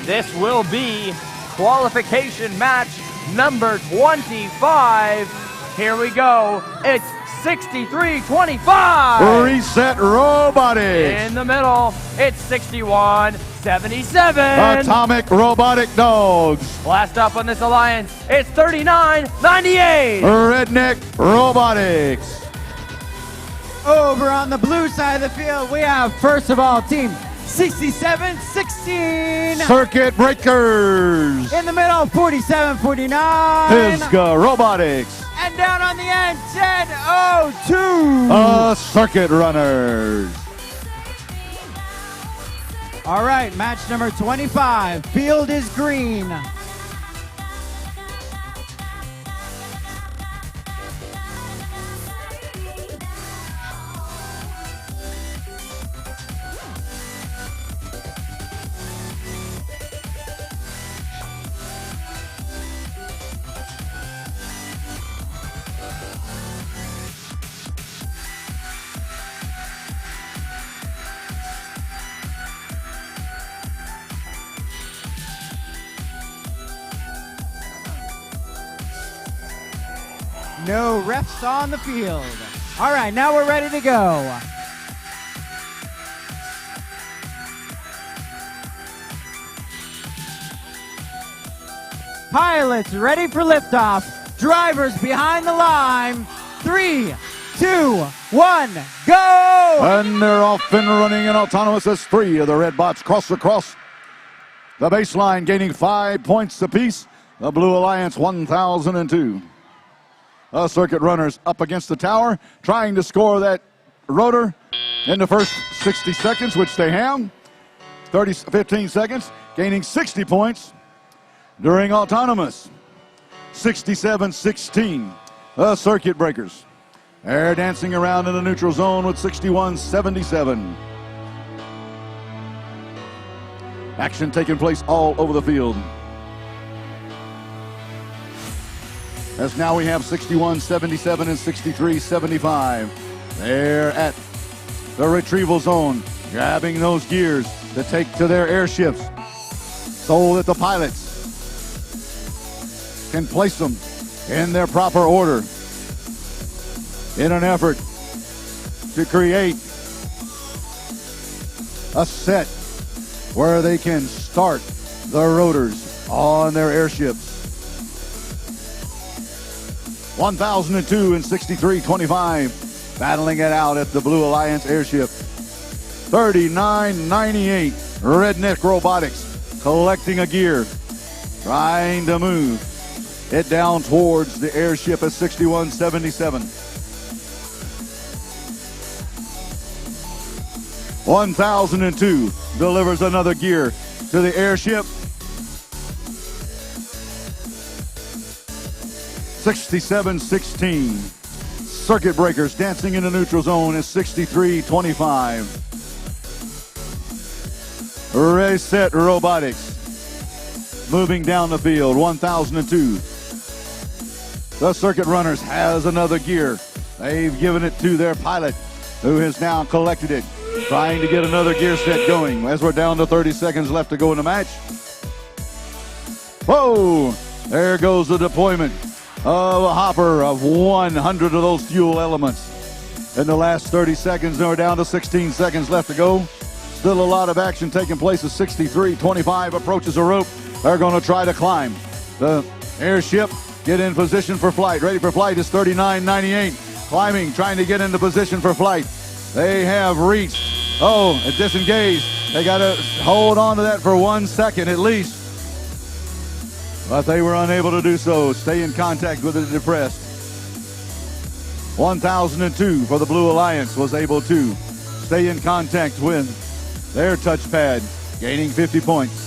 This will be qualification match number 25. Here we go. It's 63-25. Reset Robotics. In the middle, it's 61-77. Atomic Robotic Dogs. Last up on this alliance, it's 39-98. Redneck Robotics. Over on the blue side of the field, we have, first of all, team 67-16. Circuit Breakers. In the middle, 47-49. Pisgah Robotics. And down on the end, 10-02. Circuit Runners. All right, match number 25. Field is green. No refs on the field. All right, now we're ready to go. Pilots ready for liftoff. Drivers behind the line. 3, 2, 1, go! And they're off and running and autonomous as 3 of the red bots cross across the baseline, gaining 5 points apiece. The Blue Alliance 1,002. Circuit Runners up against the tower, trying to score that rotor in the first 60 seconds, which they have. 15 seconds, gaining 60 points during autonomous. 67-16, the circuit breakers. They're dancing around in the neutral zone with 61-77. Action taking place all over the field. As now we have 61-77 and 63-75. They're at the retrieval zone, grabbing those gears to take to their airships so that the pilots can place them in their proper order in an effort to create a set where they can start the rotors on their airships. 1002 and 63-25, battling it out at the Blue Alliance airship. 3998, Redneck Robotics collecting a gear, trying to move it down towards the airship at 6177. 1002 delivers another gear to the airship. 67-16. Circuit breakers dancing in the neutral zone is 63-25. Reset Robotics moving down the field, 1002. The circuit runners has another gear. They've given it to their pilot, who has now collected it, trying to get another gear set going as we're down to 30 seconds left to go in the match. Whoa! There goes the deployment of a hopper of 100 of those fuel elements. In the last 30 seconds, now we're down to 16 seconds left to go. Still a lot of action taking place as 63-25 approaches a rope. They're going to try to climb. The airship get in position for flight. Ready for flight is 3998. Climbing, trying to get into position for flight. They have reached. Oh, it disengaged. They got to hold on to that for 1 second at least. But they were unable to do so. Stay in contact with it depressed. 1002 for the Blue Alliance was able to stay in contact with their touchpad, gaining 50 points.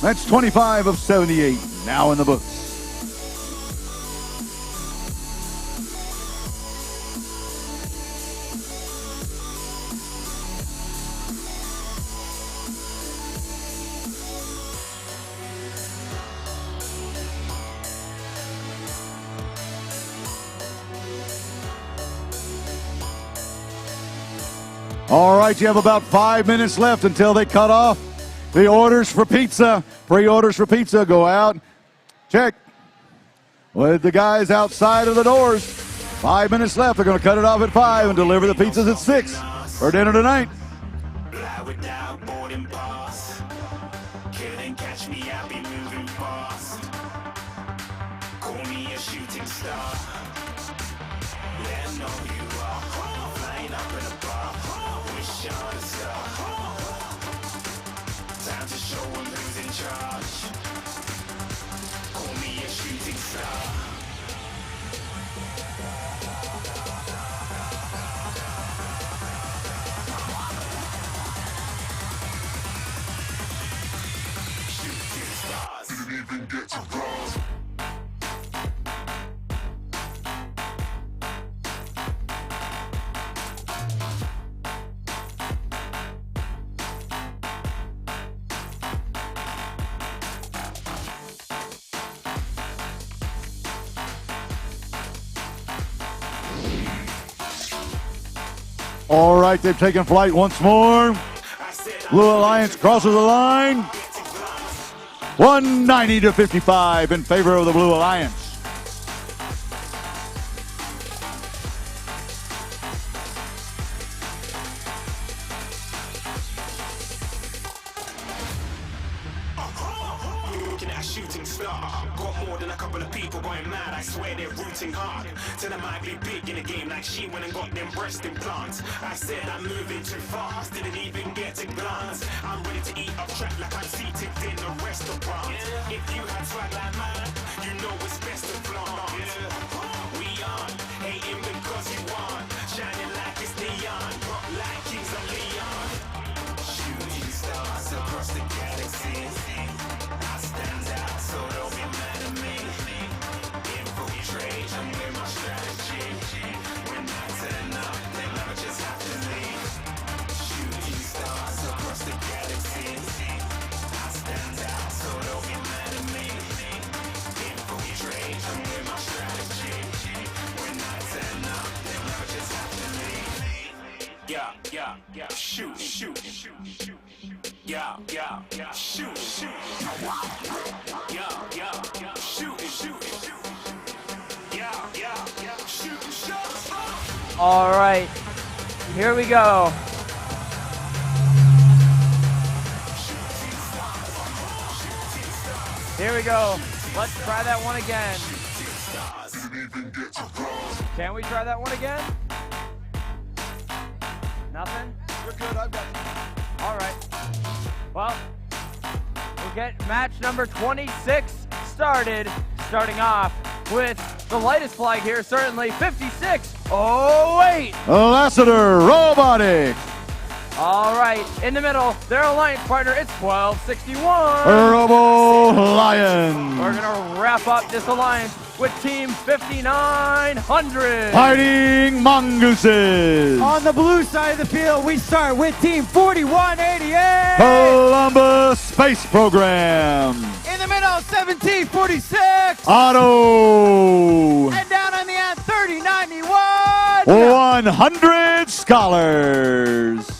That's 25 of 78 now in the books. All right, you have about 5 minutes left until they cut off the orders for pizza. Pre-orders for pizza go out. Check with the guys outside of the doors. 5 minutes left. They're going to cut it off at 5 and deliver the pizzas at 6 for dinner tonight. Catch me, I'll be moving fast. Call me a shooting star. Let 'em know who you are. Flying up in a bar. Wish on a star. Time to show 'em who's in charge. Call me a shooting star. Didn't even get to cross. All right, they've taken flight once more. Blue Alliance crosses the line. 190 to 55 in favor of the Blue Alliance. Looking at a shooting star. Got more than a couple of people going mad. I swear they're rooting hard. Till I might be big in the game like she went and got them breast implants. I said I'm moving too fast. Didn't even get a glance. I'm ready to eat up track like I'm seated in a restaurant. If you had swag like mine, you know it's best to flaunt. Yeah, we on, hating because you want, shining like it's neon, rock like kings of Leon. Shooting stars across the galaxy. I stand out, so don't be mad at me. Infiltrate, I'm with my strategy. When I turn up, they never just have to leave. Shooting stars across the galaxy. I stand out, so don't be mad at me. Infiltrate, I'm with my strategy. When I turn up, they never just have to leave. Yeah, shoot, shoot, shoot. Yeah, shoot, shoot. Yeah, shoot, shoot. Yeah, shoot, shoot. All right, here we go. Here we go. Let's try that one again. Can we try that one again? Nothing? You're good, I've got you. All right. Well, we'll get match number 26 started. Starting off with the lightest flag here, certainly 56. Oh, wait. Lassiter Robotics. All right, in the middle, their alliance partner, it's 1261. Robo Lion. We're gonna wrap up this alliance with Team 5900. Fighting Mongooses. On the blue side of the field, we start with Team 4188. Columbus Space Program. In the middle, 1746. Otto. And down on the end, 3091. 100 Scholars.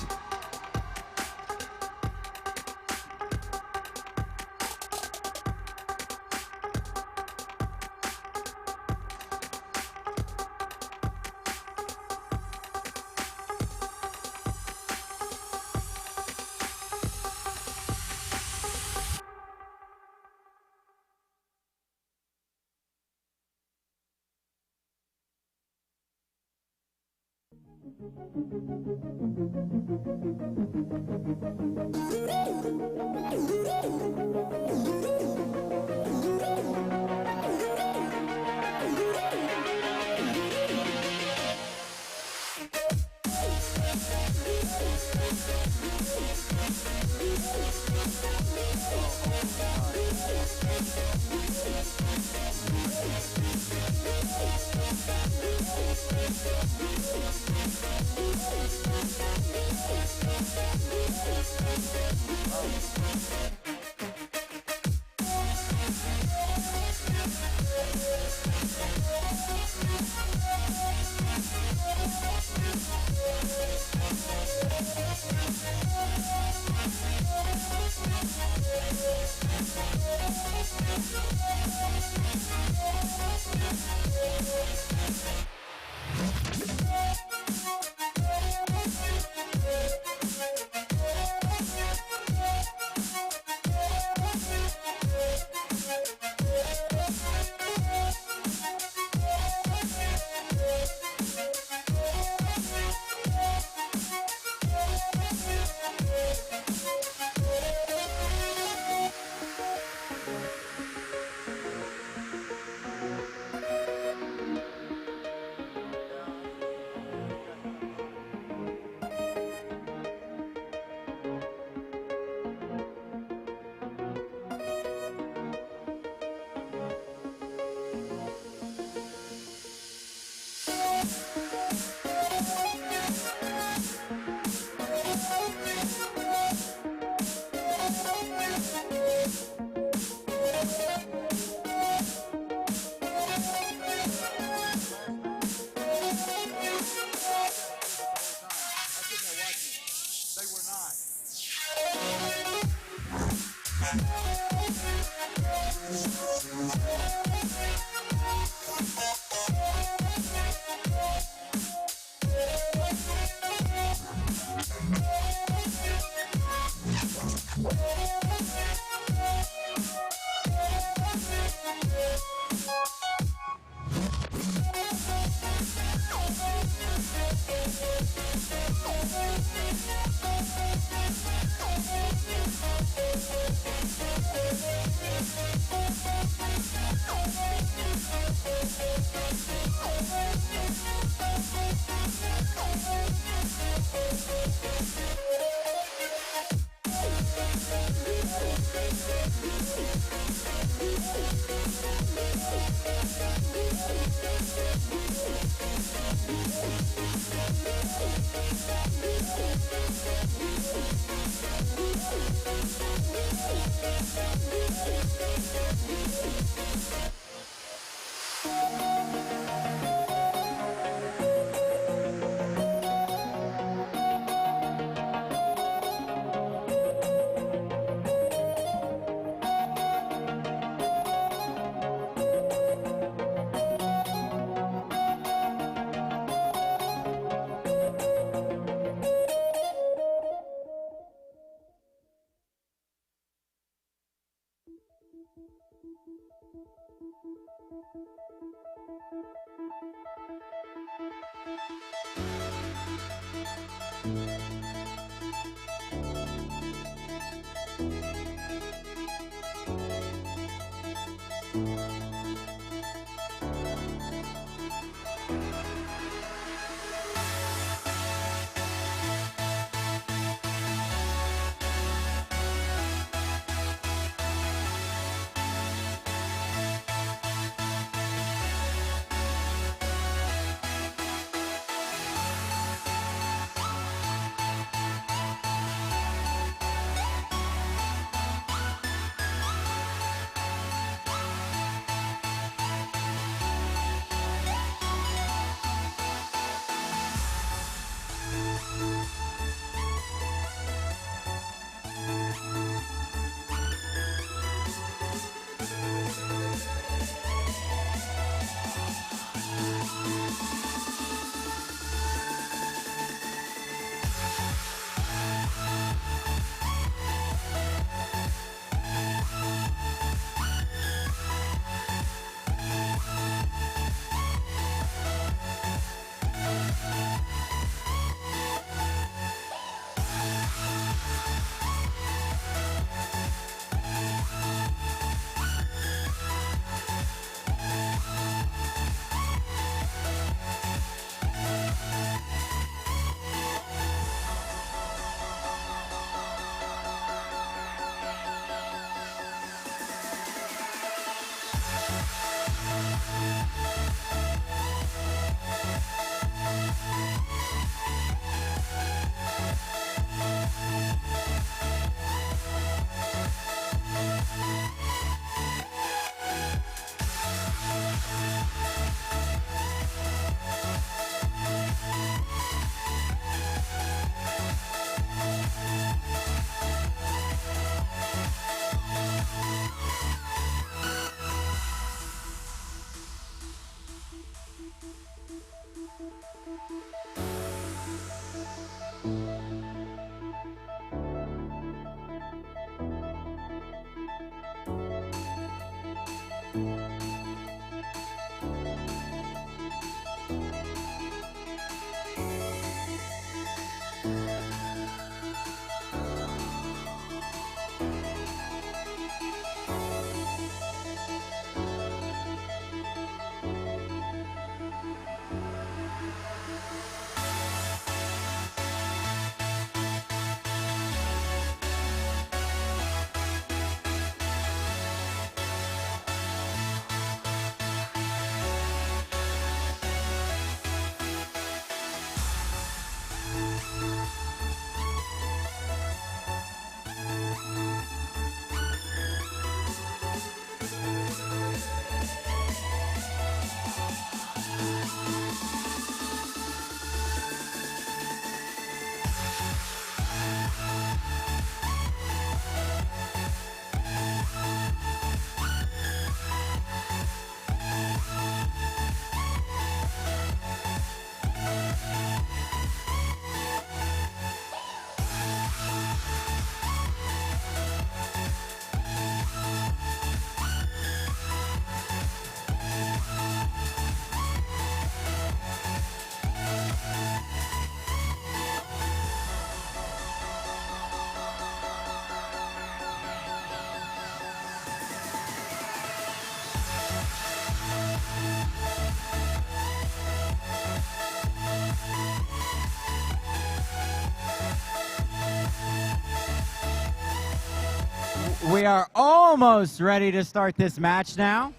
We are almost ready to start this match now.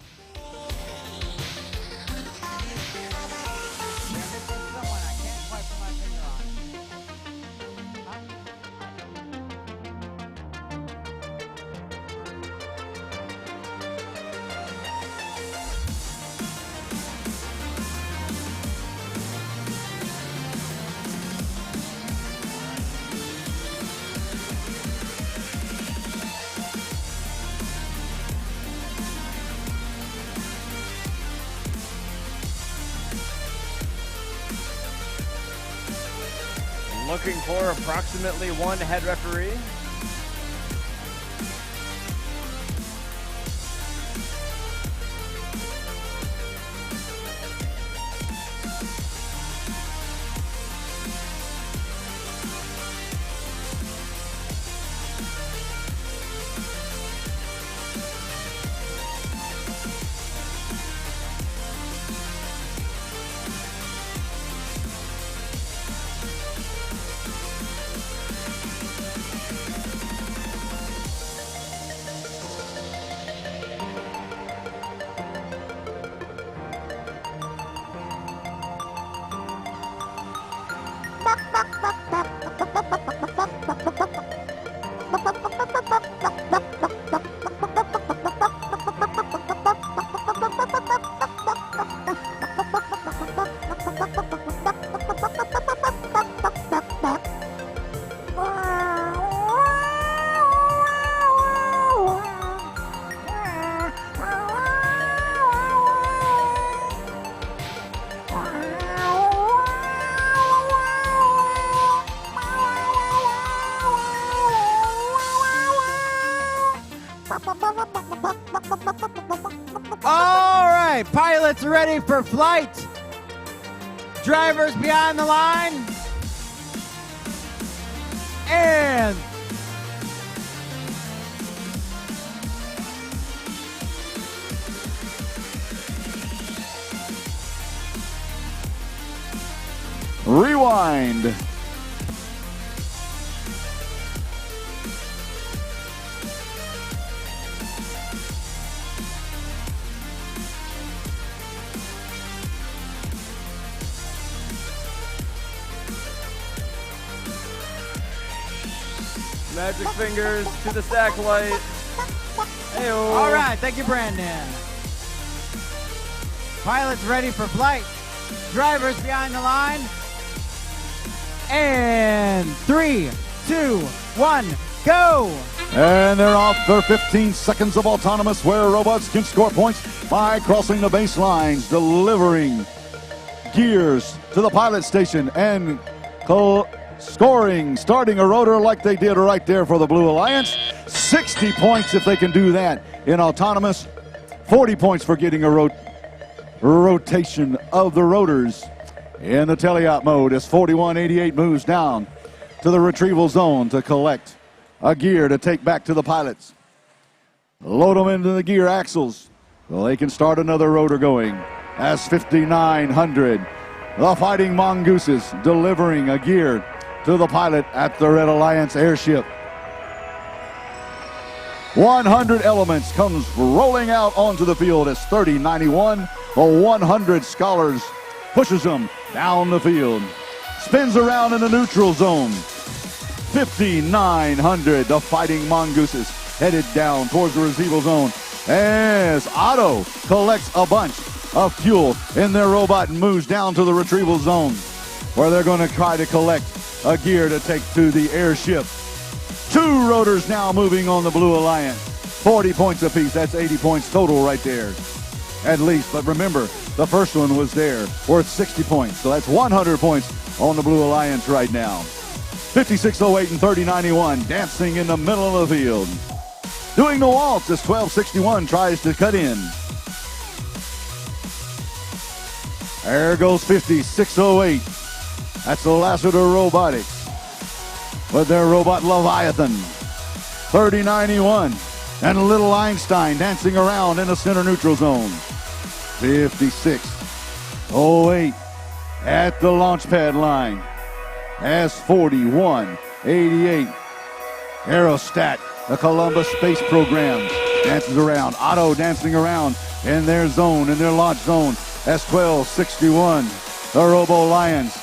Looking for approximately one head referee. All right, pilots ready for flight. Drivers behind the line. And rewind. Magic fingers to the stack light. Hey-o. all right, thank you, Brandon. Pilots ready for flight. Drivers behind the line. And 3, 2, 1, go. And they're off their 15 seconds of autonomous, where robots can score points by crossing the baselines, delivering gears to the pilot station, and scoring, starting a rotor like they did right there for the Blue Alliance. 60 points if they can do that in autonomous. 40 points for getting a rotation of the rotors in the teleop mode as 4188 moves down to the retrieval zone to collect a gear to take back to the pilots. Load them into the gear axles so they can start another rotor going. As 5900, the Fighting Mongooses delivering a gear to the pilot at the Red Alliance airship. 100 Elements comes rolling out onto the field as 3091, the 100 Scholars pushes them down the field. Spins around in the neutral zone. 5900, the Fighting Mongooses headed down towards the retrieval zone as Otto collects a bunch of fuel in their robot and moves down to the retrieval zone, where they're going to try to collect a gear to take to the airship. 2 rotors now moving on the Blue Alliance. 40 points apiece. That's 80 points total right there, at least. But remember, the first one was there, worth 60 points. So that's 100 points on the Blue Alliance right now. 5608 and 3091 dancing in the middle of the field. Doing the waltz as 1261 tries to cut in. There goes 5608. That's the Lassiter Robotics with their robot Leviathan. 3091 and Little Einstein dancing around in the center neutral zone. 5608 at the launch pad line as 4188. Aerostat The Columbus Space Program dances around. Otto dancing around in their zone, in their launch zone. S1261. The Robo Lions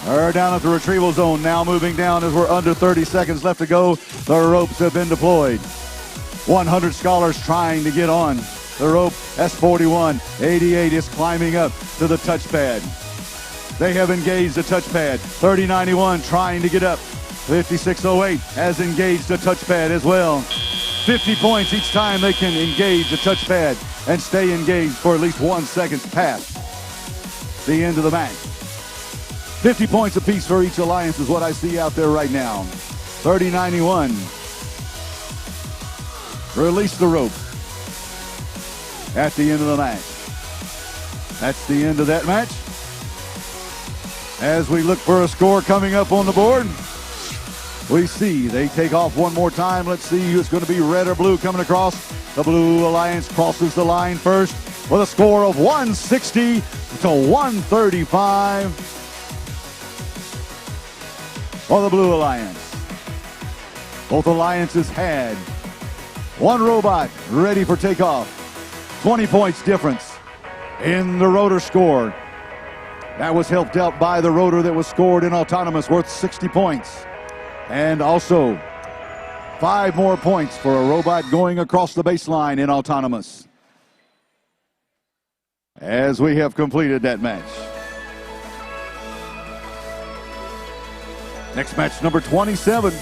are down at the retrieval zone, now moving down as we're under 30 seconds left to go. The ropes have been deployed. 100 scholars trying to get on the rope. S41, 88 is climbing up to the touchpad. They have engaged the touchpad. 3091 trying to get up. 5608 has engaged the touchpad as well. 50 points each time they can engage the touchpad and stay engaged for at least 1 second past the end of the match. 50 points apiece for each alliance is what I see out there right now. 3091. Release the rope at the end of the match. That's the end of that match. As we look for a score coming up on the board, we see they take off one more time. Let's see who's going to be red or blue coming across. The Blue Alliance crosses the line first with a score of 160 to 135 for the Blue Alliance. Both alliances had one robot ready for takeoff. 20 points difference in the rotor score. That was helped out by the rotor that was scored in autonomous, worth 60 points. And also 5 more points for a robot going across the baseline in autonomous. As we have completed that match. Next match, number 27.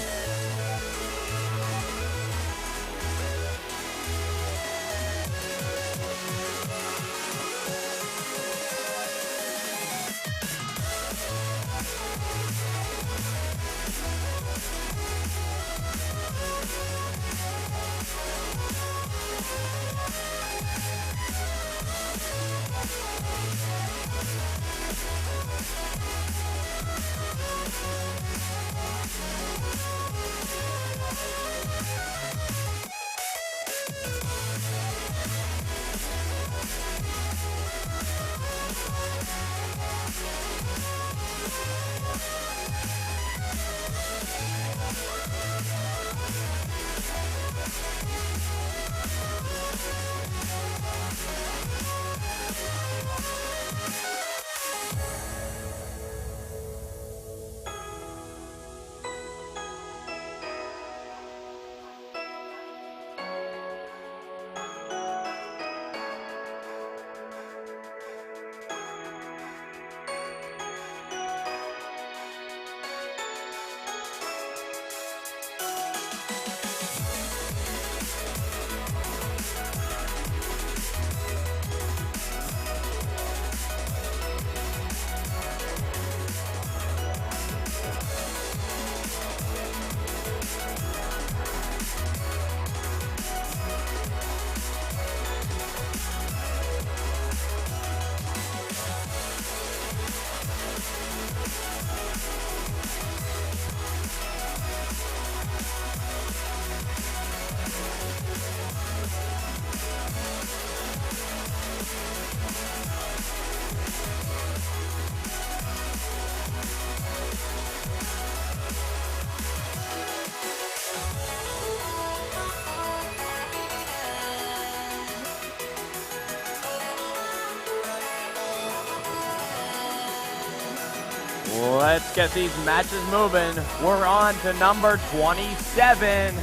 Let's get these matches moving. We're on to number 27.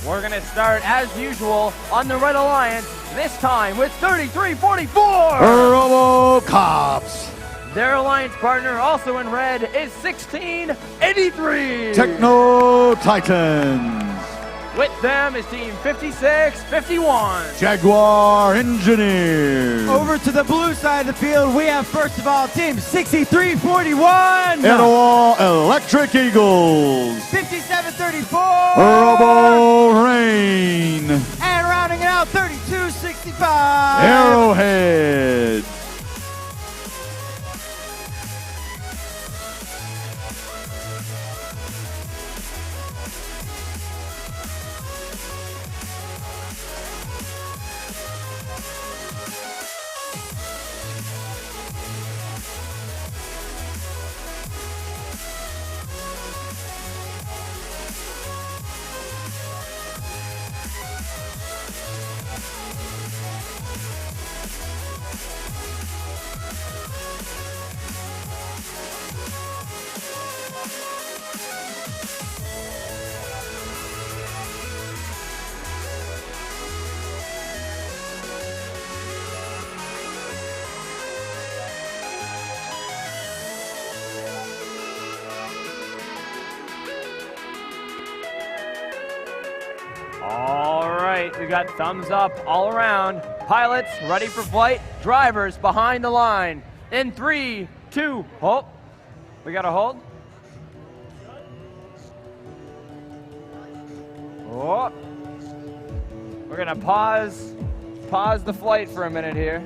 We're going to start, as usual, on the Red Alliance, this time with 3344. RoboCops. Their alliance partner, also in red, is 1683. Techno Titans. With them is team 5651. Jaguar Engineers. Over to the blue side of the field, we have, first of all, team 6341. Etowah Electric Eagles. 5734. Robo Rain. And rounding it out, 3265. Arrowhead. right, we got thumbs up all around. Pilots ready for flight. Drivers behind the line. In 3, 2, hold. We got to hold. Oh. We're gonna pause the flight for a minute here.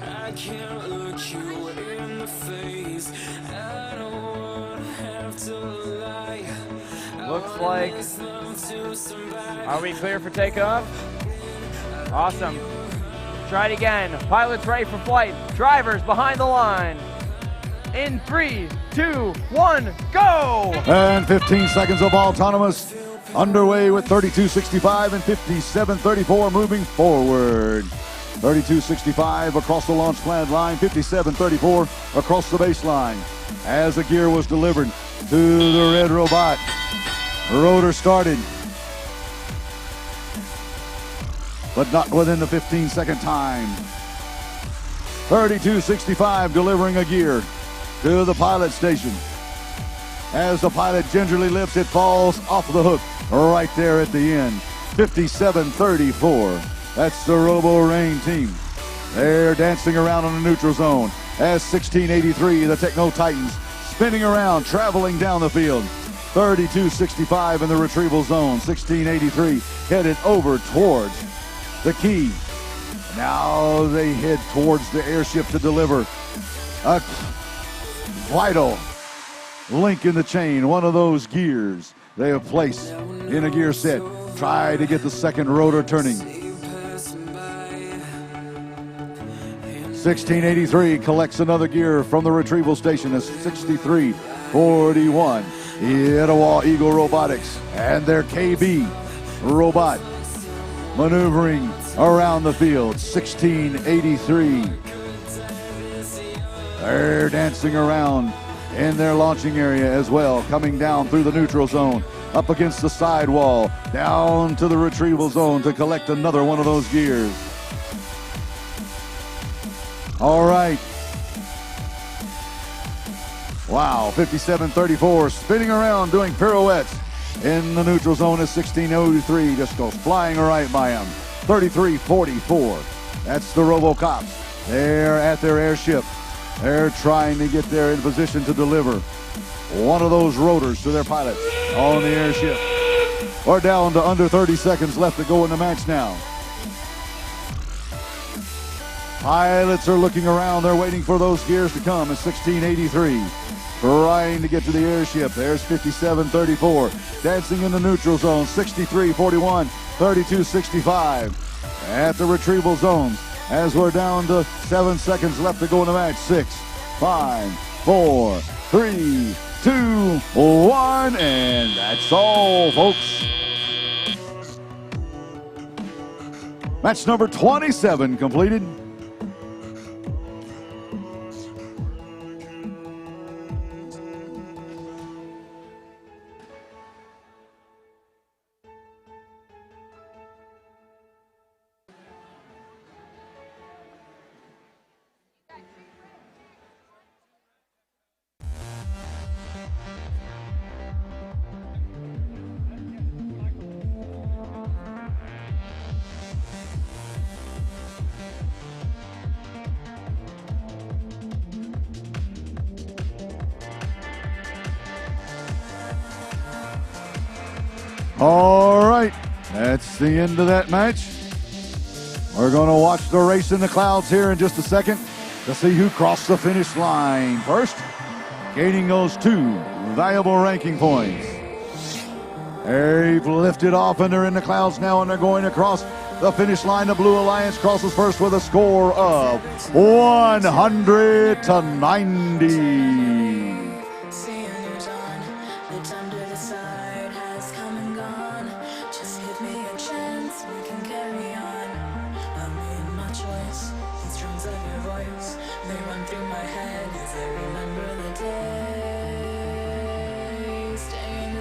I can't look you in the face. I don't wanna have to lie. Looks like, are we clear for takeoff? Awesome. Try it again. Pilots ready for flight. Drivers behind the line. In 3, 2, 1, go! And 15 seconds of autonomous underway with 3265 and 5734 moving forward. 3265 across the launch pad line, 5734 across the baseline. As the gear was delivered to the red robot, rotor started, but not within the 15-second time. 3265 delivering a gear to the pilot station. As the pilot gingerly lifts, it falls off the hook right there at the end. 5734. That's the Robo Rain team. They're dancing around in the neutral zone as 1683, the Techno Titans, spinning around, traveling down the field. 3265 in the retrieval zone. 1683 headed over towards the key. Now they head towards the airship to deliver a vital link in the chain, one of those gears they have placed in a gear set. Try to get the second rotor turning. 1683 collects another gear from the retrieval station as 6341. Etowah Eagle Robotics and their KB robot maneuvering around the field. 1683. They're dancing around in their launching area as well, coming down through the neutral zone, up against the sidewall, down to the retrieval zone to collect another one of those gears. All right. Wow, 5734 spinning around doing pirouettes in the neutral zone as 1603 just goes flying right by him. 3344. That's the RoboCops. They're at their airship. They're trying to get there in position to deliver one of those rotors to their pilots on the airship. We're down to under 30 seconds left to go in the match now. Pilots are looking around. They're waiting for those gears to come. It's 1683 trying to get to the airship. There's 5734 dancing in the neutral zone. 6341, 3265 at the retrieval zones as we're down to 7 seconds left to go in the match. 6, 5, 4, 3, 2, 1, and that's all, folks. Match number 27 completed. All right, that's the end of that match. We're going to watch the race in the clouds here in just a second to see who crossed the finish line first, gaining those 2 valuable ranking points. They've lifted off and they're in the clouds now, and they're going across the finish line. The Blue Alliance crosses first with a score of 100 to 90. Stay in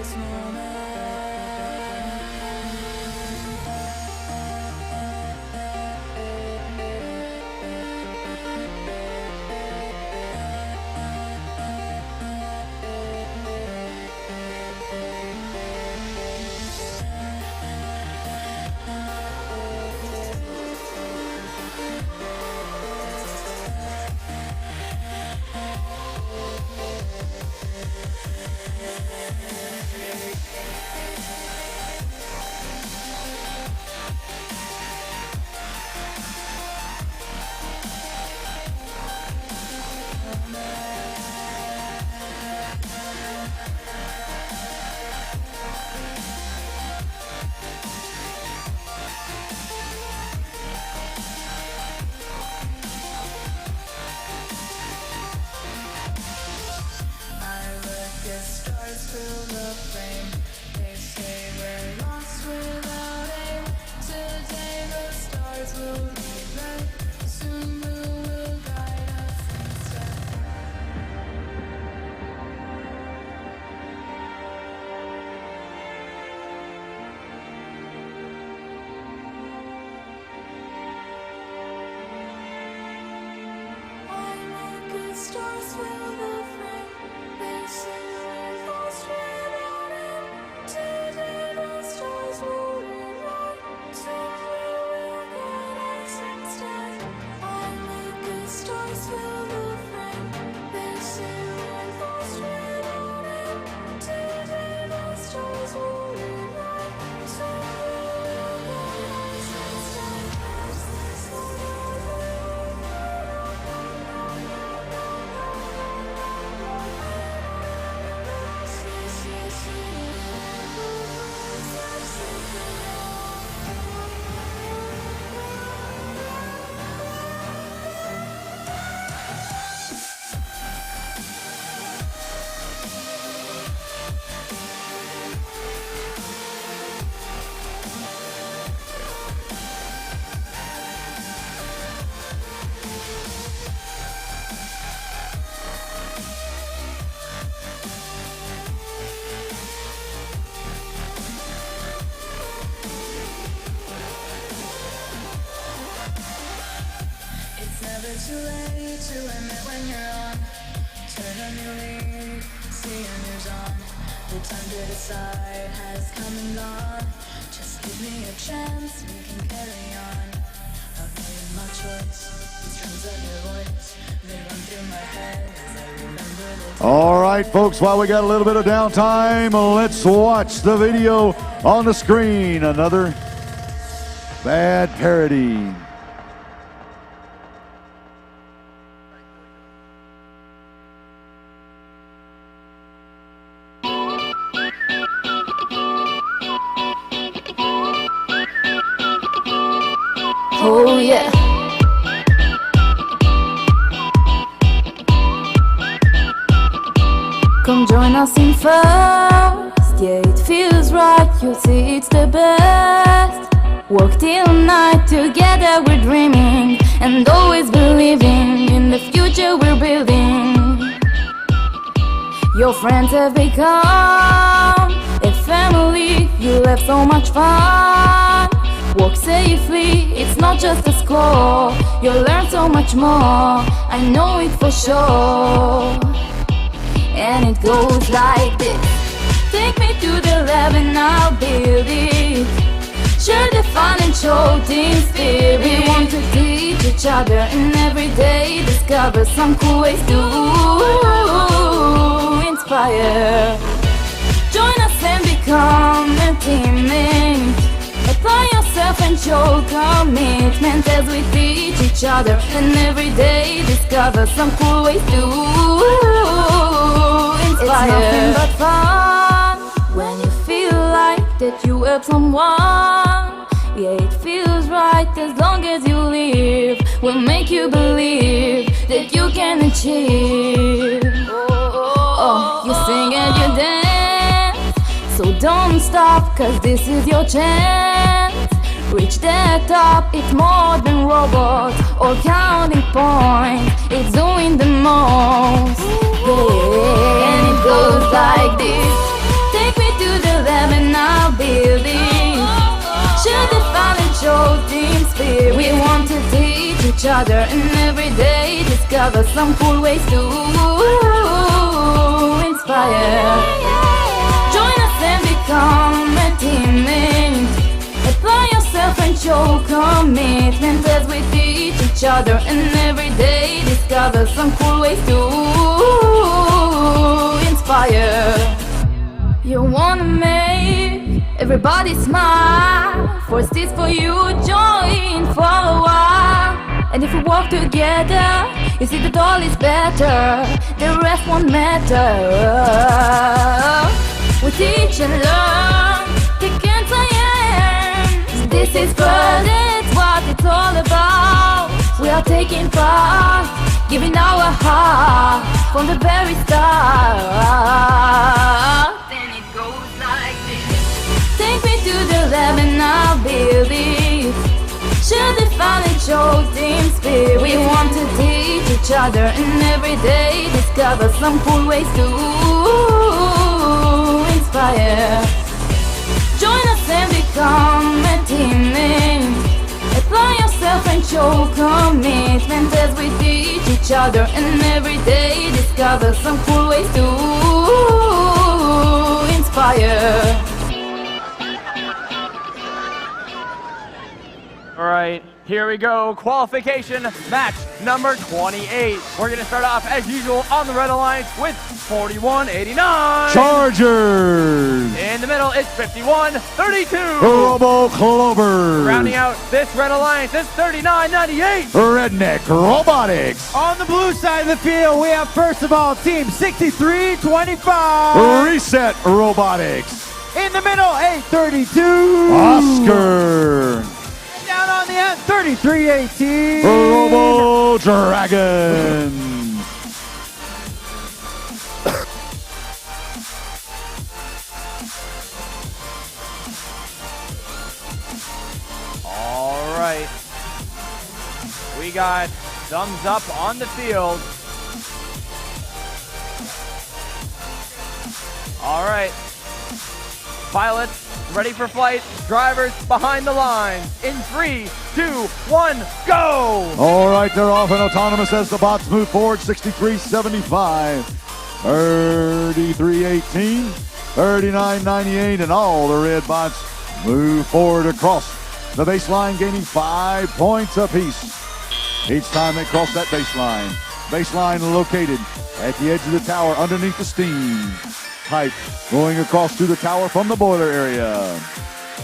too late to admit when you're on. Turn a new leaf, see a new dawn. The time to decide has come and gone. Just give me a chance, we can carry on. I've made my choice, the strings of your voice, they run through my head as I remember the All right, folks, while we got a little bit of downtime, let's watch the video on the screen. Another bad parody. Oh yeah. Come join us in first. Yeah, it feels right. You'll see it's the best. Work till night together. We're dreaming and always believing in the future we're building. Your friends have become a family. You'll have so much fun. Walk safely, it's not just a score. You'll learn so much more, I know it for sure. And it goes like this. Take me to the lab and I'll build it. Share the fun and show team spirit. We want to teach each other and every day discover some cool ways to inspire. Join us and become a teammate. Apply yourself and show commitment as we teach each other and every day discover some cool ways to inspire. It's nothing but fun when you feel like that you help someone. Yeah, it feels right as long as you live. We'll make you believe that you can achieve. Oh, you sing and you dance, so don't stop, cause this is your chance. Reach the top, it's more than robots or counting points, it's doing the most. Yeah, and it goes like this. Take me to the lab and I'll build it. Share the fun and show team spirit. We want to teach each other and every day discover some cool ways to inspire. Join us and become a teammate. Apply yourself and show commitment as we teach each other and every day discover some cool ways to inspire. You wanna make everybody smile. First is for you, join for a while. And if we work together, you see that all is better. The rest won't matter. We teach and learn, take and science. This is fun, it's what it's all about. We are taking part, giving our heart from the very start. Then it goes like this. Take me to the lab and I'll build it. Share the fun and show team spirit. We want to teach each other and every day discover some cool ways to inspire. Join us and become a teammate. Apply yourself and show commitment as we teach each other and every day discover some cool ways to inspire. All right, here we go. Qualification match number 28. We're going to start off as usual on the Red Alliance with 4189. Chargers. In the middle, it's 5132. Robo Clover. Rounding out this Red Alliance, it's 3998. Redneck Robotics. On the blue side of the field, we have first of all Team 6325. Reset Robotics. In the middle, 832. Oscar. Down on the end, 3318. Robo Dragon. All right. We got thumbs up on the field. All right. Pilots, ready for flight. Drivers behind the line. In 3, 2, 1, go! All right, they're off and autonomous as the bots move forward. 63.75, 33.18, 39.98, and all the red bots move forward across the baseline, gaining 5 points apiece each time they cross that baseline. Baseline located at the edge of the tower underneath the steam pipe, going across to the tower from the boiler area.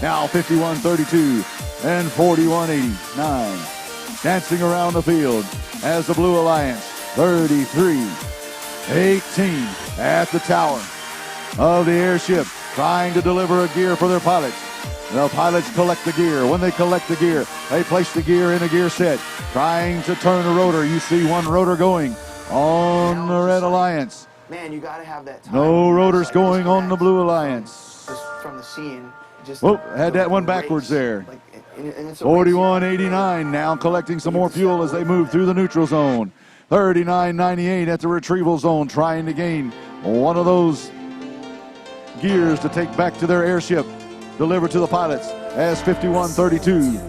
Now 51.32 and 41.89. Dancing around the field as the Blue Alliance 33.18 at the tower of the airship, trying to deliver a gear for their pilots. The pilots collect the gear. When they collect the gear, they place the gear in a gear set, trying to turn a rotor. You see one rotor going on the Red Alliance. Man, you gotta have that time. No rotors going on the Blue Alliance. Just from the scene. Just Whoop, had that one backwards there. 41.89, now collecting some more fuel as they move through the neutral zone. 39.98 at the retrieval zone, trying to gain one of those gears to take back to their airship, delivered to the pilots as 51.32.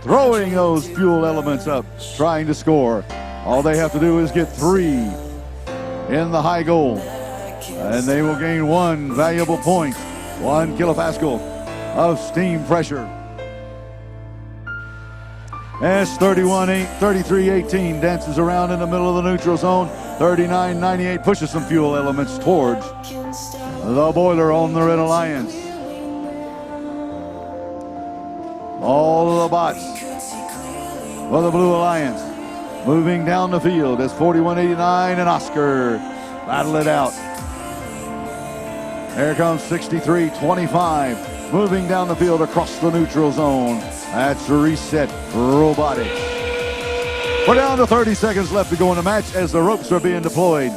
Throwing those fuel elements up, trying to score. All they have to do is get 3 in the high goal, and they will gain 1 valuable point, 1 kilopascal of steam pressure. As 33.18 dances around in the middle of the neutral zone. 39.98 pushes some fuel elements towards the boiler on the Red Alliance. All of the bots for the Blue Alliance moving down the field as 41.89 and Oscar battle it out. Here comes 63.25 moving down the field across the neutral zone. That's Reset Robotics. We're down to 30 seconds left to go in the match as the ropes are being deployed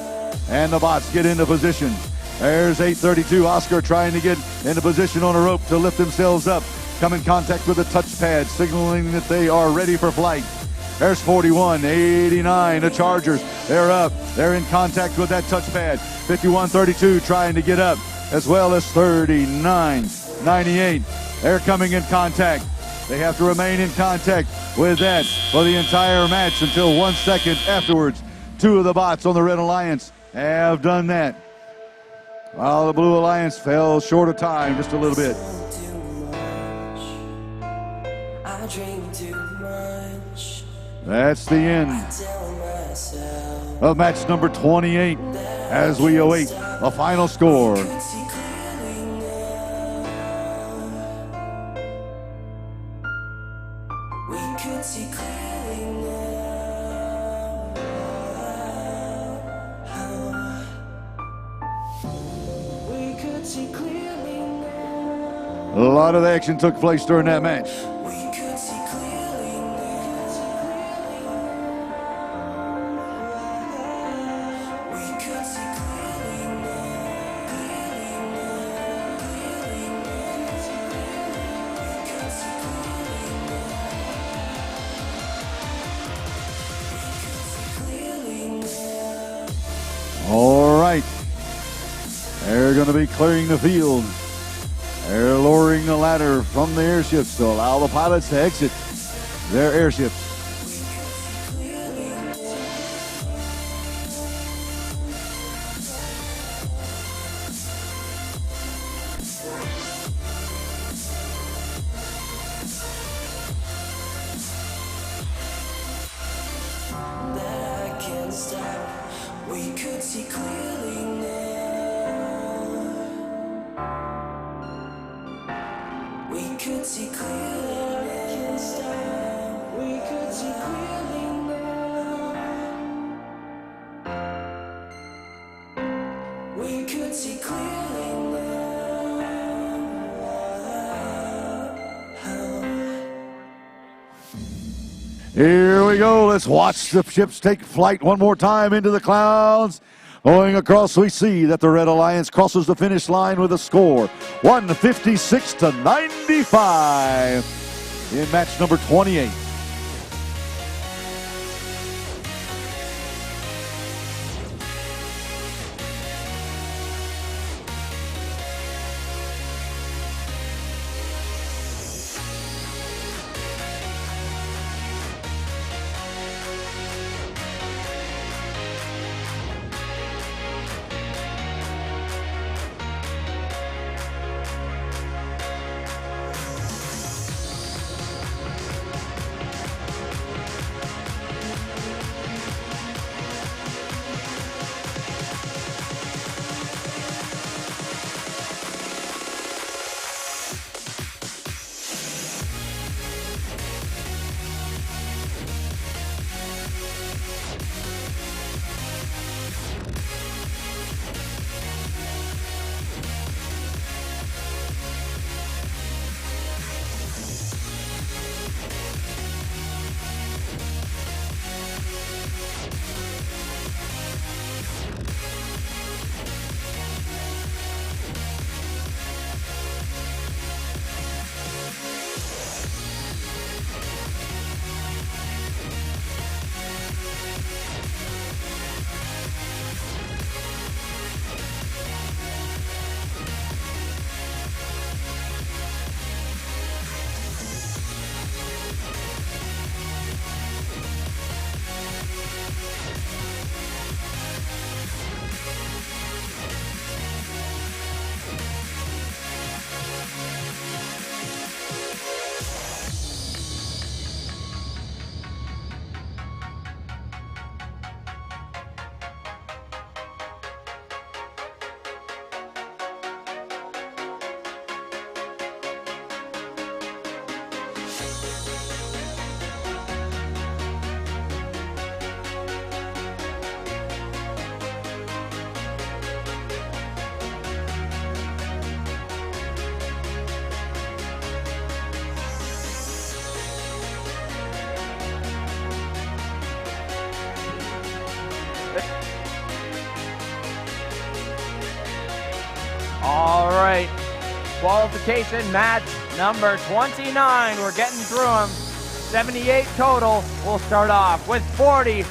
and the bots get into position. There's 8.32, Oscar trying to get into position on a rope to lift themselves up. Come in contact with the touchpad, signaling that they are ready for flight. There's 41.89, the Chargers, they're up. They're in contact with that touchpad. 51.32 trying to get up, as well as 39.98. They're coming in contact. They have to remain in contact with that for the entire match until 1 second afterwards. 2 of the bots on the Red Alliance have done that, while the Blue Alliance fell short of time just a little bit. That's the end of match number 28 as we await the final score. A lot of action took place during that match. All right, they're going to be clearing the field. They're lowering the ladder from the airships to allow the pilots to exit their airships. Here we go. Let's watch the ships take flight one more time into the clouds. Going across, we see that the Red Alliance crosses the finish line with a score 156-95 in match number 28. All right, qualification match number 29. We're getting through them. 78 total. We'll start off with 41-12.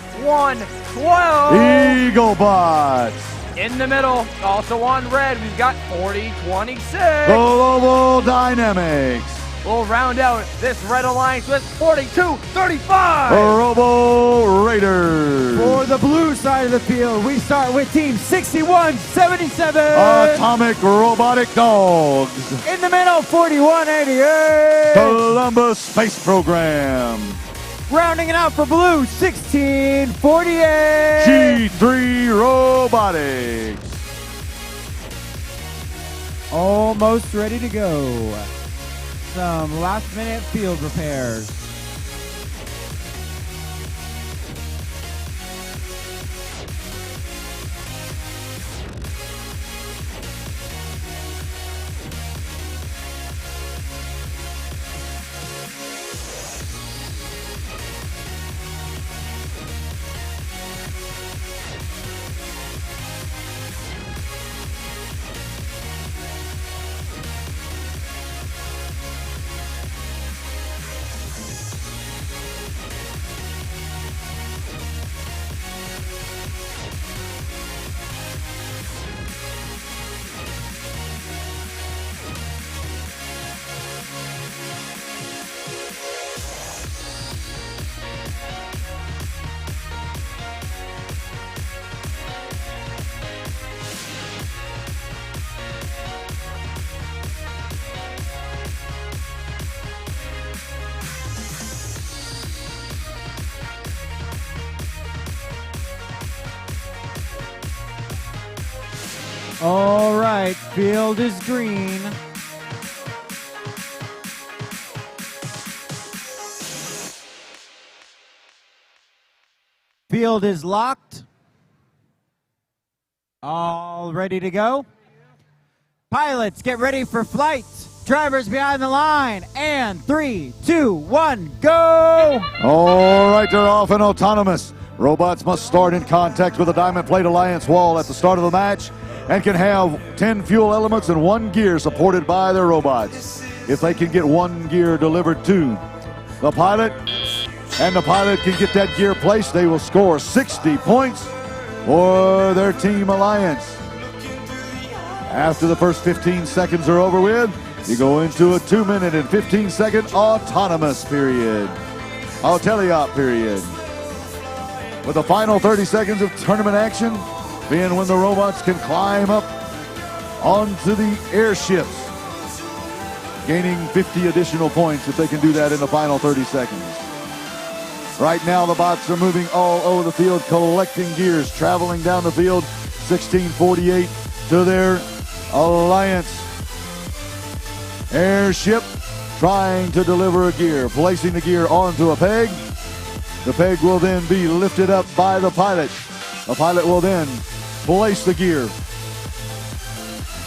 Eaglebots. In the middle, also on red, we've got 40-26. Global Dynamics. We'll round out this red alliance with 42-35. Robo Raiders. For the blue side of the field, we start with team 61-77. Atomic Robotic Dogs. In the middle, 41-88. Columbus Space Program. Rounding it out for blue, 16-48. G3 Robotics. Almost ready to go. Some last-minute field repairs. All right, field is green. Field is locked. All ready to go. Pilots, get ready for flight. Drivers behind the line. And 3, 2, 1, go! All right, they're off and autonomous. Robots must start in contact with the Diamond Plate Alliance wall at the start of the match and can have 10 fuel elements and 1 gear supported by their robots. If they can get 1 gear delivered to the pilot, and the pilot can get that gear placed, they will score 60 points for their team alliance. After the first 15 seconds are over with, you go into a 2-minute and 15-second autonomous period. Teleop period. With the final 30 seconds of tournament action being when the robots can climb up onto the airships, gaining 50 additional points if they can do that in the final 30 seconds. Right now, the bots are moving all over the field, collecting gears, traveling down the field, 1648 to their alliance airship, trying to deliver a gear, placing the gear onto a peg. The peg will then be lifted up by the pilot. The pilot will then place the gear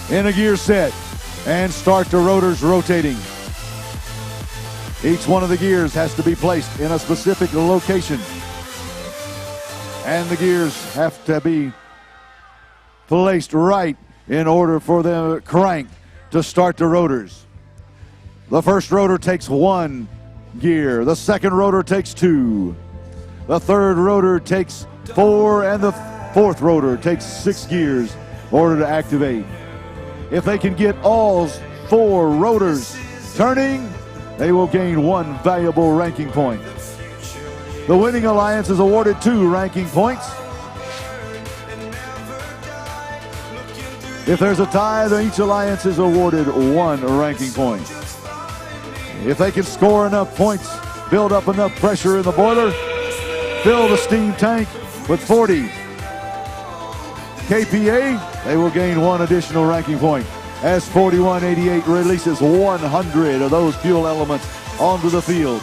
in a gear set and start the rotors rotating. Each one of the gears has to be placed in a specific location, and the gears have to be placed right in order for the crank to start the rotors. The first rotor takes 1 gear, the second rotor takes 2, the third rotor takes 4, and the fourth rotor takes 6 gears in order to activate. If they can get all 4 rotors turning, they will gain 1 valuable ranking point. The winning alliance is awarded 2 ranking points. If there's a tie, then each alliance is awarded 1 ranking point. If they can score enough points, build up enough pressure in the boiler, fill the steam tank with 40 kPa, they will gain 1 additional ranking point. As 4188 releases 100 of those fuel elements onto the field.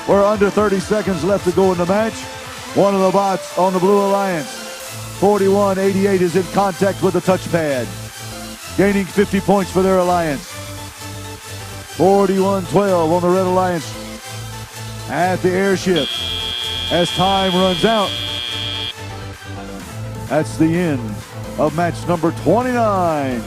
We're under 30 seconds left to go in the match. One of the bots on the Blue Alliance, 4188, is in contact with the touchpad, gaining 50 points for their alliance. 4112 on the Red Alliance at the airship. As time runs out, that's the end of match number 29.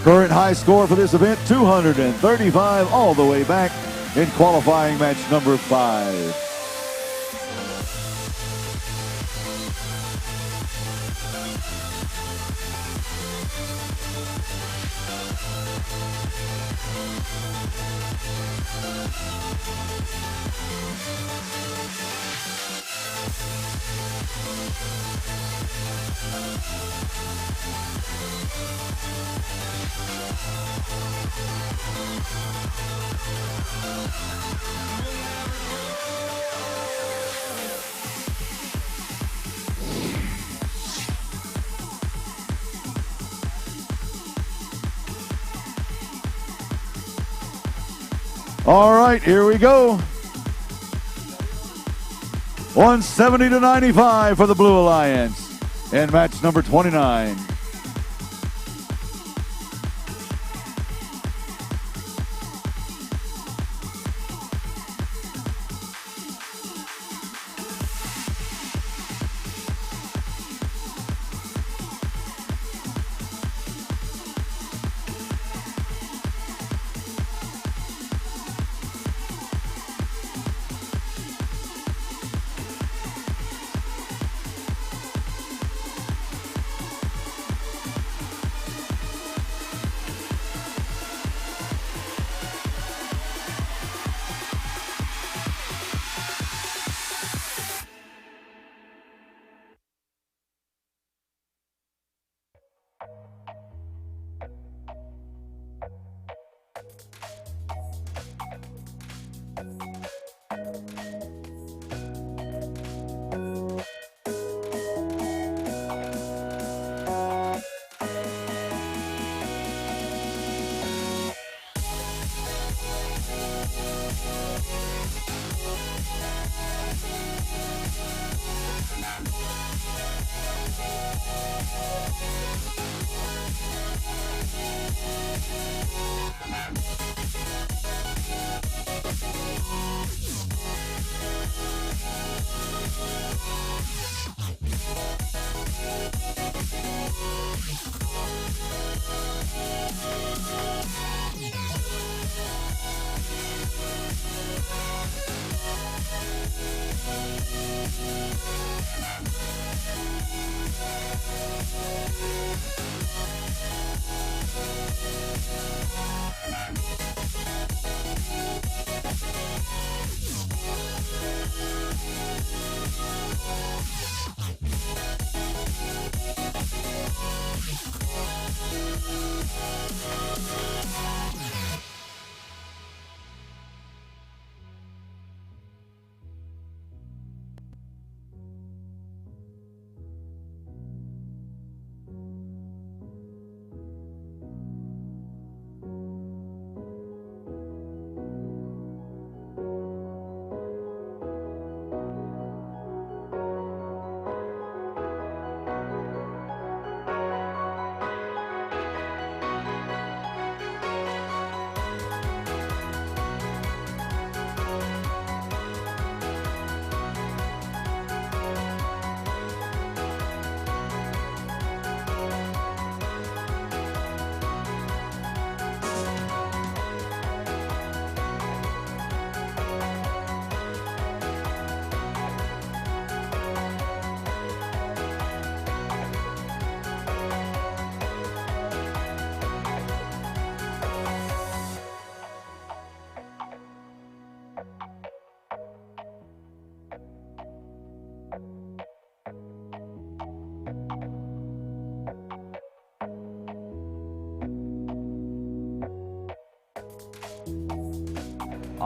Current high score for this event, 235, all the way back in qualifying match number 5. All right, here we go. 170 to 95 for the Blue Alliance in match number 29.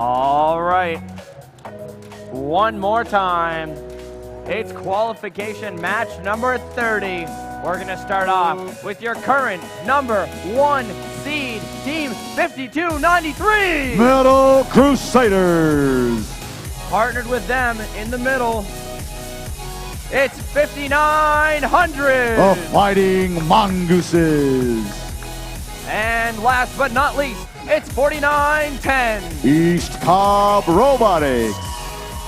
All right. One more time. It's qualification match number 30. We're going to start off with your current number 1 seed, Team 5293. Middle Crusaders. Partnered with them in the middle, it's 5900. The Fighting Mongooses. And last but not least, it's 4910. East Cobb Robotics.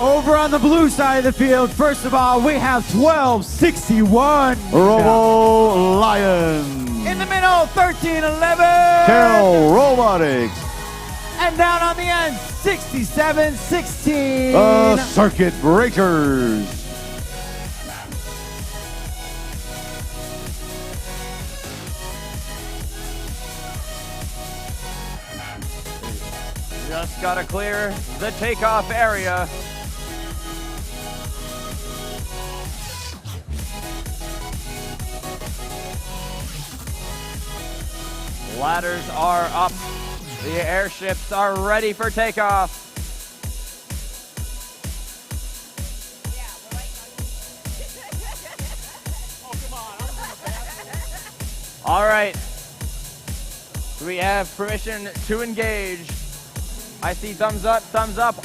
Over on the blue side of the field, first of all, we have 1261. Robo Lions. In the middle, 1311. Carroll Robotics. And down on the end, 6716. Circuit Breakers. Just gotta clear the takeoff area. Ladders are up. The airships are ready for takeoff. All right. We have permission to engage. I see thumbs up,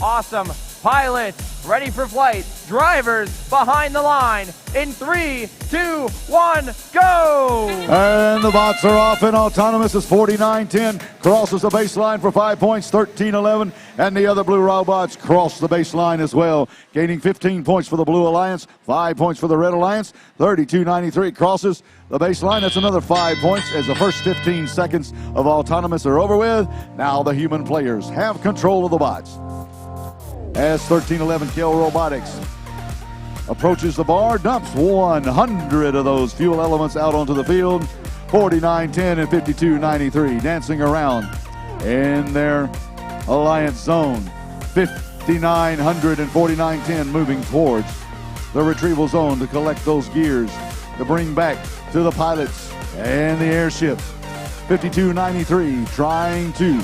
awesome. Pilots, ready for flight. Drivers, behind the line. In 3, 2, 1, go! And the bots are off, and autonomous is 4910. Crosses the baseline for 5 points, 1311. And the other blue robots cross the baseline as well, gaining 15 points for the Blue Alliance, 5 points for the Red Alliance. 3293 crosses the baseline. That's another 5 points as the first 15 seconds of autonomous are over with. Now the human players have control of the bots. As 1311 Kill Robotics approaches the bar, dumps 100 of those fuel elements out onto the field. 4910 and 5293 dancing around in their alliance zone. 5900 and 4910 moving towards the retrieval zone to collect those gears to bring back to the pilots and the airships. 5293 trying to.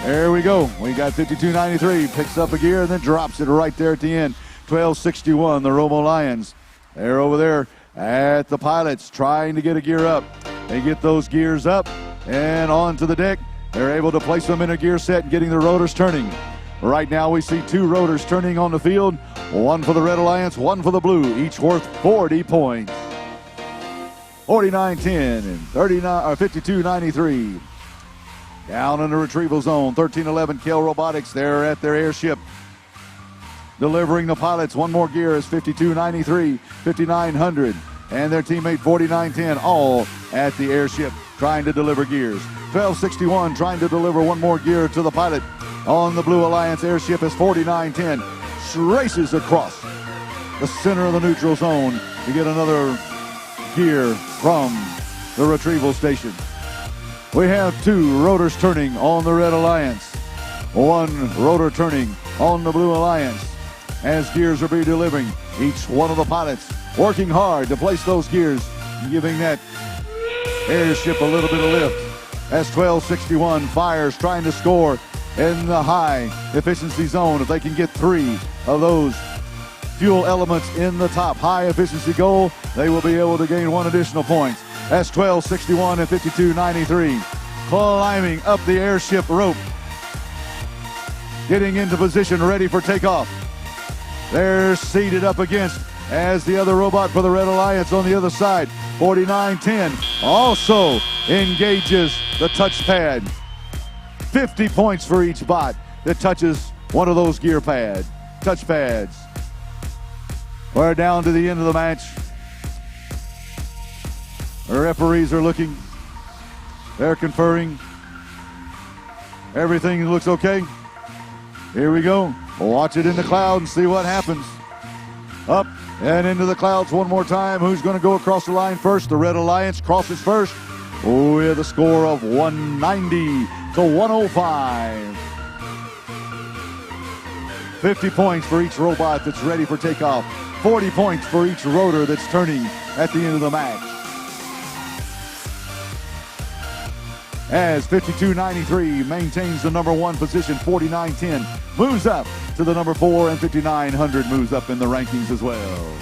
There we go. We got 5293 picks up a gear and then drops it right there at the end. 1261, the Robo Lions. They're over there at the pilots trying to get a gear up. They get those gears up and onto the deck. They're able to place them in a gear set and getting the rotors turning. Right now we see 2 rotors turning on the field. One for the Red Alliance, one for the Blue, each worth 40 points. 4910 and 5293. Down in the retrieval zone, 1311 Kill Robotics. They're at their airship, delivering the pilots. One more gear is 5293, 5900, and their teammate 4910, all at the airship trying to deliver gears. 1261 trying to deliver one more gear to the pilot on the Blue Alliance airship as 4910 races across the center of the neutral zone to get another gear from the retrieval station. We have 2 rotors turning on the Red Alliance, 1 rotor turning on the Blue Alliance as gears are being delivered. Each one of the pilots working hard to place those gears, giving that airship a little bit of lift. As 1261 fires trying to score in the high efficiency zone. If they can get 3 of those fuel elements in the top high efficiency goal, they will be able to gain 1 additional point. That's 1261 and 5293 climbing up the airship rope, getting into position ready for takeoff. They're seated up against as the other robot for the Red Alliance on the other side. 4910 also engages the touchpad. 50 points for each bot that touches one of those gear touchpads. We're down to the end of the match. The referees are looking. They're conferring. Everything looks okay. Here we go. Watch it in the cloud and see what happens. Up and into the clouds one more time. Who's going to go across the line first? The Red Alliance crosses first with a score of 190 to 105. 50 points for each robot that's ready for takeoff. 40 points for each rotor that's turning at the end of the match. As 5293 maintains the number 1 position, 4910 moves up to the number 4, and 5900 moves up in the rankings as well.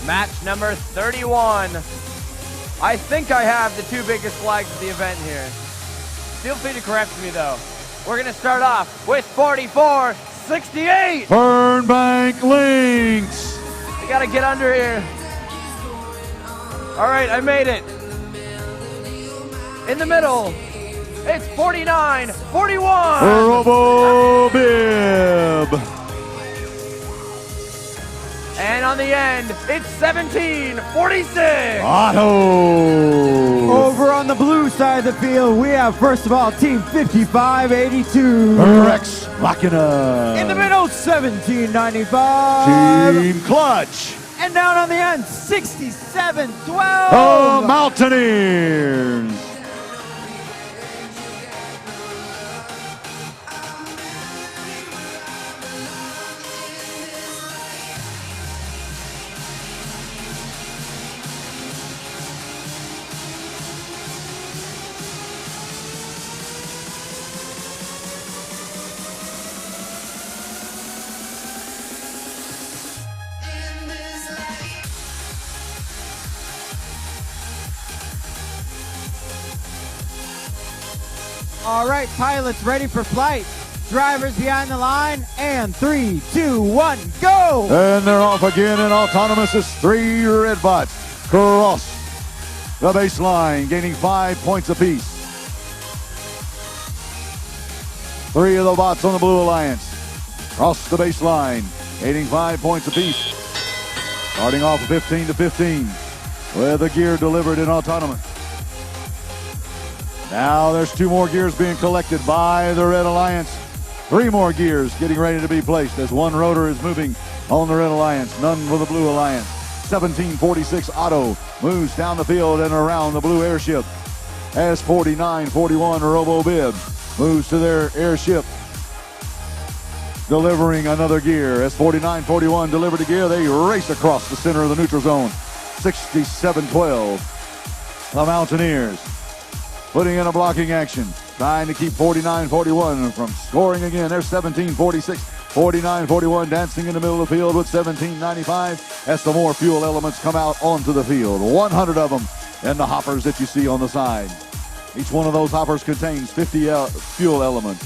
Match number 31. I think I have the two biggest flags of the event here. Feel free to correct me though. We're gonna start off with 4468. Fernbank Lynx. I gotta get under here. All right, I made it. In the middle, it's 4941. Robo Bib. And on the end, it's 1746. Otto. Over on the blue side of the field, we have, first of all, Team 5582. Rex Machina. In the middle, 1795. Team Clutch. And down on the end, 6712. The Mountaineers. All right, pilots ready for flight. Drivers behind the line, and 3, 2, 1, go! And they're off again in autonomous as 3 red bots cross the baseline, gaining 5 points apiece. 3 of the bots on the Blue Alliance cross the baseline, gaining 5 points apiece. Starting off 15 to 15 with the gear delivered in autonomous. Now there's 2 more gears being collected by the Red Alliance. 3 more gears getting ready to be placed as 1 rotor is moving on the Red Alliance, none for the Blue Alliance. 1746 Otto moves down the field and around the blue airship as 4941 Robo Bib moves to their airship, delivering another gear. As 4941 delivered a gear, they race across the center of the neutral zone. 6712 the Mountaineers putting in a blocking action, trying to keep 4941 from scoring again. There's 1746, 4941 dancing in the middle of the field with 1795 as some more fuel elements come out onto the field. 100 of them in the hoppers that you see on the side. Each one of those hoppers contains 50 fuel elements.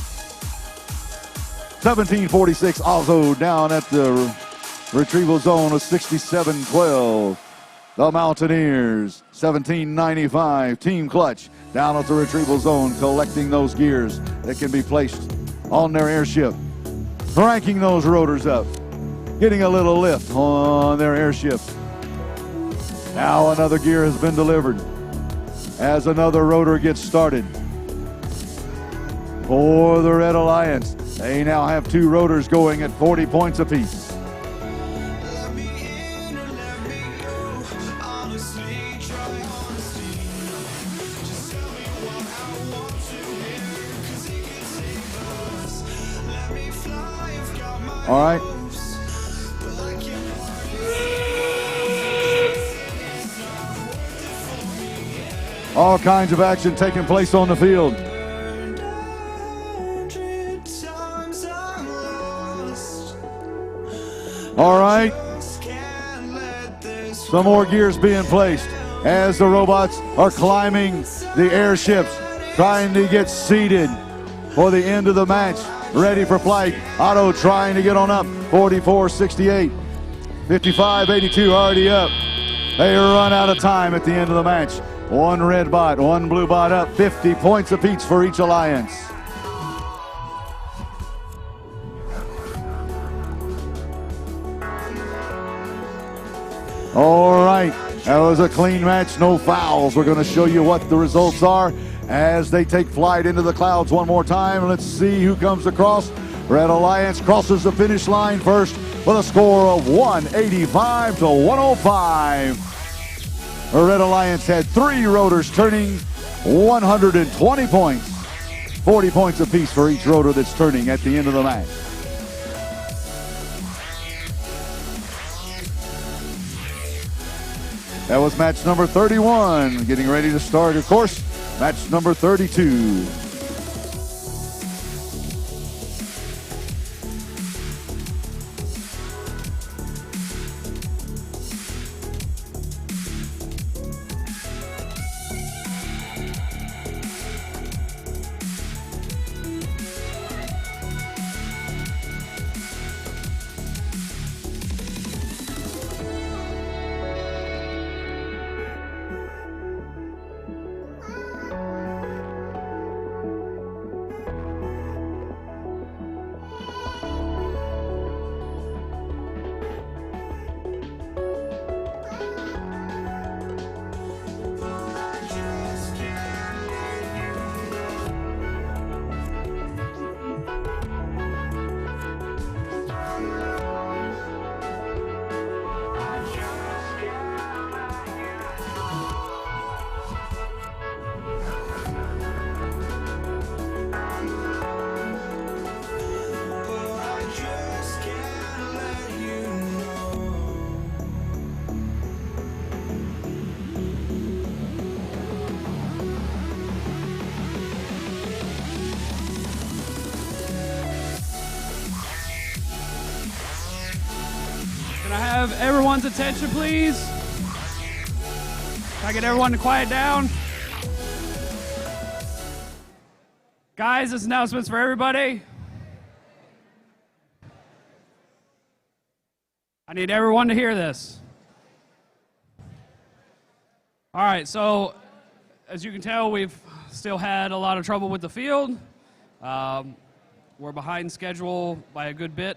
1746 also down at the retrieval zone of 6712. The Mountaineers, 1795, Team Clutch, down at the retrieval zone, collecting those gears that can be placed on their airship, cranking those rotors up, getting a little lift on their airship. Now another gear has been delivered as another rotor gets started. For the Red Alliance, they now have 2 rotors going at 40 points apiece. All right. All kinds of action taking place on the field. All right. Some more gears being placed as the robots are climbing the airships, trying to get seated for the end of the match. Ready for flight. Otto trying to get on up. 4468. 5582 already up. They run out of time at the end of the match. 1 red bot, 1 blue bot up. 50 points apiece for each alliance. All right. That was a clean match. No fouls. We're going to show you what the results are as they take flight into the clouds one more time. Let's see who comes across. Red Alliance crosses the finish line first with a score of 185 to 105. The Red Alliance had 3 rotors turning, 120 points. 40 points apiece for each rotor that's turning at the end of the match. That was match number 31, getting ready to start, of course, match number 32. have everyone's attention, please? Can I get everyone to quiet down? Guys, this announcement's for everybody. I need everyone to hear this. All right, so as you can tell, we've still had a lot of trouble with the field. We're behind schedule by a good bit.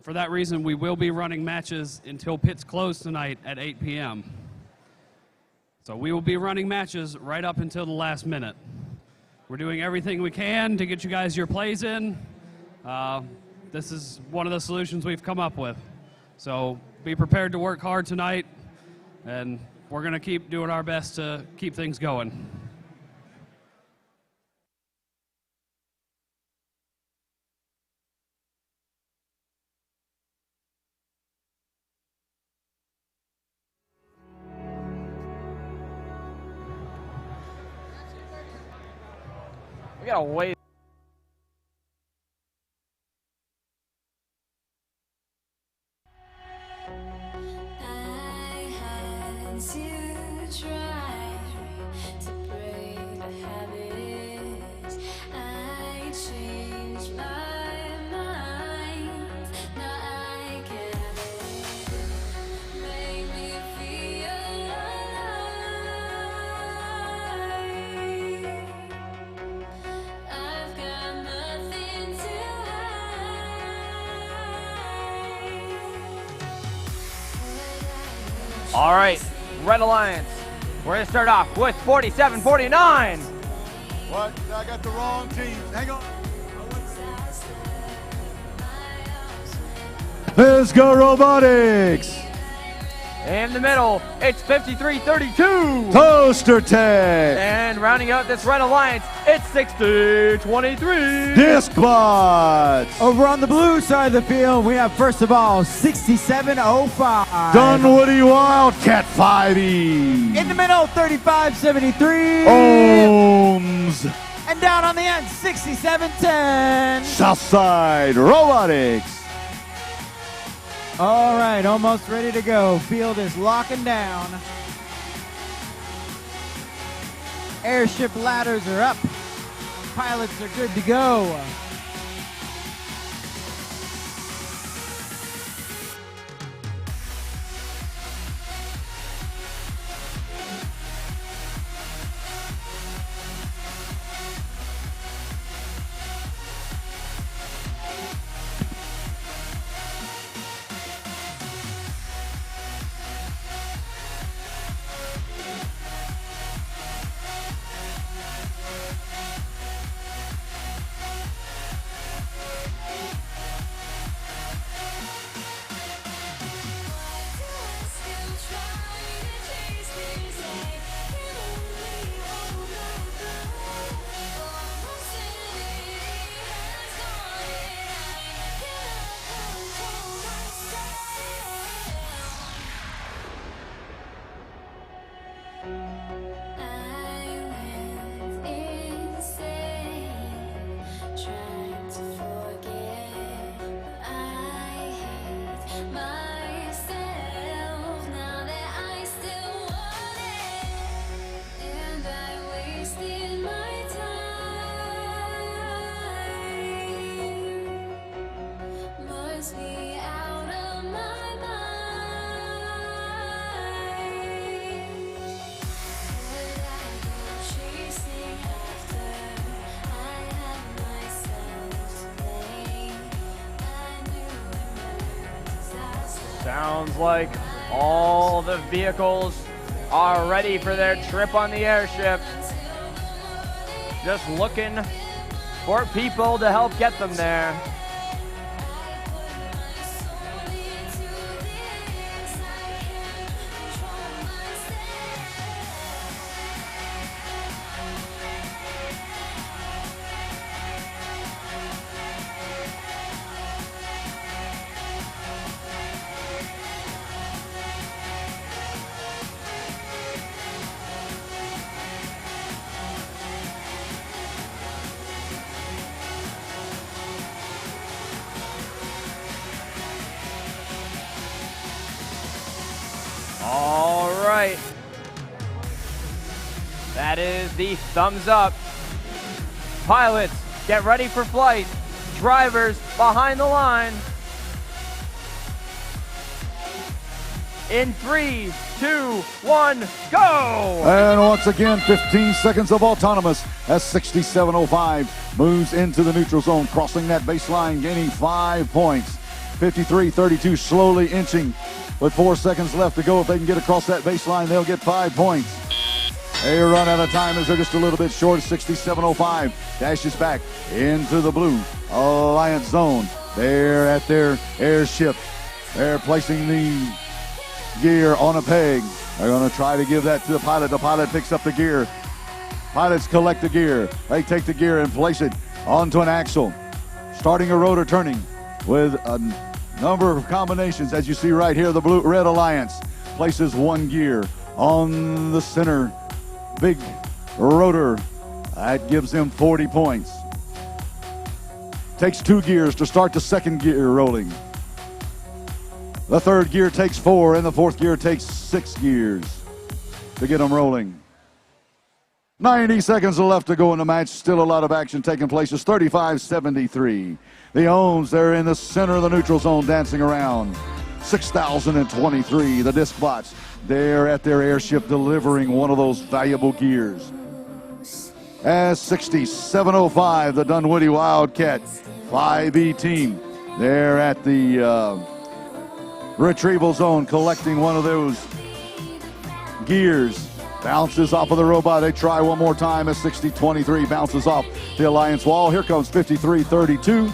For that reason, we will be running matches until pits close tonight at 8 p.m. So we will be running matches right up until the last minute. We're doing everything we can to get you guys your plays in. This is one of the solutions we've come up with. So be prepared to work hard tonight, and we're going to keep doing our best to keep things going. We gotta wait. All right, Red Alliance. We're gonna start off with 47-49. What? I got the wrong team. Hang on. Visco Robotics. In the middle, it's 53-32. Toaster Tech. And rounding out this Red Alliance, it's 60-23. Discbots. Over on the blue side of the field, we have first of all 6705. Dunwoody Wildcat 5E. In the middle, 3573. Ohms. And down on the end, 6710. Southside Robotics. All right, almost ready to go. Field is locking down. Airship ladders are up. Pilots are good to go. Sounds like all the vehicles are ready for their trip on the airship. Just looking for people to help get them there. right. That is the thumbs up. Pilots, get ready for flight. Drivers behind the line. In 3, 2, 1, go! And once again, 15 seconds of autonomous as 67.05 moves into the neutral zone, crossing that baseline, gaining 5 points. 53.32 slowly inching with 4 seconds left to go. If they can get across that baseline, they'll get 5 points. They run out of time as they're just a little bit short. 67.05 dashes back into the blue Alliance zone. They're at their airship. They're placing the gear on a peg. They're going to try to give that to the pilot. The pilot picks up the gear. Pilots collect the gear. They take the gear and place it onto an axle, starting a rotor turning with a number of combinations. As you see right here, the Blue-Red Alliance places one gear on the center big rotor. That gives them 40 points. Takes 2 gears to start the second gear rolling. The third gear takes 4, and the fourth gear takes 6 gears to get them rolling. 90 seconds left to go in the match. Still a lot of action taking place. It's 35-73. The Ohms, they're in the center of the neutral zone dancing around. 6,023. The disc bots, they're at their airship delivering one of those valuable gears. As 67.05, the Dunwoody Wildcat 5E team, they're at the retrieval zone collecting one of those gears. Bounces off of the robot. They try one more time as 60-23 bounces off the Alliance wall. Here comes 53-32.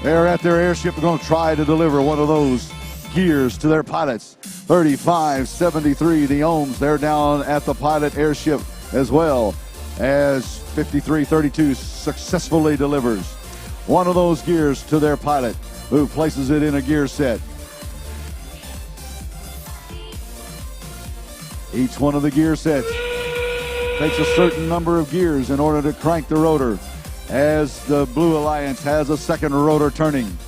They're at their airship. They're going to try to deliver one of those gears to their pilots. 35-73, the Ohms, they're down at the pilot airship as well, as 53-32 successfully delivers one of those gears to their pilot, who places it in a gear set. Each one of the gear sets takes a certain number of gears in order to crank the rotor, as the Blue Alliance has a second rotor turning.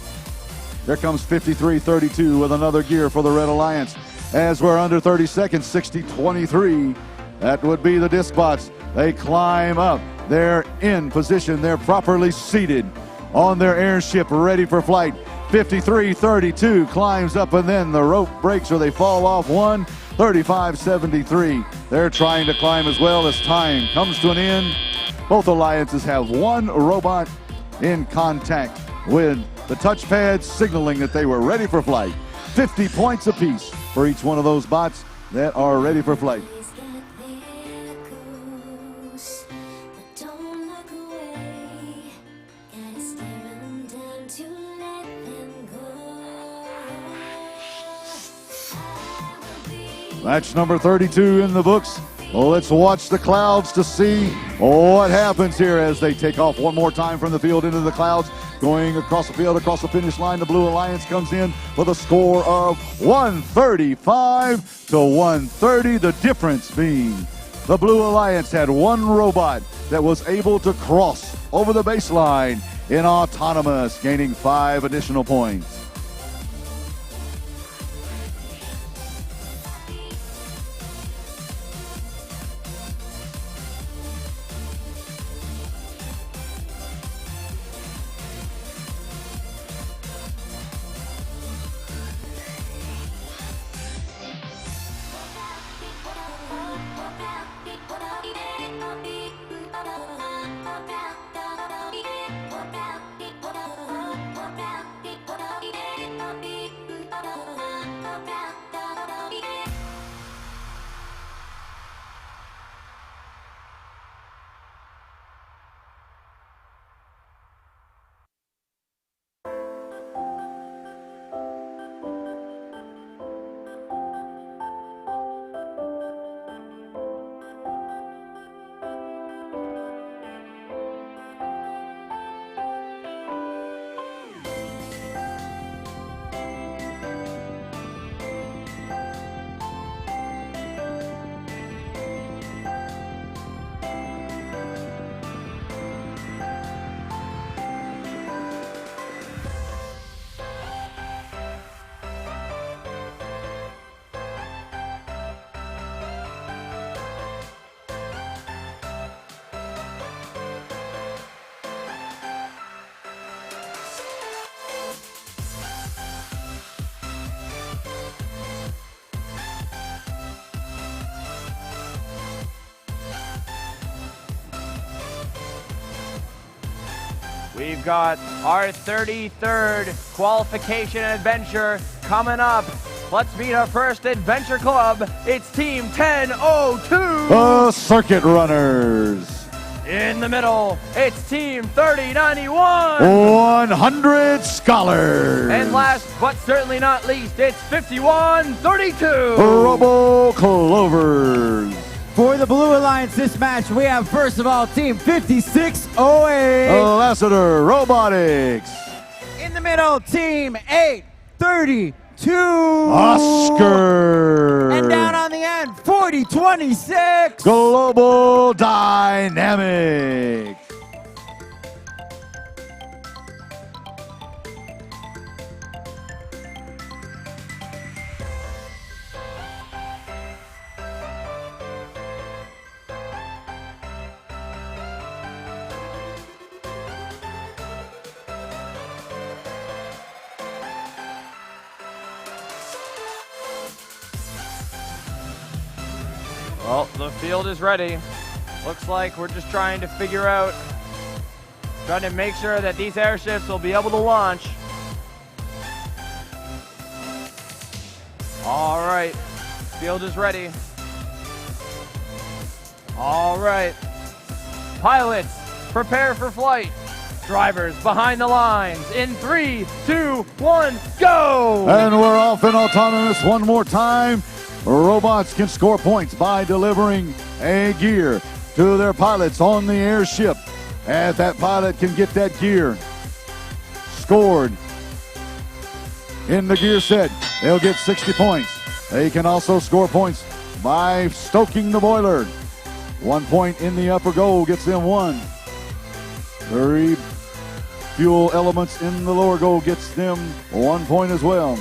There comes 53-32 with another gear for the Red Alliance. As we're under 30 seconds, 60-23, that would be the disc bots. They climb up. They're in position. They're properly seated on their airship, ready for flight. 53-32 climbs up, and then the rope breaks or they fall off one. 35-73. They're trying to climb as well as time comes to an end. Both alliances have one robot in contact with the touchpad, signaling that they were ready for flight. 50 points apiece for each one of those bots that are ready for flight. Match number 32 in the books. Well, let's watch the clouds to see what happens here as they take off one more time from the field into the clouds. Going across the field, across the finish line, the Blue Alliance comes in with a score of 135-130. The difference being the Blue Alliance had one robot that was able to cross over the baseline in autonomous, gaining 5 additional points. We've got our 33rd qualification adventure coming up. Let's meet our first adventure club. It's Team 1002. The Circuit Runners. In the middle, it's Team 3091. 100 Scholars. And last but certainly not least, it's 5132. Robo Clovers. For the Blue Alliance this match, we have first of all Team 5608. Lassiter Robotics. In the middle, Team 832. Oscar. And down on the end, 4026. Global Dynamics. Well, the field is ready. Looks like we're just trying to figure out, trying to make sure that these airships will be able to launch. All right, field is ready. All right, pilots, prepare for flight. Drivers behind the lines in 3, 2, 1, go! And we're off in autonomous one more time. Robots can score points by delivering a gear to their pilots on the airship. And that pilot can get that gear scored in the gear set, they'll get 60 points. They can also score points by stoking the boiler. 1 point in the upper goal gets them 1. 3 fuel elements in the lower goal gets them 1 point as well.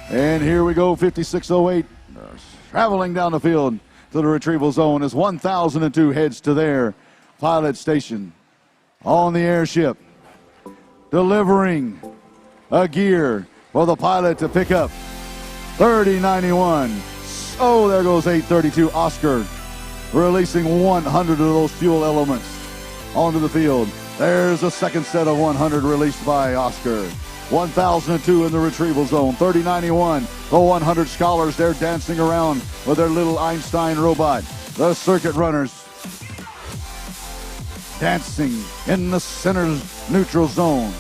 And here we go, 5608, traveling down the field to the retrieval zone as 1002 heads to their pilot station on the airship, delivering a gear for the pilot to pick up. 3091. Oh, there goes 832 Oscar, releasing 100 of those fuel elements onto the field. There's a second set of 100 released by Oscar. 1002 in the retrieval zone. 3091, the 100 Scholars, they're dancing around with their little Einstein robot. The Circuit Runners dancing in the center neutral zone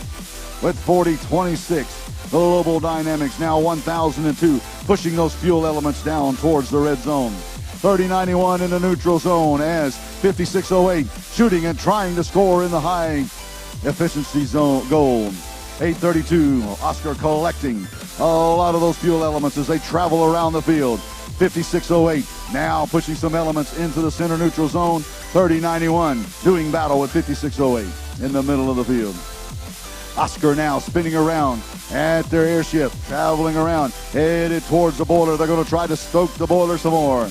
with 4026. The Global Dynamics now 1002, pushing those fuel elements down towards the red zone. 3091 in the neutral zone as 5608 shooting and trying to score in the high efficiency zone goal. 832, Oscar collecting a lot of those fuel elements as they travel around the field. 5608 now pushing some elements into the center neutral zone. 3091 doing battle with 5608 in the middle of the field. Oscar now spinning around at their airship, traveling around, headed towards the boiler. They're going to try to stoke the boiler some more.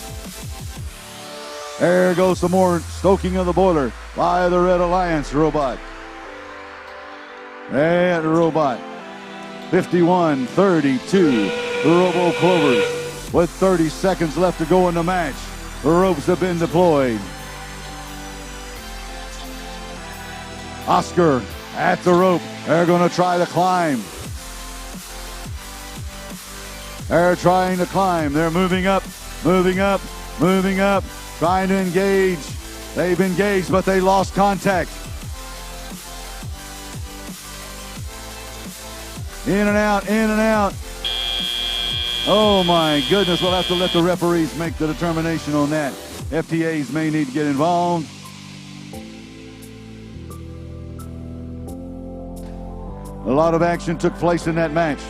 There goes some more stoking of the boiler by the Red Alliance robot. And robot 5132, Robo Clovers with 30 seconds left to go in the match. The ropes have been deployed. Oscar at the rope. They're going to try to climb. They're trying to climb. They're moving up, moving up, moving up, trying to engage. They've engaged, but they lost contact. In and out, in and out. Oh my goodness, we'll have to let the referees make the determination on that. FTAs may need to get involved. A lot of action took place in that match.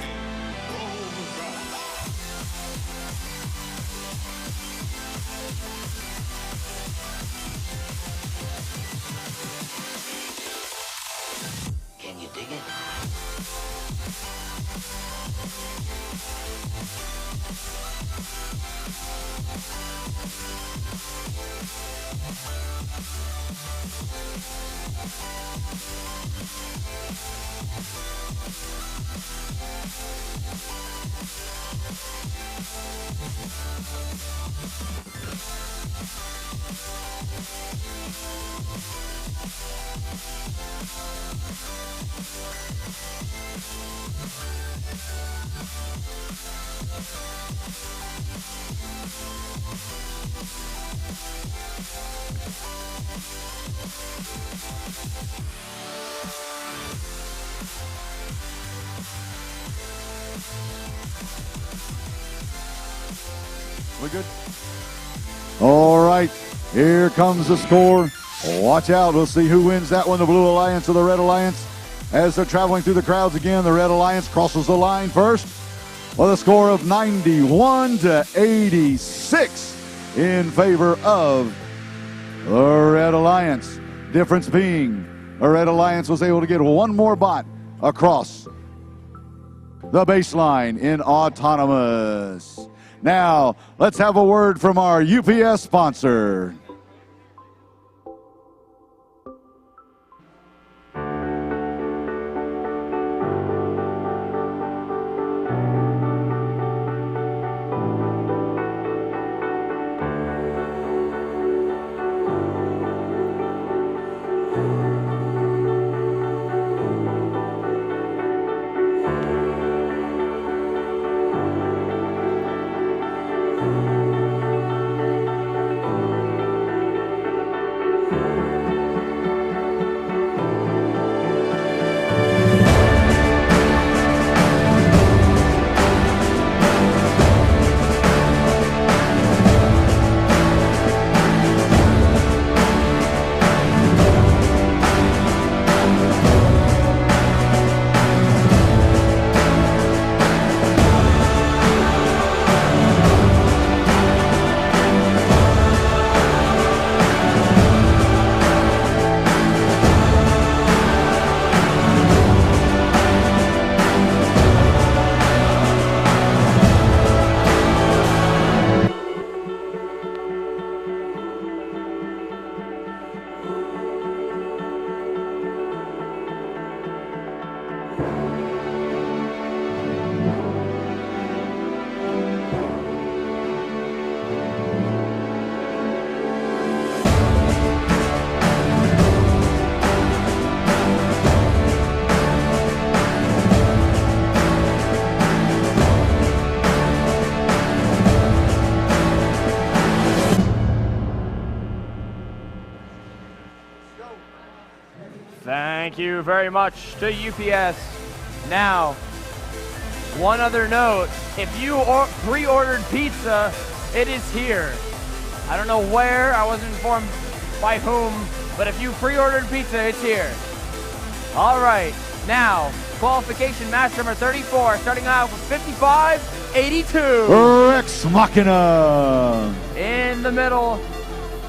Can you dig it? We good? All right, here comes the score. Watch out, we'll see who wins that one, the Blue Alliance or the Red Alliance. As they're traveling through the crowds again, the Red Alliance crosses the line first with a score of 91-86 in favor of the Red Alliance. Difference being, the Red Alliance was able to get one more bot across the baseline in autonomous. Now, let's have a word from our UPS sponsor. Thank you very much to UPS. Now, one other note, if you pre-ordered pizza, it is here. I don't know where, I wasn't informed by whom, but if you pre-ordered pizza, it's here. All right, now, qualification match number 34, starting out with 55-82. Rex Machina. In the middle,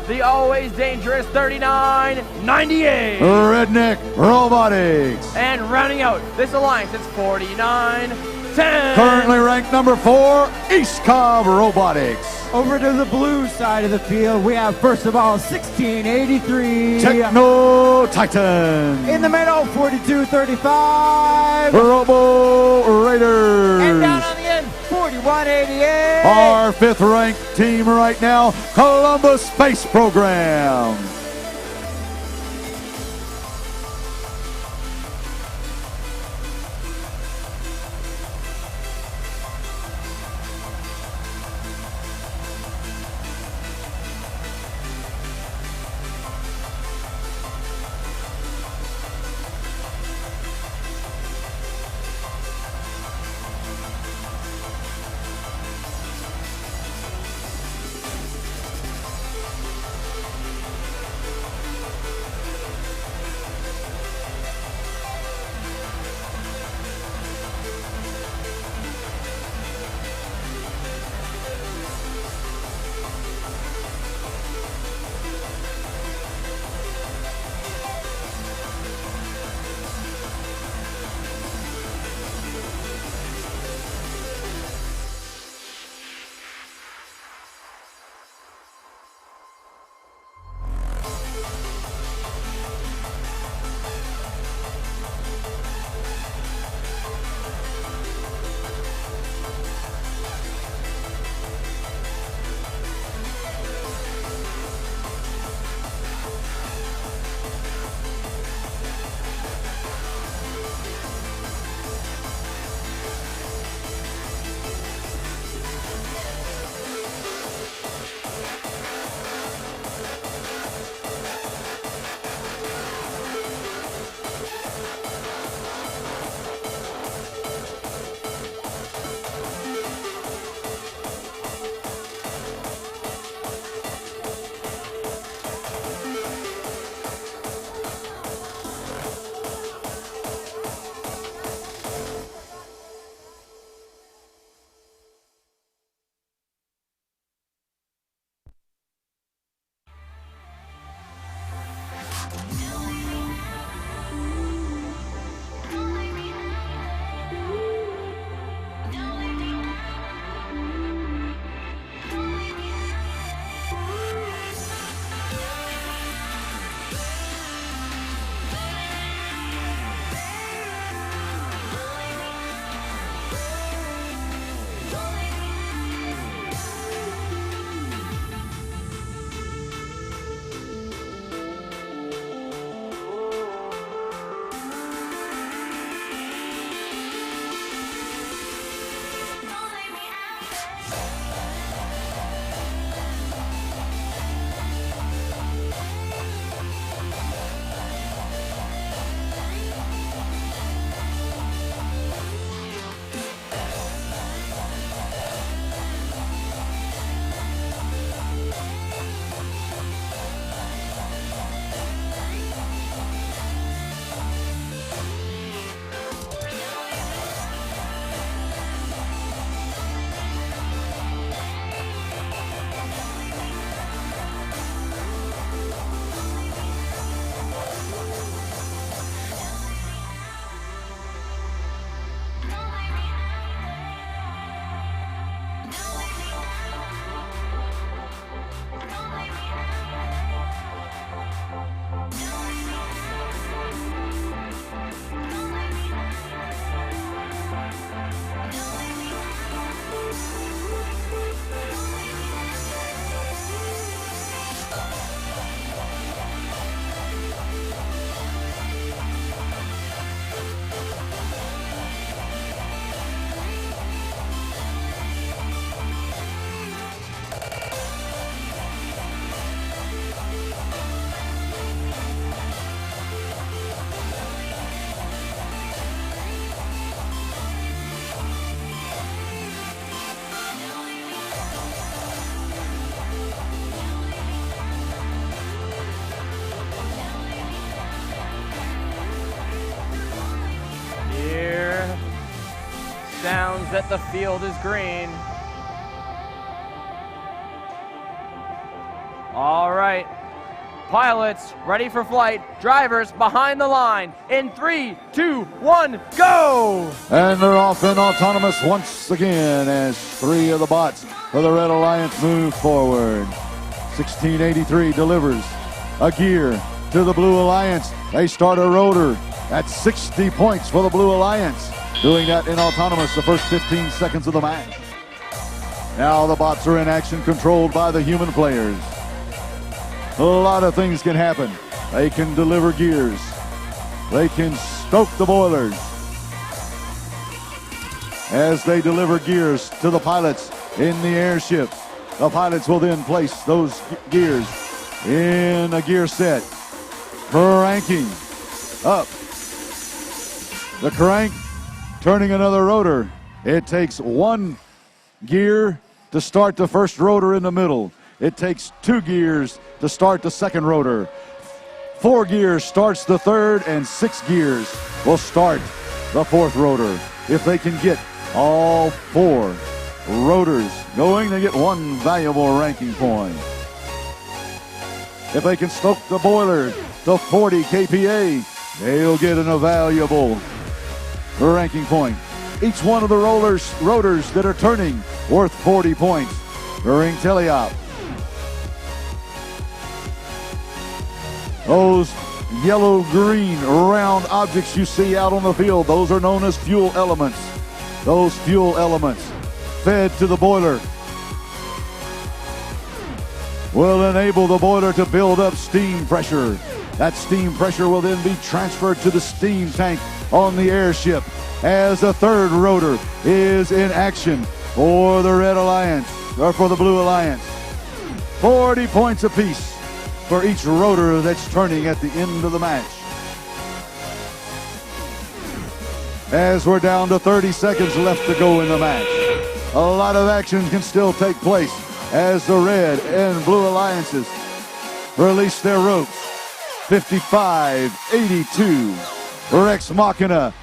the always dangerous 39-98. Redneck Robotics. And rounding out this alliance, it's 49-10. Currently ranked number 4, East Cobb Robotics. Over to the blue side of the field, we have, first of all, 1683. Techno Titan. In the middle, 4235. Robo Raiders. And down on the end, 4188. Our 5th ranked team right now, Columbus Space Program. announce that the field is green. All right. Pilots, ready for flight. Drivers behind the line. In 3, 2, 1, go! And they're off in autonomous once again as 3 of the bots for the Red Alliance move forward. 1683 delivers a gear to the Blue Alliance. They start a rotor at 60 points for the Blue Alliance. Doing that in autonomous the first 15 seconds of the match. Now the bots are in action, controlled by the human players. A lot of things can happen. They can deliver gears. They can stoke the boilers. As they deliver gears to the pilots in the airship, the pilots will then place those gears in a gear set. Cranking up. The crank turning another rotor. It takes 1 gear to start the first rotor in the middle. It takes 2 gears to start the second rotor. 4 gears starts the third, and 6 gears will start the fourth rotor. If they can get all 4 rotors going, they get 1 valuable ranking point. If they can stoke the boiler to 40 kPa, they'll get an invaluable ranking point. Each one of the rotors that are turning worth 40 points during teleop. Those yellow-green round objects you see out on the field, those are known as fuel elements. Those fuel elements fed to the boiler will enable the boiler to build up steam pressure. That steam pressure will then be transferred to the steam tank on the airship as the third rotor is in action for the Red Alliance, or for the Blue Alliance. 40 points apiece for each rotor that's turning at the end of the match. As we're down to 30 seconds left to go in the match. A lot of action can still take place as the Red and Blue Alliances release their ropes. 55-82. Rex Machina,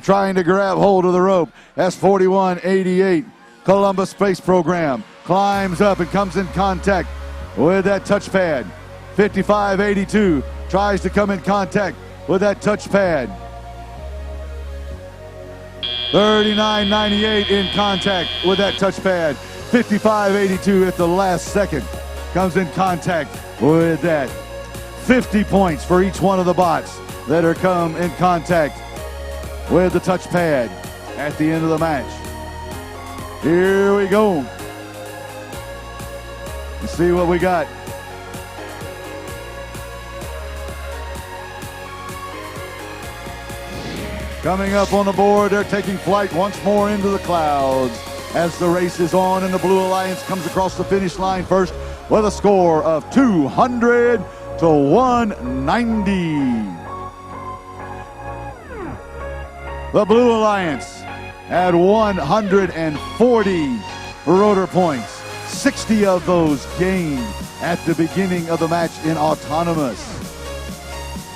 trying to grab hold of the rope. As 41-88. Columbus Space Program climbs up and comes in contact with that touchpad. 55-82 tries to come in contact with that touchpad. 39-98 in contact with that touchpad. 55-82 at the last second comes in contact with that. 50 points for each one of the bots that are come in contact with the touchpad at the end of the match. Here we go. Let's see what we got. Coming up on the board, they're taking flight once more into the clouds as the race is on, and the Blue Alliance comes across the finish line first with a score of 200 to 190. The Blue Alliance had 140 rotor points. 60 of those gained at the beginning of the match in autonomous.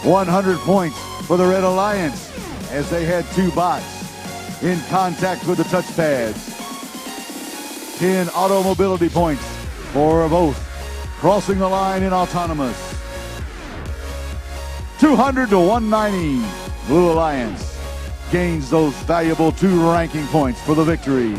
100 points for the Red Alliance as they had 2 bots in contact with the touchpads. 10 automobility points for both crossing the line in autonomous. 200 to 190. Blue Alliance gains those valuable 2 ranking points for the victory.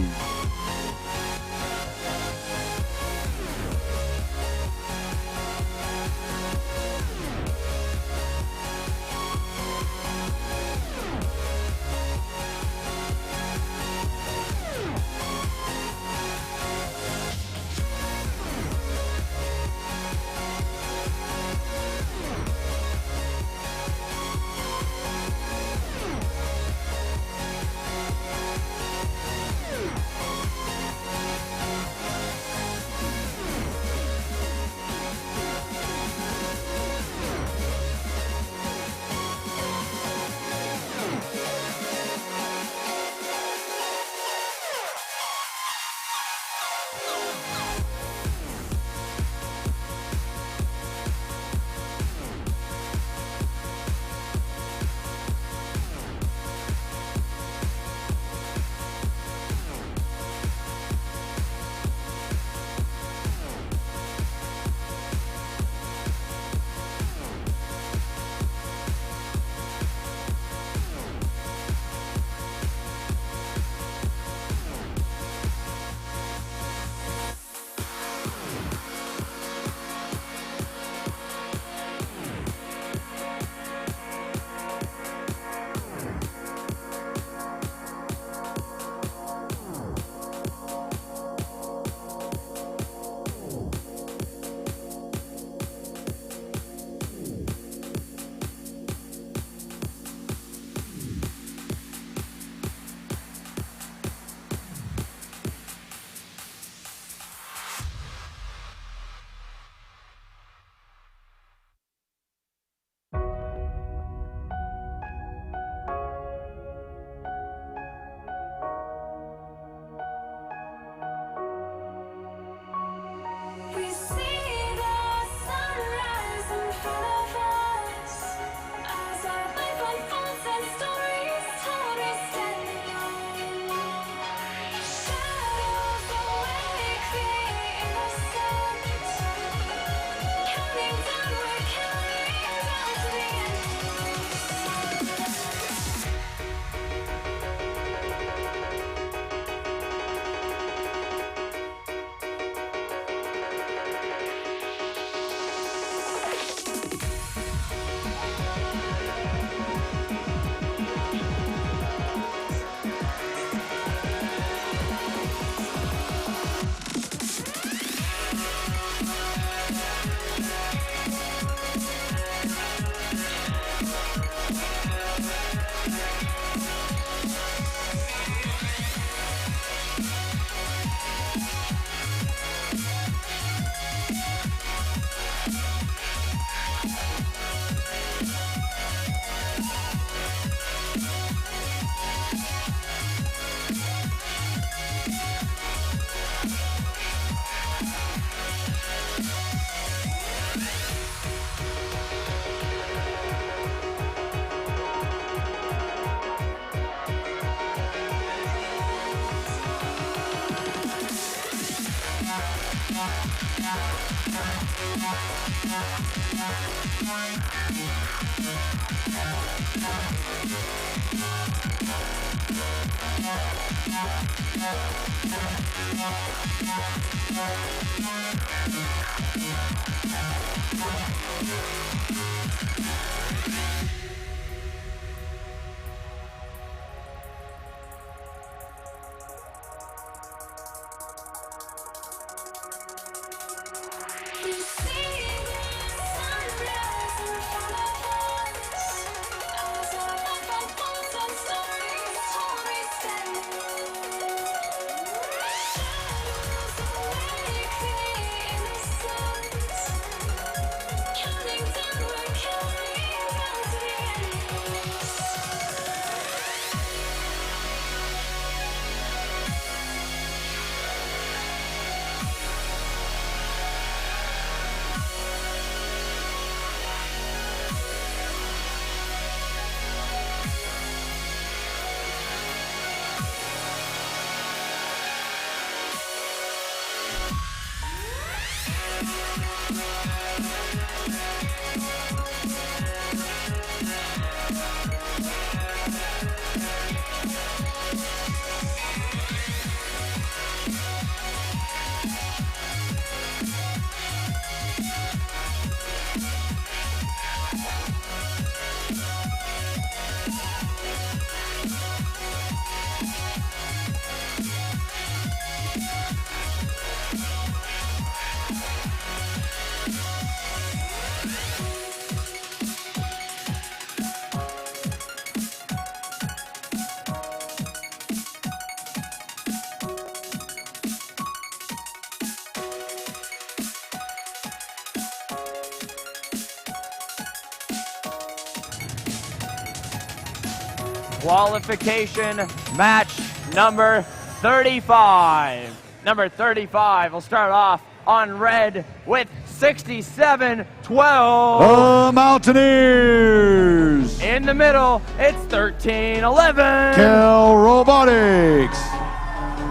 Qualification match number 35. Number 35 will start off on red with 67-12. The Mountaineers. In the middle, it's 13-11. Kel Robotics.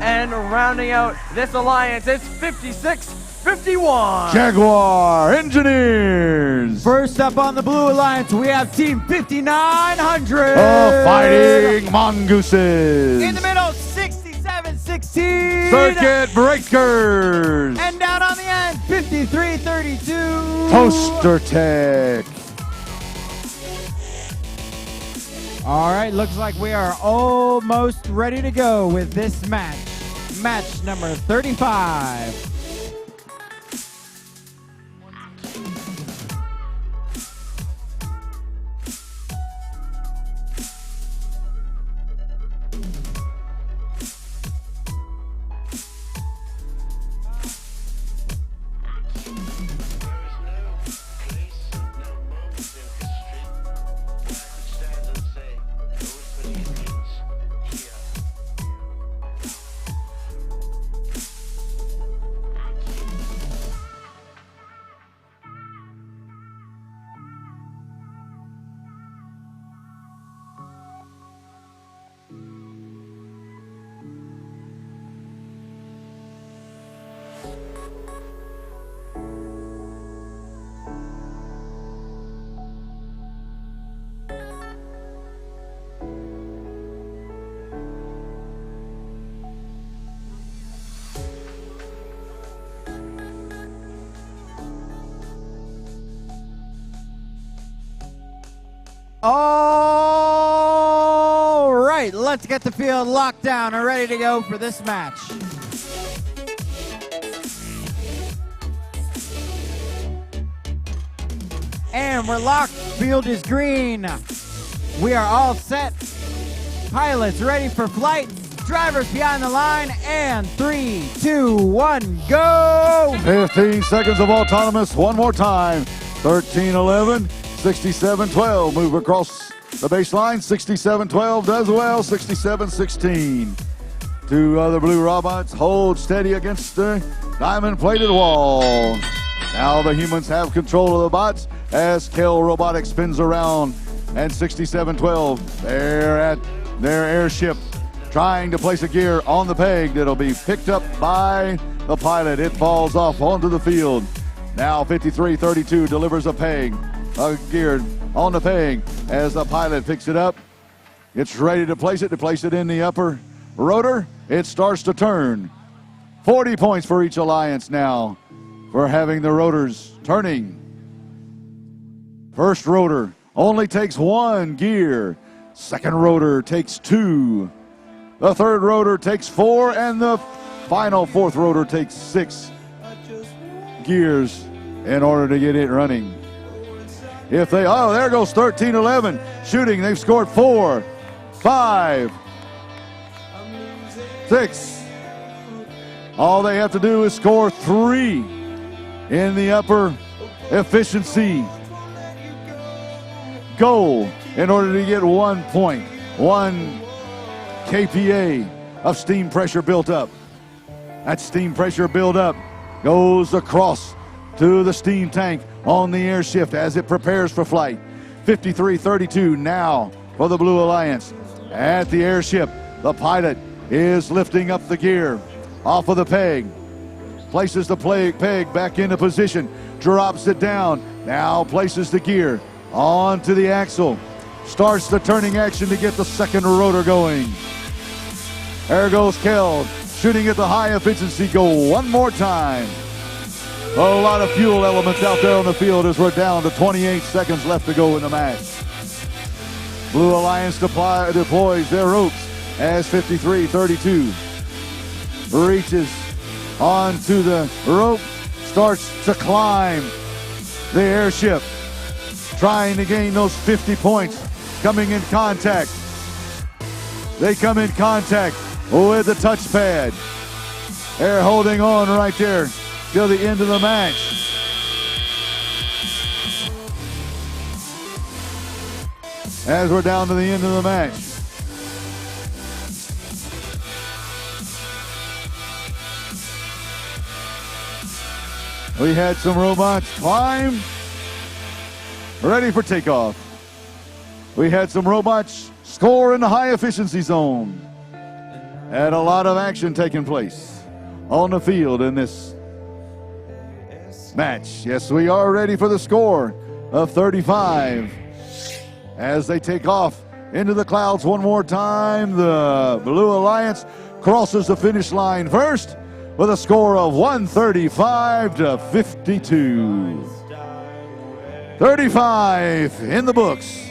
And rounding out this alliance, it's 56-51. Jaguar Engineers. First up on the Blue Alliance, we have Team 5900. The Fighting Mongooses. In the middle, 67-16. Circuit Breakers. And down on the end, 53-32. Toaster Tech. All right, looks like we are almost ready to go with this match. Match number 35. All right, let's get the field locked down and ready to go for this match. And we're locked. Field is green. We are all set. Pilots ready for flight. Drivers behind the line. And 3, 2, 1, go! 15 seconds of autonomous. One more time. 13-11. 67-12, move across the baseline. 67-12 does well. 67-16. Two other blue robots hold steady against the diamond-plated wall. Now the humans have control of the bots as Kel Robotics spins around. And 67-12, they're at their airship trying to place a gear on the peg that'll be picked up by the pilot. It falls off onto the field. Now 53-32 delivers a peg, a gear on the peg as the pilot picks it up. It's ready to place it in the upper rotor. It starts to turn. 40 points for each alliance now for having the rotors turning. First rotor only takes 1 gear. Second rotor takes 2. The third rotor takes 4, and the final fourth rotor takes 6 gears in order to get it running. If they, oh, there goes 13-11 shooting. They've scored 4, 5, 6. All they have to do is score 3 in the upper efficiency goal in order to get 1 point, 1 kPa of steam pressure built up. That steam pressure buildup goes across to the steam tank on the air shift as it prepares for flight. 53-32 now for the Blue Alliance. At the airship, the pilot is lifting up the gear off of the peg, places the peg back into position, drops it down, now places the gear onto the axle, starts the turning action to get the second rotor going. There goes Kell, shooting at the high efficiency goal one more time. A lot of fuel elements out there on the field as we're down to 28 seconds left to go in the match. Blue Alliance deploys their ropes as 53-32 reaches onto the rope, starts to climb the airship, trying to gain those 50 points, coming in contact. They come in contact with the touchpad. They're holding on right there till the end of the match. As we're down to the end of the match. We had some robots climb, ready for takeoff. We had some robots score in the high efficiency zone. And a lot of action taking place on the field in this match. Yes, we are ready for the score of 35. As they take off into the clouds one more time, the Blue Alliance crosses the finish line first with a score of 135-52. 35 in the books.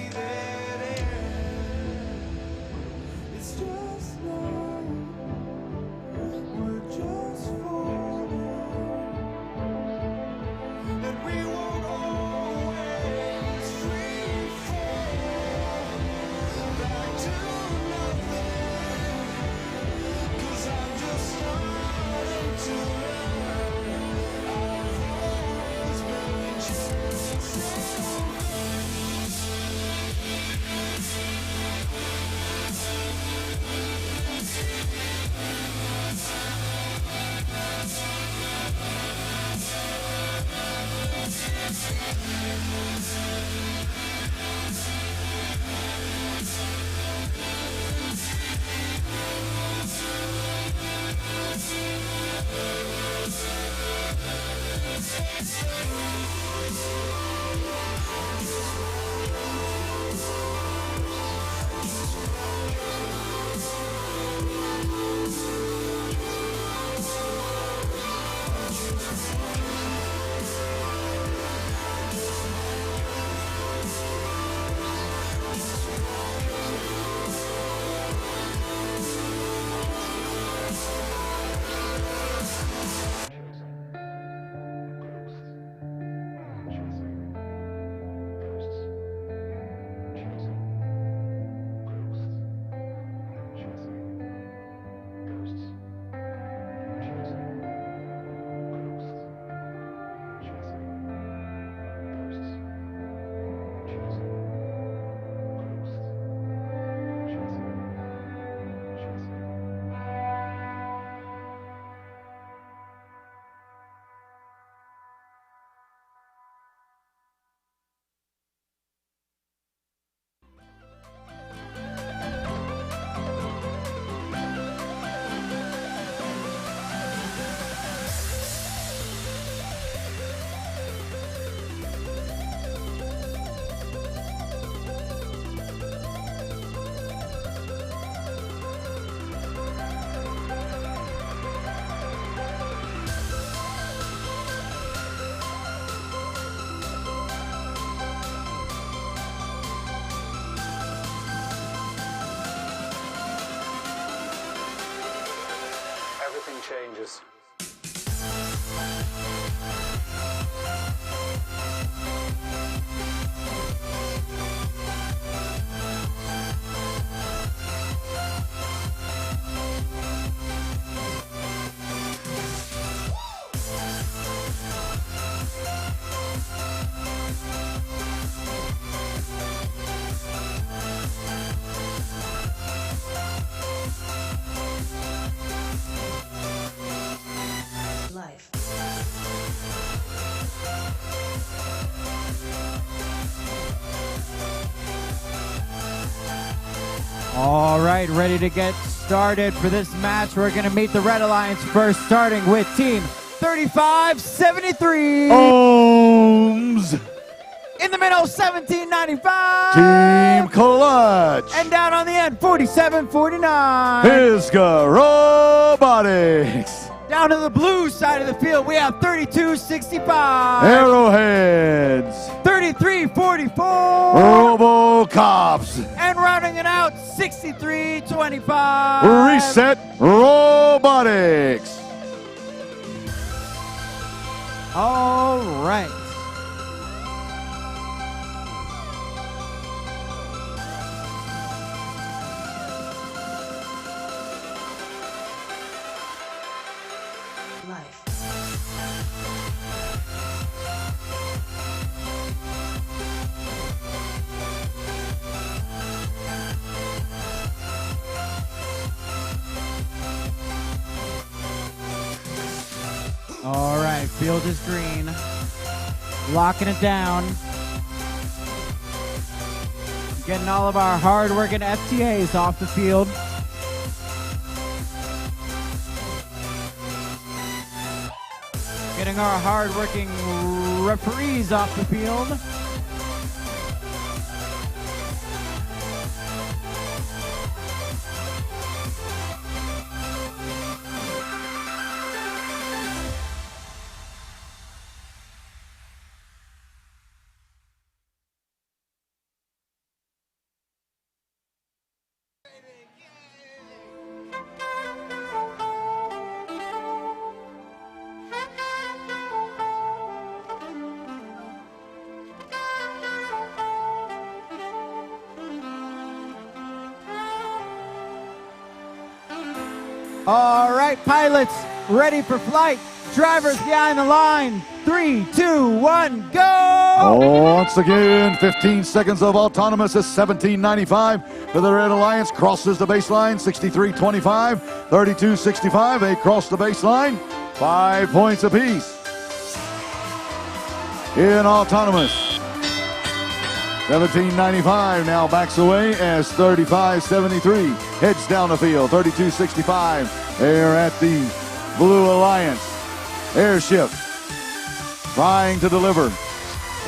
nothing changes. All right, ready to get started for this match. We're going to meet the Red Alliance first, starting with Team 3573. Ohms. In the middle, 1795. Team Clutch. And down on the end, 4749. Pisgah Robotics. Down to the blue side of the field, we have 3265. Arrowheads. 3344. RoboCops. And rounding it out, 6325. Reset Robotics. All right. All right, field is green. Locking it down. Getting all of our hard-working FTAs off the field. Getting our hard-working referees off the field. All right, pilots, ready for flight. Drivers behind the line. 3, 2, 1, go! Once again, 15 seconds of autonomous is 1795 for the Red Alliance. Crosses the baseline, 63.25, 32.65. They cross the baseline, 5 points apiece. In autonomous, 1795 now backs away as 35.73 heads down the field. 32.65. They're at the Blue Alliance airship, trying to deliver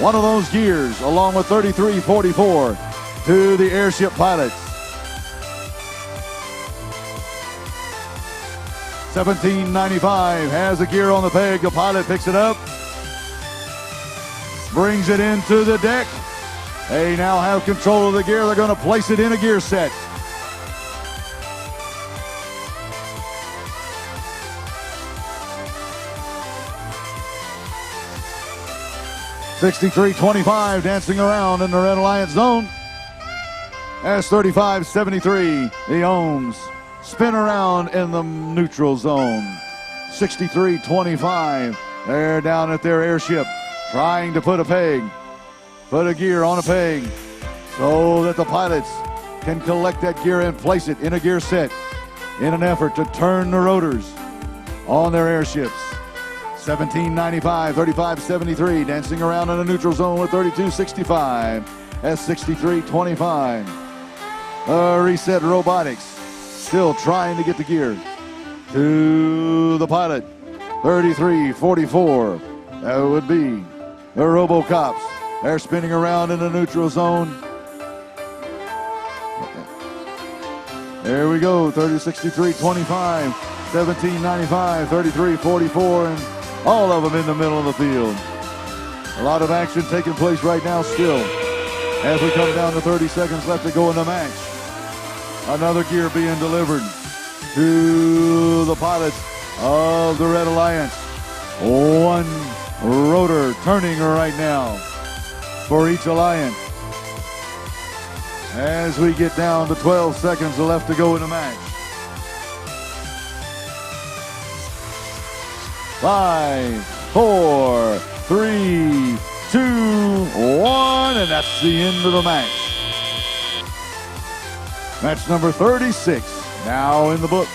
one of those gears along with 33.44 to the airship pilots. 1795 has a gear on the peg. The pilot picks it up, brings it into the deck. They now have control of the gear. They're going to place it in a gear set. $63.25 dancing around in the Red Alliance zone. As 35.73, the Ohms spin around in the neutral zone. 63.25, they're down at their airship trying to put a gear on a peg so that the pilots can collect that gear and place it in a gear set in an effort to turn the rotors on their airships. 1795, 35.73, dancing around in a neutral zone with 32.65 at 63.25. Reset Robotics still trying to get the gear to the pilot. 33.44, that would be the RoboCops. They're spinning around in the neutral zone. There we go, 30.63.25, 17.95, 33.44, and all of them in the middle of the field. A lot of action taking place right now still. As we come down to 30 seconds left to go in the match. Another gear being delivered to the pilots of the Red Alliance. One rotor turning right now for each alliance. As we get down to 12 seconds left to go in the match. 5, 4, 3, 2, 1, and that's the end of the match. Match number 36, now in the books.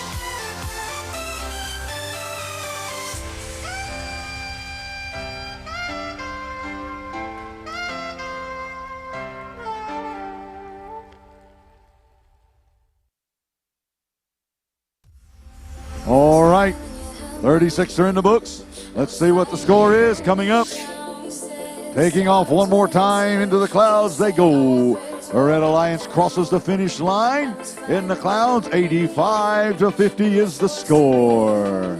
All right, 36 are in the books. Let's see what the score is coming up. Taking off one more time into the clouds they go. The Red Alliance crosses the finish line in the clouds. 85-50 is the score.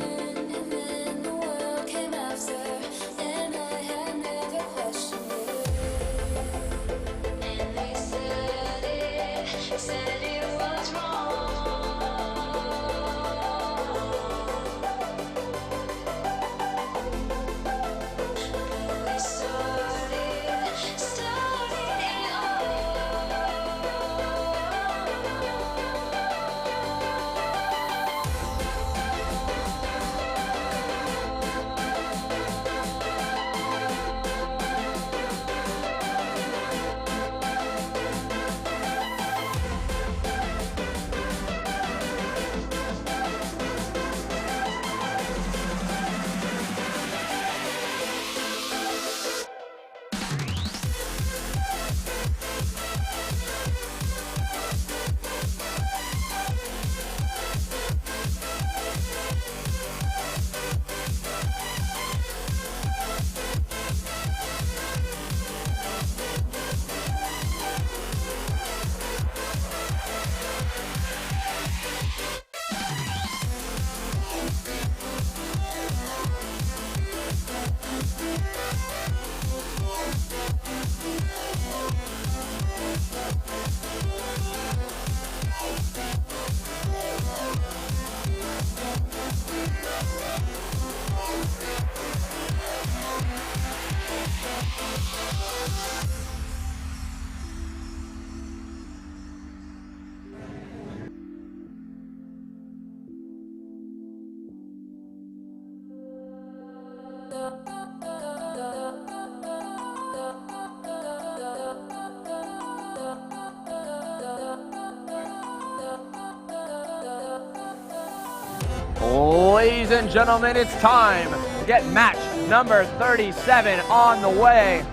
Ladies and gentlemen, it's time to get match number 37 on the way.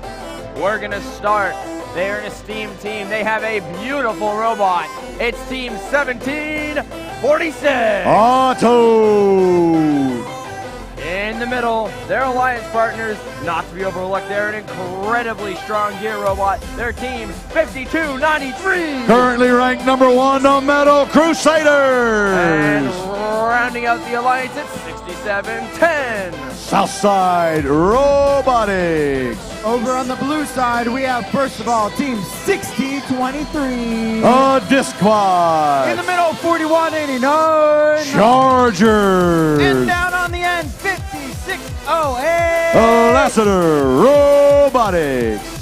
We're gonna start. They're in a steam team. They have a beautiful robot. It's team 1746. Auto. In the middle, their alliance partners, not to be overlooked, they're an incredibly strong gear robot. Their team 5293. Currently ranked number 1, the Metal Crusaders. And rounding out the alliance at 6710. Southside Robotics. Over on the blue side, we have, first of all, team 6023. Disc Quad. In the middle, 4189. Chargers. And down on the end, 5608. Lassiter Robotics.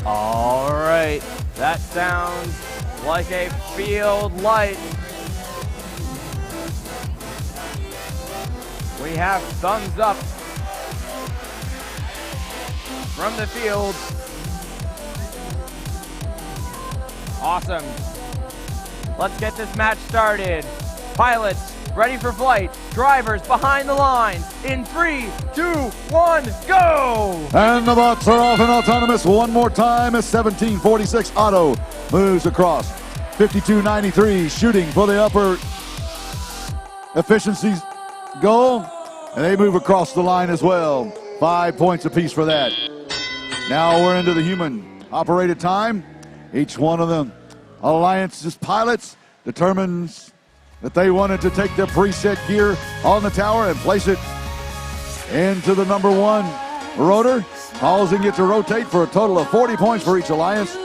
All right, that sounds like a field light. We have thumbs up from the field. Awesome. Let's get this match started. Pilots, ready for flight. Drivers behind the lines. In 3, 2, 1, go! And the bots are off and autonomous one more time as 1746 Auto moves across. 5293 shooting for the upper efficiency goal. And they move across the line as well. 5 points apiece for that. Now we're into the human operated time. Each one of them Alliance's pilots determines that they wanted to take their preset gear on the tower and place it into the number 1 rotor, causing it to rotate for a total of 40 points for each alliance.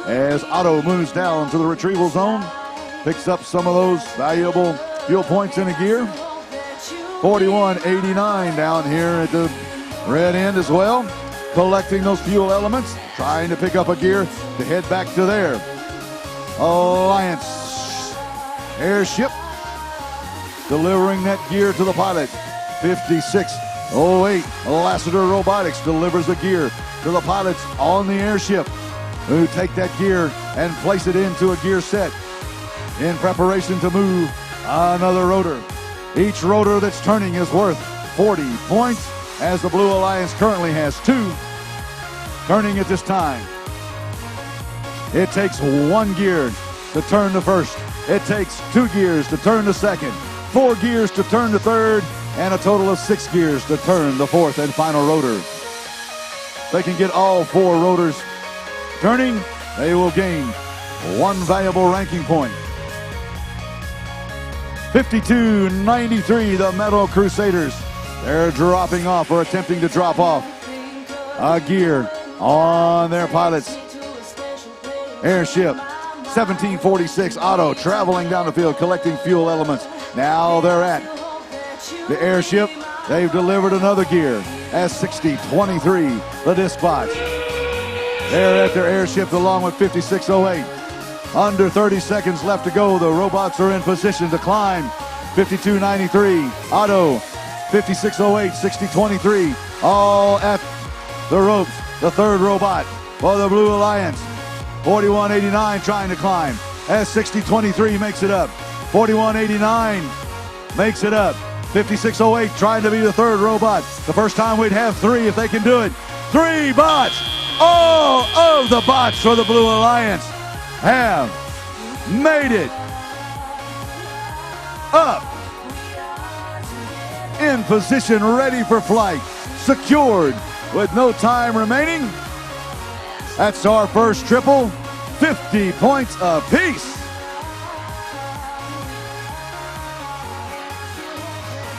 As Otto moves down to the retrieval zone, picks up some of those valuable fuel points in a gear. 41.89 down here at the red end as well, collecting those fuel elements, trying to pick up a gear to head back to their Alliance airship, delivering that gear to the pilot. 56.08, Lassiter Robotics delivers the gear to the pilots on the airship, who take that gear and place it into a gear set in preparation to move another rotor. Each rotor that's turning is worth 40 points, as the Blue Alliance currently has 2 turning at this time. It takes 1 gear to turn the first. It takes 2 gears to turn the second, 4 gears to turn the third, and a total of 6 gears to turn the 4th and final rotor. They can get all 4 rotors turning, they will gain 1 valuable ranking point. 52.93, the Metal Crusaders. They're dropping off or attempting to drop off a gear on their pilot's airship. 17.46, Otto traveling down the field, collecting fuel elements. Now they're at the airship. They've delivered another gear at 60.23, the Dispatch. They're at their airship along with 56.08. Under 30 seconds left to go. The robots are in position to climb. 52.93, Otto. 56.08, 60.23, all at the ropes. The third robot for the Blue Alliance. 41.89 trying to climb. As 60.23 makes it up. 41.89 makes it up. 56.08 trying to be the third robot. The first time we'd have 3 if they can do it. 3 bots. All of the bots for the Blue Alliance have made it up in position, ready for flight, secured with no time remaining. That's our first triple, 50 points apiece.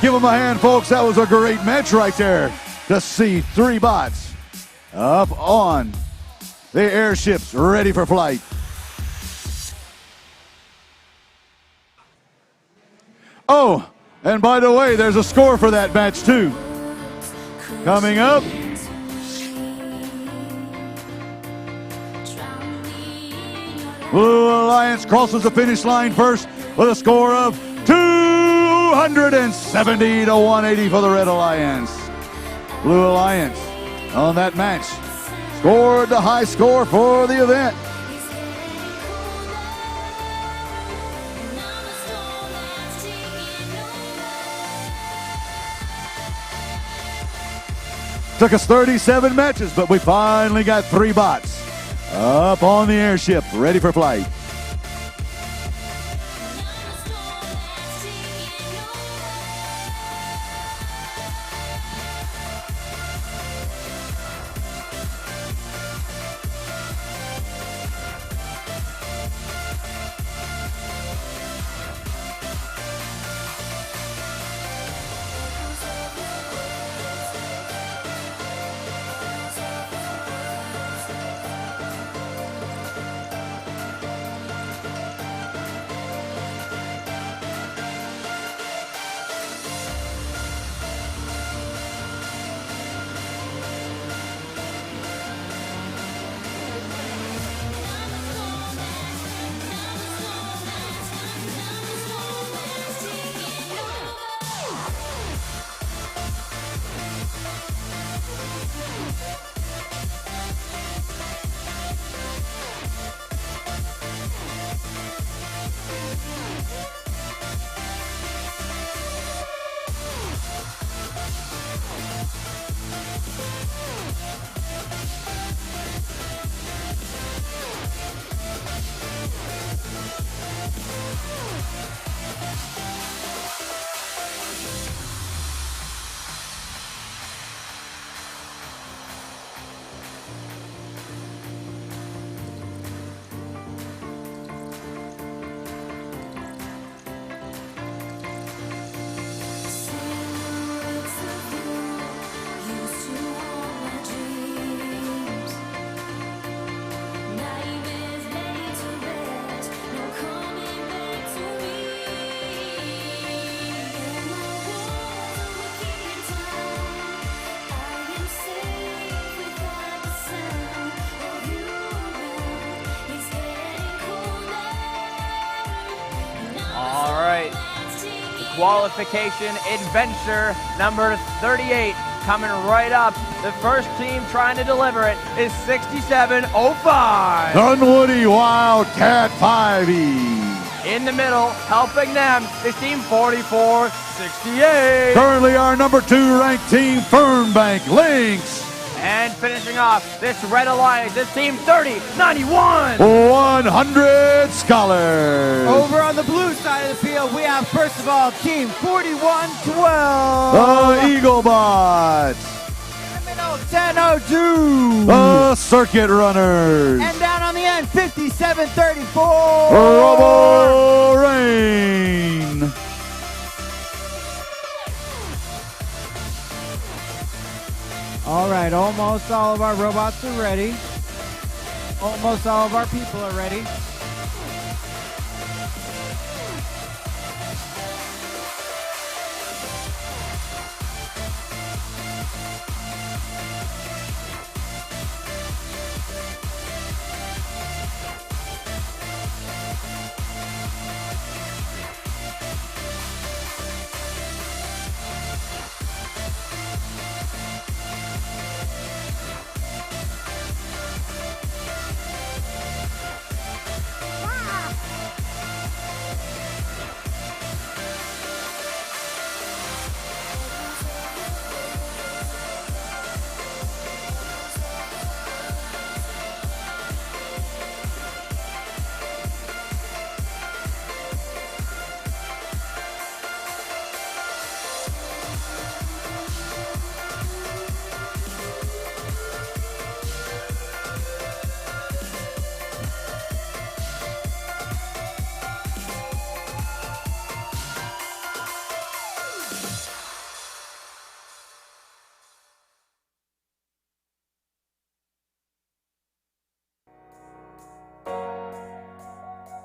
Give them a hand, folks. That was a great match right there to see 3 bots up on the airships ready for flight. Oh, and by the way, there's a score for that match too. Coming up, Blue Alliance crosses the finish line first with a score of 270 to 180 for the Red Alliance. Blue Alliance on that match scored the high score for the event. Took us 37 matches, but we finally got 3 bots up on the airship, ready for flight. Qualification Adventure number 38. Coming right up, the first team trying to deliver it is 6705. Dunwoody Wildcat 5E. In the middle, helping them, is team 4468. Currently our number 2 ranked team, Fernbank Lynx. And finishing off this Red Alliance is team 3091. 100 Scholars. Over on the blue side of the field, we have, first of all, team 4112. The Eagle Bots. 1002. The Circuit Runners. And down on the end, 5734. Robo Rain. All right, almost all of our robots are ready. Almost all of our people are ready.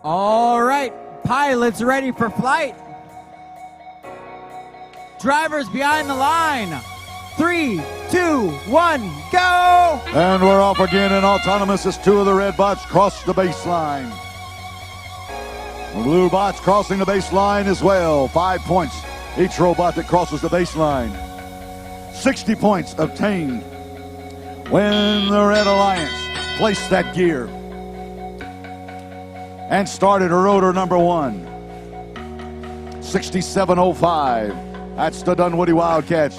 All right, pilots ready for flight. Drivers behind the line. 3, 2, 1, go! And we're off again and autonomous as 2 of the red bots cross the baseline. The blue bots crossing the baseline as well. 5 points each robot that crosses the baseline. 60 points obtained when the Red Alliance placed that gear and started rotor number 1. 6705. That's the Dunwoody Wildcats.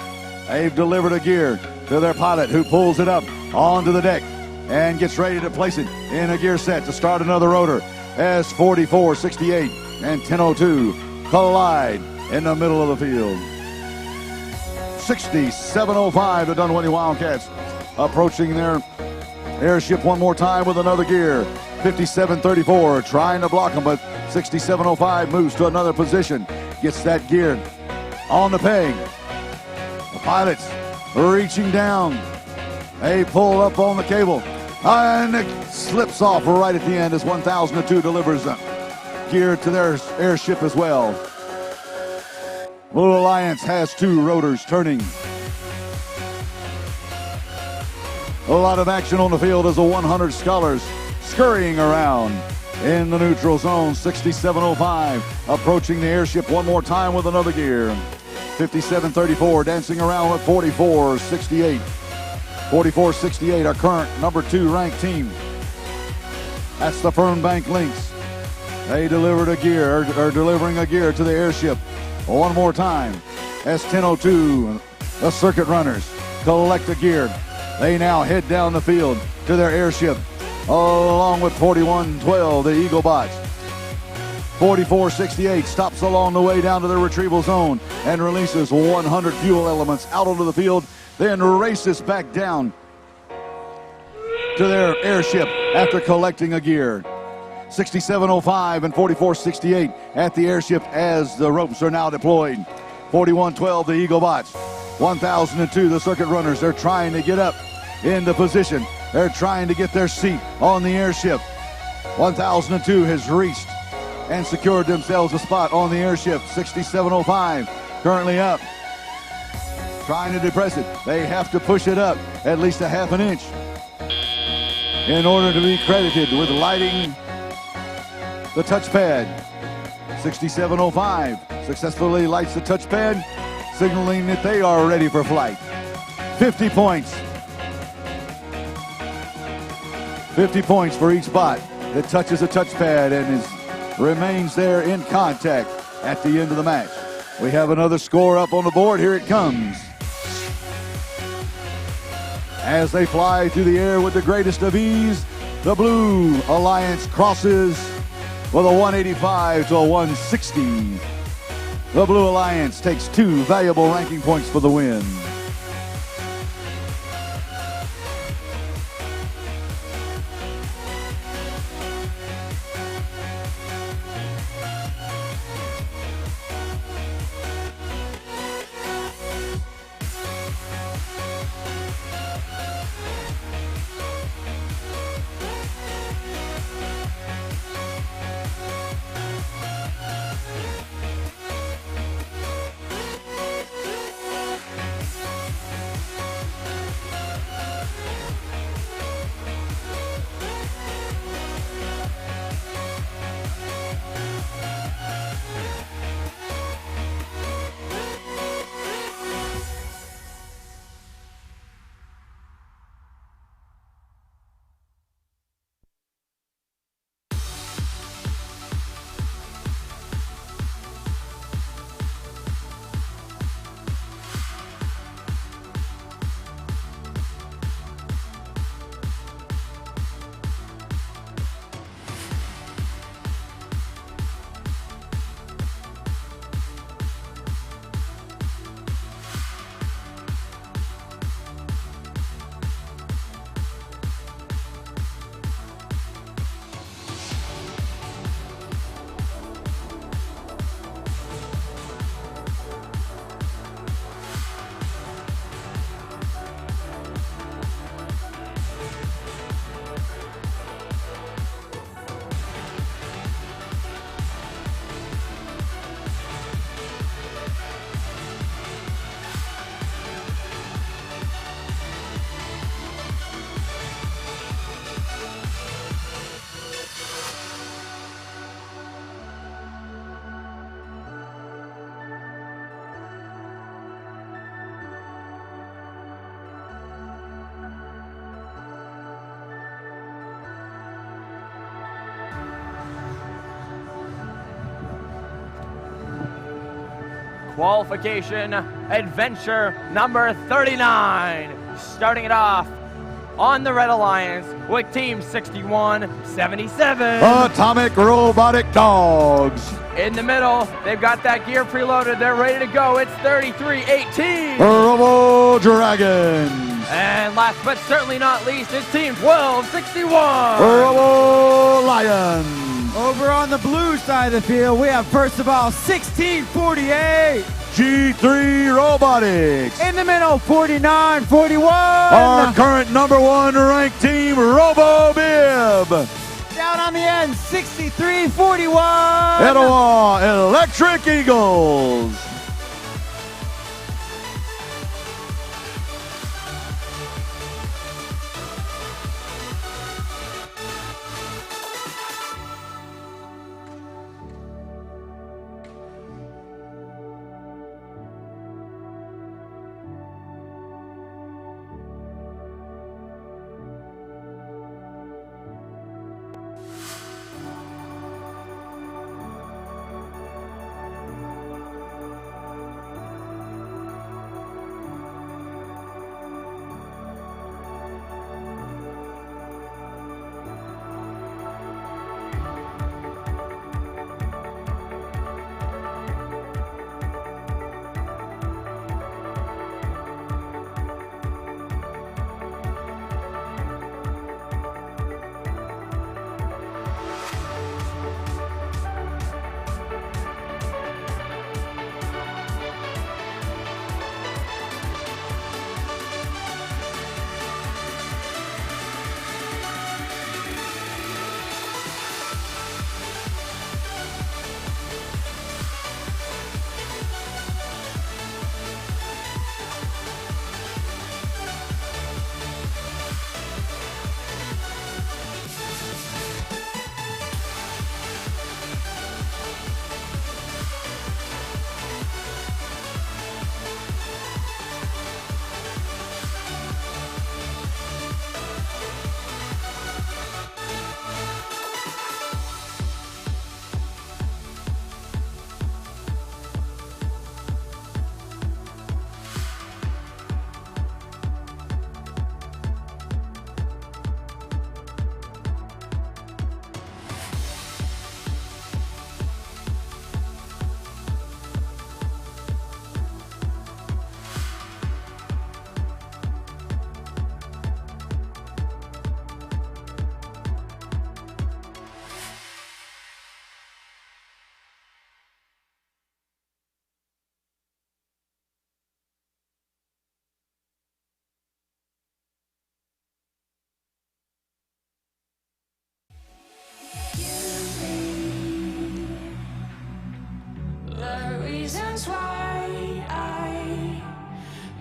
They've delivered a gear to their pilot, who pulls it up onto the deck and gets ready to place it in a gear set to start another rotor as 4468 and 1002 collide in the middle of the field. 6705, the Dunwoody Wildcats approaching their airship one more time with another gear. 5734 trying to block them, but 6705 moves to another position, gets that gear on the peg. The pilots are reaching down. They pull up on the cable, and it slips off right at the end as 1002 delivers the gear to their airship as well. Blue Alliance has 2 rotors turning. A lot of action on the field as the 100 Scholars scurrying around in the neutral zone. 6705 approaching the airship one more time with another gear. 5734 dancing around with 4468. 4468, our current number 2 ranked team. That's the Fernbank Lynx. They delivered a gear, or delivering a gear to the airship one more time. As 1002, the Circuit Runners collect a gear. They now head down the field to their airship, along with 4112, the Eagle Bots. 4468 stops along the way down to the retrieval zone and releases 100 fuel elements out onto the field, then races back down to their airship after collecting a gear. 6705 and 4468 at the airship as the ropes are now deployed. 4112, the Eagle Bots. 1002, the Circuit Runners. They're trying to get up into position. They're trying to get their seat on the airship. 1002 has reached and secured themselves a spot on the airship. 6705 currently up, trying to depress it. They have to push it up at least a half an inch in order to be credited with lighting the touchpad. 6705 successfully lights the touchpad, signaling that they are ready for flight. 50 points. 50 points for each bot that touches the touchpad and remains there in contact at the end of the match. We have another score up on the board. Here it comes. As they fly through the air with the greatest of ease, the Blue Alliance crosses with a 185 to a 160. The Blue Alliance takes 2 valuable ranking points for the win. Qualification adventure number 39. Starting it off on the Red Alliance with Team 6177. Atomic Robotic Dogs. In the middle, they've got that gear preloaded. They're ready to go. It's 3318. Robo Dragons. And last but certainly not least is Team 1261. Robo Lions. Over on the blue side of the field, we have first of all 1648. G3 Robotics. In the middle, 4941. Our current #1 ranked team, Robo Bib. Down on the end, 6341. Etowah Electric Eagles. reasons why I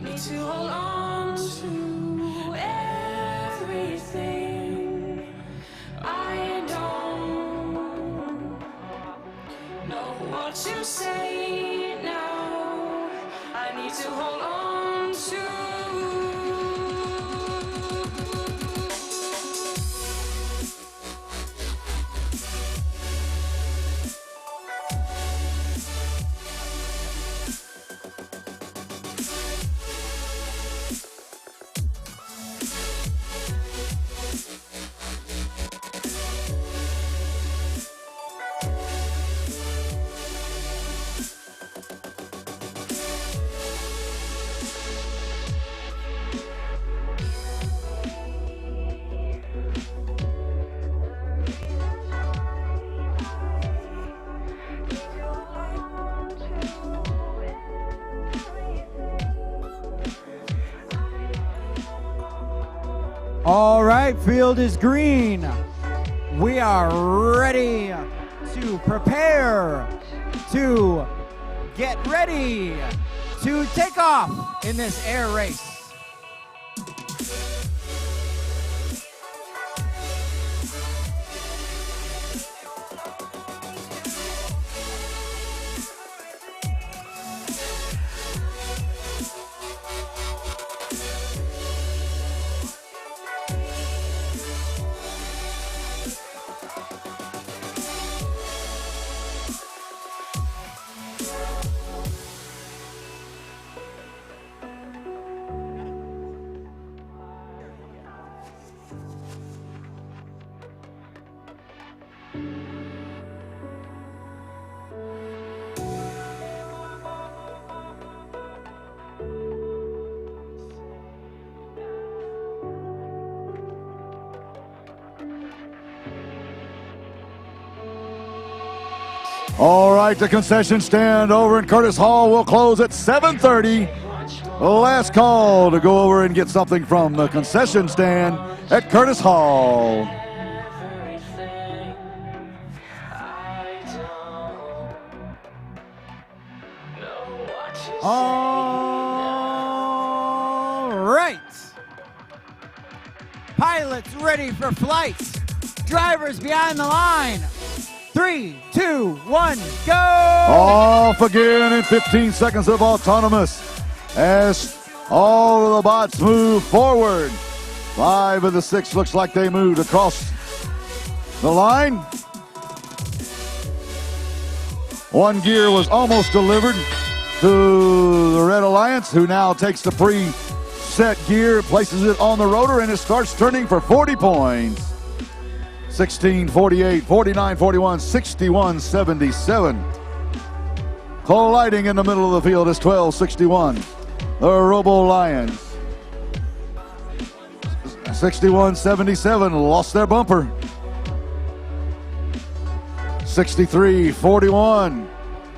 need to hold on to everything. I don't know what to say now. I need to hold on to. All right, field is green. We are ready to prepare to get ready to take off in this air race. All right, the concession stand over in Curtis Hall will close at 7:30. Last call to go over and get something from the concession stand at Curtis Hall. All right. Pilots ready for flight. Drivers behind the line. 3, 2, 1, go! Off again in 15 seconds of autonomous as all of the bots move forward. 5 of the 6 looks like they moved across the line. One gear was almost delivered to the Red Alliance, who now takes the pre-set gear, places it on the rotor, and it starts turning for 40 points. 16:48, 49:41, 61:77. Colliding in the middle of the field is 12:61. The Robo Lions. 61:77 lost their bumper. 63:41.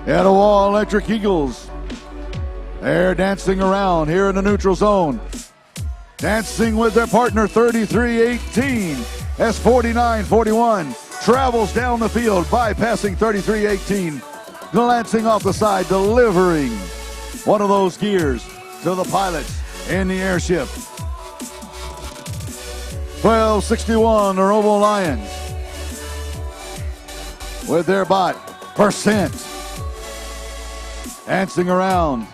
Etowah Electric Eagles. They're dancing around here in the neutral zone. Dancing with their partner 33:18. As 49:41 travels down the field, bypassing 33:18, glancing off the side, delivering one of those gears to the pilots in the airship. 12:61, the Robo Lions with their bot, Percent, dancing around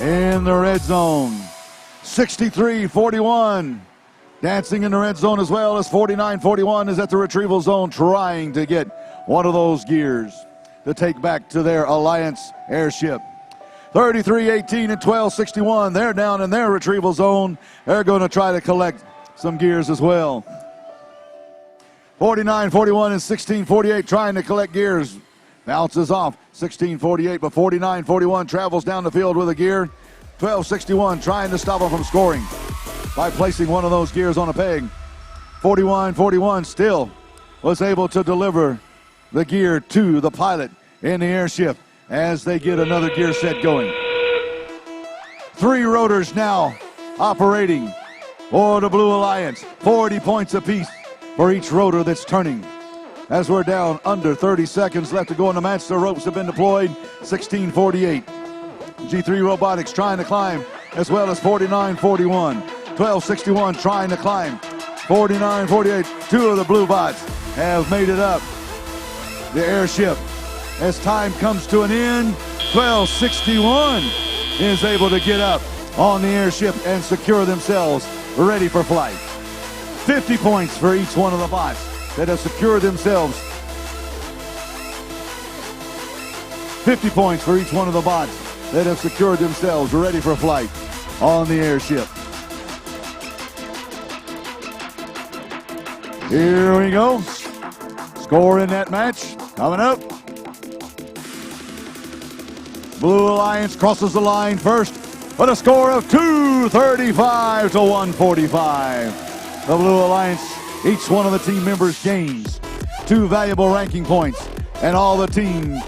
in the red zone. 63:41. Dancing in the red zone as well as 49:41 is at the retrieval zone, trying to get one of those gears to take back to their Alliance airship. 33:18 and 12:61, they're down in their retrieval zone. They're going to try to collect some gears as well. 49:41 and 16:48 trying to collect gears. Bounces off 16:48, but 49:41 travels down the field with a gear. 12:61 trying to stop him from scoring by placing one of those gears on a peg. 41:41 still was able to deliver the gear to the pilot in the airship as they get another gear set going. 3 rotors now operating for the Blue Alliance. 40 points apiece for each rotor that's turning. as we're down under 30 seconds left to go in the match. The ropes have been deployed. 16:48. G3 Robotics trying to climb, as well as 49:41. 12:61 trying to climb. 49:48. Two of the blue bots have made it up the airship. As time comes to an end, 12:61 is able to get up on the airship and secure themselves ready for flight. 50 points for each one of the bots that have secured themselves. 50 points for each one of the bots that have secured themselves ready for flight on the airship. Here we go. Score in that match coming up. Blue Alliance crosses the line first with a score of 235 to 145. The Blue Alliance, each one of the team members gains 2 valuable ranking points, and all the team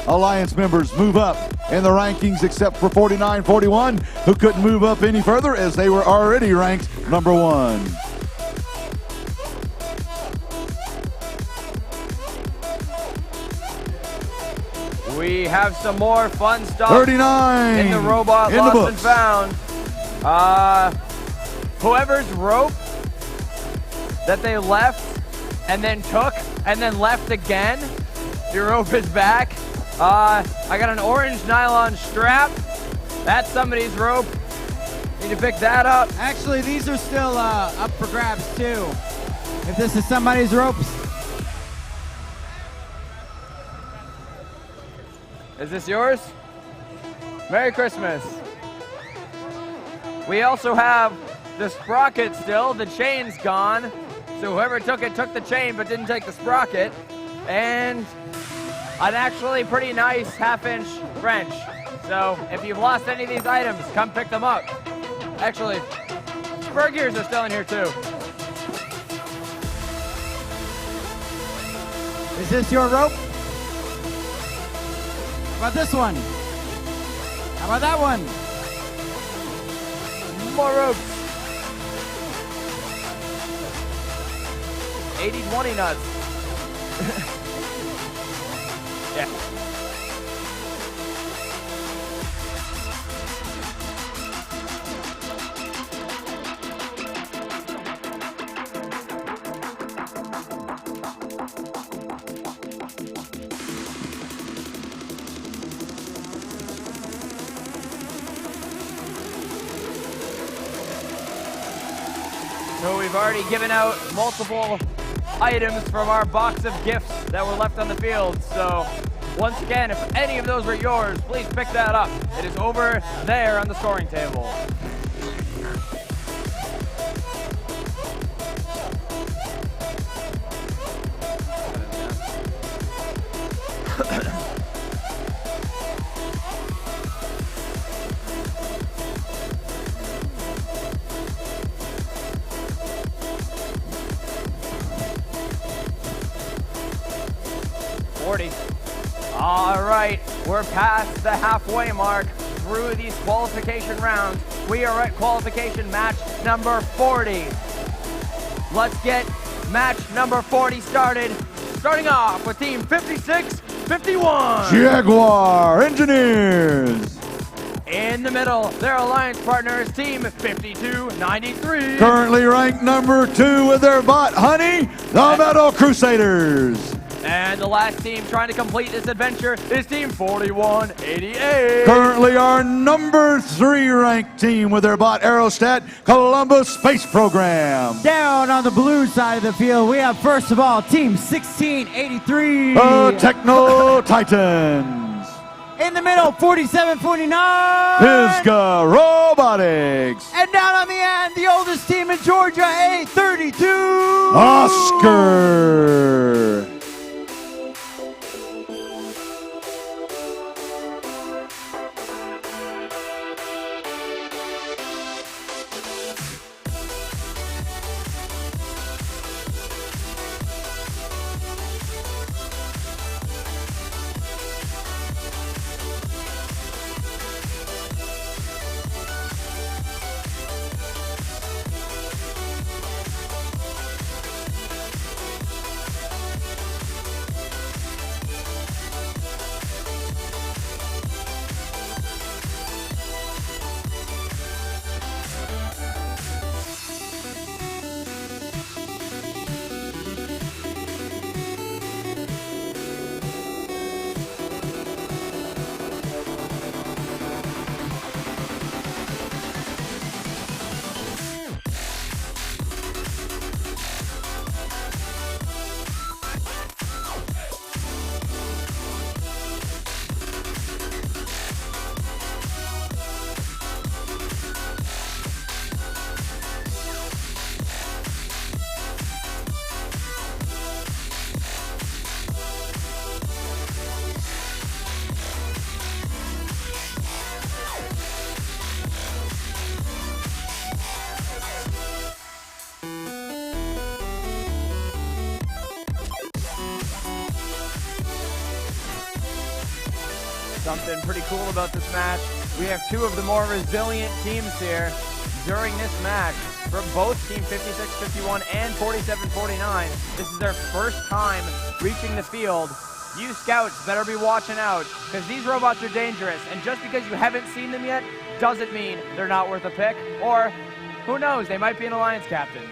Alliance members move up in the rankings except for 49-41, who couldn't move up any further as they were already ranked number 1. We have some more fun stuff 39 in the robot in the lost books. and found. Whoever's rope that they left and then took and then left again, your rope is back. I got an orange nylon strap. That's somebody's rope. Need to pick that up. Actually, these are still up for grabs too. If this is somebody's ropes. Is this yours? Merry Christmas. We also have the sprocket still. The chain's gone. So whoever took it took the chain but didn't take the sprocket. And an actually pretty nice half-inch wrench. So if you've lost any of these items, come pick them up. Actually, spur gears are still in here too. Is this your rope? How about this one? How about that one? More ropes. 80-20 nuts. Yeah. So we've already given out multiple items from our box of gifts that were left on the field. So once again, if any of those were yours, please pick that up. It is over there on the scoring table. All right, we're past the halfway mark through these qualification rounds. We are at qualification match number 40. Let's get match number 40 started. Starting off with team 56-51. Jaguar Engineers. In the middle, their alliance partner is team 5293. Currently ranked number 2 with their bot, Honey, the Metal Crusaders. And the last team trying to complete this adventure is team 4188. Currently our number 3 ranked team with their bot, Aerostat, Columbus Space Program. Down on the blue side of the field, we have first of all team 1683. Techno Titans. In the middle, 4749. Pisgah Robotics. And down on the end, the oldest team in Georgia, 832. Oscar. Something pretty cool about this match. We have two of the more resilient teams here during this match. For both Team 56-51 and 47-49, this is their first time reaching the field. You scouts better be watching out, because these robots are dangerous, and just because you haven't seen them yet doesn't mean they're not worth a pick, or who knows, they might be an alliance captain.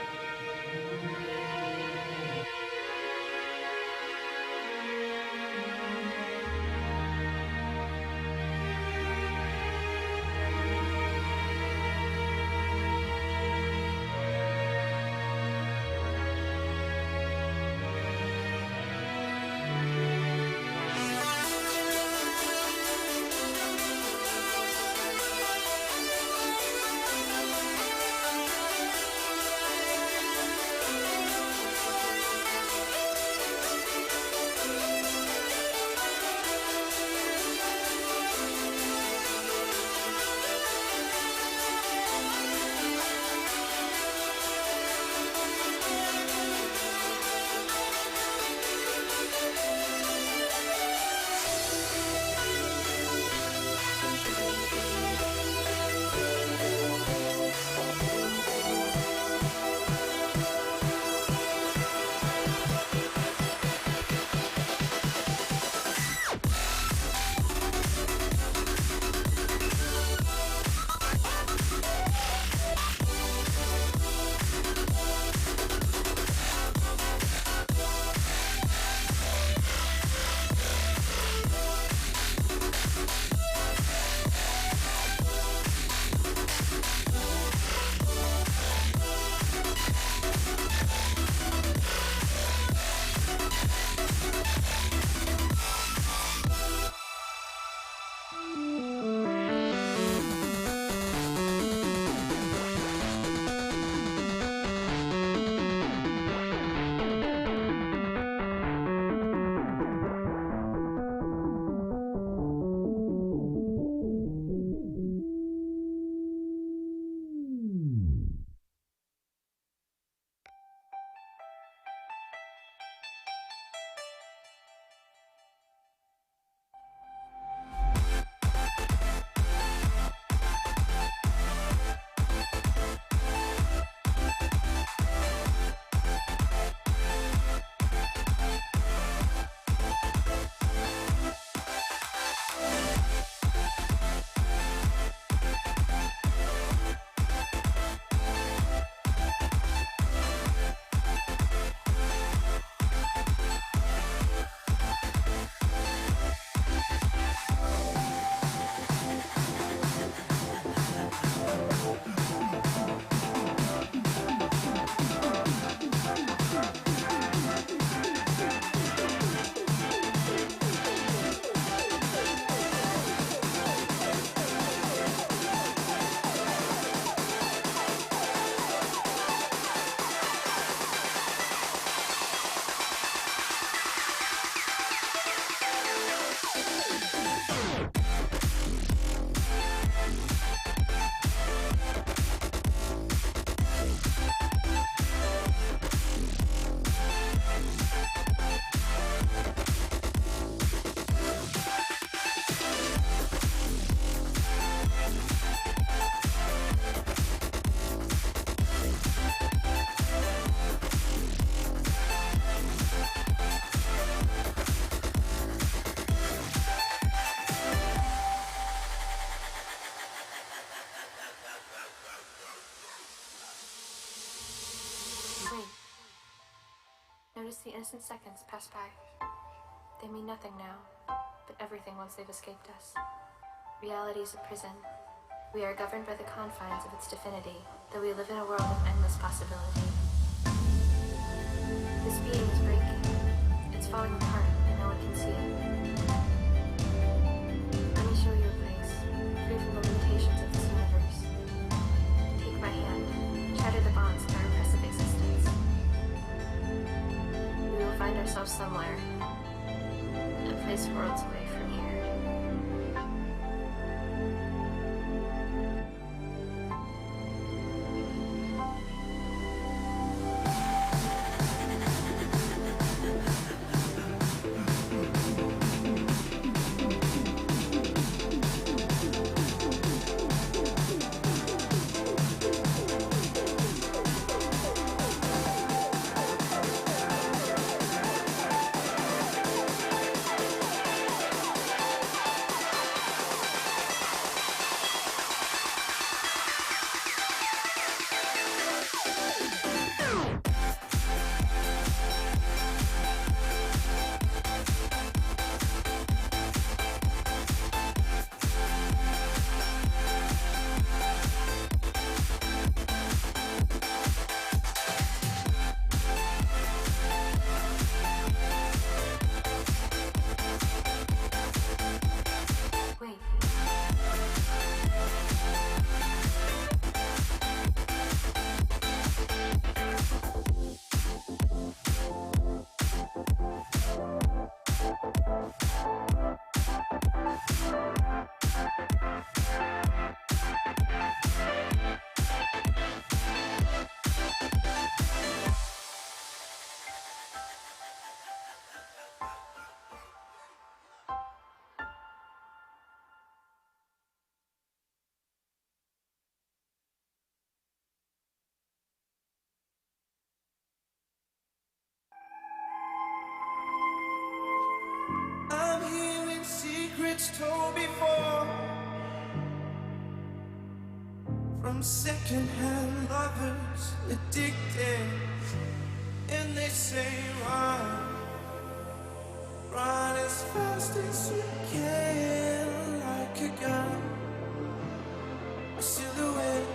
Notice the innocent seconds pass by. They mean nothing now, but everything once they've escaped us. Reality is a prison. We are governed by the confines of its divinity, though we live in a world of endless possibility. This being is breaking. It's falling apart, and no one can see it. Let me show you a place, free from the limitations of this universe. Take my hand, shatter the bonds of our oppressive existence. We will find ourselves somewhere, a place worlds away from here. secrets told before, from second-hand lovers addicted, and they say run as fast as you can, like a gun, a silhouette,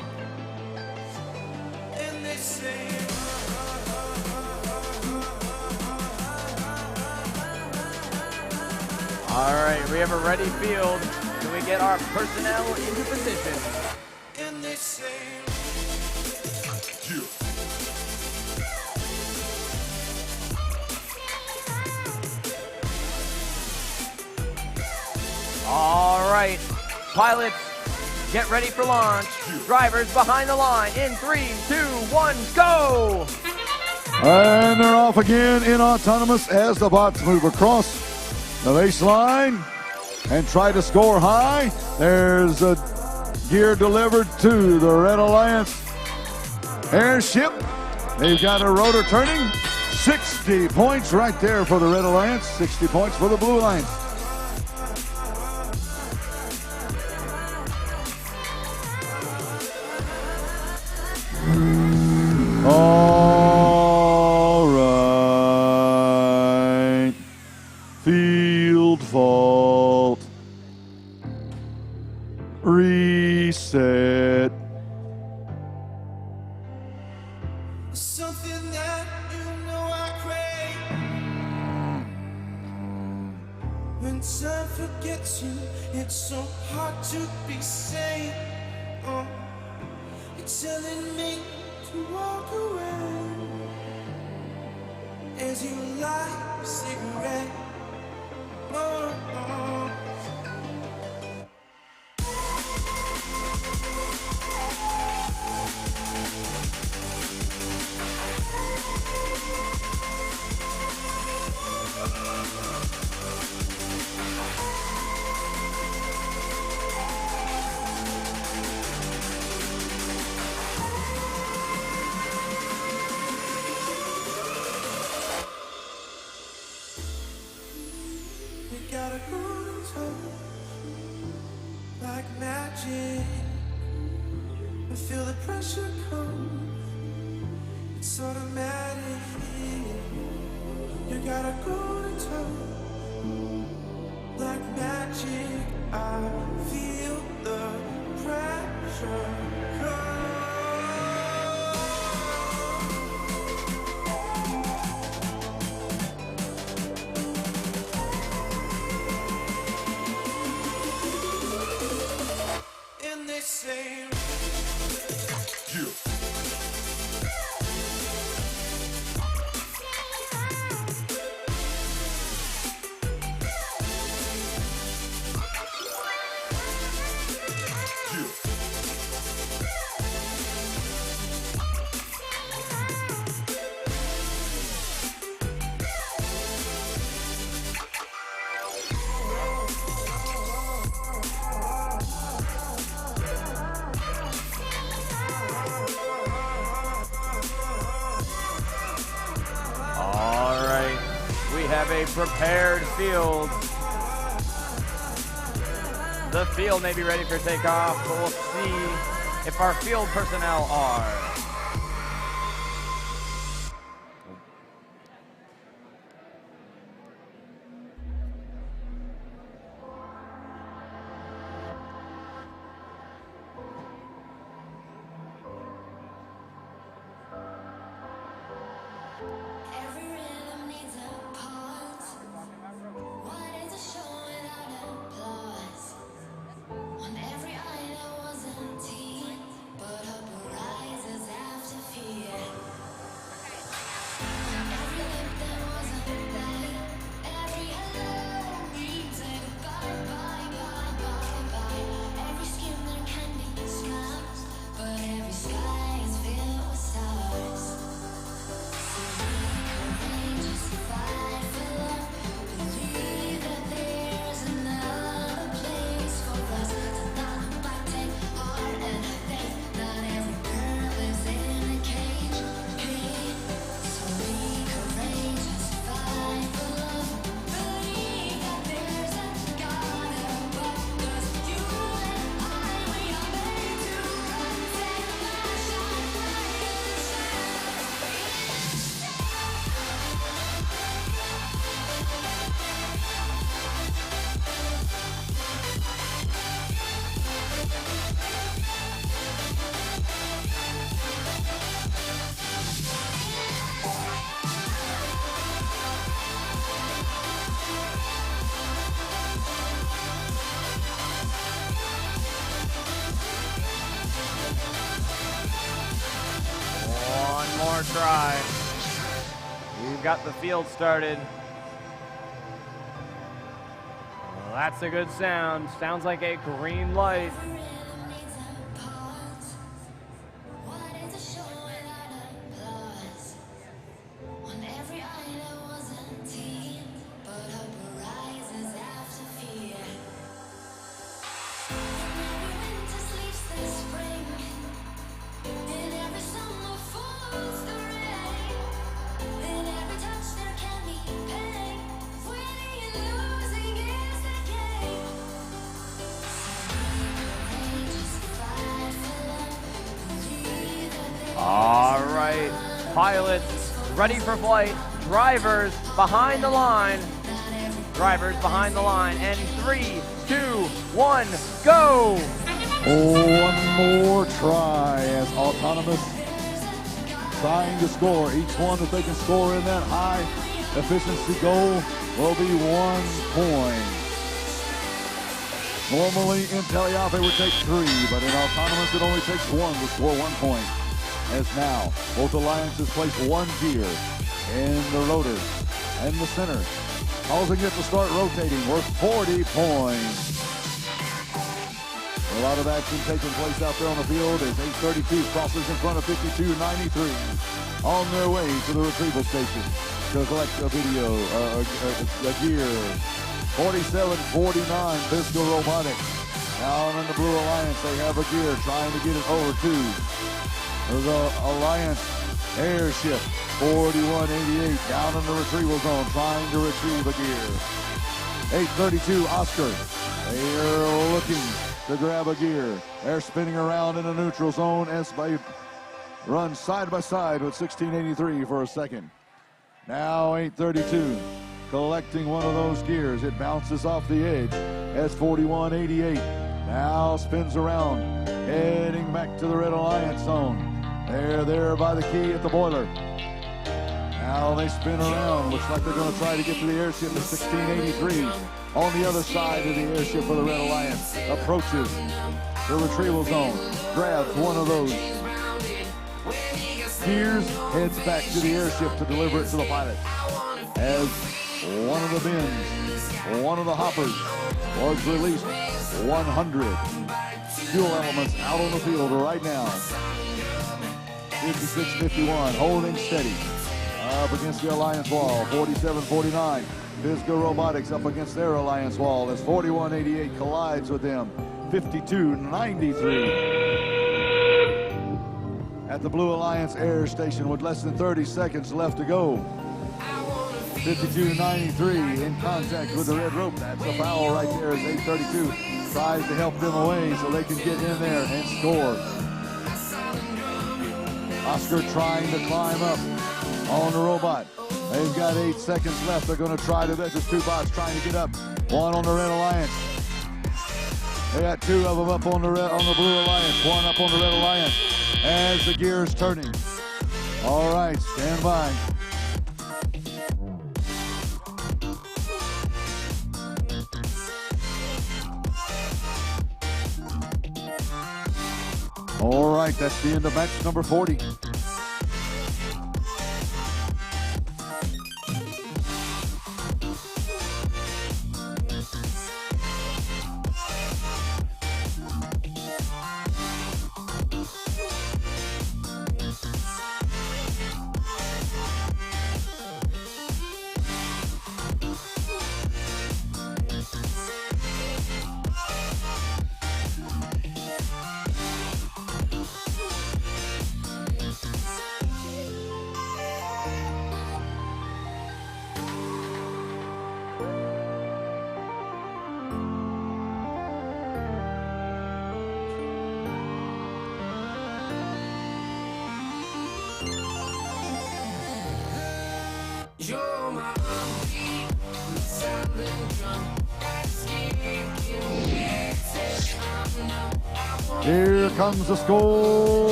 and they say All right, we have a ready field. Can we get our personnel into position? and they say All right, pilots, get ready for launch. Drivers behind the line in 3, 2, 1, go! And they're off again in autonomous as the bots move across the baseline and try to score high. There's a gear delivered to the Red Alliance airship. They've got a rotor turning. 60 points right there for the Red Alliance, 60 points for the Blue Alliance. All right. Field fault. Reset. something that you know I crave. When time forgets you, it's so hard to be sane. You're telling me to walk away as you light a cigarette. We gotta go to like magic and feel the pressure come. It's automatic. You gotta go to like magic. I feel the pressure come. And they say All right, we have a prepared field. The field may be ready for takeoff, but we'll see if our field personnel are. On every eye there was a tear, but hope rises out. try. We've got the field started. Well, that's a good sound. Sounds like a green light. All right, pilots ready for flight. Drivers behind the line. Drivers behind the line. And 3, 2, 1, go! One more try as Autonomous trying to score. Each one that they can score in that high efficiency goal will be 1 point. Normally in Teleape would take 3, but in Autonomous it only takes 1 to score 1 point. As now, both alliances place 1 gear in the rotor and the center, causing it to start rotating worth 40 points. A lot of action taking place out there on the field as 832 crosses in front of 5293 on their way to the retrieval station to collect a video, a gear. 4749 Physical Robotics. Down in the Blue Alliance, they have a gear trying to get it over to the Alliance airship. 4188 down in the retrieval zone trying to retrieve a gear. 832 Oscar. They are looking to grab a gear. They're spinning around in the neutral zone as they run side by side with 1683 for a second. Now 832 collecting one of those gears. It bounces off the edge as 4188 now spins around, heading back to the Red Alliance zone. They're there by the key at the boiler. Now they spin around. Looks like they're going to try to get to the airship at 1683. On the other side of the airship for the Red Alliance. Approaches the retrieval zone. Grabs one of those gears. Heads back to the airship to deliver it to the pilot. As one of the bins, one of the hoppers was released. 100 fuel elements out on the field right now. 5651 holding steady up against the Alliance wall. 4749 Physical Robotics up against their Alliance wall as 4188 collides with them. 5293 at the Blue Alliance air station with less than 30 seconds left to go. 5293 in contact with the red rope. That's a foul right there as 832 tries to help them away so they can get in there and score. Oscar trying to climb up on the robot. They've got 8 seconds left. They're going to try to, there's 2 bots trying to get up. One on the Red Alliance. They got 2 of them up on the Blue Alliance. One up on the Red Alliance as the gear is turning. All right, stand by. All right, that's the end of match number 40. Here comes the score.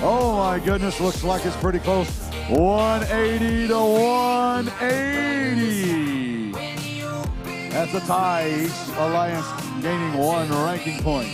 Oh my goodness, looks like it's pretty close. 180 to 180. That's a tie. Each alliance gaining 1 ranking point.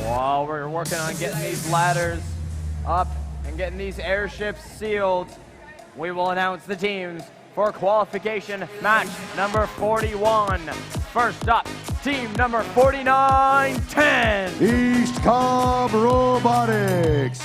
While we're working on getting these ladders up and getting these airships sealed, we will announce the teams for qualification match number 41. First up, team number 4910. East Cobb Robotics.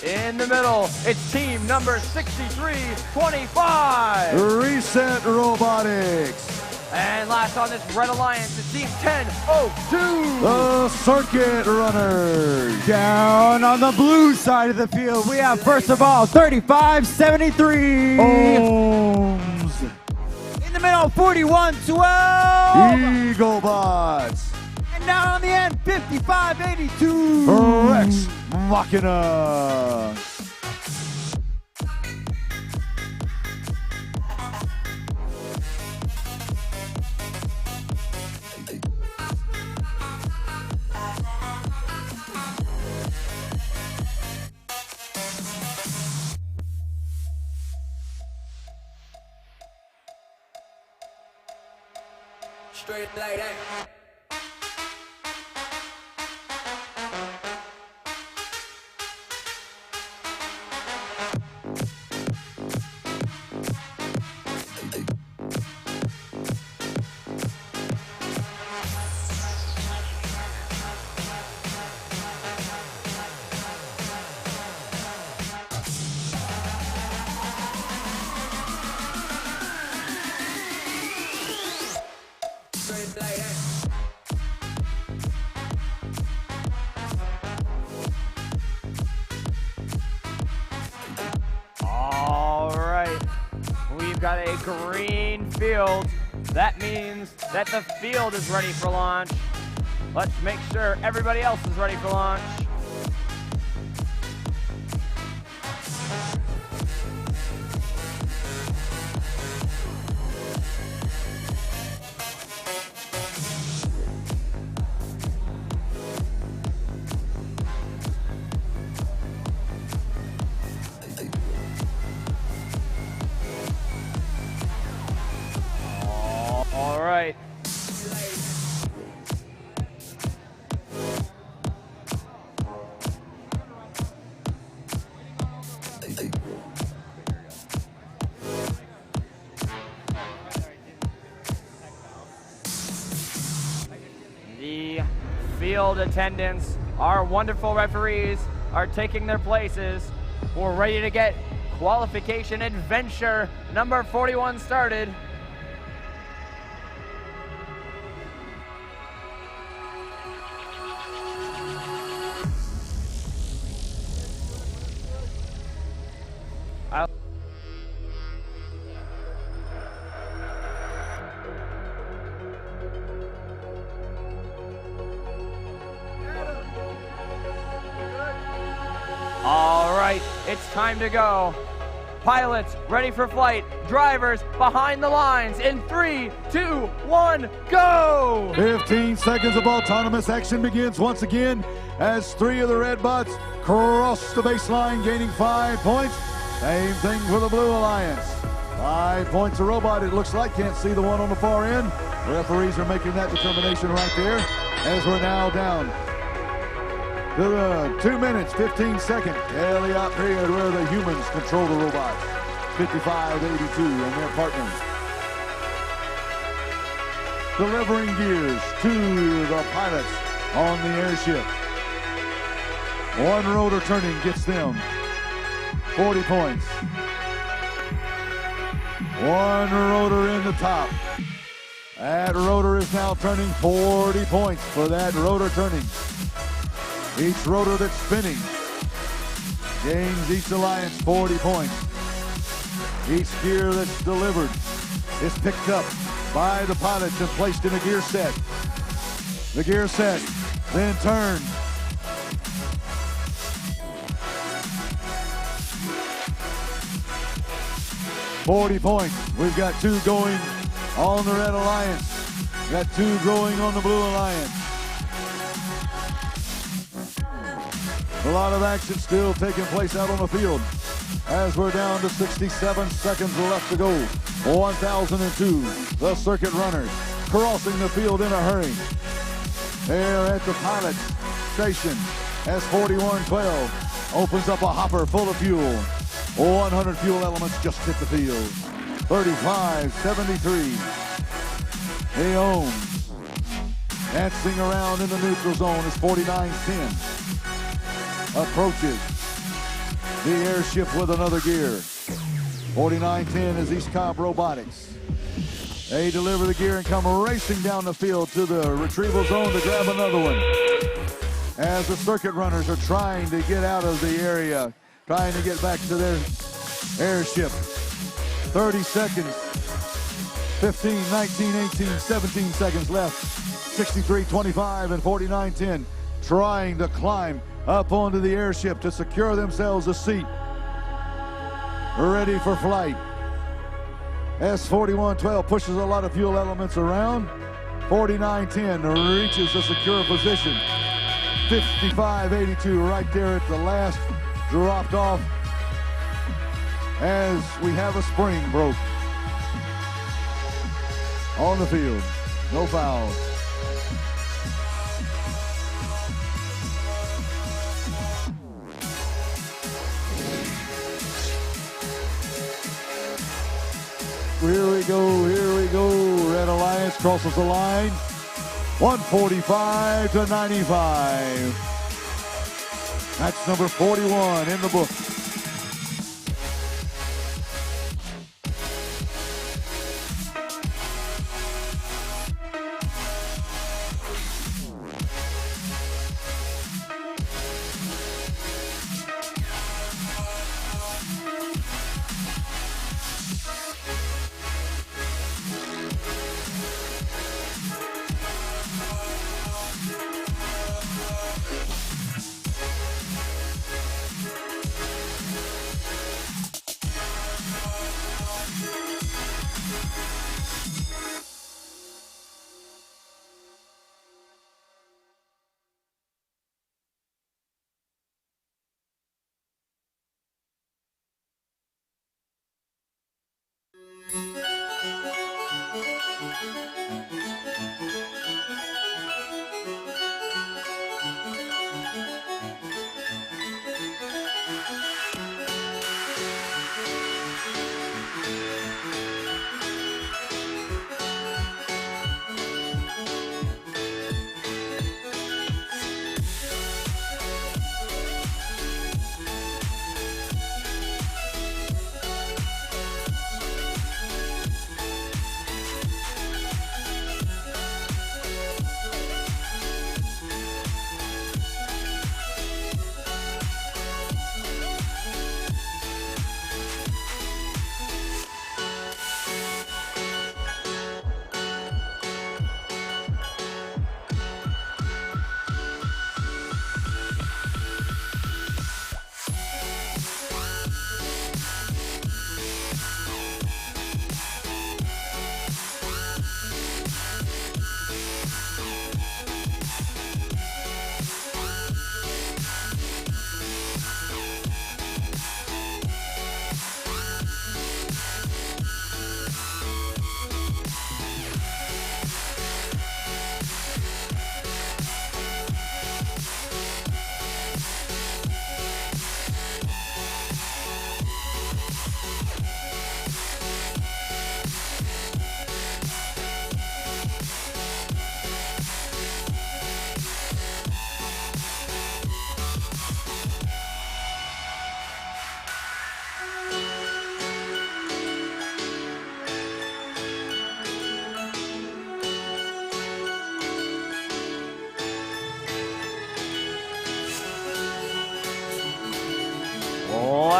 In the middle, it's team number 6325. Reset Robotics. And last on this Red Alliance is team 1002. The Circuit Runners. Down on the blue side of the field, we have first of all 3573. Ohms. In the middle, 4112. Eaglebots. And down on the end, 5582. Rex Machina. Straight like that. Got a green field. That means that the field is ready for launch. Let's make sure everybody else is ready for launch. The field attendants, our wonderful referees, are taking their places. We're ready to get qualification adventure number 41 started. All right, it's time to go. Pilots ready for flight. Drivers behind the lines in 3, 2, 1, go! 15 seconds of autonomous action begins once again as 3 of the red bots cross the baseline, gaining 5 points. Same thing for the Blue Alliance. 5 points a robot, it looks like. Can't see the one on the far end. Referees are making that determination right there as we're now down to the 2 minutes, 15 second Elliott period where the humans control the robots. 55-82 and their partners. Delivering gears to the pilots on the airship. One rotor turning gets them 40 points. One rotor in the top. That rotor is now turning 40 points for that rotor turning. Each rotor that's spinning gains each alliance 40 points. Each gear that's delivered is picked up by the pilots and placed in a gear set. The gear set then turned. 40 points. We've got 2 going on the Red Alliance. Got 2 going on the Blue Alliance. A lot of action still taking place out on the field as we're down to 67 seconds left to go. 1002, the circuit runners crossing the field in a hurry. They're at the pilot station. S4112 opens up a hopper full of fuel. 100 fuel elements just hit the field. 3573. The Ohms dancing around in the neutral zone is 4910. Approaches the airship with another gear. 4910 is East Cobb Robotics. They deliver the gear and come racing down the field to the retrieval zone to grab another one. As the circuit runners are trying to get out of the area, trying to get back to their airship. 30 seconds, 15, 19, 18, 17 seconds left. 63-25 and 49-10 trying to climb up onto the airship to secure themselves a seat. Ready for flight. S4112 pushes a lot of fuel elements around. 4910 reaches a secure position. 5582 right there at the last, dropped off as we have a spring broke on the field. No fouls. Here we go, here we go. Red Alliance crosses the line. 145-95. That's number 41 in the book.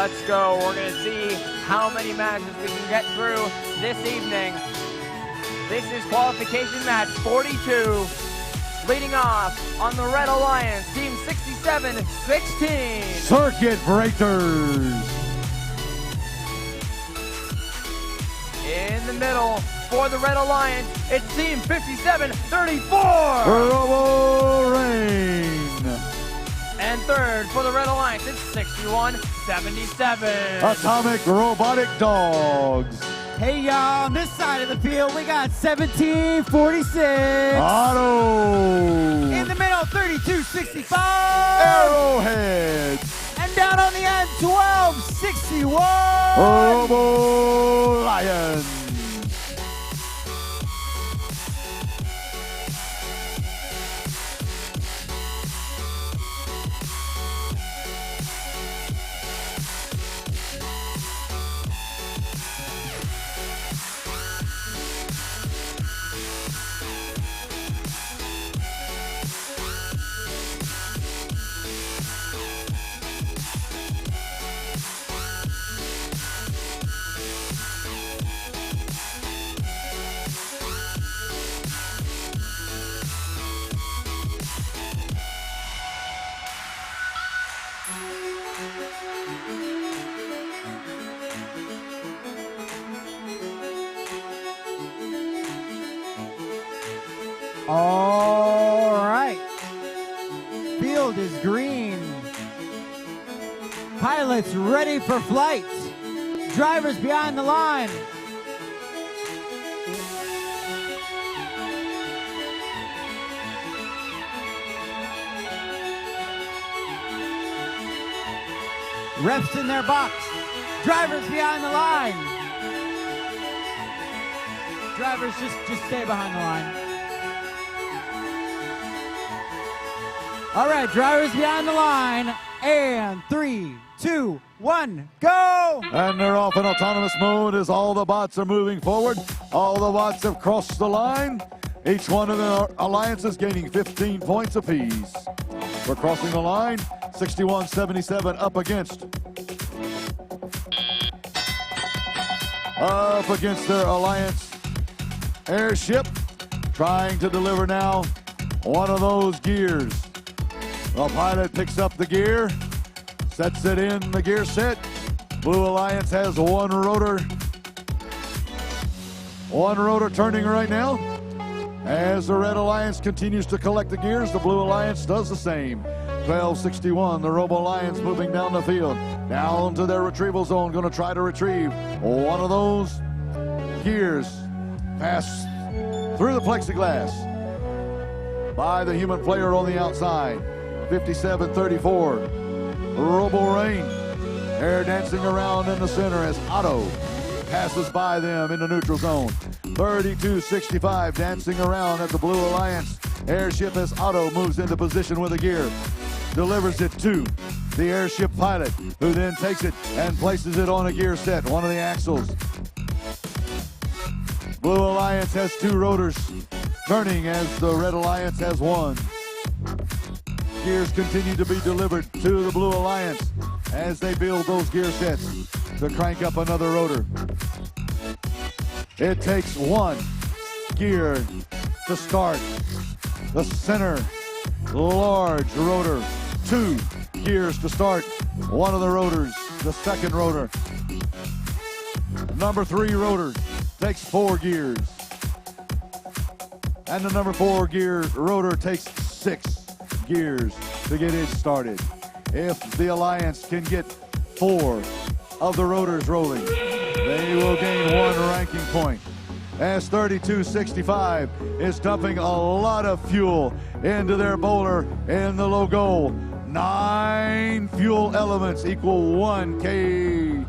Let's go. We're going to see how many matches we can get through this evening. This is qualification match 42. Leading off on the Red Alliance, team 67-16. Circuit Breakers. In the middle for the Red Alliance, it's Team 5734. Robo Rain. And third for the Red Alliance, it's 6177. Atomic Robotic Dogs. Hey y'all, on this side of the field, we got 1746. Auto. In the middle, 3265. Arrowheads. And down on the end, 1261. Robo Lions. All right. Field is green. Pilots ready for flight. Drivers behind the line. Refs in their box. Drivers behind the line. Drivers, just stay behind the line. All right, drivers behind the line. And 3, 2, 1, go! And they're off in autonomous mode as all the bots are moving forward. All the bots have crossed the line. Each one of the alliances gaining 15 points apiece. For crossing the line, 6177 up against their alliance airship, trying to deliver now one of those gears. The pilot picks up the gear, sets it in the gear set. Blue Alliance has one rotor turning right now. As the Red Alliance continues to collect the gears, the Blue Alliance does the same. 1261, the Robo Lions moving down the field, down to their retrieval zone, going to try to retrieve one of those gears. Pass through the plexiglass by the human player on the outside. 5734, Robo Rain, air dancing around in the center as Otto passes by them in the neutral zone. 3265 dancing around at the Blue Alliance airship as Otto moves into position with a gear. Delivers it to the airship pilot, who then takes it and places it on a gear set, one of the axles. Blue Alliance has two rotors turning as the Red Alliance has one. Gears continue to be delivered to the Blue Alliance as they build those gear sets to crank up another rotor. It takes one gear to start the center large rotor. 2 gears to start one of the rotors, the second rotor. Number 3 rotor takes 4 gears. And the number 4 gear rotor takes 6 gears to get it started. If the Alliance can get 4 of the rotors rolling, they will gain 1 ranking point. As 3265 is dumping a lot of fuel into their bowler in the low goal. 9 fuel elements equal 1 kPa.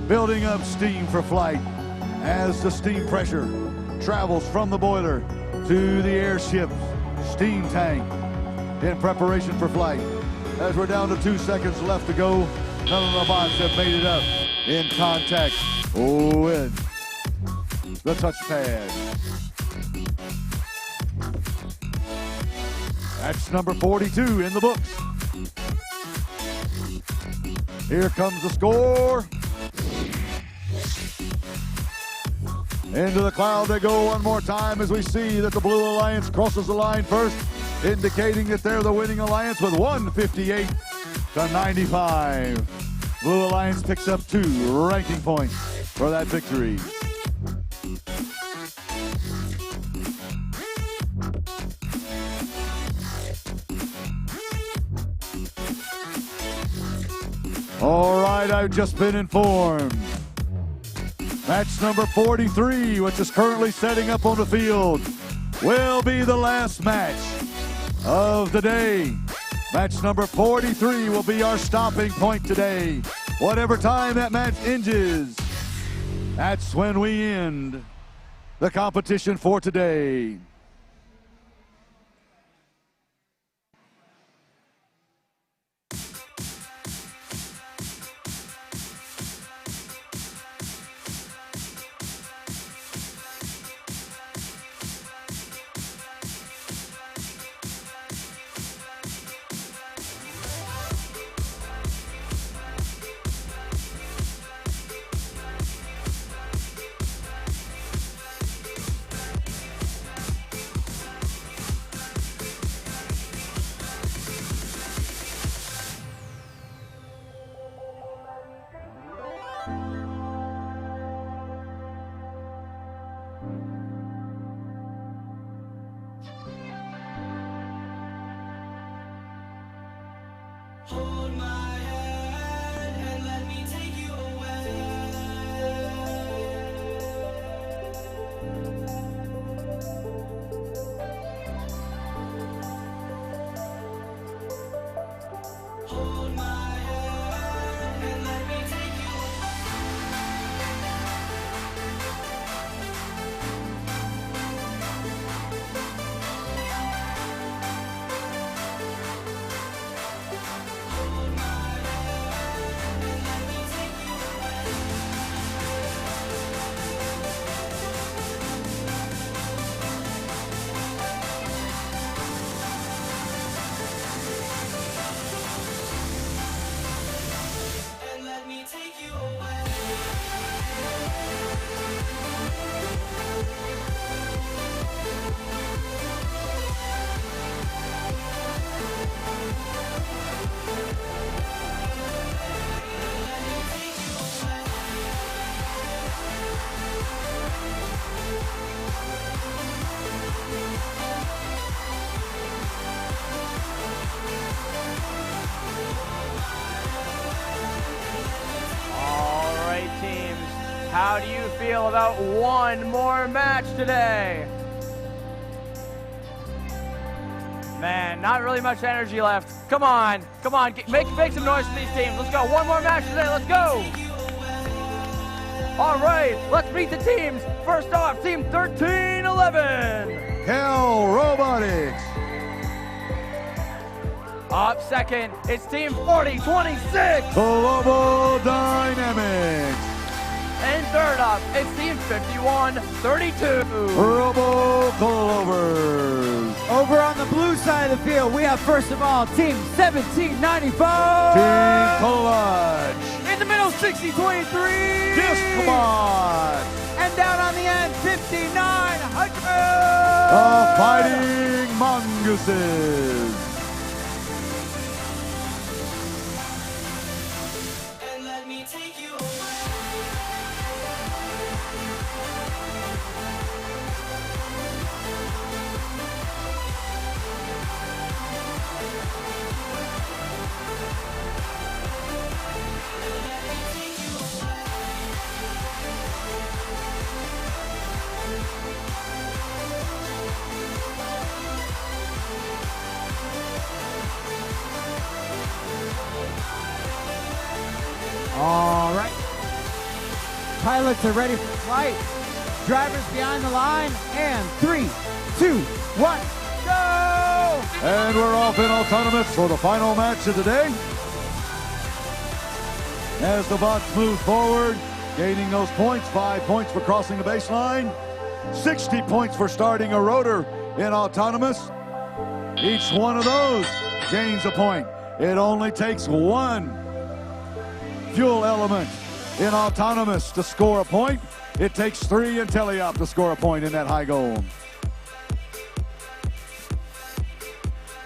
Building up steam for flight as the steam pressure travels from the boiler to the airship's steam tank in preparation for flight. As we're down to 2 seconds left to go, none of the bots have made it up in contact with the touchpad. That's number 42 in the books. Here comes the score. Into the cloud they go one more time as we see that the Blue Alliance crosses the line first, indicating that they're the winning alliance with 158 to 95. Blue Alliance picks up 2 ranking points for that victory. All right, I've just been informed. Match number 43, which is currently setting up on the field, will be the last match of the day. Match number 43 will be our stopping point today. Whatever time that match ends, that's when we end the competition for today. How do you feel about one more match today? Man, not really much energy left. Come on, make some noise for these teams. Let's go, one more match today, let's go. All right, let's meet the teams. First off, team 1311. Hell Robotics. Up second, it's team 4026. Global Dynamics. And third up, it's team 5132. Robo Clovers. Over on the blue side of the field, we have first of all team 1795. Team Clutch. In the middle, 6023. Discmod. And down on the end, 5900. The Fighting Mongooses. And let me take you away. All right. Pilots are ready for flight. Drivers behind the line. And 3, 2, 1, go! And we're off in autonomous for the final match of the day. As the bots move forward, gaining those points, 5 points for crossing the baseline, 60 points for starting a rotor in autonomous. Each one of those gains a point. It only takes one fuel element in autonomous to score a point. It takes 3 in teleop to score a point in that high goal.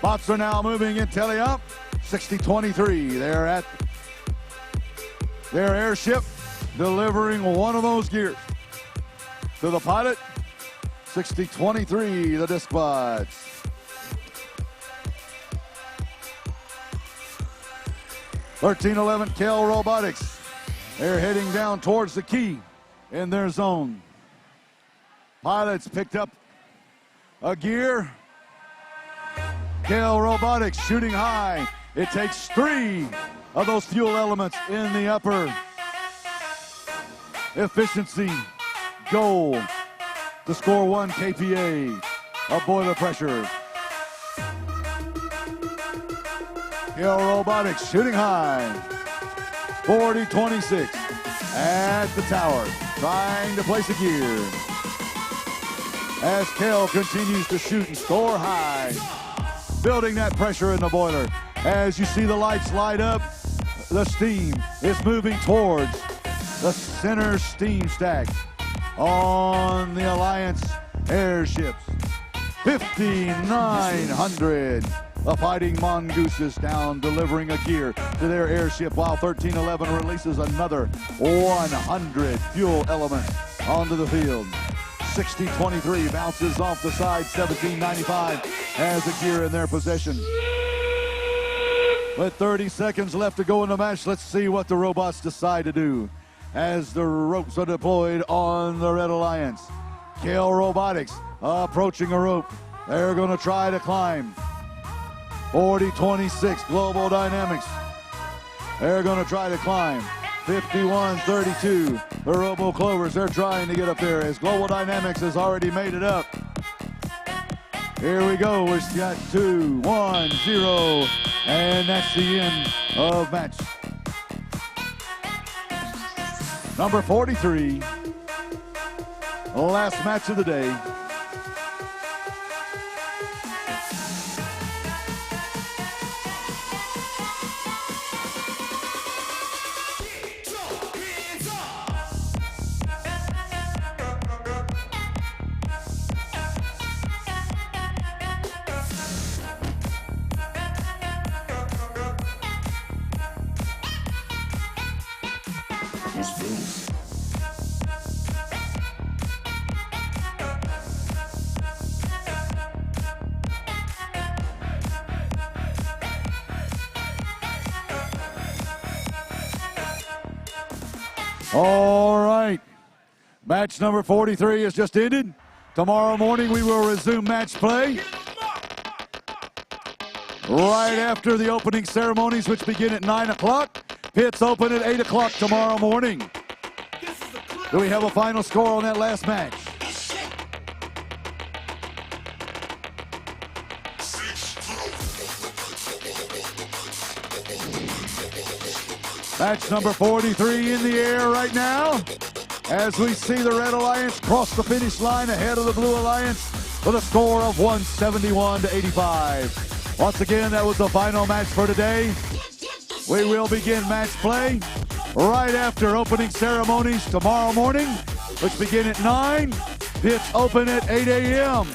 Bots are now moving in teleop. 60-23. They're at their airship delivering one of those gears. To the pilot, 6023, the disc bots. (1311) Kell Robotics. They're heading down towards the key in their zone. Pilots picked up a gear. Kell Robotics shooting high. It takes 3 of those fuel elements in the upper. Efficiency goal to score 1 kPa of boiler pressure. Kell Robotics shooting high. 40-26 at the tower, trying to place a gear. As Kell continues to shoot and score high, building that pressure in the boiler. As you see the lights light up, the steam is moving towards the center steam stack on the Alliance airships. 5,900. The Fighting Mongooses down, delivering a gear to their airship, while 1311 releases another 100 fuel elements onto the field. 6023 bounces off the side. 1795 has a gear in their possession. With 30 seconds left to go in the match, let's see what the robots decide to do as the ropes are deployed on the Red Alliance. Kell Robotics approaching a rope. They're going to try to climb. 40-26, Global Dynamics. They're going to try to climb. 51-32, the Robo Clovers. They're trying to get up there as Global Dynamics has already made it up. Here we go. We've got 2, 1, 0, and that's the end of match. Number 43, last match of the day. All right, match number 43 has just ended. Tomorrow morning we will resume match play right after the opening ceremonies, which begin at 9 o'clock. Pits open at 8 o'clock tomorrow morning. Do we have a final score on that last match? Match number 43 in the air right now as we see the Red Alliance cross the finish line ahead of the Blue Alliance with a score of 171-85. Once again, that was the final match for today. We will begin match play right after opening ceremonies tomorrow morning, which begin at 9. Pits open at 8 a.m.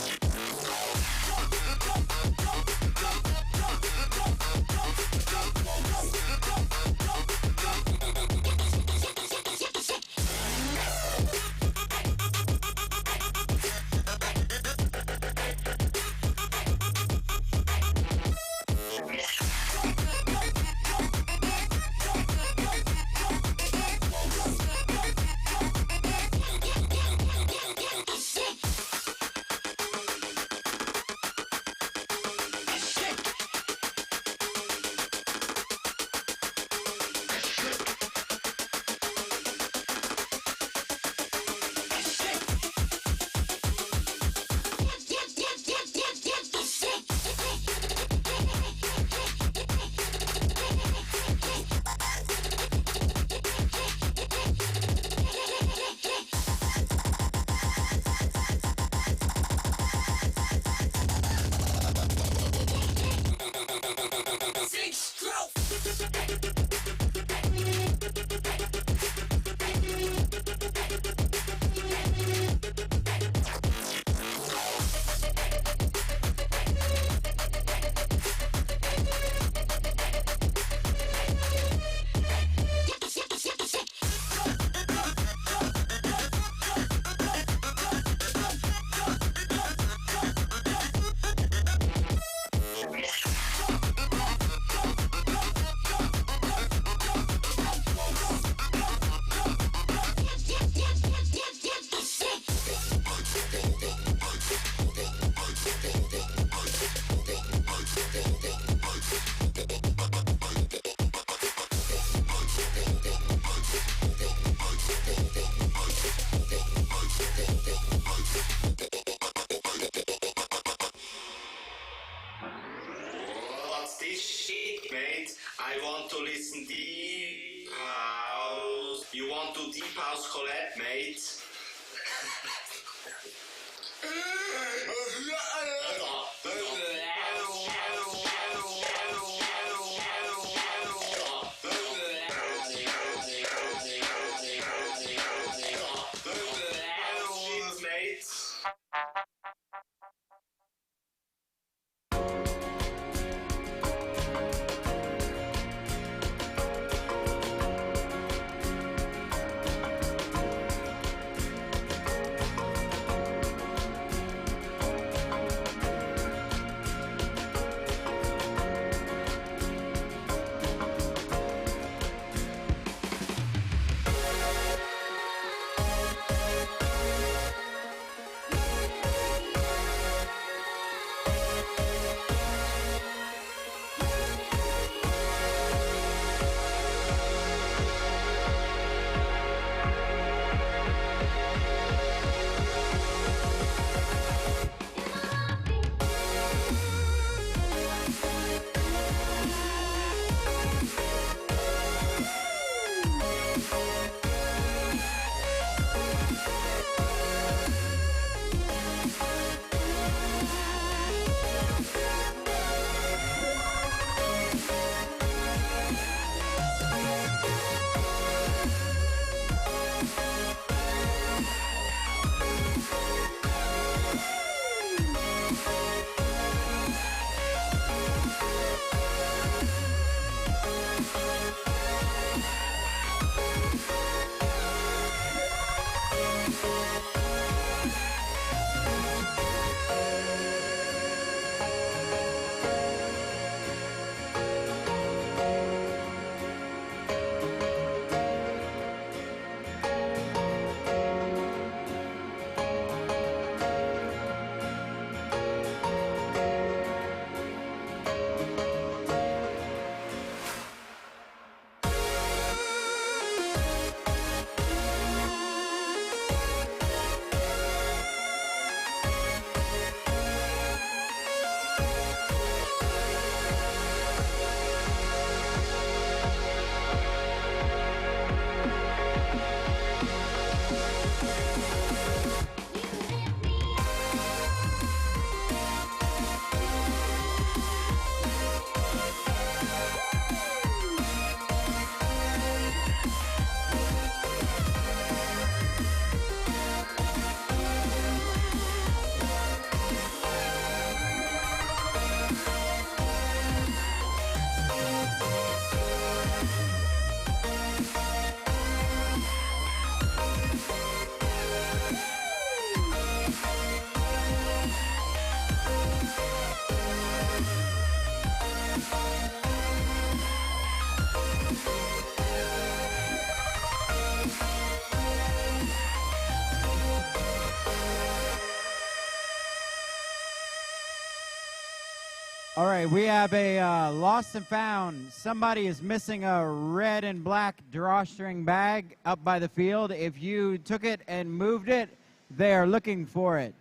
All right, we have a lost and found. Somebody is missing a red and black drawstring bag up by the field. If you took it and moved it, they are looking for it.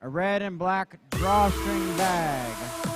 A red and black drawstring bag.